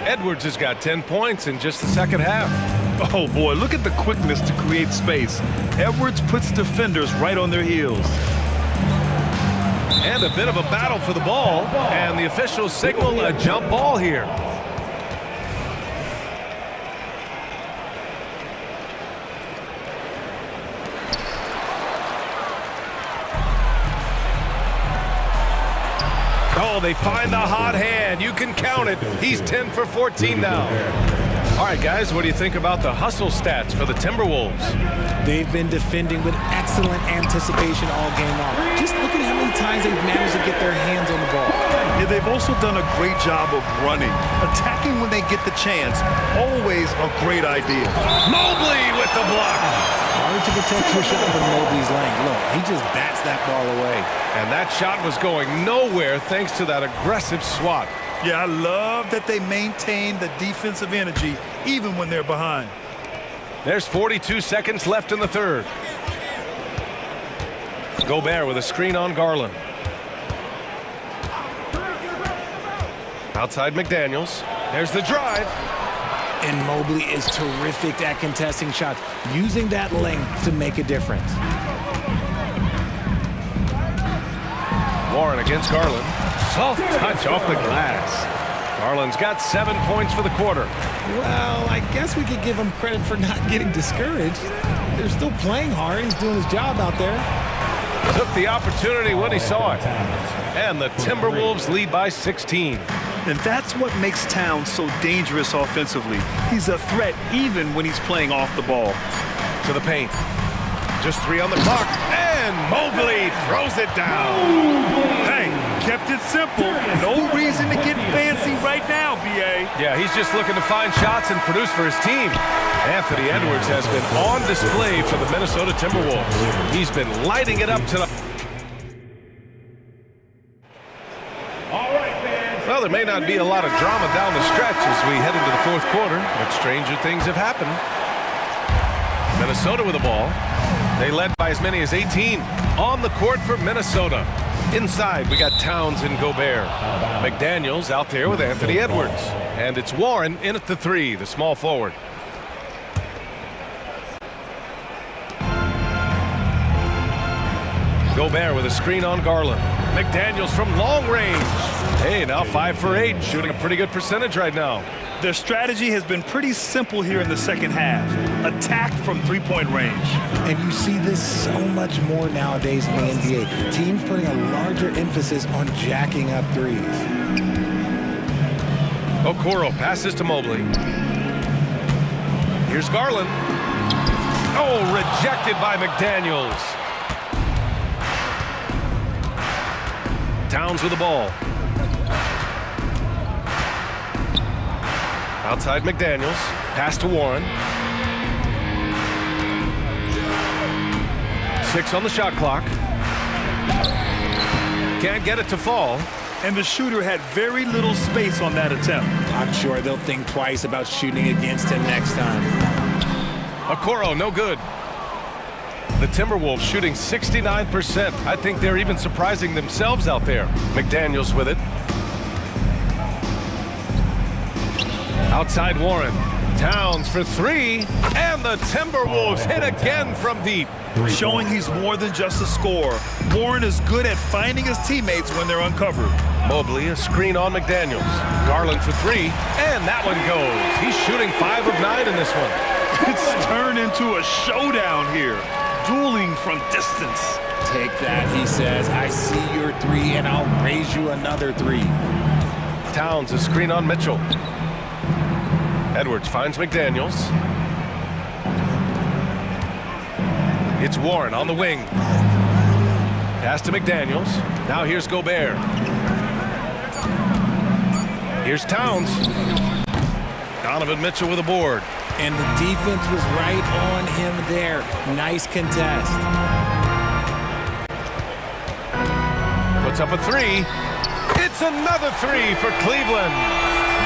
Edwards has got 10 points in just the second half. Oh boy, look at the quickness to create space. Edwards puts defenders right on their heels. And a bit of a battle for the ball, and the officials signal a jump ball here. Oh, they find the hot hand. You can count it. He's 10 for 14 now. All right, guys, what do you think about the hustle stats for the Timberwolves? They've been defending with excellent anticipation all game long. Just look at how many times they've managed to get their hands on the ball. Yeah, they've also done a great job of running. Attacking when they get the chance, always a great idea. Mobley with the block. Hard to protect your shot from Mobley's length. Look, he just bats that ball away. And that shot was going nowhere thanks to that aggressive swat. Yeah, I love that they maintain the defensive energy even when they're behind. There's 42 seconds left in the third. Gobert with a screen on Garland. Outside McDaniels. There's the drive. And Mobley is terrific at contesting shots, using that length to make a difference. Warren against Garland. Soft touch off the glass. Garland's got 7 points for the quarter. Well, I guess we could give him credit for not getting discouraged. They're still playing hard. He's doing his job out there. Took the opportunity when he saw it. And the Timberwolves lead by 16. And that's what makes Towns so dangerous offensively. He's a threat even when he's playing off the ball. To the paint. Just 3 on the clock. And Mobley throws it down. Hey, kept it simple. No reason to get fancy right now, B.A. Yeah, he's just looking to find shots and produce for his team. Anthony Edwards has been on display for the Minnesota Timberwolves. He's been lighting it up to the... Well, there may not be a lot of drama down the stretch as we head into the fourth quarter, but stranger things have happened. Minnesota with the ball. They led by as many as 18 on the court for Minnesota. Inside, we got Towns and Gobert. McDaniels out there with Anthony Edwards. And it's Warren in at the 3, the small forward. Gobert with a screen on Garland. McDaniels from long range. Hey, now 5 for 8, shooting a pretty good percentage right now. Their strategy has been pretty simple here in the second half. Attack from three-point range. And you see this so much more nowadays in the NBA. Teams putting a larger emphasis on jacking up threes. Okoro passes to Mobley. Here's Garland. Oh, rejected by McDaniels. Towns with the ball. Outside McDaniels. Pass to Warren. 6 on the shot clock. Can't get it to fall. And the shooter had very little space on that attempt. I'm sure they'll think twice about shooting against him next time. Okoro, no good. The Timberwolves shooting 69%. I think they're even surprising themselves out there. McDaniels with it. Outside Warren. Towns for 3. And the Timberwolves hit again from deep. Showing he's more than just a scorer. Warren is good at finding his teammates when they're uncovered. Mobley, a screen on McDaniels. Garland for 3. And that one goes. He's shooting 5 of 9 in this one. It's turned into a showdown here. Dueling from distance. Take that, he says. I see your 3, and I'll raise you another 3. Towns, a screen on Mitchell. Edwards finds McDaniels. It's Warren on the wing. Pass to McDaniels. Now here's Gobert. Here's Towns. Donovan Mitchell with a board. And the defense was right on him there. Nice contest. Puts up a 3. It's another 3 for Cleveland.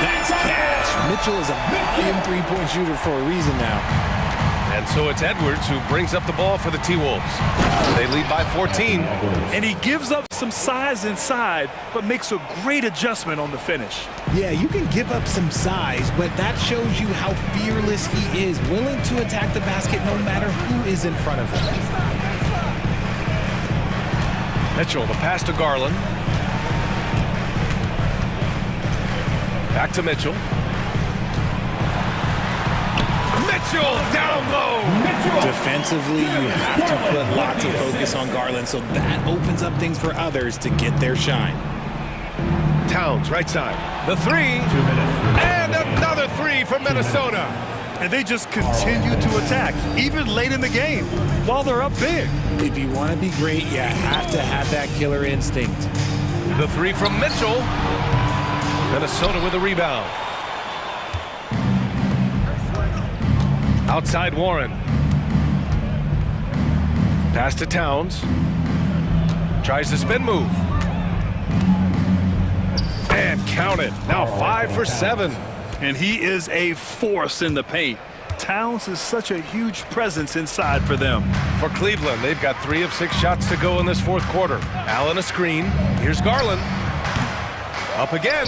That's cash. Mitchell is a volume three-point shooter for a reason now. And so it's Edwards who brings up the ball for the T-Wolves. They lead by 14. And he gives up some size inside, but makes a great adjustment on the finish. Yeah, you can give up some size, but that shows you how fearless he is, willing to attack the basket no matter who is in front of him. Mitchell, the pass to Garland. Back to Mitchell. Mitchell down low. Defensively, you have to put lots of focus on Garland, so that opens up things for others to get their shine. Towns, right side. The 3. And another 3 for Minnesota. And they just continue to attack, even late in the game, while they're up big. If you want to be great, you have to have that killer instinct. The 3 from Mitchell. Minnesota with a rebound. Outside Warren. Pass to Towns. Tries the spin move. And count it. Now 5 for 7. And he is a force in the paint. Towns is such a huge presence inside for them. For Cleveland, they've got 3 of 6 shots to go in this fourth quarter. Allen a screen. Here's Garland. Up again.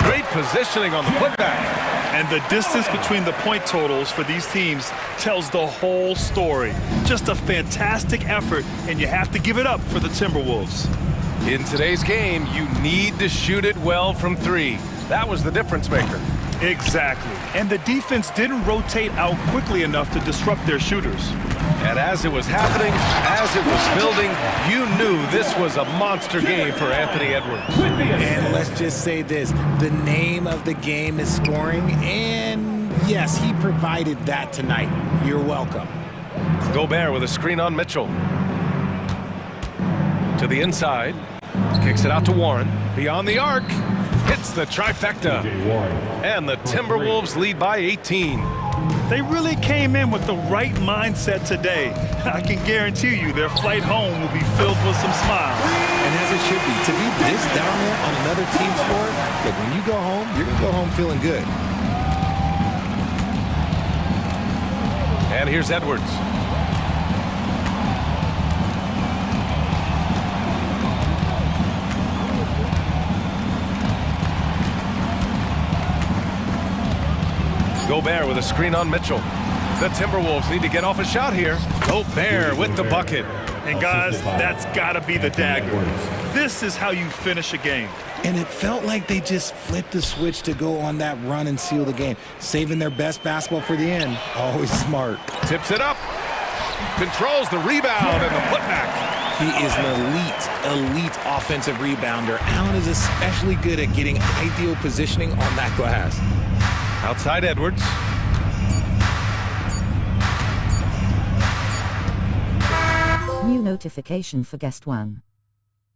Great positioning on the putback. And the distance between the point totals for these teams tells the whole story. Just a fantastic effort, and you have to give it up for the Timberwolves. In today's game, you need to shoot it well from 3. That was the difference maker. Exactly. And the defense didn't rotate out quickly enough to disrupt their shooters. And as it was happening, as it was building, you knew this was a monster game for Anthony Edwards. And let's just say this, the name of the game is scoring, and yes, he provided that tonight. You're welcome. Gobert with a screen on Mitchell. To the inside, kicks it out to Warren. Beyond the arc, hits the trifecta. And the Timberwolves lead by 18. They really came in with the right mindset today. I can guarantee you their flight home will be filled with some smiles. And as it should be. To be this down there on another team's floor, look, when you go home, you're going to go home feeling good. And here's Edwards. Gobert with a screen on Mitchell. The Timberwolves need to get off a shot here. Gobert with the bucket. And guys, that's got to be the dagger. This is how you finish a game. And it felt like they just flipped the switch to go on that run and seal the game, saving their best basketball for the end. Always smart. Tips it up. Controls the rebound and the putback. He is an elite offensive rebounder. Allen is especially good at getting ideal positioning on that glass. Outside Edwards. New notification for guest 1.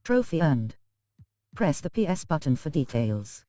Trophy earned. Press the PS button for details.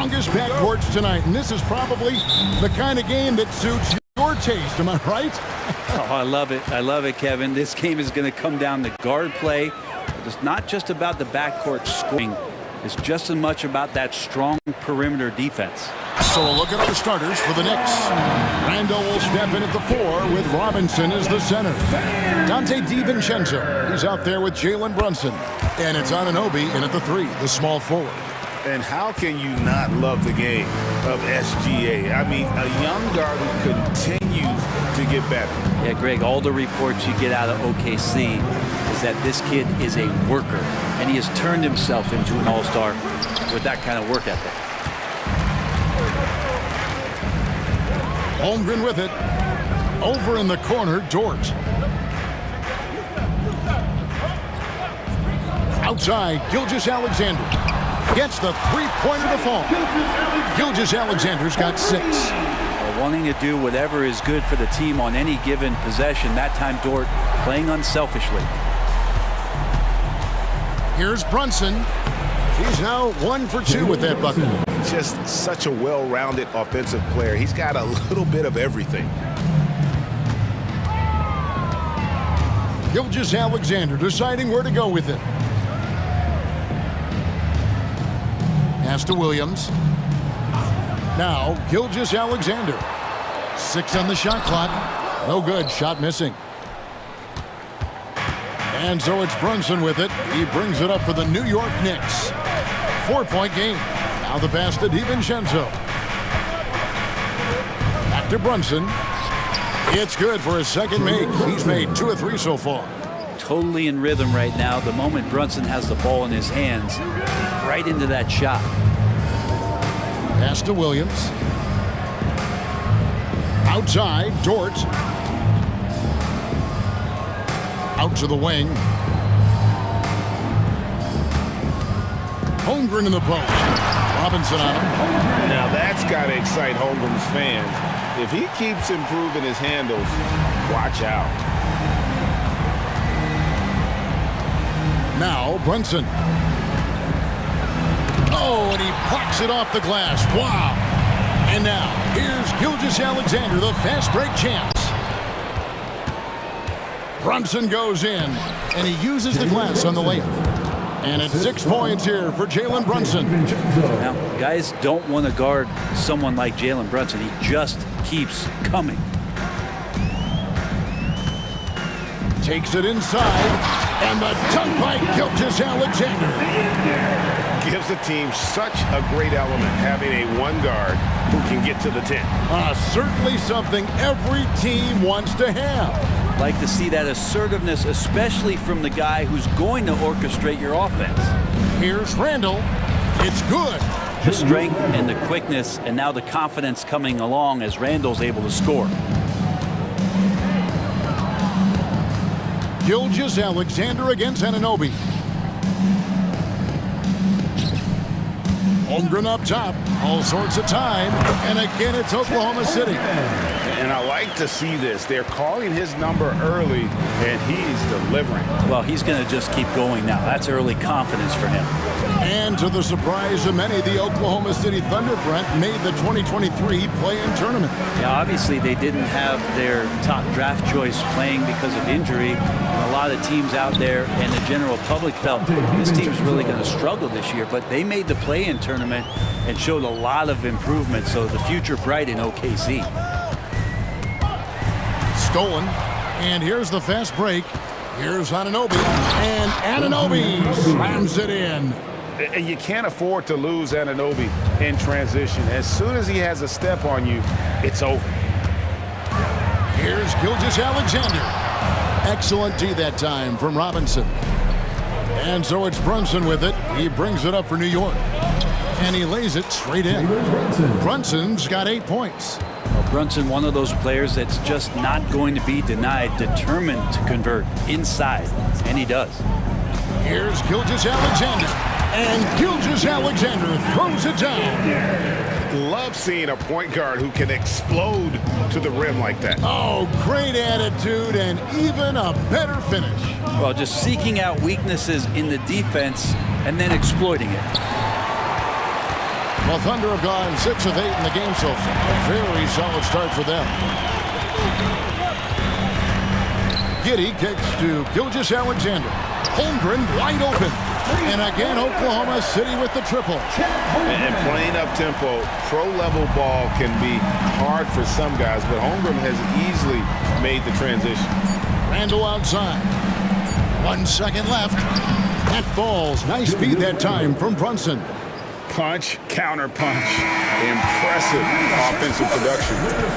strongest backcourts tonight, and this is probably the kind of game that suits your taste. Am I right? Oh, I love it. I love it, Kevin. This game is going to come down to guard play. It's not just about the backcourt scoring. It's just as much about that strong perimeter defense. So a look at our starters for the Knicks. Randall will step in at the 4 with Robinson as the center. Dante DiVincenzo, he's out there with Jalen Brunson. And it's Anunoby in at the 3, the small forward. And how can you not love the game of SGA? I mean, a young guard who continues to get better. Yeah, Greg, all the reports you get out of OKC is that this kid is a worker, and he has turned himself into an all-star with that kind of work ethic. Holmgren with it. Over in the corner, Dort. Outside, Gilgeous-Alexander gets the three-pointer to fall. Gilgeous-Alexander's got 6. Wanting to do whatever is good for the team on any given possession. That time, Dort playing unselfishly. Here's Brunson. He's now 1 for 2 with that bucket. Just such a well-rounded offensive player. He's got a little bit of everything. Gilgeous-Alexander deciding where to go with it. Pass to Williams. Now, Gilgeous-Alexander. 6 on the shot clock. No good. Shot missing. And so it's Brunson with it. He brings it up for the New York Knicks. 4-point game. Now the pass to DiVincenzo. Back to Brunson. It's good for his second make. He's made 2 of 3 so far. Totally in rhythm right now. The moment Brunson has the ball in his hands, right into that shot. Pass to Williams. Outside, Dort. Out to the wing. Holmgren in the post. Robinson on him. Now that's got to excite Holmgren's fans. If he keeps improving his handles, watch out. Now Brunson. Oh, and he plucks it off the glass. Wow. And now here's Gilgeous-Alexander, the fast break champs. Brunson goes in, and he uses the glass on the layup. And it's 6 points here for Jalen Brunson. Now, guys don't want to guard someone like Jalen Brunson. He just keeps coming. Takes it inside, and the dunk by Gilgeous-Alexander. Gives the team such a great element having a one guard who can get to the 10. Certainly something every team wants to have. Like to see that assertiveness, especially from the guy who's going to orchestrate your offense. Here's Randall. It's good. The strength and the quickness, and now the confidence coming along as Randall's able to score. Gilgeous-Alexander against Anunoby. Holmgren up top. All sorts of time. And again, it's Oklahoma City. And I like to see this. They're calling his number early, and he's delivering. Well, he's going to just keep going now. That's early confidence for him. And to the surprise of many, the Oklahoma City Thunder, Brent, made the 2023 play-in tournament. Yeah, obviously they didn't have their top draft choice playing because of injury. And a lot of teams out there and the general public felt this team's really going to struggle this year. But they made the play-in tournament and showed a lot of improvement. So the future bright in OKC. Stolen. And here's the fast break. Here's Anunoby. And Anunoby slams it in. And you can't afford to lose Anunoby in transition. As soon as he has a step on you, it's over. Here's Gilgeous-Alexander. Excellent D that time from Robinson. And so it's Brunson with it. He brings it up for New York. And he lays it straight in. Brunson's got 8 points. Well, Brunson, one of those players that's just not going to be denied, determined to convert inside, and he does. Here's Gilgeous-Alexander. And Gilgeous-Alexander throws it down. Love seeing a point guard who can explode to the rim like that. Oh, great attitude and even a better finish. Well, just seeking out weaknesses in the defense and then exploiting it. Well, Thunder have gone 6 of 8 in the game so far. Very solid start for them. Giddey kicks to Gilgeous-Alexander. Holmgren wide open. And again, Oklahoma City with the triple. And playing up-tempo, pro-level ball can be hard for some guys, but Holmgren has easily made the transition. Randall outside. 1 second left. That falls. Nice speed that time from Brunson. Punch, counter punch. Impressive offensive production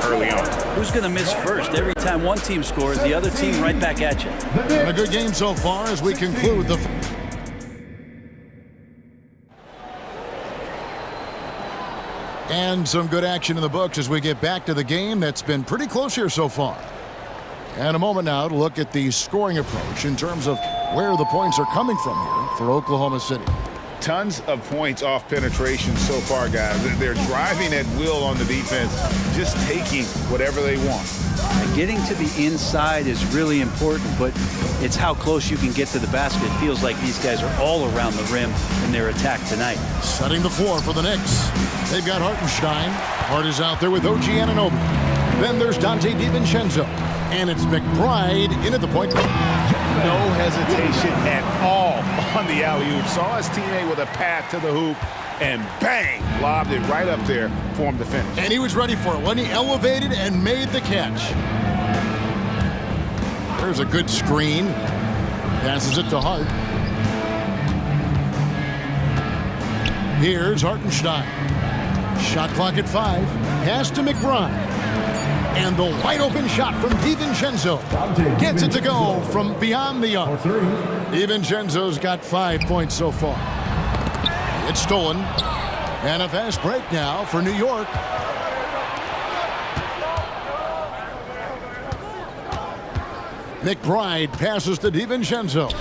early on. Who's going to miss first? Every time one team scores, the other team right back at you. And a good game so far as we conclude the... And some good action in the books as we get back to the game that's been pretty close here so far. And a moment now to look at the scoring approach in terms of where the points are coming from here for Oklahoma City. Tons of points off penetration so far, guys. They're driving at will on the defense, just taking whatever they want. And getting to the inside is really important, but it's how close you can get to the basket. It feels like these guys are all around the rim in their attack tonight. Setting the floor for the Knicks. They've got Hartenstein. Hart is out there with OG Anunoby. Then there's Dante DiVincenzo. And it's McBride in at the point guard. No hesitation at all on the alley-oop. Saw his teammate with a path to the hoop, and bang, lobbed it right up there for him to finish. And he was ready for it when he elevated and made the catch. There's a good screen. Passes it to Hart. Here's Hartenstein. Shot clock at 5. Pass to McBride. And the wide open shot from DiVincenzo gets it to go from beyond the arc. DiVincenzo's got 5 points so far. It's stolen. And a fast break now for New York. McBride passes to DiVincenzo.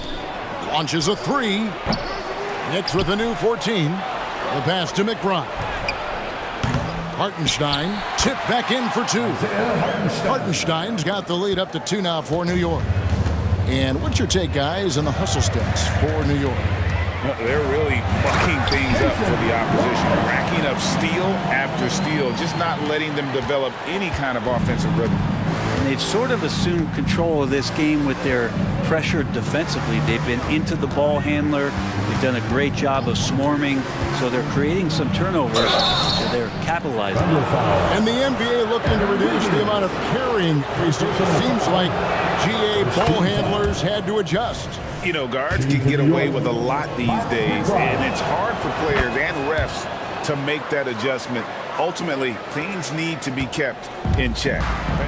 Launches a 3. Knicks with a new 14. The pass to McBride. Hartenstein tipped back in for 2. Hartenstein's got the lead up to 2 now for New York. And what's your take, guys, on the hustle stats for New York? They're really bucking things up for the opposition, racking up steal after steal, just not letting them develop any kind of offensive rhythm. And they've sort of assumed control of this game with their pressure defensively. They've been into the ball handler. They've done a great job of swarming, so they're creating some turnovers that they're capitalizing on. And the NBA looking to reduce the amount of carrying. It seems like GA ball handlers had to adjust. You know, guards can get away with a lot these days, and it's hard for players and refs to make that adjustment. Ultimately, things need to be kept in check.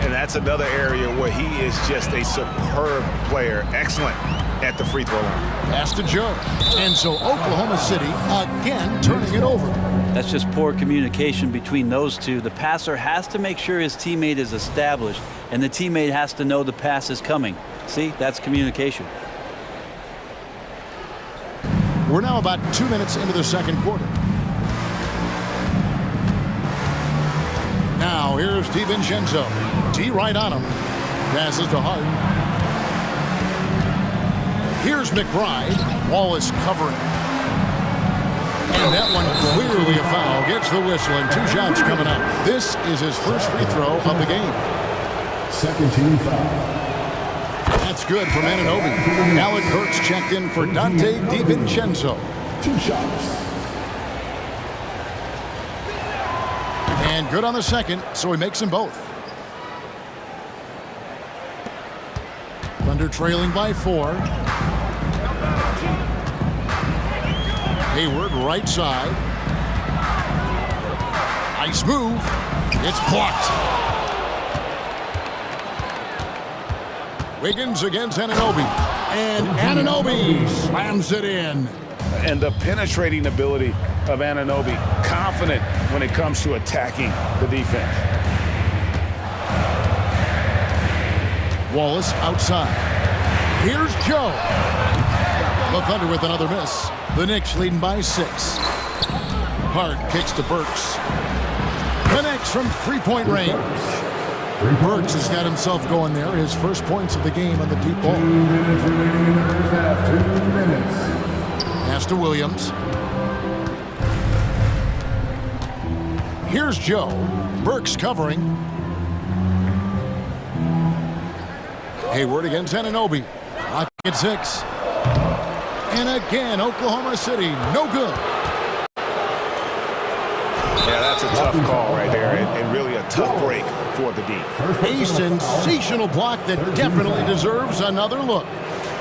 And that's another area where he is just a superb player. Excellent at the free throw line. Pass to Joe. And so Oklahoma City again turning it over. That's just poor communication between those two. The passer has to make sure his teammate is established, and the teammate has to know the pass is coming. See, that's communication. We're now about 2 minutes into the second quarter. Now here's DiVincenzo. D right on him. Passes to Hart. Here's McBride. Wallace covering. And that one clearly a foul. Gets the whistle and 2 shots coming up. This is his first free throw of the game. Second team foul. That's good from Anunoby. Alec Burks checked in for Dante DiVincenzo. 2 shots. And good on the second, so he makes them both. Thunder trailing by 4. Hayward right side. Nice move. It's blocked. Wiggins against Anunoby. And Anunoby slams it in. And the penetrating ability of Anunoby, confident when it comes to attacking the defense. Wallace outside. Here's Joe. The Thunder with another miss. The Knicks leading by 6. Hart kicks to Burks. Connects from 3-point range. Burks has got himself going there. His first points of the game on the deep ball. 2 minutes remaining in the first half. 2 minutes. Pass to Williams. Here's Joe. Burks covering. Hayward against Anunoby. Pocket 6. And again, Oklahoma City, no good. Yeah, that's a tough call right there, and really a tough break for the D. A sensational block that definitely deserves another look.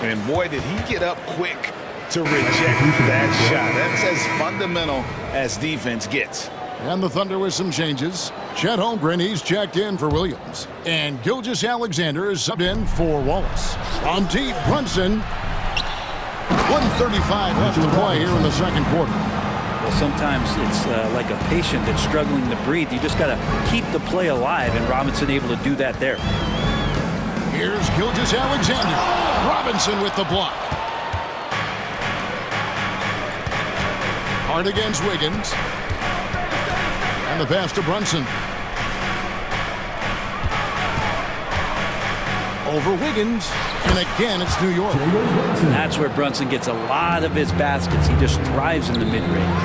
And boy, did he get up quick to reject that shot. That's as fundamental as defense gets. And the Thunder with some changes. Chet Holmgren, he's checked in for Williams. And Gilgeous-Alexander is subbed in for Wallace. On deep, Brunson. 1:35 left to play here in the second quarter. Well, sometimes it's like a patient that's struggling to breathe. You just got to keep the play alive, and Robinson able to do that there. Here's Gilgeous-Alexander. Robinson with the block. Hard against Wiggins. And the pass to Brunson. Over Wiggins. And again, it's New York. That's where Brunson gets a lot of his baskets. He just thrives in the mid-range.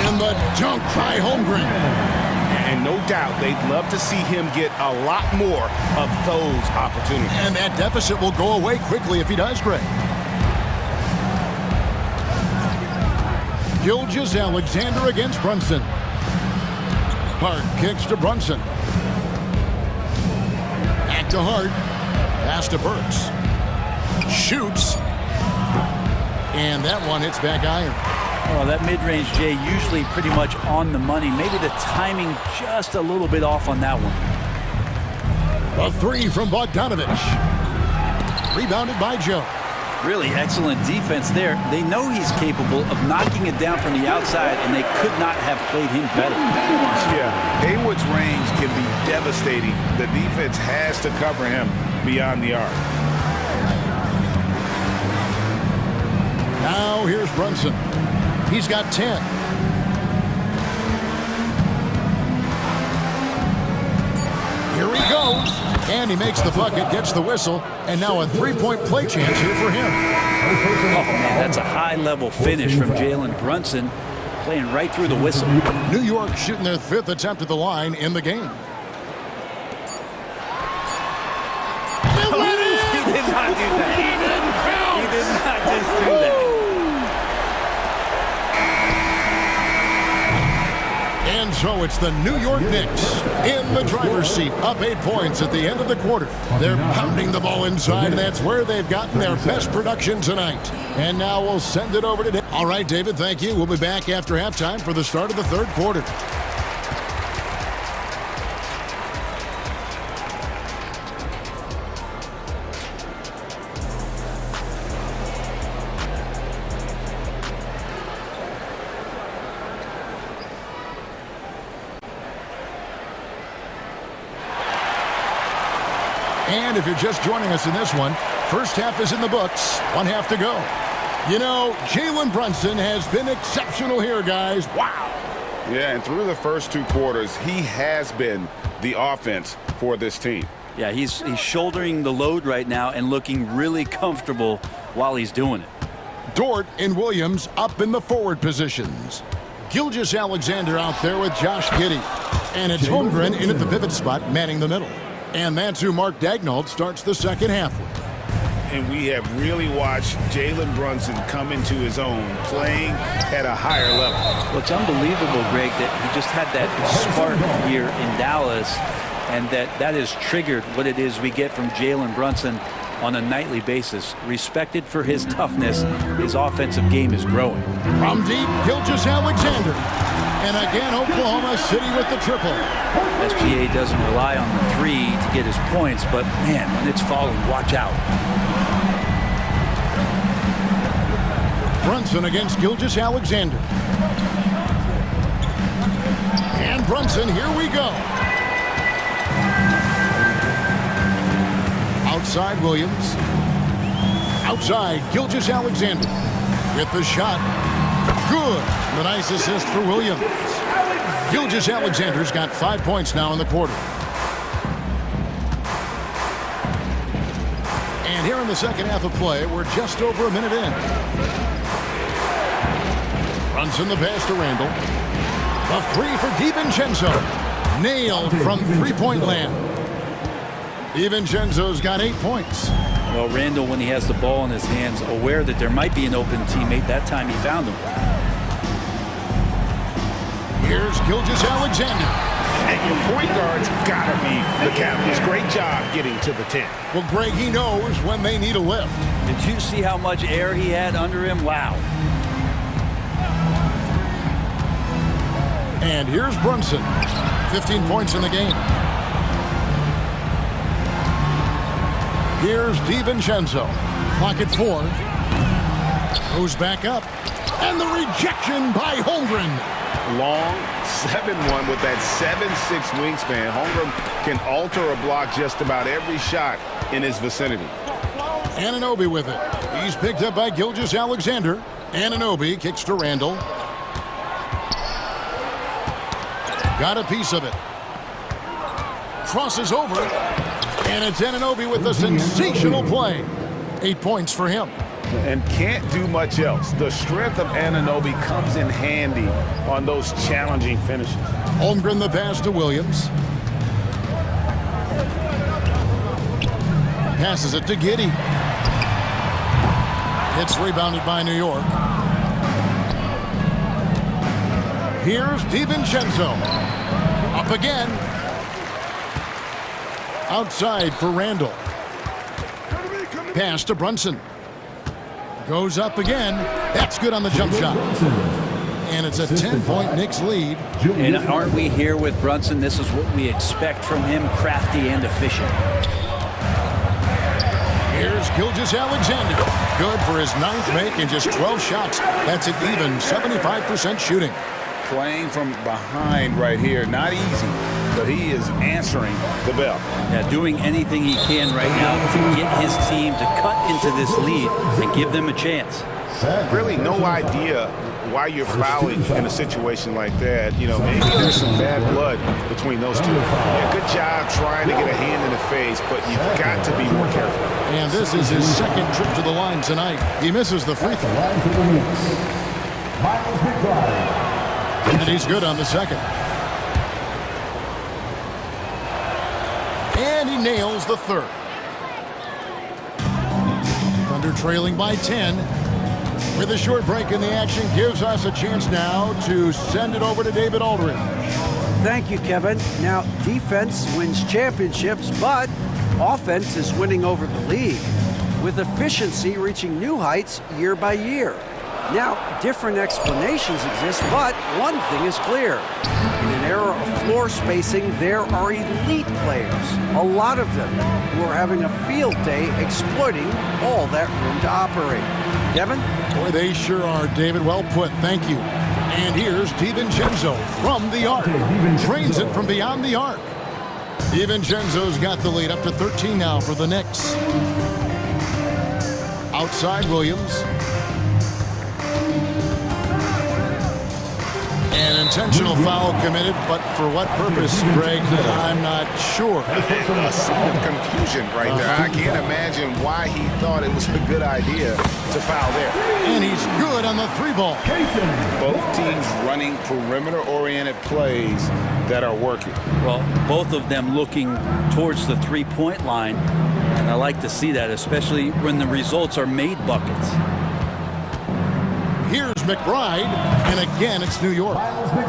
And the dunk by Holmgren. And no doubt they'd love to see him get a lot more of those opportunities. And that deficit will go away quickly if he does, Greg. Gilgeous-Alexander against Brunson. Hart kicks to Brunson. Back to Hart. Pass to Burks. Shoots. And that one hits back iron. Oh, that mid-range, Jay, usually pretty much on the money. Maybe the timing just a little bit off on that one. A three from Bogdanovich. Rebounded by Joe. Really excellent defense there. They know he's capable of knocking it down from the outside, and they could not have played him better. Yeah, Haywood's range can be devastating. The defense has to cover him beyond the arc. Now here's Brunson. He's got 10. Here he goes. And he makes the bucket, gets the whistle, and now a three-point play chance here for him. Oh, man, that's a high-level finish from Jalen Brunson, playing right through the whistle. New York shooting their 5th attempt at the line in the game. He did not do that. He did not just do that. And so it's the New York Knicks in the driver's seat, up 8 points at the end of the quarter. They're pounding the ball inside, and that's where they've gotten their best production tonight. And now we'll send it over to David. All right, David, thank you. We'll be back after halftime for the start of the third quarter. And if you're just joining us in this one, first half is in the books, 1 half to go. You know, Jalen Brunson has been exceptional here, guys. Wow. Yeah, and through the first 2 quarters, he has been the offense for this team. Yeah, he's shouldering the load right now and looking really comfortable while he's doing it. Dort and Williams up in the forward positions. Gilgeous-Alexander out there with Josh Giddey. And it's Holmgren in at the pivot spot, manning the middle. And that's who Mark Daigneault starts the second half with. And we have really watched Jalen Brunson come into his own, playing at a higher level. Well, it's unbelievable, Greg, that he just had that spark here in Dallas, and that has triggered what it is we get from Jalen Brunson on a nightly basis. Respected for his toughness, his offensive game is growing. From deep, Gilgeous-Alexander. And again, Oklahoma City with the triple. SGA doesn't rely on the three to get his points, but man, when it's falling, watch out. Brunson against Gilgeous-Alexander. And Brunson, here we go. Outside Williams. Outside Gilgeous-Alexander. With the shot. Good. The nice assist for Williams. Gilgeous-Alexander's got 5 points now in the quarter. And here in the second half of play, we're just over a minute in. Brunson the pass to Randall. The three for DiVincenzo. Nailed from three-point land. DiVincenzo's got 8 points. Well, Randall, when he has the ball in his hands, aware that there might be an open teammate, that time he found him. Here's Gilgeous-Alexander. And your point guard's got to be the Cavaliers. Great job getting to the 10. Well, Greg, he knows when they need a lift. Did you see how much air he had under him? Wow. And here's Brunson. 15 points in the game. Here's DiVincenzo. Clock at 4. Goes back up. And the rejection by Holmgren. Long 7-1 with that 7'6" wingspan. Holmgren can alter a block just about every shot in his vicinity. Anunoby with it. He's picked up by Gilgeous-Alexander. Anunoby kicks to Randall. Got a piece of it. Crosses over. And it's Anunoby with a sensational play. 8 points for him. And can't do much else. The strength of Anunoby comes in handy on those challenging finishes. Holmgren the pass to Williams. Passes it to Giddey. It's rebounded by New York. Here's DiVincenzo. Up again. Outside for Randall. Pass to Brunson. Goes up again. That's good on the jump shot. And it's a 10-point Knicks lead. And aren't we here with Brunson? This is what we expect from him, crafty and efficient. Here's Gilgeous-Alexander. Good for his 9th make and just 12 shots. That's an even 75% shooting. Playing from behind right here. Not easy, but he is answering the bell. Yeah, doing anything he can right now to get his team to cut into this lead and give them a chance. Really no idea why you're fouling in a situation like that. You know, maybe there's some bad blood between those two. Yeah, good job trying to get a hand in the face, but you've got to be more careful. And this is his second trip to the line tonight. He misses the free throw. And he's good on the second. And he nails the third. Thunder trailing by 10. With a short break in the action, gives us a chance now to send it over to David Aldridge. Thank you, Kevin. Now, defense wins championships, but offense is winning over the league, with efficiency reaching new heights year by year. Now, different explanations exist, but one thing is clear. In an era of floor spacing, there are elite players, a lot of them, who are having a field day exploiting all that room to operate. Kevin? Boy, they sure are, David. Well put. Thank you. And here's DiVincenzo from the arc. Trains it from beyond the arc. DiVincenzo's got the lead up to 13 now for the Knicks. Outside Williams. An intentional foul committed, but for what purpose, Greg, I'm not sure. A scene of confusion right there. I can't imagine why he thought it was a good idea to foul there. And he's good on the 3-ball. Both teams running perimeter-oriented plays that are working. Well, both of them looking towards the three-point line, and I like to see that, especially when the results are made buckets. Here's McBride, and again, it's New York.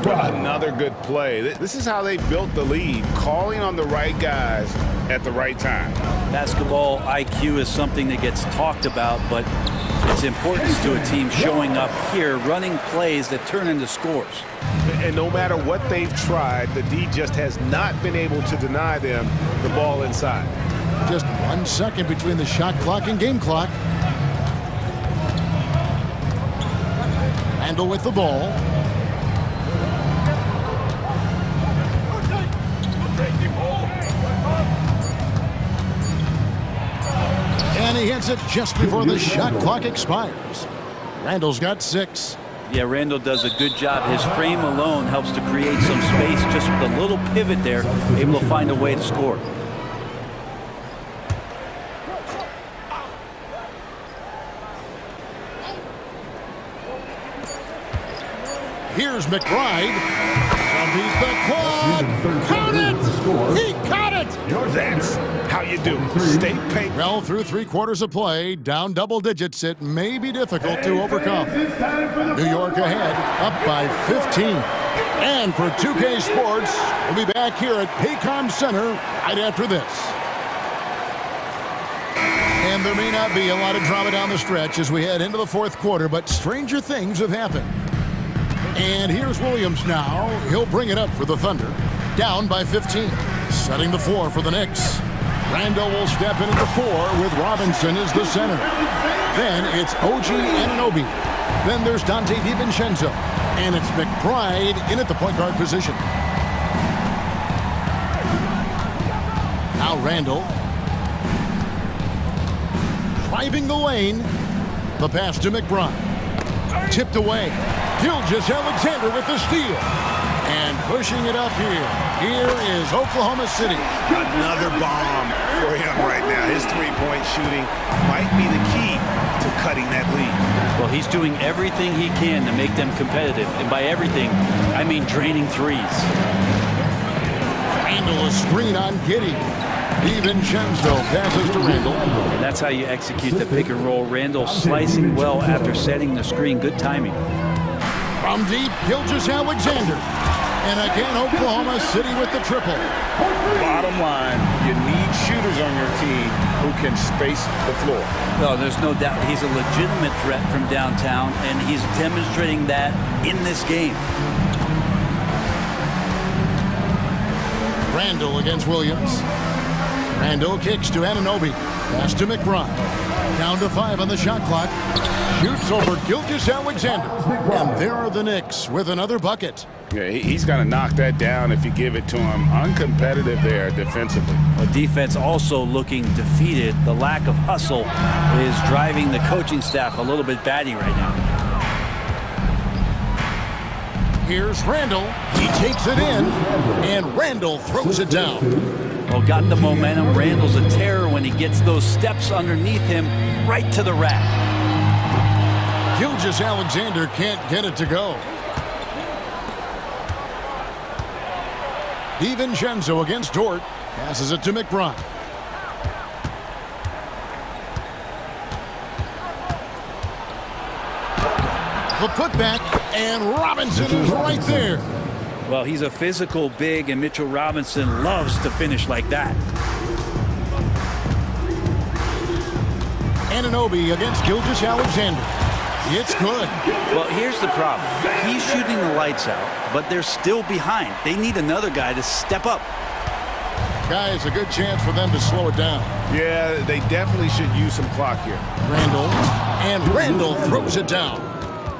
Another good play. This is how they built the lead, calling on the right guys at the right time. Basketball IQ is something that gets talked about, but its importance to a team showing up here, running plays that turn into scores. And no matter what they've tried, the D just has not been able to deny them the ball inside. Just 1 second between the shot clock and game clock. Randall with the ball. And he hits it just before the shot clock expires. Randall's got 6. Yeah, Randall does a good job. His frame alone helps to create some space. Just with a little pivot there, able to find a way to score. Here's McBride. Beat the quad. Count it! He caught it! That's how you do. Stay patient. Well, through 3 quarters of play, down double digits, it may be difficult to overcome. New York ahead, up by 15. And for 2K Sports, we'll be back here at Paycom Center right after this. And there may not be a lot of drama down the stretch as we head into the 4th quarter, but stranger things have happened. And here's Williams now. He'll bring it up for the Thunder. Down by 15. Setting the floor for the Knicks. Randall will step in at the 4 with Robinson as the center. Then it's OG Anunoby. Then there's Dante DiVincenzo. And it's McBride in at the point guard position. Now Randall. Driving the lane. The pass to McBride. Tipped away. Gilgeous-Alexander with the steal. And pushing it up here. Here is Oklahoma City. Another bomb for him right now. His three-point shooting might be the key to cutting that lead. Well, he's doing everything he can to make them competitive. And by everything, I mean draining threes. Randall a screen on Giddey. DiVincenzo passes to Randall. And that's how you execute the pick and roll. Randall slicing well after setting the screen. Good timing. From deep, Gilgeous-Alexander. And again, Oklahoma City with the triple. Bottom line, you need shooters on your team who can space the floor. No, there's no doubt he's a legitimate threat from downtown, and he's demonstrating that in this game. Randall against Williams. Randall kicks to Anunoby. Pass to McBride. Down to 5 on the shot clock. Shoots over Gilgeous-Alexander. And there are the Knicks with another bucket. Yeah, he's going to knock that down if you give it to him. Uncompetitive there defensively. Well, defense also looking defeated. The lack of hustle is driving the coaching staff a little bit batty right now. Here's Randall. He takes it in, and Randall throws it down. Well, got the momentum. Randall's a terror when he gets those steps underneath him right to the rack. Gilgeous-Alexander can't get it to go. DiVincenzo against Dort. Passes it to McBride. The putback, and Robinson is right there. Well, he's a physical big, and Mitchell Robinson loves to finish like that. Anunoby against Gilgeous-Alexander. It's good. Well, here's the problem. He's shooting the lights out, but they're still behind. They need another guy to step up. Guys, a good chance for them to slow it down. Yeah, they definitely should use some clock here. Randall throws it down.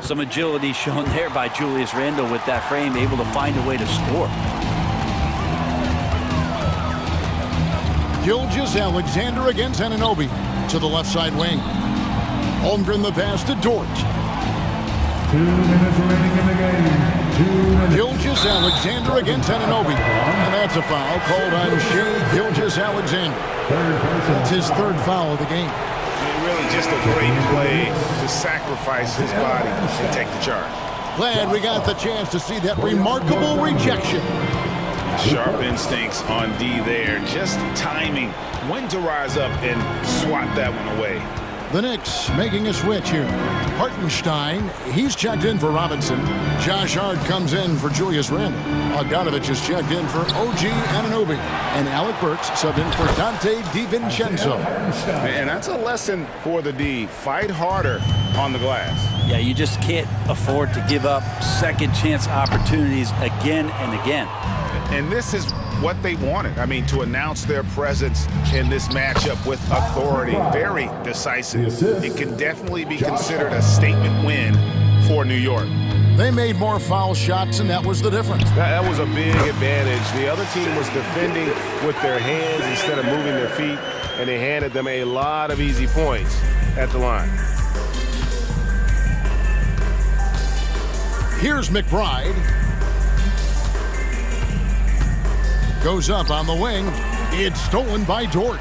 Some agility shown there by Julius Randle with that frame, able to find a way to score. Gilgeous-Alexander against Anunoby to the left side wing. Holmgren the pass to Dort. 2 minutes remaining in the game. 2 minutes. Gilgeous-Alexander against Anunoby. And that's a foul called on Shea Gilgeous-Alexander. That's his 3rd foul of the game. Really just a great play to sacrifice his body and take the charge. Glad we got the chance to see that remarkable rejection. Sharp instincts on D there. Just timing when to rise up and swat that one away. The Knicks making a switch here. Hartenstein, he's checked in for Robinson. Josh Hart comes in for Julius Randle. Bogdanovich is checked in for OG Anunoby. And Alec Burks subbed in for Dante DiVincenzo. And that's a lesson for the D. Fight harder on the glass. Yeah, you just can't afford to give up second chance opportunities again and again. And this is what they wanted. I mean, to announce their presence in this matchup with authority. Very decisive. It can definitely be considered a statement win for New York. They made more foul shots, and that was the difference. That was a big advantage. The other team was defending with their hands instead of moving their feet, and they handed them a lot of easy points at the line. Here's McBride. Goes up on the wing. It's stolen by Dort.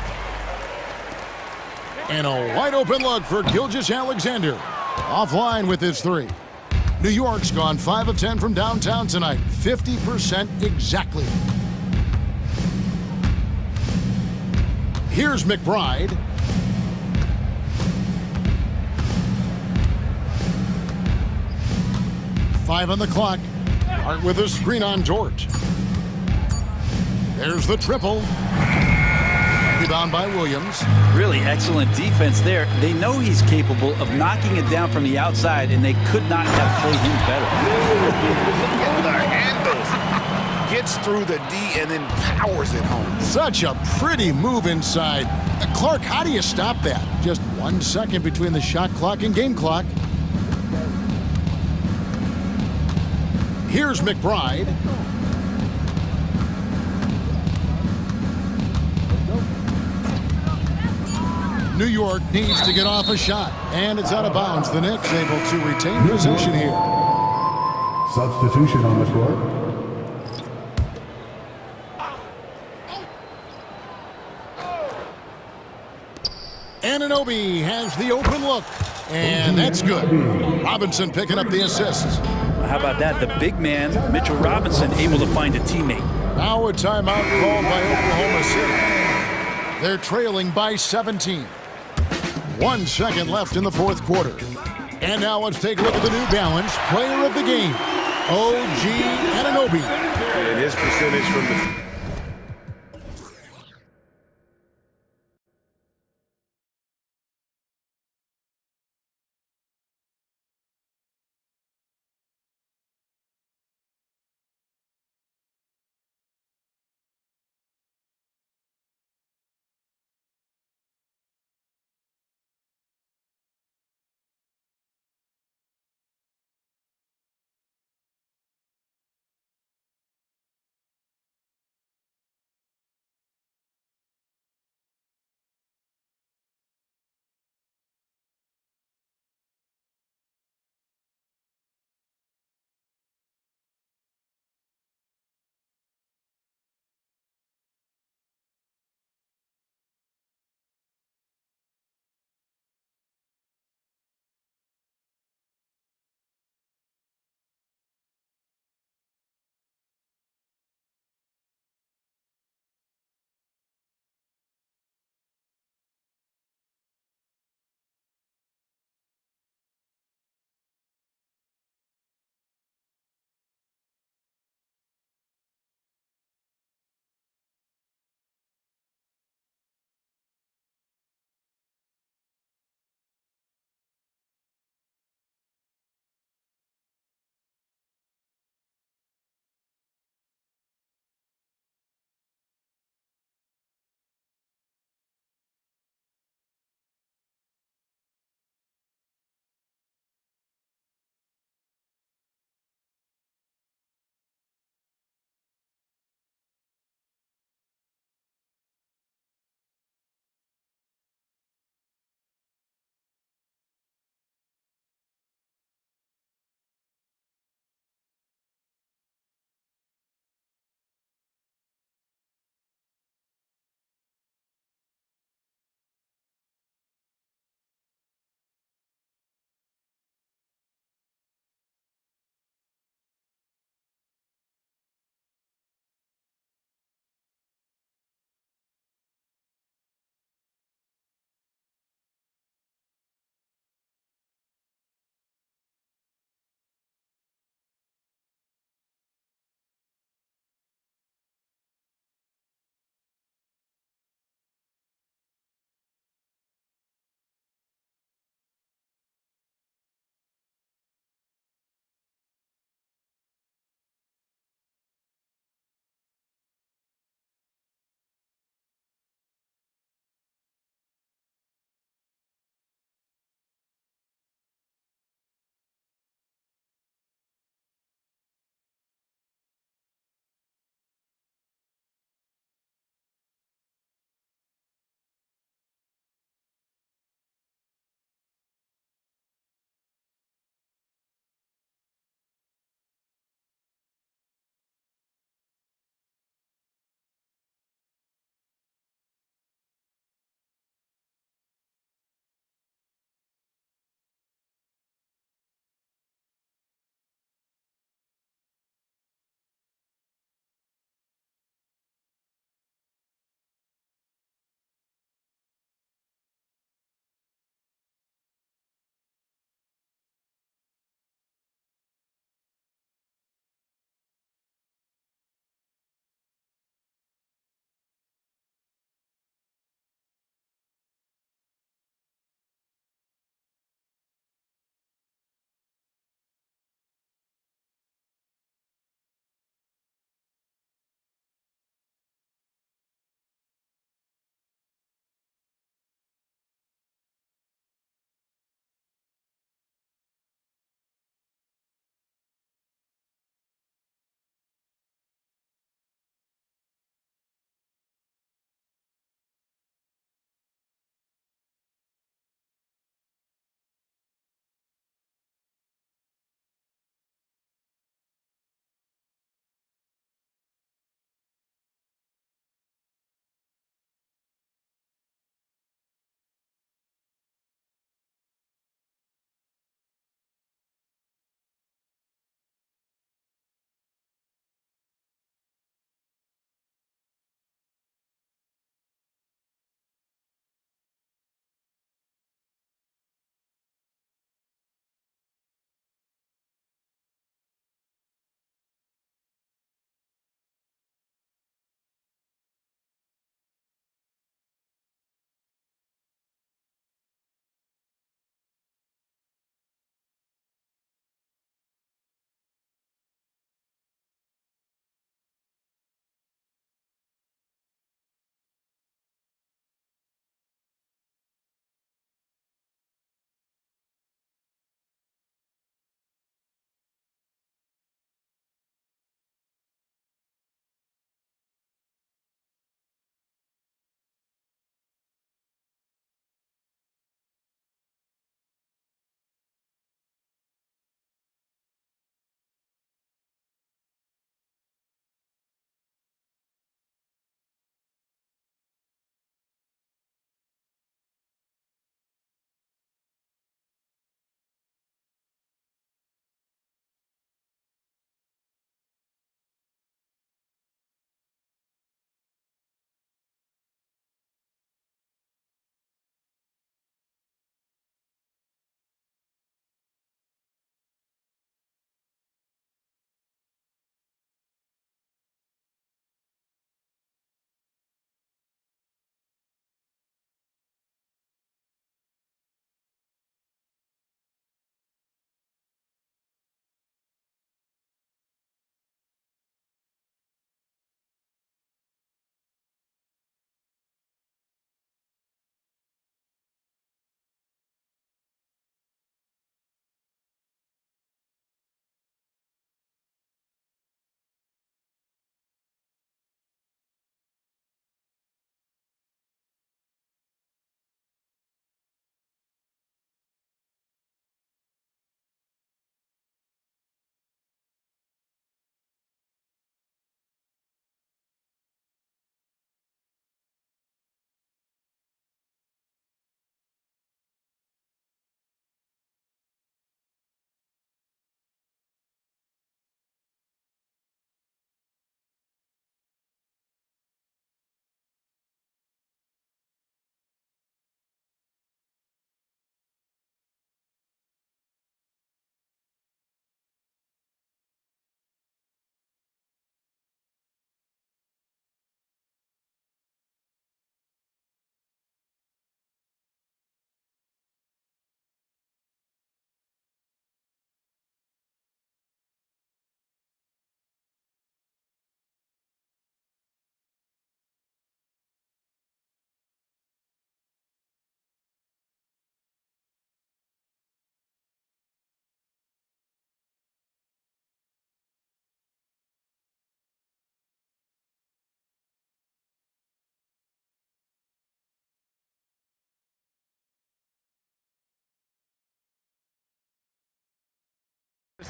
And a wide open look for Gilgeous-Alexander. Offline with his 3. New York's gone 5 of 10 from downtown tonight, 50% exactly. Here's McBride. Five on the clock. Hart with a screen on George. There's the triple. Rebound by Williams. Really excellent defense there. They know he's capable of knocking it down from the outside, and they could not have played him better. Getting the handles. Gets through the D and then powers it home. Such a pretty move inside. Clark, how do you stop that? Just 1 second between the shot clock and game clock. Here's McBride. New York needs to get off a shot, and it's out of bounds. The Knicks able to retain possession here. Substitution on the court. Anunoby has the open look, and that's good. Robinson picking up the assists. How about that? The big man, Mitchell Robinson, able to find a teammate. Now a timeout called by Oklahoma City. They're trailing by 17. 1 second left in the fourth quarter. And now let's take a look at the New Balance player of the game, OG Anunoby. And his percentage from the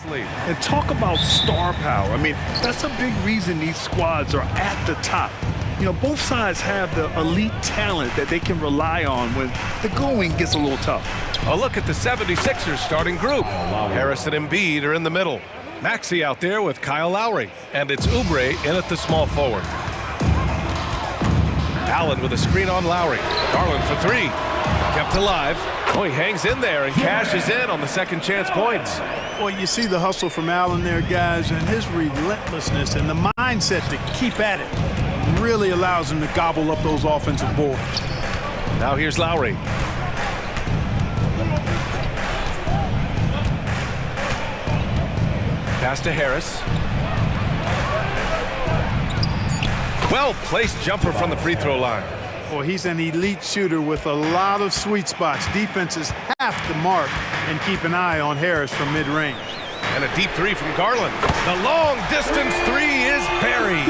And talk about star power. I mean, that's a big reason these squads are at the top. You know, both sides have the elite talent that they can rely on when the going gets a little tough. A look at the 76ers starting group. Harris and Embiid are in the middle. Maxey out there with Kyle Lowry. And it's Oubre in at the small forward. Allen with a screen on Lowry. Garland for three. Kept alive. Oh, he hangs in there and cashes in on the second chance points. Well, you see the hustle from Allen there, guys, and his relentlessness and the mindset to keep at it really allows him to gobble up those offensive boards. Now here's Lowry. Pass to Harris. Well-placed jumper from the free throw line. Well, he's an elite shooter with a lot of sweet spots. Defenses have to mark and keep an eye on Harris from mid-range. And a deep three from Garland. The long-distance three is buried.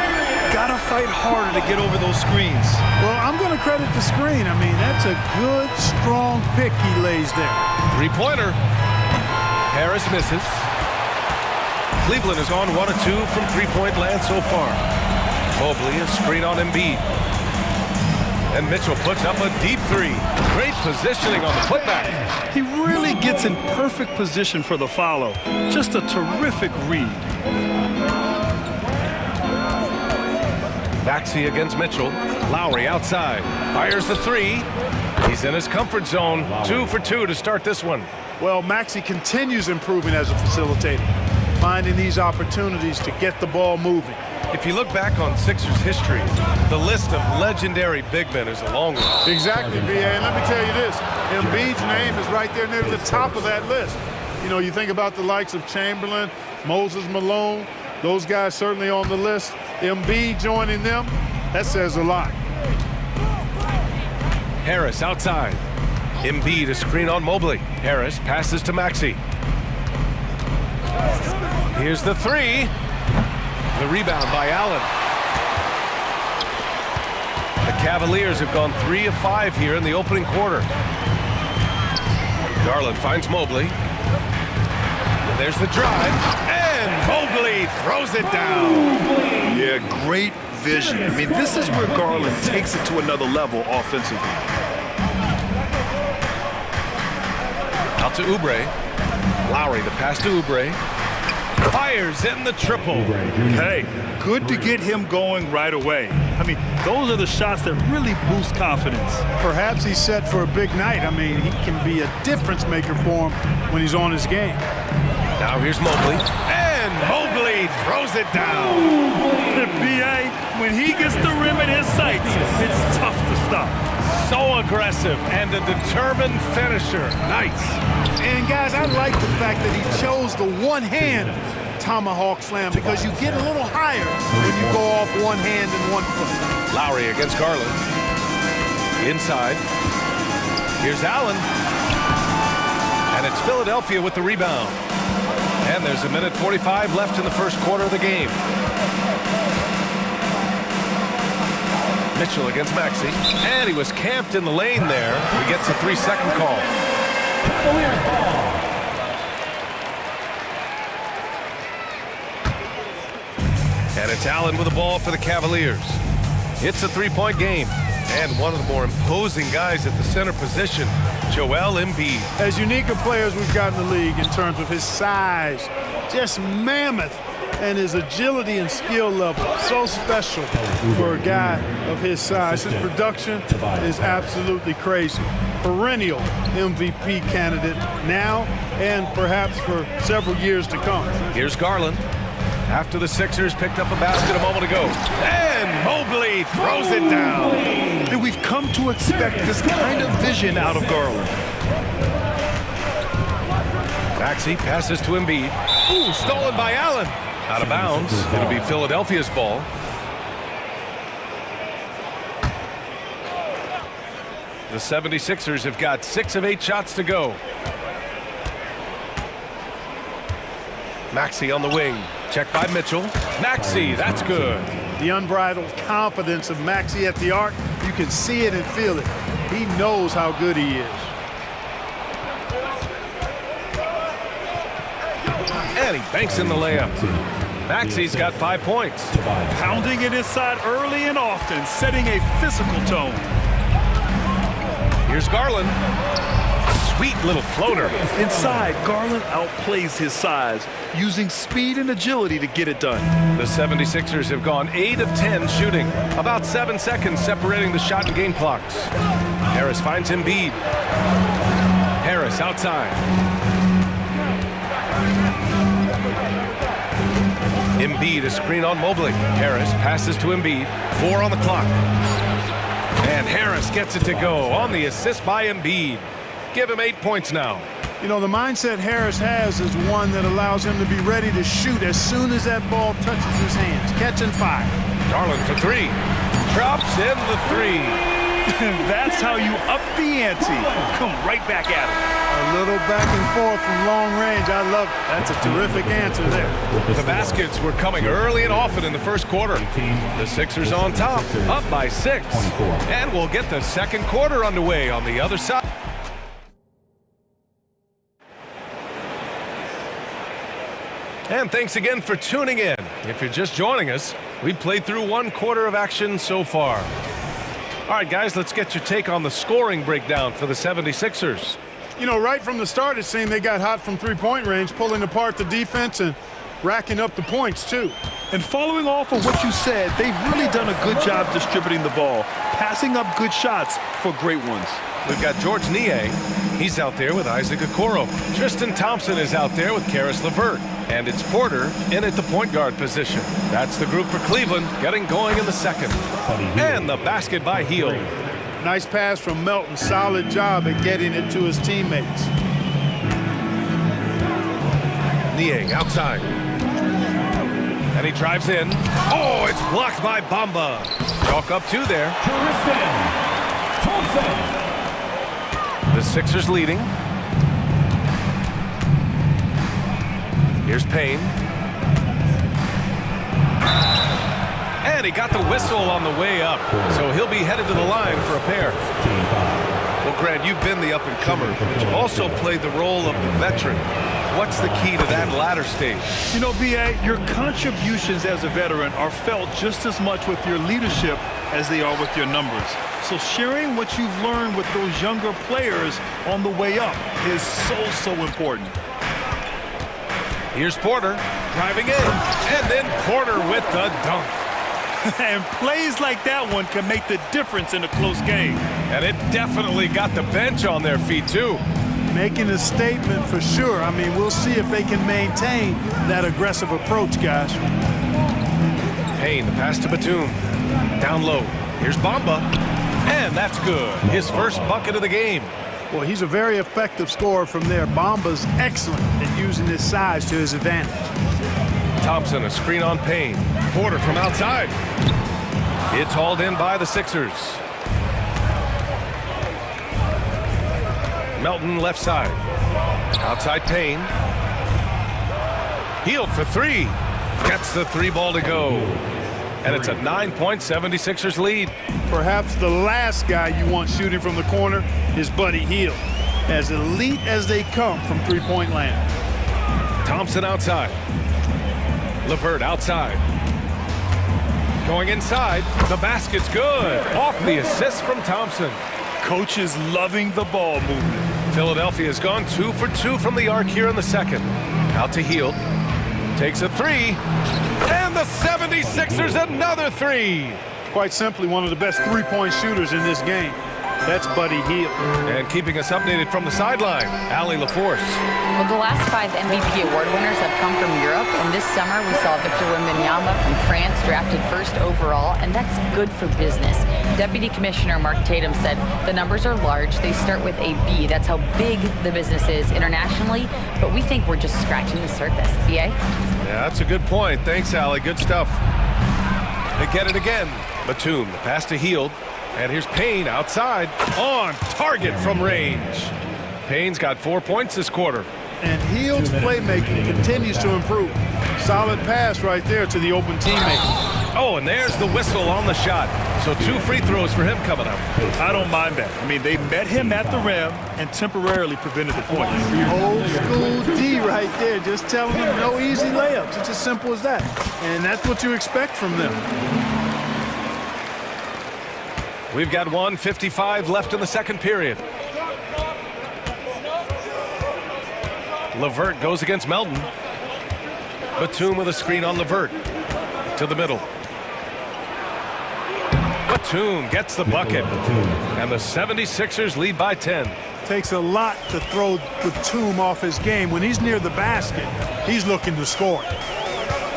Gotta fight harder to get over those screens. Well, I'm going to credit the screen. I mean, that's a good, strong pick he lays there. Three-pointer. Harris misses. Cleveland has gone 1 of 2 from three-point land so far. Mobley, a screen on Embiid. And Mitchell puts up a deep three. Great positioning on the putback. He really gets in perfect position for the follow. Just a terrific read. Maxey against Mitchell. Lowry outside. Fires the three. He's in his comfort zone. 2 for 2 to start this one. Well, Maxey continues improving as a facilitator, finding these opportunities to get the ball moving. If you look back on Sixers history, the list of legendary big men is a long one. Exactly, B.A. And let me tell you this, Embiid's name is right there near the top of that list. You know, you think about the likes of Chamberlain, Moses Malone, those guys certainly on the list. Embiid joining them, that says a lot. Harris outside. Embiid a screen on Mobley. Harris passes to Maxey. Here's the three. The rebound by Allen. The Cavaliers have gone 3 of 5 here in the opening quarter. Garland finds Mobley. And there's the drive. And Mobley throws it down. Yeah, great vision. I mean, this is where Garland takes it to another level offensively. Out to Oubre. Lowry, the pass to Oubre. Fires in the triple. Hey, good to get him going right away. I mean, those are the shots that really boost confidence. Perhaps he's set for a big night. I mean, he can be a difference maker for him when he's on his game. Now here's Mobley. And Mobley throws it down. The B.A., when he gets the rim in his sights, it's tough to stop. So aggressive and a determined finisher. Nice. And guys, I like the fact that he chose the one-hand tomahawk slam because you get a little higher when you go off one hand and 1 foot. Lowry against Garland. Inside. Here's Allen. And it's Philadelphia with the rebound. And there's 1:45 left in the first quarter of the game. Mitchell against Maxey. And he was camped in the lane there. He gets a 3-second call. And it's Allen with the ball for the Cavaliers. It's a 3-point game. And one of the more imposing guys at the center position, Joel Embiid. As unique a player as we've got in the league in terms of his size, just mammoth, and his agility and skill level, so special for a guy of his size. His production is absolutely crazy. Perennial MVP candidate now and perhaps for several years to come. Here's Garland. After the Sixers picked up a basket a moment ago. And Mobley throws it down. And we've come to expect this kind of vision out of Garland. Maxey passes to Embiid. Ooh, stolen by Allen. Out of bounds. It'll be Philadelphia's ball. The 76ers have got 6 of 8 shots to go. Maxey on the wing. Checked by Mitchell. Maxey, that's good. The unbridled confidence of Maxey at the arc, you can see it and feel it. He knows how good he is. And he banks in the layup. Maxey's got 5 points. Pounding it inside early and often, setting a physical tone. Here's Garland. Sweet little floater. Inside, Garland outplays his size, using speed and agility to get it done. The 76ers have gone 8 of 10 shooting. About 7 seconds separating the shot and game clocks. Harris finds Embiid. Harris outside. Embiid, a screen on Mobley. Harris passes to Embiid. 4 on the clock. And Harris gets it to go on the assist by Embiid. Give him 8 points now. You know, the mindset Harris has is one that allows him to be ready to shoot as soon as that ball touches his hands. Catch and fire. Garland for 3. Drops in the 3. That's how you up the ante. Come right back at it. A little back and forth from long range. I love it. That's a terrific answer there. The baskets were coming early and often in the first quarter. The Sixers on top, up by 6. And we'll get the second quarter underway on the other side. And thanks again for tuning in. If you're just joining us, we've played through 1 quarter of action so far. All right, guys, let's get your take on the scoring breakdown for the 76ers. You know, right from the start, it seemed they got hot from three-point range, pulling apart the defense and racking up the points, too. And following off of what you said, they've really done a good job distributing the ball, passing up good shots for great ones. We've got George Niang. He's out there with Isaac Okoro. Tristan Thompson is out there with Karis LeVert. And it's Porter in at the point guard position. That's the group for Cleveland, getting going in the second. And the basket by Hield. Nice pass from Melton. Solid job at getting it to his teammates. Niang outside. And he drives in. Oh, it's blocked by Bamba. Chalk up 2 there. The Sixers leading. Here's Payne. And he got the whistle on the way up. So he'll be headed to the line for a pair. Well, Grant, you've been the up-and-comer, but you've also played the role of the veteran. What's the key to that latter stage? You know, B.A., your contributions as a veteran are felt just as much with your leadership as they are with your numbers. So sharing what you've learned with those younger players on the way up is so important. Here's Porter driving in, and then Porter with the dunk. And plays like that one can make the difference in a close game. And it definitely got the bench on their feet, too. Making a statement for sure. I mean, we'll see if they can maintain that aggressive approach, guys. Payne, the pass to Batum. Down low. Here's Bamba. And that's good. His first bucket of the game. Well, he's a very effective scorer from there. Bamba's excellent at using his size to his advantage. Thompson, a screen on Payne. Porter from outside. It's hauled in by the Sixers. Melton left side. Outside Payne. Hield for 3. Gets the 3 ball to go. And it's a 9-point 76ers lead. Perhaps the last guy you want shooting from the corner is Buddy Hield. As elite as they come from three-point land. Thompson outside. LeVert outside. Going inside. The basket's good. Off the assist from Thompson. Coach is loving the ball movement. Philadelphia has gone 2 for 2 from the arc here in the second. Out to Hield. Takes a 3. And the 76ers another 3. Quite simply one of the best three-point shooters in this game. That's Buddy Hield. And keeping us updated from the sideline, Allie LaForce. Well, the last 5 MVP award winners have come from Europe, and this summer we saw Victor Wembanyama from France drafted 1st overall, and that's good for business. Deputy Commissioner Mark Tatum said the numbers are large. They start with a B. That's how big the business is internationally, but we think we're just scratching the surface. BA? Yeah, that's a good point. Thanks, Allie. Good stuff. They get it again. Batum, the pass to Hield. And here's Payne outside, on target from range. Payne's got 4 points this quarter. And Hield's playmaking continues to improve. Solid pass right there to the open teammate. Oh, and there's the whistle on the shot. So 2 free throws for him coming up. I don't mind that. I mean, they met him at the rim and temporarily prevented the points. Old school D right there, just telling them no easy layups. It's as simple as that. And that's what you expect from them. We've got 1:55 left in the second period. LeVert goes against Melton. Batum with a screen on LeVert. To the middle. Batum gets the bucket. And the 76ers lead by 10. Takes a lot to throw Batum off his game. When he's near the basket, he's looking to score.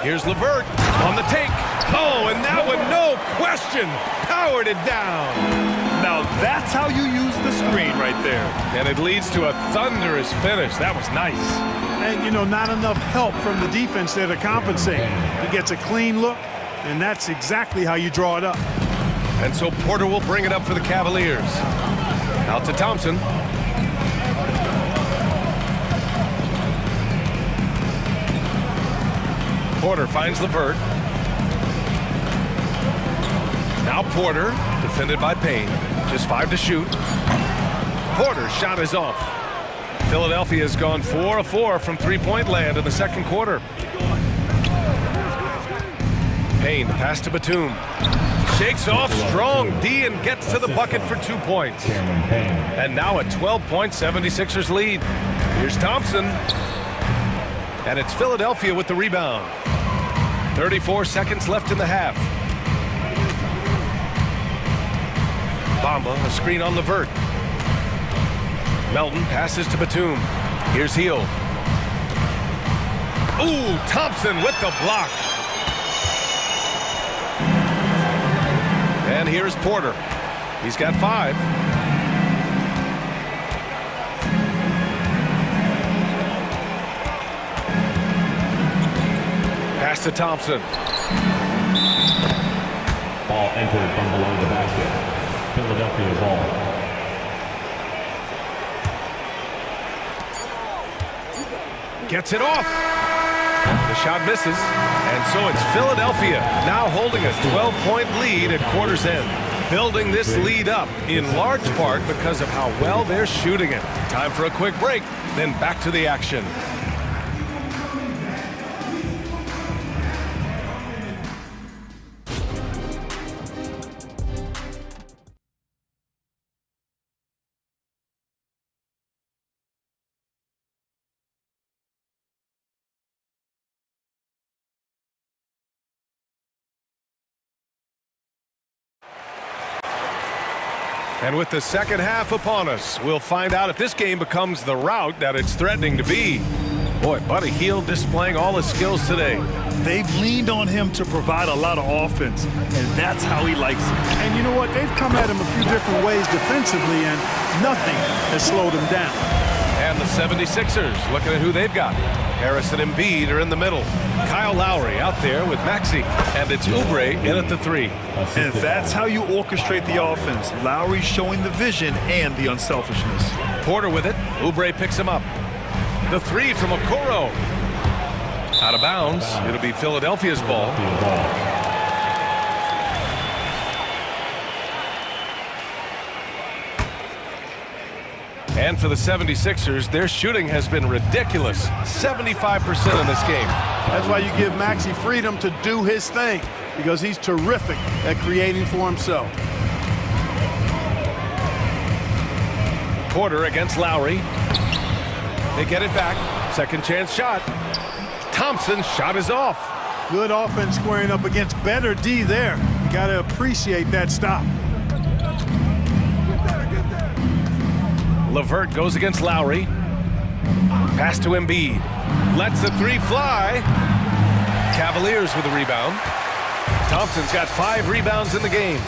Here's LeVert on the take. Oh, and that one, no question, powered it down. Now that's how you use the screen right there. And it leads to a thunderous finish. That was nice. And, you know, not enough help from the defense there to compensate. He gets a clean look, and that's exactly how you draw it up. And so Porter will bring it up for the Cavaliers. Out to Thompson. Porter finds LeVert. Now Porter, defended by Payne. Just 5 to shoot. Porter's shot is off. Philadelphia has gone 4 of 4 from three-point land in the second quarter. Payne, pass to Batum. Shakes off strong D and gets to the bucket for 2 points. And now a 12-point 76ers lead. Here's Thompson. And it's Philadelphia with the rebound. 34 seconds left in the half. Bamba, a screen on LeVert. Melton passes to Batum. Here's Heel. Ooh, Thompson with the block. And here's Porter. He's got 5. Pass to Thompson. Ball entered from below the basket. Philadelphia ball. Gets it off. The shot misses. And so it's Philadelphia now holding a 12-point lead at quarter's end. Building this lead up in large part because of how well they're shooting it. Time for a quick break, then back to the action. And with the second half upon us, we'll find out if this game becomes the rout that it's threatening to be. Boy, Buddy Hield displaying all his skills today. They've leaned on him to provide a lot of offense, and that's how he likes it. And you know what? They've come at him a few different ways defensively, and nothing has slowed him down. And the 76ers looking at who they've got. Harris and Embiid are in the middle. Kyle Lowry out there with Maxey. And it's Oubre in at the 3. And that's how you orchestrate the offense. Lowry showing the vision and the unselfishness. Porter with it. Oubre picks him up. The 3 from Okoro. Out of bounds. It'll be Philadelphia's ball. And for the 76ers, their shooting has been ridiculous. 75% in this game. That's why you give Maxey freedom to do his thing, because he's terrific at creating for himself. Porter against Lowry. They get it back. Second chance shot. Thompson's shot is off. Good offense squaring up against better D there. You got to appreciate that stop. LeVert goes against Lowry. Pass to Embiid. Lets the 3 fly. Cavaliers with the rebound. Thompson's got 5 rebounds in the game.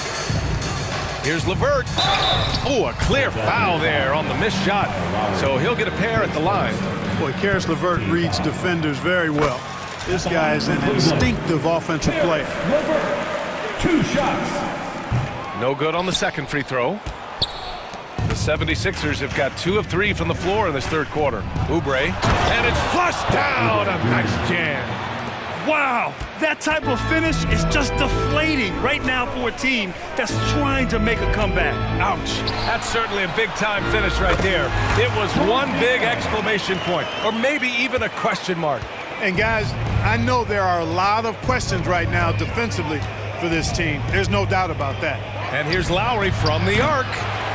Here's LeVert. Oh, a clear foul there on the missed shot. So he'll get a pair at the line. Boy, Karis LeVert reads defenders very well. This guy is an instinctive offensive player. 2 shots. No good on the second free throw. The 76ers have got 2 of 3 from the floor in this third quarter. Oubre, and it's flushed down. A nice jam. Wow, that type of finish is just deflating right now for a team that's trying to make a comeback. Ouch. That's certainly a big-time finish right there. It was one big exclamation point, or maybe even a question mark. And guys, I know there are a lot of questions right now defensively for this team. There's no doubt about that. And here's Lowry from the arc.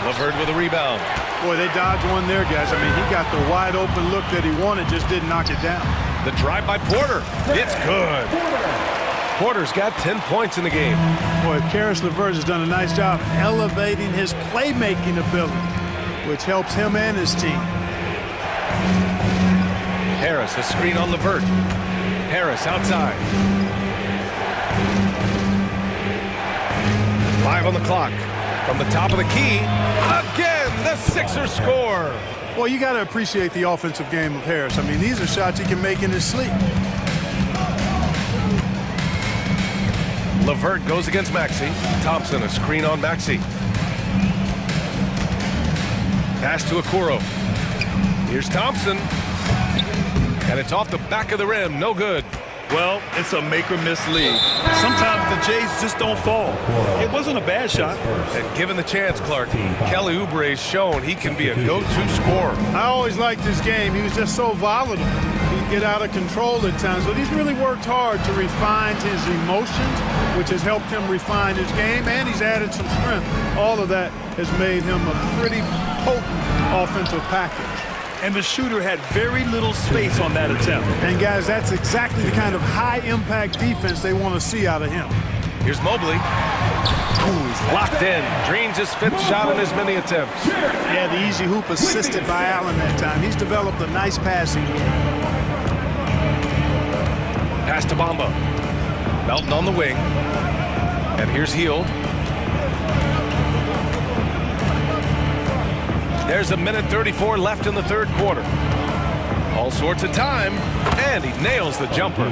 LeVert with a rebound. Boy, they dodged one there, guys. I mean, he got the wide open look that he wanted, just didn't knock it down. The drive by Porter. It's good. Porter's got 10 points in the game. Boy, Karis LeVert has done a nice job elevating his playmaking ability, which helps him and his team. Harris, a screen on LeVert. Harris outside. 5 on the clock. From the top of the key, again, the Sixers score. Well, you got to appreciate the offensive game of Harris. I mean, these are shots he can make in his sleep. LeVert goes against Maxey. Thompson, a screen on Maxey. Pass to Okoro. Here's Thompson. And it's off the back of the rim. No good. Well, it's a make-or-miss league. Sometimes the Jays just don't fall. It wasn't a bad shot. And given the chance, Clark, Kelly Oubre's shown he can be a go-to scorer. I always liked his game. He was just so volatile. He'd get out of control at times, but he's really worked hard to refine his emotions, which has helped him refine his game, and he's added some strength. All of that has made him a pretty potent offensive package. And the shooter had very little space on that attempt. And guys, that's exactly the kind of high-impact defense they want to see out of him. Here's Mobley. Ooh, he's locked in. Drains his 5th shot in as many attempts. Yeah, the easy hoop assisted by Allen that time. He's developed a nice passing game. Pass to Bamba. Melton on the wing. And here's Hield. There's a minute 34 left in the third quarter. All sorts of time, and he nails the jumper.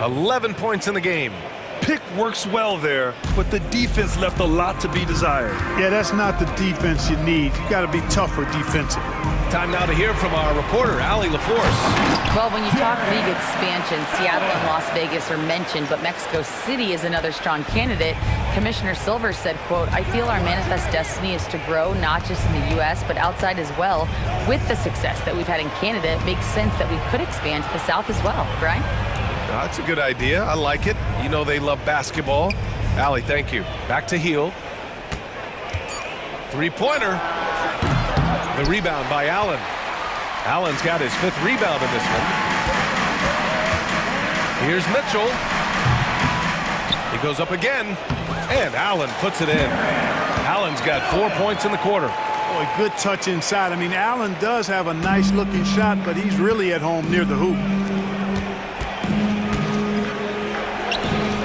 11 points in the game. Pick works well there, but the defense left a lot to be desired. Yeah, that's not the defense you need. You got to be tougher defensively. Time now to hear from our reporter, Allie LaForce. Well, when you talk league expansion, Seattle and Las Vegas are mentioned, but Mexico City is another strong candidate. Commissioner Silver said, quote, "I feel our manifest destiny is to grow not just in the U.S., but outside as well. With the success that we've had in Canada, it makes sense that we could expand to the South as well." Brian? That's a good idea. I like it. You know they love basketball. Allie, thank you. Back to Hield. Three-pointer. The rebound by Allen. Allen's got his 5th rebound in this one. Here's Mitchell. He goes up again, and Allen puts it in. Allen's got 4 points in the quarter. Boy, good touch inside. I mean, Allen does have a nice-looking shot, but he's really at home near the hoop.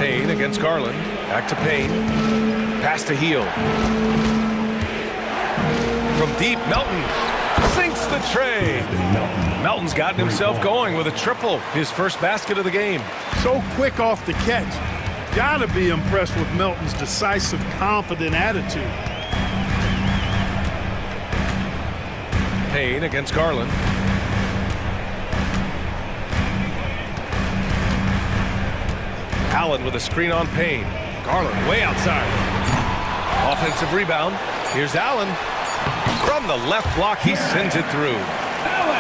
Payne against Garland. Back to Payne. Pass to Hield. From deep, Melton sinks the tray. Melton's gotten himself going with a triple, his first basket of the game. So quick off the catch. Gotta be impressed with Melton's decisive, confident attitude. Payne against Garland. Allen with a screen on Payne. Garland way outside. Offensive rebound. Here's Allen. From the left block, he sends it through.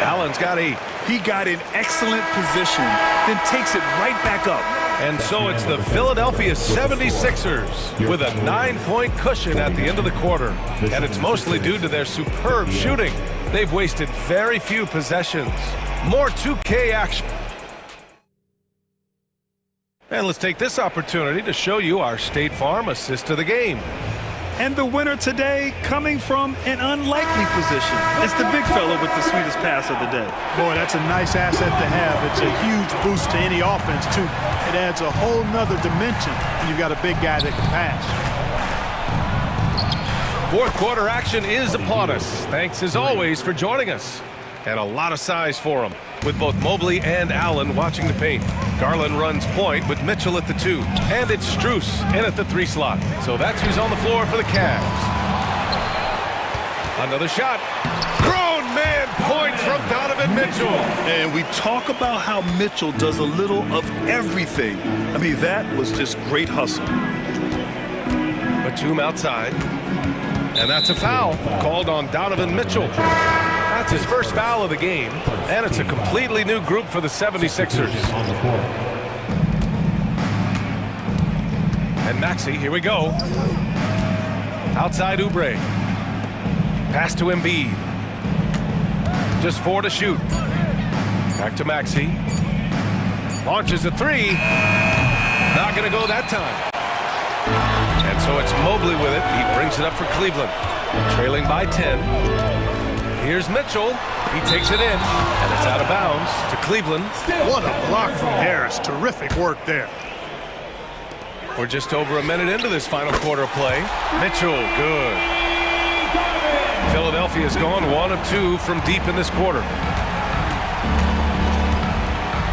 Allen's got 8. He got in excellent position, then takes it right back up. And so it's the Philadelphia 76ers with a 9-point cushion at the end of the quarter. And it's mostly due to their superb shooting. They've wasted very few possessions. More 2K action. And let's take this opportunity to show you our State Farm assist of the game. And the winner today coming from an unlikely position. It's the big fella with the sweetest pass of the day. Boy, that's a nice asset to have. It's a huge boost to any offense, too. It adds a whole nother dimension when you've got a big guy that can pass. Fourth quarter action is upon us. Thanks as always for joining us. And a lot of size for him, with both Mobley and Allen watching the paint. Garland runs point with Mitchell at the 2. And it's Strus in at the 3 slot. So that's who's on the floor for the Cavs. Another shot. Grown man points from Donovan Mitchell. And we talk about how Mitchell does a little of everything. I mean, that was just great hustle. Batum outside. And that's a foul called on Donovan Mitchell. That's his first foul of the game. And it's a completely new group for the 76ers. And Maxey, here we go. Outside Oubre. Pass to Embiid. Just 4 to shoot. Back to Maxey. Launches a 3. Not going to go that time. And so it's Mobley with it. He brings it up for Cleveland. Trailing by 10. Here's Mitchell. He takes it in. And it's out of bounds to Cleveland. What a block from Harris. Terrific work there. We're just over a minute into this final quarter of play. Mitchell, good. Philadelphia's gone 1 of 2 from deep in this quarter.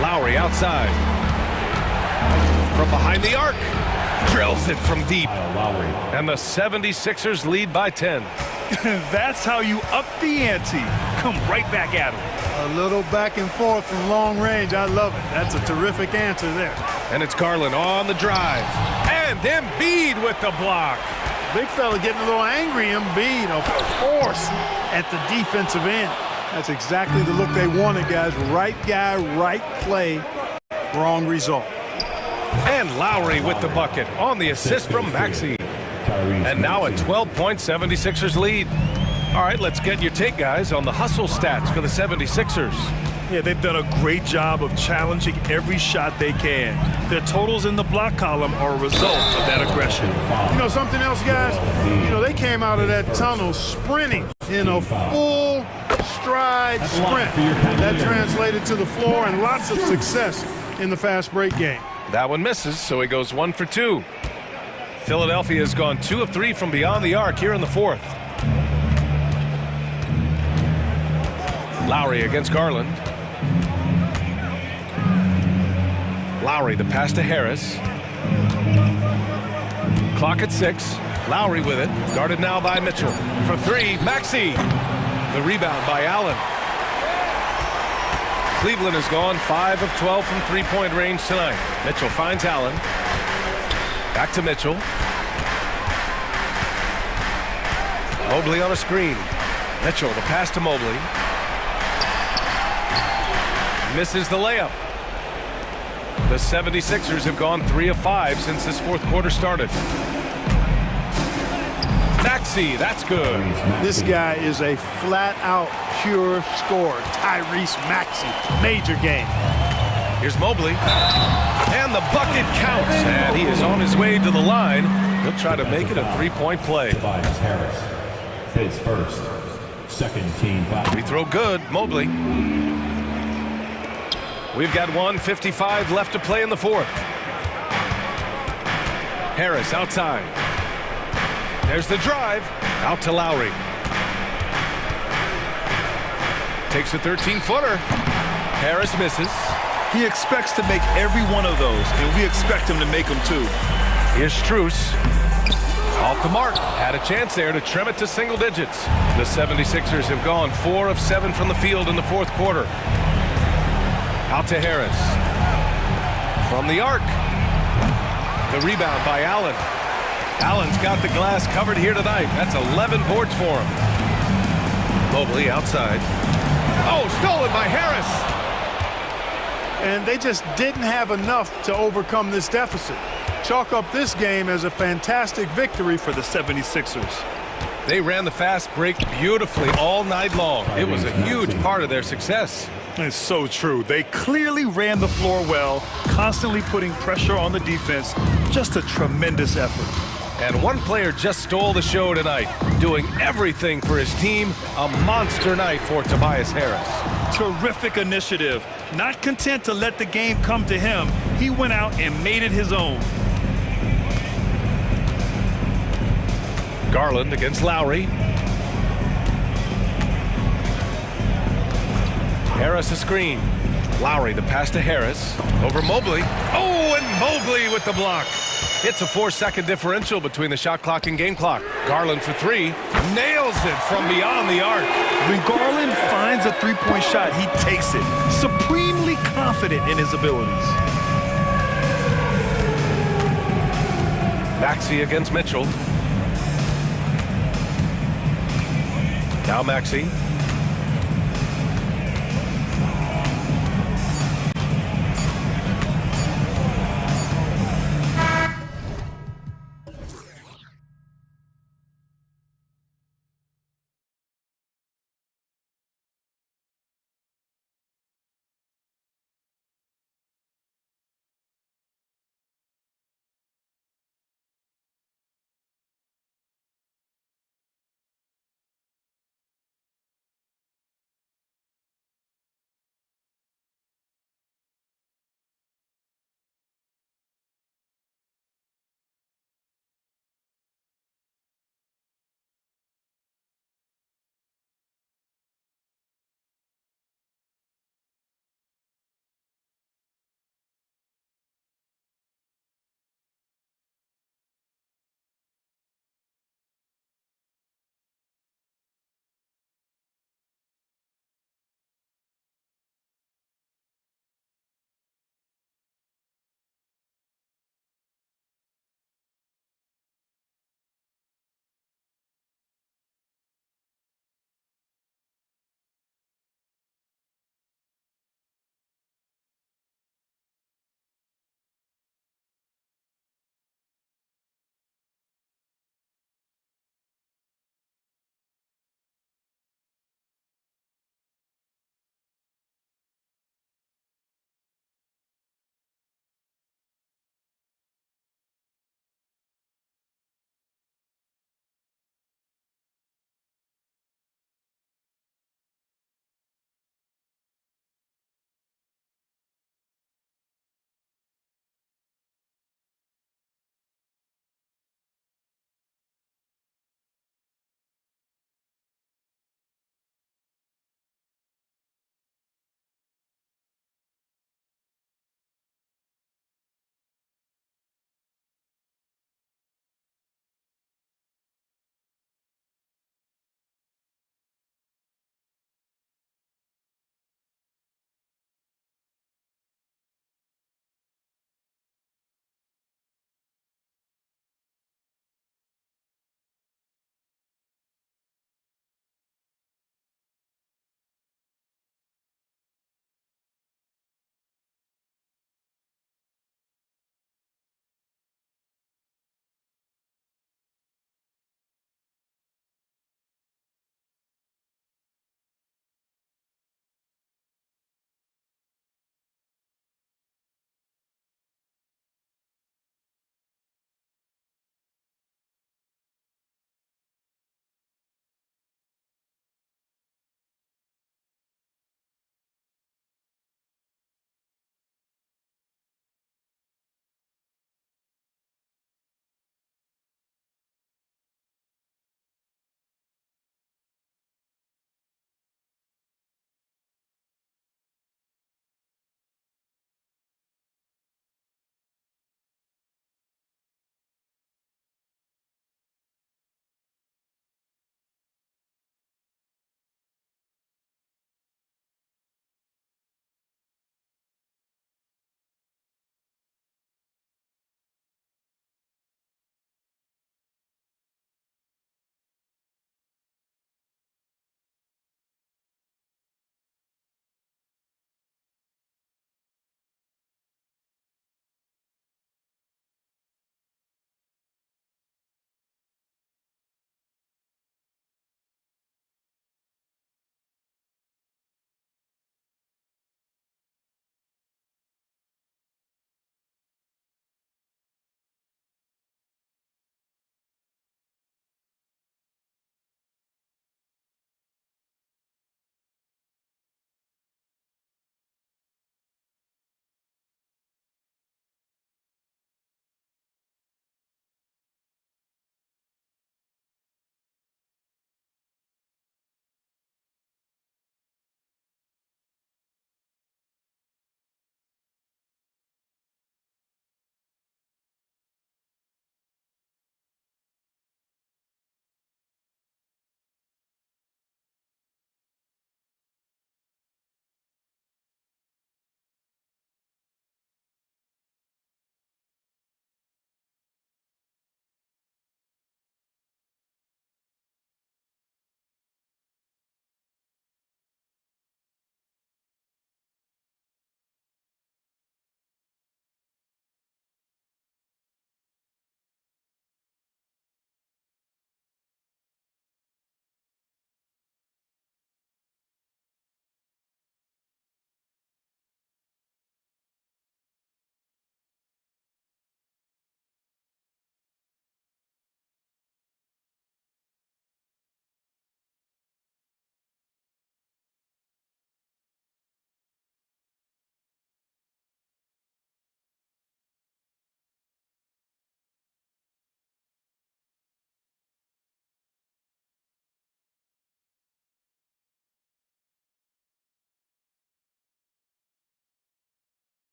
Lowry outside. From behind the arc. Drills it from deep. And the 76ers lead by 10. That's how you up the ante. Come right back at him. A little back and forth from long range. I love it. That's a terrific answer there. And it's Garland on the drive. And Embiid with the block. Big fella getting a little angry. Embiid, of course, at the defensive end. That's exactly the look they wanted, guys. Right guy, right play, wrong result. And Lowry with the bucket on the assist from Maxey. And now a 12-point 76ers lead. All right, let's get your take, guys, on the hustle stats for the 76ers. Yeah, they've done a great job of challenging every shot they can. Their totals in the block column are a result of that aggression. You know something else, guys? You know, they came out of that tunnel sprinting in a full stride sprint. That translated to the floor and lots of success in the fast break game. That one misses, so he goes 1 for 2. Philadelphia has gone 2 of 3 from beyond the arc here in the fourth. Lowry against Garland. Lowry, the pass to Harris. Clock at 6. Lowry with it. Guarded now by Mitchell. For 3, Maxey. The rebound by Allen. Cleveland has gone 5 of 12 from three-point range tonight. Mitchell finds Allen. Back to Mitchell. Mobley on a screen. Mitchell, the pass to Mobley. Misses the layup. The 76ers have gone 3 of 5 since this fourth quarter started. Maxey, that's good. This guy is a flat-out pure scorer. Tyrese Maxey, major game. Here's Mobley. And the bucket counts. And he is on his way to the line. He'll try to make it a 3-point play. Tobias Harris, his first, second team foul. Free throw good, Mobley. We've got 1:55 left to play in the fourth. Harris outside. There's the drive. Out to Lowry. Takes a 13-footer. Harris misses. He expects to make every one of those, and we expect him to make them too. Here's Strus. Off the mark. Had a chance there to trim it to single digits. The 76ers have gone 4 of 7 from the field in the fourth quarter. Out to Harris. From the arc. The rebound by Allen. Allen's got the glass covered here tonight. That's 11 boards for him. Mobley outside. Oh, stolen by Harris. And they just didn't have enough to overcome this deficit. Chalk up this game as a fantastic victory for the 76ers. They ran the fast break beautifully all night long. It was a huge part of their success. It's so true. They clearly ran the floor well, constantly putting pressure on the defense. Just a tremendous effort. And one player just stole the show tonight, doing everything for his team. A monster night for Tobias Harris. Terrific initiative. Not content to let the game come to him, he went out and made it his own. Garland against Lowry. Harris a screen. Lowry the pass to Harris. Over Mobley. Oh, and Mobley with the block. It's a 4-second differential between the shot clock and game clock. Garland for 3. Nails it from beyond the arc. When Garland finds a three-point shot, he takes it. Supremely confident in his abilities. Maxey against Mitchell. Now Maxey.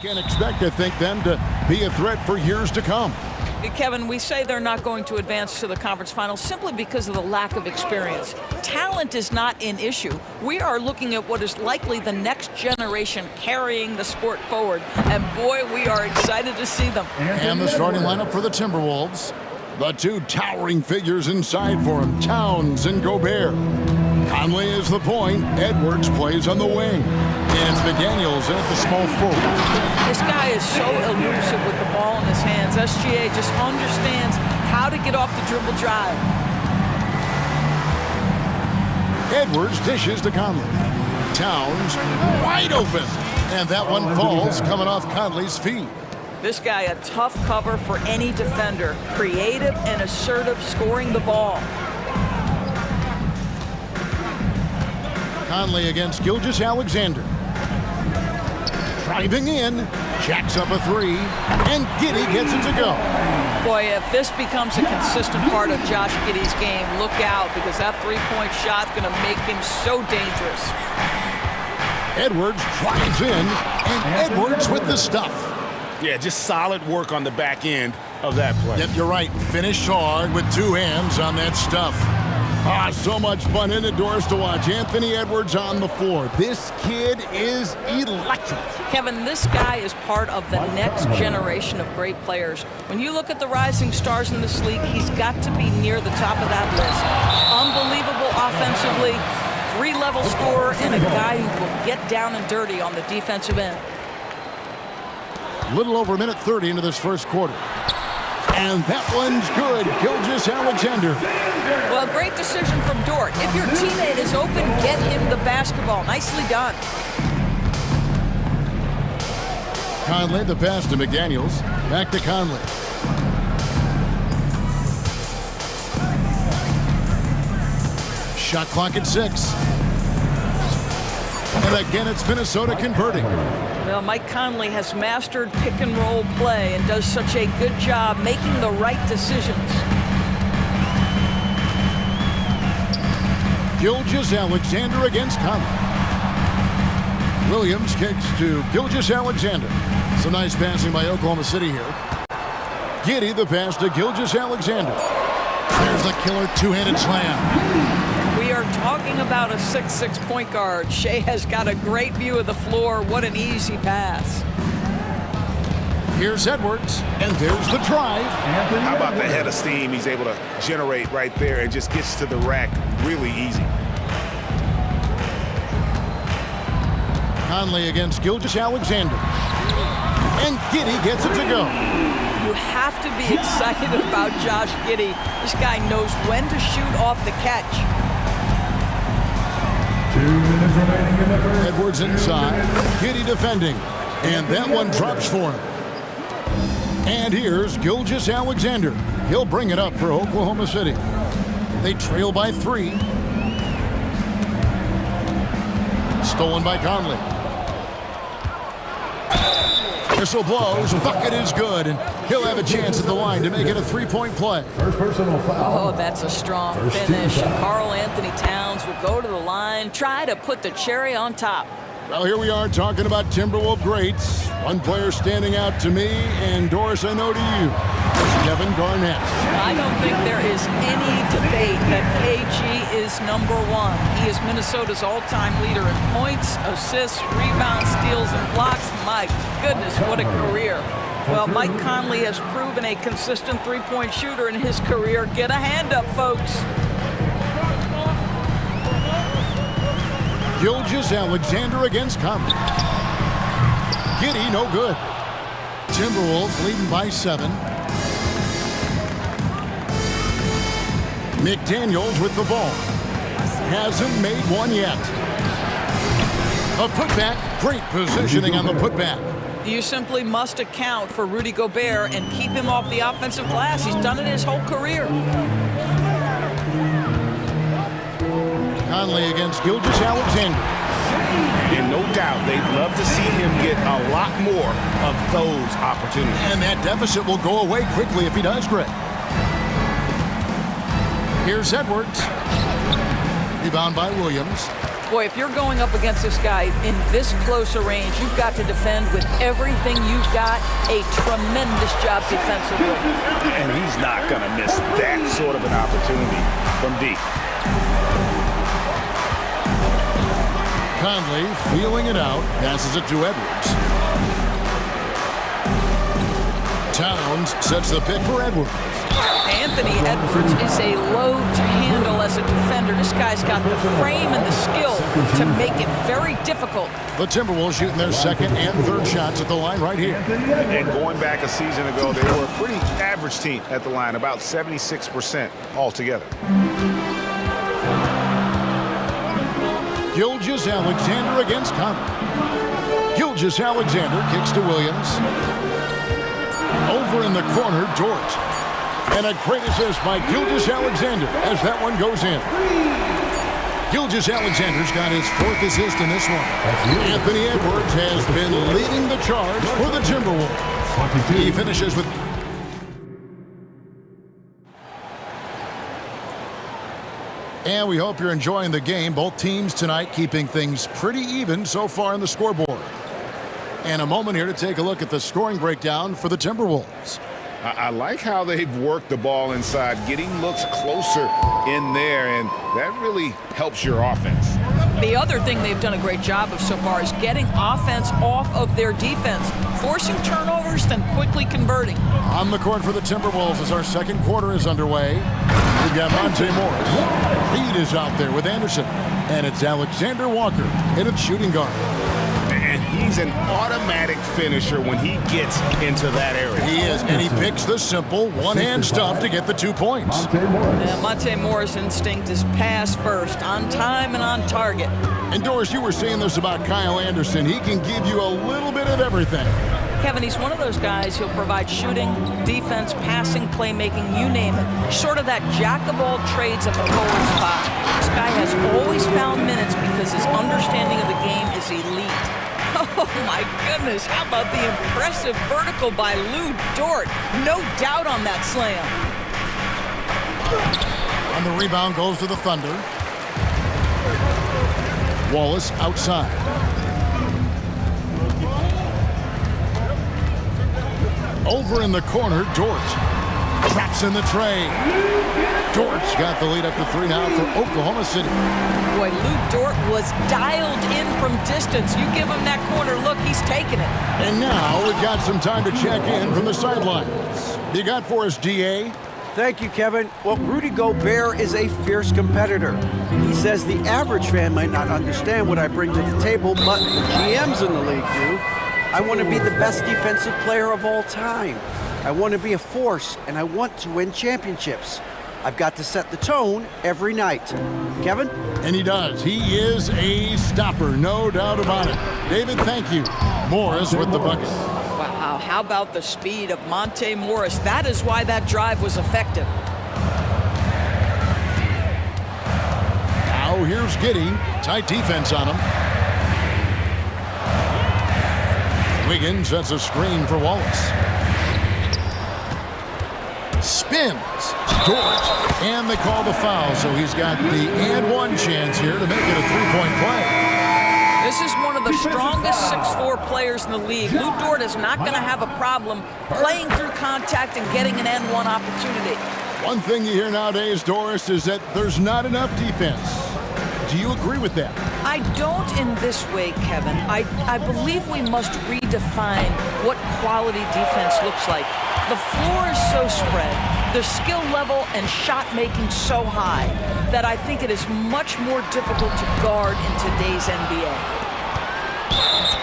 and expect, I think, them to be a threat for years to come. Kevin, we say they're not going to advance to the conference finals simply because of the lack of experience. Talent is not an issue. We are looking at what is likely the next generation carrying the sport forward. And boy, we are excited to see them. And the starting lineup for the Timberwolves. The two towering figures inside for him, Towns and Gobert. Conley is the point. Edwards plays on the wing. And it's McDaniels at the small forward. This guy is so elusive with the ball in his hands. SGA just understands how to get off the dribble drive. Edwards dishes to Conley. Towns wide open. And that one falls coming off Conley's feet. This guy a tough cover for any defender. Creative and assertive scoring the ball. Conley against Gilgeous-Alexander. Driving in, jacks up a three, and Giddey gets it to go. Boy, if this becomes a consistent part of Josh Giddey's game, look out, because that three-point shot's going to make him so dangerous. Edwards drives in, and Edwards with the stuff. Yeah, just solid work on the back end of that play. Yep, you're right. Finished hard with two hands on that stuff. So much fun indoors to watch. Anthony Edwards on the floor. This kid is electric. Kevin, this guy is part of the next generation of great players. When you look at the rising stars in this league, he's got to be near the top of that list. Unbelievable offensively, three-level scorer, and a guy who will get down and dirty on the defensive end. Little over a minute 30 into this first quarter. And that one's good. Gilgeous-Alexander. Well, great decision from Dort. If your teammate is open, get him the basketball. Nicely done. Conley, the pass to McDaniels. Back to Conley. Shot clock at 6. And again, it's Minnesota converting. Well, Mike Conley has mastered pick-and-roll play and does such a good job making the right decisions. Gilgeous-Alexander against Conley. Williams kicks to Gilgeous-Alexander. Some nice passing by Oklahoma City here. Giddey the pass to Gilgeous-Alexander. There's the killer two-handed slam. We are talking about a 6'6" point guard. Shea has got a great view of the floor. What an easy pass. Here's Edwards, and there's the drive. How about the head of steam he's able to generate right there and just gets to the rack really easy. Conley against Gilgeous-Alexander. And Giddey gets it to go. You have to be excited about Josh Giddey. This guy knows when to shoot off the catch. 2 minutes remaining in the first. Edwards inside. Giddey defending. And that one drops for him. And here's Gilgeous-Alexander. He'll bring it up for Oklahoma City. They trail by 3. Stolen by Conley. Whistle blows. Bucket is good. And he'll have a chance at the line to make it a three-point play. First personal foul. Oh, that's a strong finish. And Karl Anthony Towns will go to the line, try to put the cherry on top. Well, here we are talking about Timberwolves greats. One player standing out to me, and Doris, I know to you, Kevin Garnett. I don't think there is any debate that KG is #1. He is Minnesota's all-time leader in points, assists, rebounds, steals, and blocks. My goodness, what a career. Well, Mike Conley has proven a consistent three-point shooter in his career. Get a hand up, folks. Gilgeous-Alexander against Conley. Giddey, no good. Timberwolves leading by 7. McDaniels with the ball. Hasn't made one yet. A putback. Great positioning on the putback. You simply must account for Rudy Gobert and keep him off the offensive glass. He's done it his whole career. Conley against Gilgeous-Alexander. And no doubt they'd love to see him get a lot more of those opportunities. And that deficit will go away quickly if he does, Greg. Here's Edwards. Rebound by Williams. Boy, if you're going up against this guy in this close a range, you've got to defend with everything you've got. A tremendous job defensively. And he's not going to miss that sort of an opportunity from deep. Conley feeling it out, passes it to Edwards. Towns sets the pick for Edwards. Anthony Edwards is a load to handle as a defender. This guy's got the frame and the skill to make it very difficult. The Timberwolves shooting their second and third shots at the line right here. And going back a season ago, they were a pretty average team at the line, about 76% altogether. Gilgeous-Alexander against Conley. Gilgeous-Alexander kicks to Williams. Over in the corner, Dort. And a great assist by Gilgeous-Alexander as that one goes in. Gilgeous-Alexander's got his fourth assist in this one. Anthony Edwards has been leading the charge for the Timberwolves. He finishes with... And we hope you're enjoying the game. Both teams tonight keeping things pretty even so far in the scoreboard. And a moment here to take a look at the scoring breakdown for the Timberwolves. I like how they've worked the ball inside, getting looks closer in there, and that really helps your offense. The other thing they've done a great job of so far is getting offense off of their defense, forcing turnovers, then quickly converting. On the court for the Timberwolves as our second quarter is underway. We've got Monte Morris. Reed is out there with Anderson. And it's Alexander Walker in at shooting guard. And he's an automatic finisher when he gets into that area. He is, and he picks the simple one-hand stuff to get the 2 points. Monte Morris' instinct is pass first, on time and on target. And Doris, you were saying this about Kyle Anderson. He can give you a little bit of everything. Kevin, he's one of those guys who'll provide shooting, defense, passing, playmaking, you name it. Sort of that jack of all trades at the forward spot. This guy has always found minutes because his understanding of the game is elite. Oh, my goodness. How about the impressive vertical by Lou Dort? No doubt on that slam. And the rebound goes to the Thunder. Wallace outside. Over in the corner, Dort. Traps in the tray. Dort's got the lead up to 3 now for Oklahoma City. Boy, Lou Dort was dialed in from distance. You give him that corner look, he's taking it. And now we've got some time to check in from the sidelines. You got for us, DA? Thank you, Kevin. Well, Rudy Gobert is a fierce competitor. He says the average fan might not understand what I bring to the table, but the GMs in the league do. I want to be the best defensive player of all time. I want to be a force, and I want to win championships. I've got to set the tone every night. Kevin? And he does. He is a stopper, no doubt about it. David, thank you. Morris with the bucket. Wow, how about the speed of Monte Morris? That is why that drive was effective. Now here's Giddey. Tight defense on him. Wiggins sets a screen for Wallace. Spins. Dort. And they call the foul, so he's got the and one chance here to make it a three-point play. This is one of the strongest 6'4" players in the league. Lou Dort is not going to have a problem playing through contact and getting an N1 opportunity. One thing you hear nowadays, Doris, is that there's not enough defense. Do you agree with that? I don't in this way, Kevin. I believe we must redefine what quality defense looks like. The floor is so spread, the skill level and shot making so high that I think it is much more difficult to guard in today's NBA.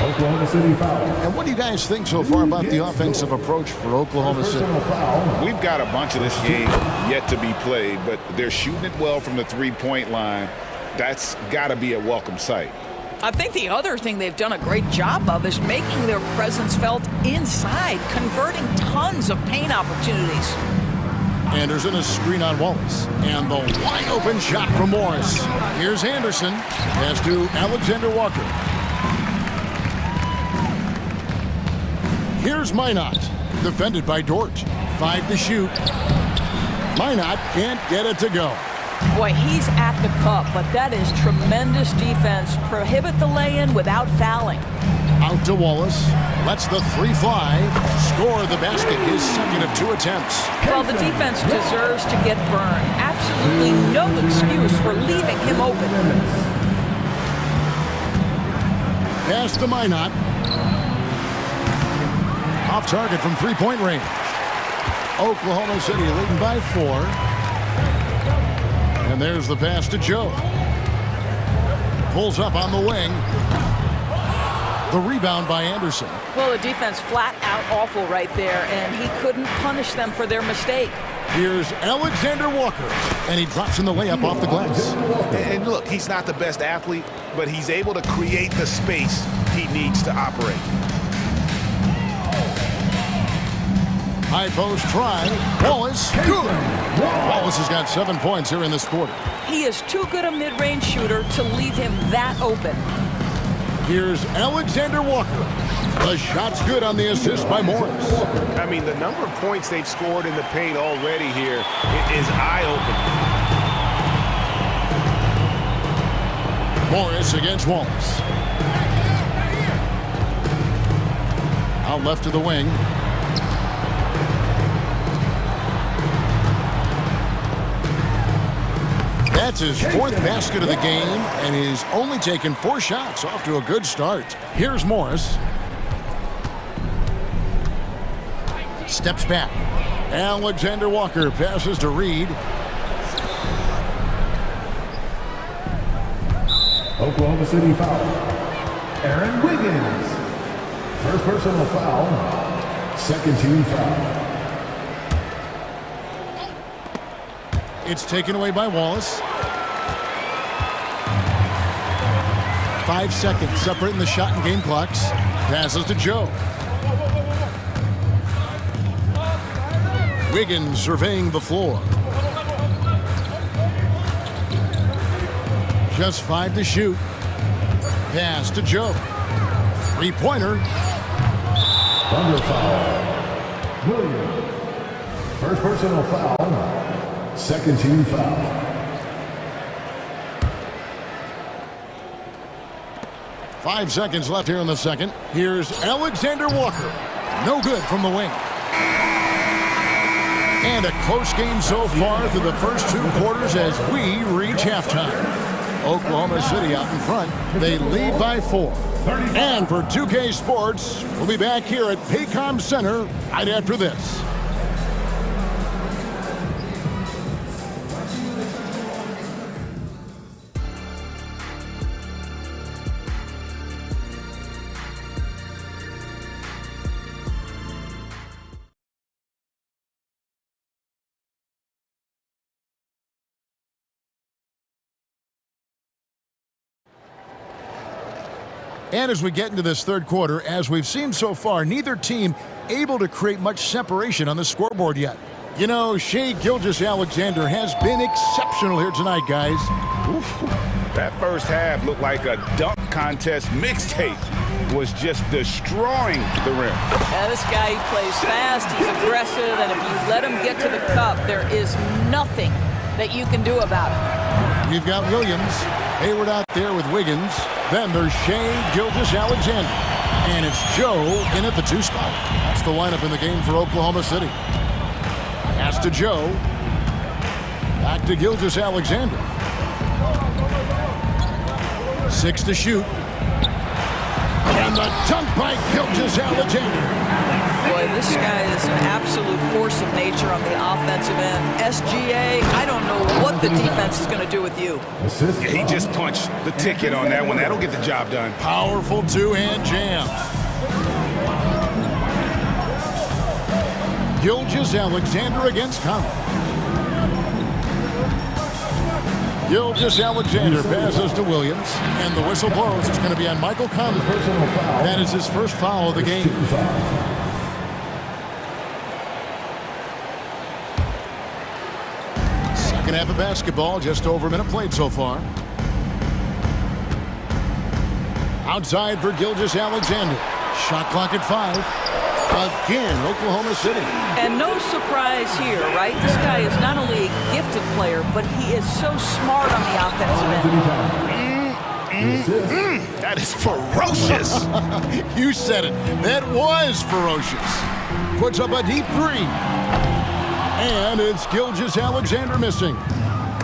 Oklahoma City foul. And what do you guys think so far about the offensive approach for Oklahoma City? We've got a bunch of this game yet to be played, but they're shooting it well from the three-point line. That's got to be a welcome sight. I think the other thing they've done a great job of is making their presence felt inside, converting tons of paint opportunities. Anderson a screen on Wallace. And the wide open shot from Morris. Here's Anderson. Pass to Alexander Walker. Here's Minot. Defended by Dort. 5 to shoot. Minot can't get it to go. Boy, he's at the cup, but that is tremendous defense. Prohibit the lay-in without fouling. Out to Wallace. Lets the three fly. Score the basket, his second of 2 attempts. Well, the defense deserves to get burned. Absolutely no excuse for leaving him open. Pass to Minot. Off target from three-point range. Oklahoma City leading by 4. And there's the pass to Joe. Pulls up on the wing. The rebound by Anderson. Well, the defense flat out awful right there, and he couldn't punish them for their mistake. Here's Alexander Walker, and he drops in the layup off the glass. And look, he's not the best athlete, but he's able to create the space he needs to operate. High post try. Wallace, good. Wallace has got 7 points here in this quarter. He is too good a mid-range shooter to leave him that open. Here's Alexander Walker. The shot's good on the assist by Morris. I mean, the number of points they've scored in the paint already here is eye-opening. Morris against Wallace. Out left to the wing. That's his 4th basket of the game, and he's only taken 4 shots. Off to a good start. Here's Morris. Steps back. Alexander Walker passes to Reed. Oklahoma City foul. Aaron Wiggins. First personal foul. Second team foul. It's taken away by Wallace. 5 seconds separating the shot and game clocks. Passes to Joe. Wiggins surveying the floor. Just 5 to shoot. Pass to Joe. 3-pointer. Thunder foul. Williams. First personal foul. Second team foul. Five seconds left here in the second. Here's Alexander Walker. No good from the wing. And a close game so far through the first 2 quarters as we reach halftime. Oklahoma City out in front. They lead by 4. And for 2K Sports, we'll be back here at Paycom Center right after this. And as we get into this third quarter, as we've seen so far, neither team able to create much separation on the scoreboard yet. You know, Shai Gilgeous-Alexander has been exceptional here tonight, guys. Oof. That first half looked like a dunk contest mixtape. Was just destroying the rim. Yeah, this guy plays fast, he's aggressive, and if you let him get to the cup, there is nothing that you can do about it. We've got Williams, Hayward out there with Wiggins. Then there's Shai Gilgeous-Alexander. And it's Joe in at the 2 spot. That's the lineup in the game for Oklahoma City. Pass to Joe. Back to Gilgeous-Alexander. 6 to shoot. And the dunk by Gilgeous-Alexander. Boy, this guy is an absolute force of nature on the offensive end. SGA, I don't know what the defense is going to do with you. Yeah, he just punched the ticket on that one. That'll get the job done. Powerful 2-hand jam. Gilgeous-Alexander against Conley. Gilgeous-Alexander passes to Williams, and the whistle blows. It's going to be on Michael Conley. That is his first foul of the game. Second half of basketball, just over a minute played so far. Outside for Gilgeous-Alexander. Shot clock at 5. Again, Oklahoma City. And no surprise here, right? This guy is not only a gifted player, but he is so smart on the offensive end. That is ferocious. You said it. That was ferocious. Puts up a deep three. And it's Gilgeous-Alexander missing.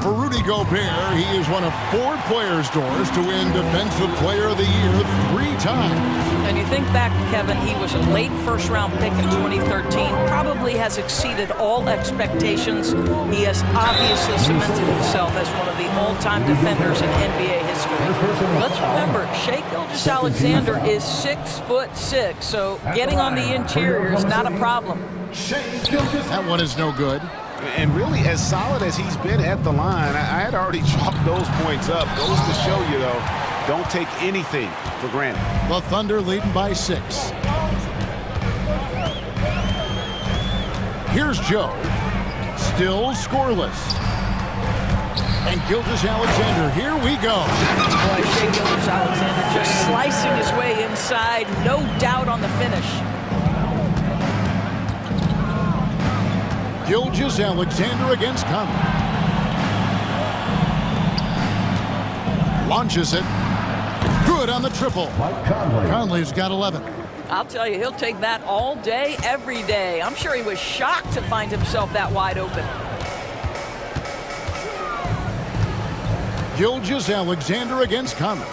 For Rudy Gobert, he is one of 4 players, Doris, to win Defensive Player of the Year 3 times. And you think back, Kevin, he was a late first-round pick in 2013, probably has exceeded all expectations. He has obviously cemented himself as one of the all-time defenders in NBA history. Let's remember, Shai Gilgeous-Alexander is 6'6", so getting on the interior is not a problem. That one is no good. And really, as solid as he's been at the line, I had already chalked those points up. Goes to show you, though, don't take anything for granted. The Thunder leading by 6. Here's Joe. Still scoreless. And Gilgeous-Alexander, here we go. Boy, Shai Gilgeous-Alexander just slicing his way inside. No doubt on the finish. Gilgeous-Alexander against Conley. Launches it. Good on the triple. Conley's got 11. I'll tell you, he'll take that all day, every day. I'm sure he was shocked to find himself that wide open. Gilgeous-Alexander against Conley.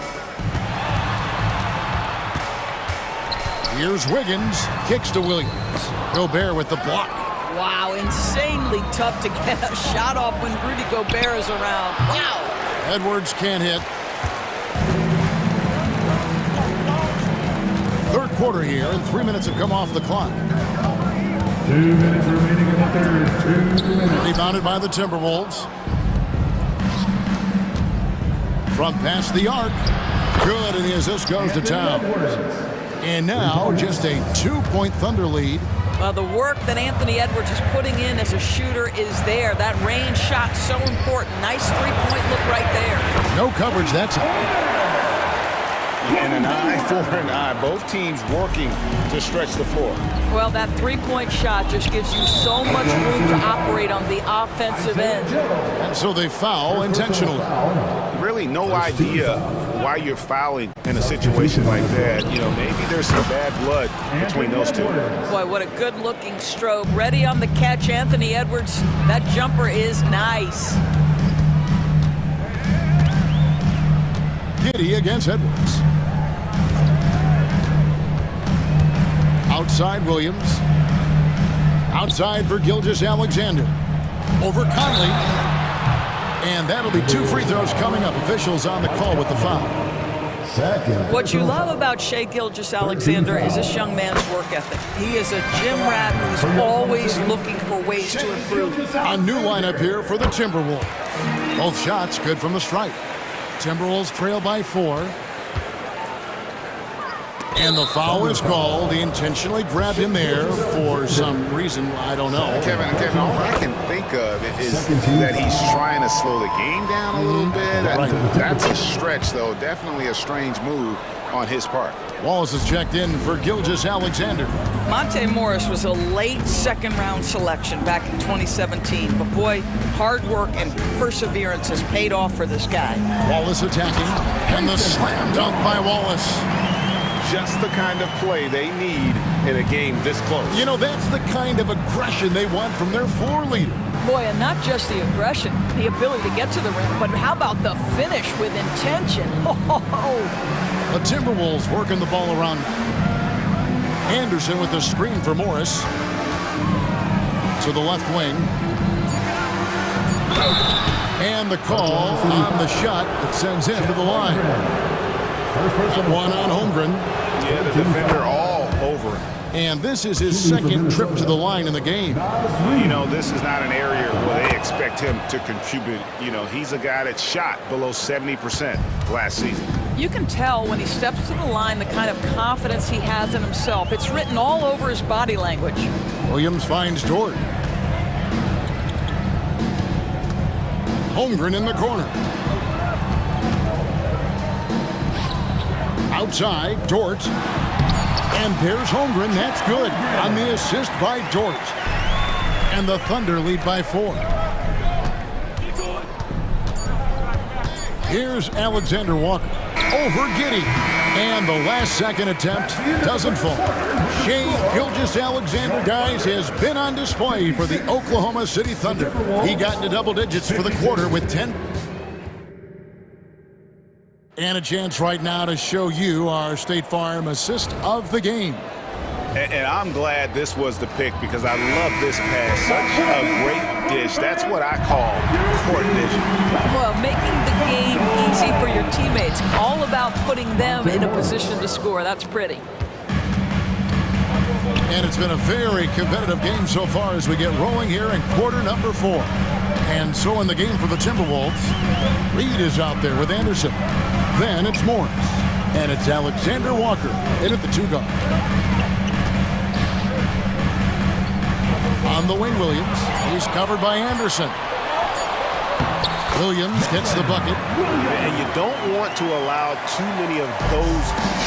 Here's Wiggins. Kicks to Williams. Gobert with the block. Wow, insanely tough to get a shot off when Rudy Gobert is around. Wow. Edwards can't hit. Third quarter here, and 3 minutes have come off the clock. 2 minutes remaining in the third. 2 minutes. Rebounded by the Timberwolves. From past the arc. Good, and the assist goes to Towns. And now just a 2-point Thunder lead. The work that Anthony Edwards is putting in as a shooter is there. That range shot so important. Nice three-point look right there. No coverage that time. And an eye for an eye. Both teams working to stretch the floor. Well, that three-point shot just gives you so much room to operate on the offensive end. And so they foul intentionally. Really no idea why you're fouling in a situation like that. You know, maybe there's some bad blood between those two. Boy, what a good-looking stroke. Ready on the catch, Anthony Edwards. That jumper is nice. Giddey against Edwards. Outside Williams. Outside for Gilgeous-Alexander. Over Conley. And that'll be 2 free throws coming up. Officials on the call with the foul. What you love about Shai Gilgeous-Alexander is this young man's work ethic. He is a gym rat who's always looking for ways to improve. A new lineup here for the Timberwolves. Both shots good from the stripe. Timberwolves trail by 4. And the foul is called. He intentionally grabbed him there for some reason. I don't know. Kevin, all I can think of is that he's trying to slow the game down a little bit. Right. That's a stretch, though. Definitely a strange move on his part. Wallace is checked in for Gilgeous-Alexander. Monte Morris was a late second-round selection back in 2017. But, boy, hard work and perseverance has paid off for this guy. Wallace attacking. And the slam dunk by Wallace. Just the kind of play they need in a game this close. You know, that's the kind of aggression they want from their floor leader. Boy, and not just the aggression, the ability to get to the rim, but how about the finish with intention? The Timberwolves working the ball around. Anderson with the screen for Morris. To the left wing. And the call on the shot that sends him to the line. One on Holmgren. Yeah, the defender all over him. And this is his second trip to the line in the game. You know, this is not an area where they expect him to contribute. You know, he's a guy that shot below 70% last season. You can tell when he steps to the line the kind of confidence he has in himself. It's written all over his body language. Williams finds Dort. Holmgren in the corner. Outside, Dort. And there's Holmgren. That's good on the assist by Dort. And the Thunder lead by 4. Here's Alexander Walker over Giddey. And the last-second attempt doesn't fall. Shai Gilgeous-Alexander, guys, has been on display for the Oklahoma City Thunder. He got into double digits for the quarter with 10. And a chance right now to show you our State Farm assist of the game. And I'm glad this was the pick because I love this pass. Such a great dish. That's what I call court vision. Well, making the game easy for your teammates. All about putting them in a position to score. That's pretty. And it's been a very competitive game so far as we get rolling here in quarter number 4. And so in the game for the Timberwolves, Reed is out there with Anderson. Then it's Morris. And it's Alexander Walker in at the 2-guard. On the wing, Williams. He's covered by Anderson. Williams gets the bucket. And you don't want to allow too many of those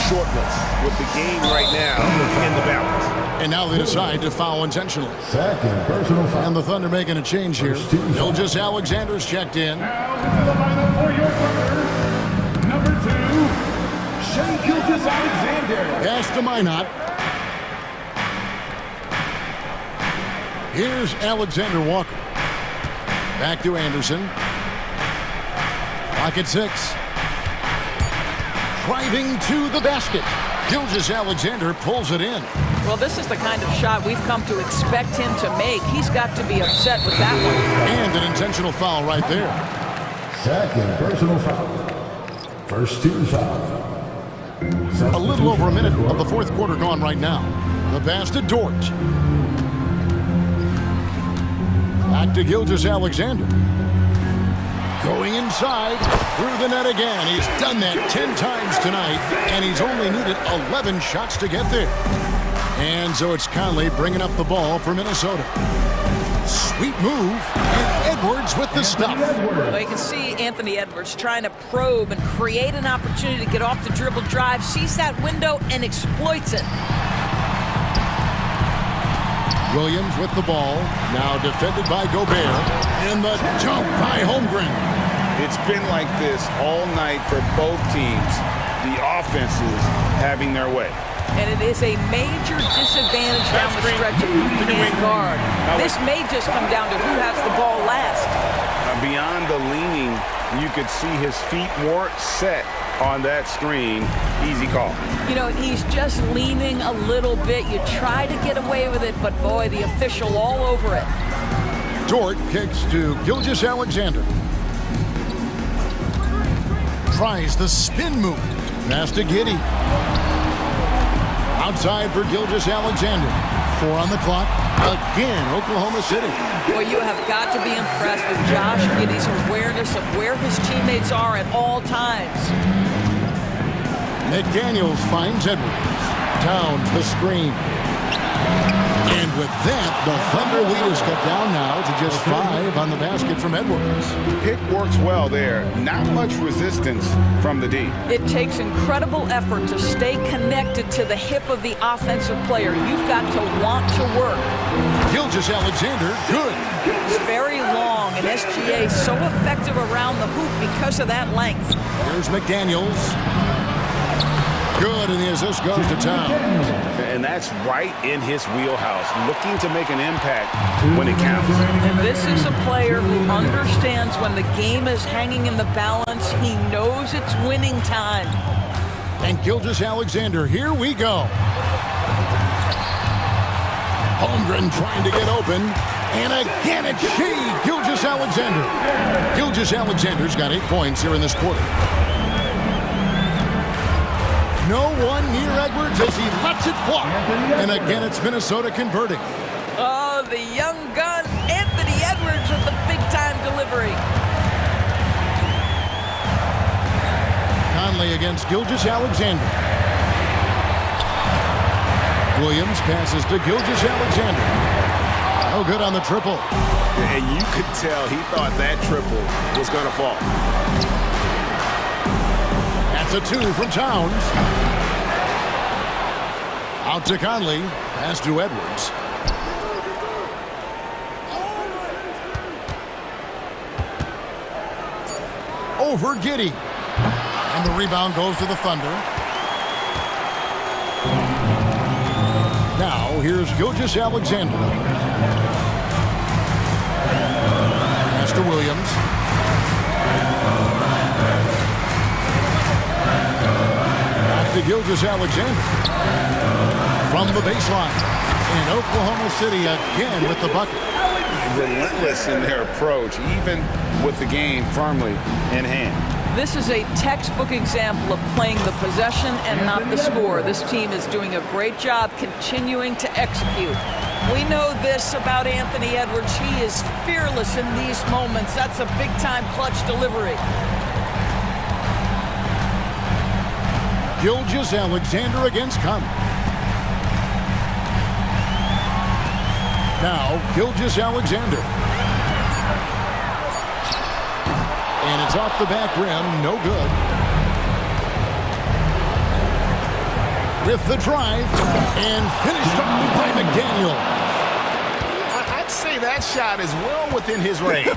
short ones with the game right now in the balance. And now they decide to foul intentionally. And the Thunder making a change here. Gilgeous-Alexander's checked in. Number 2, Shai Gilgeous-Alexander. Pass to Minot. Here's Alexander Walker. Back to Anderson. Pocket 6. Driving to the basket. Gilgeous-Alexander pulls it in. Well, this is the kind of shot we've come to expect him to make. He's got to be upset with that one. And an intentional foul right there. Second personal foul. First team foul. A little over a minute of the fourth quarter gone right now. The pass to Dort. Back to Gilgeous-Alexander. Going inside, through the net again. He's done that 10 times tonight, and he's only needed 11 shots to get there. And so it's Conley bringing up the ball for Minnesota. Sweet move, and Edwards with the stuff. Well, you can see Anthony Edwards trying to probe and create an opportunity to get off the dribble drive, sees that window, and exploits it. Williams with the ball, now defended by Gobert, and the jump by Holmgren. It's been like this all night for both teams. The offenses having their way. And it is a major disadvantage down the stretch if you can't guard. This may just come down to who has the ball last. Beyond the leaning, you could see his feet weren't set on that screen. Easy call. You know, he's just leaning a little bit. You try to get away with it, but boy, the official all over it. Dort kicks to Gilgeous-Alexander. Tries the spin move. Pass to Giddey. Outside for Gilgeous-Alexander. 4 on the clock. Again, Oklahoma City. Well, you have got to be impressed with Josh Giddey's awareness of where his teammates are at all times. McDaniels finds Edwards. Downs the screen. And with that, the Thunder lead is cut down now to just 5 on the basket from Edwards. Pick works well there. Not much resistance from the D. It takes incredible effort to stay connected to the hip of the offensive player. You've got to want to work. Gilgeous-Alexander, good. It's very long, and SGA so effective around the hoop because of that length. Here's McDaniels. Good, and the assist goes to Towns. And that's right in his wheelhouse, looking to make an impact when it counts. And this is a player who understands when the game is hanging in the balance. He knows it's winning time. And Gilgeous-Alexander, here we go. Holmgren trying to get open. And again, it's Shai Gilgeous-Alexander. Gilgeous-Alexander's got 8 points here in this quarter. No one near Edwards as he lets it fly. And again, it's Minnesota converting. Oh, the young gun, Anthony Edwards with the big-time delivery. Conley against Gilgeous-Alexander. Williams passes to Gilgeous-Alexander. No good on the triple. And you could tell he thought that triple was going to fall. That's a 2 from Towns. Out to Conley. Pass to Edwards. Over Giddey. And the rebound goes to the Thunder. Now, here's Gilgeous-Alexander. Pass to Williams. Back to Gilgeous-Alexander. From the baseline. And Oklahoma City again with the bucket. Relentless in their approach, even with the game firmly in hand. This is a textbook example of playing the possession and not the score. This team is doing a great job continuing to execute. We know this about Anthony Edwards. He is fearless in these moments. That's a big-time clutch delivery. Gilgeous-Alexander against Conley. Now, Gilgeous-Alexander. And it's off the back rim, no good. With the drive, and finished off by McDaniel. I'd say that shot is well within his range.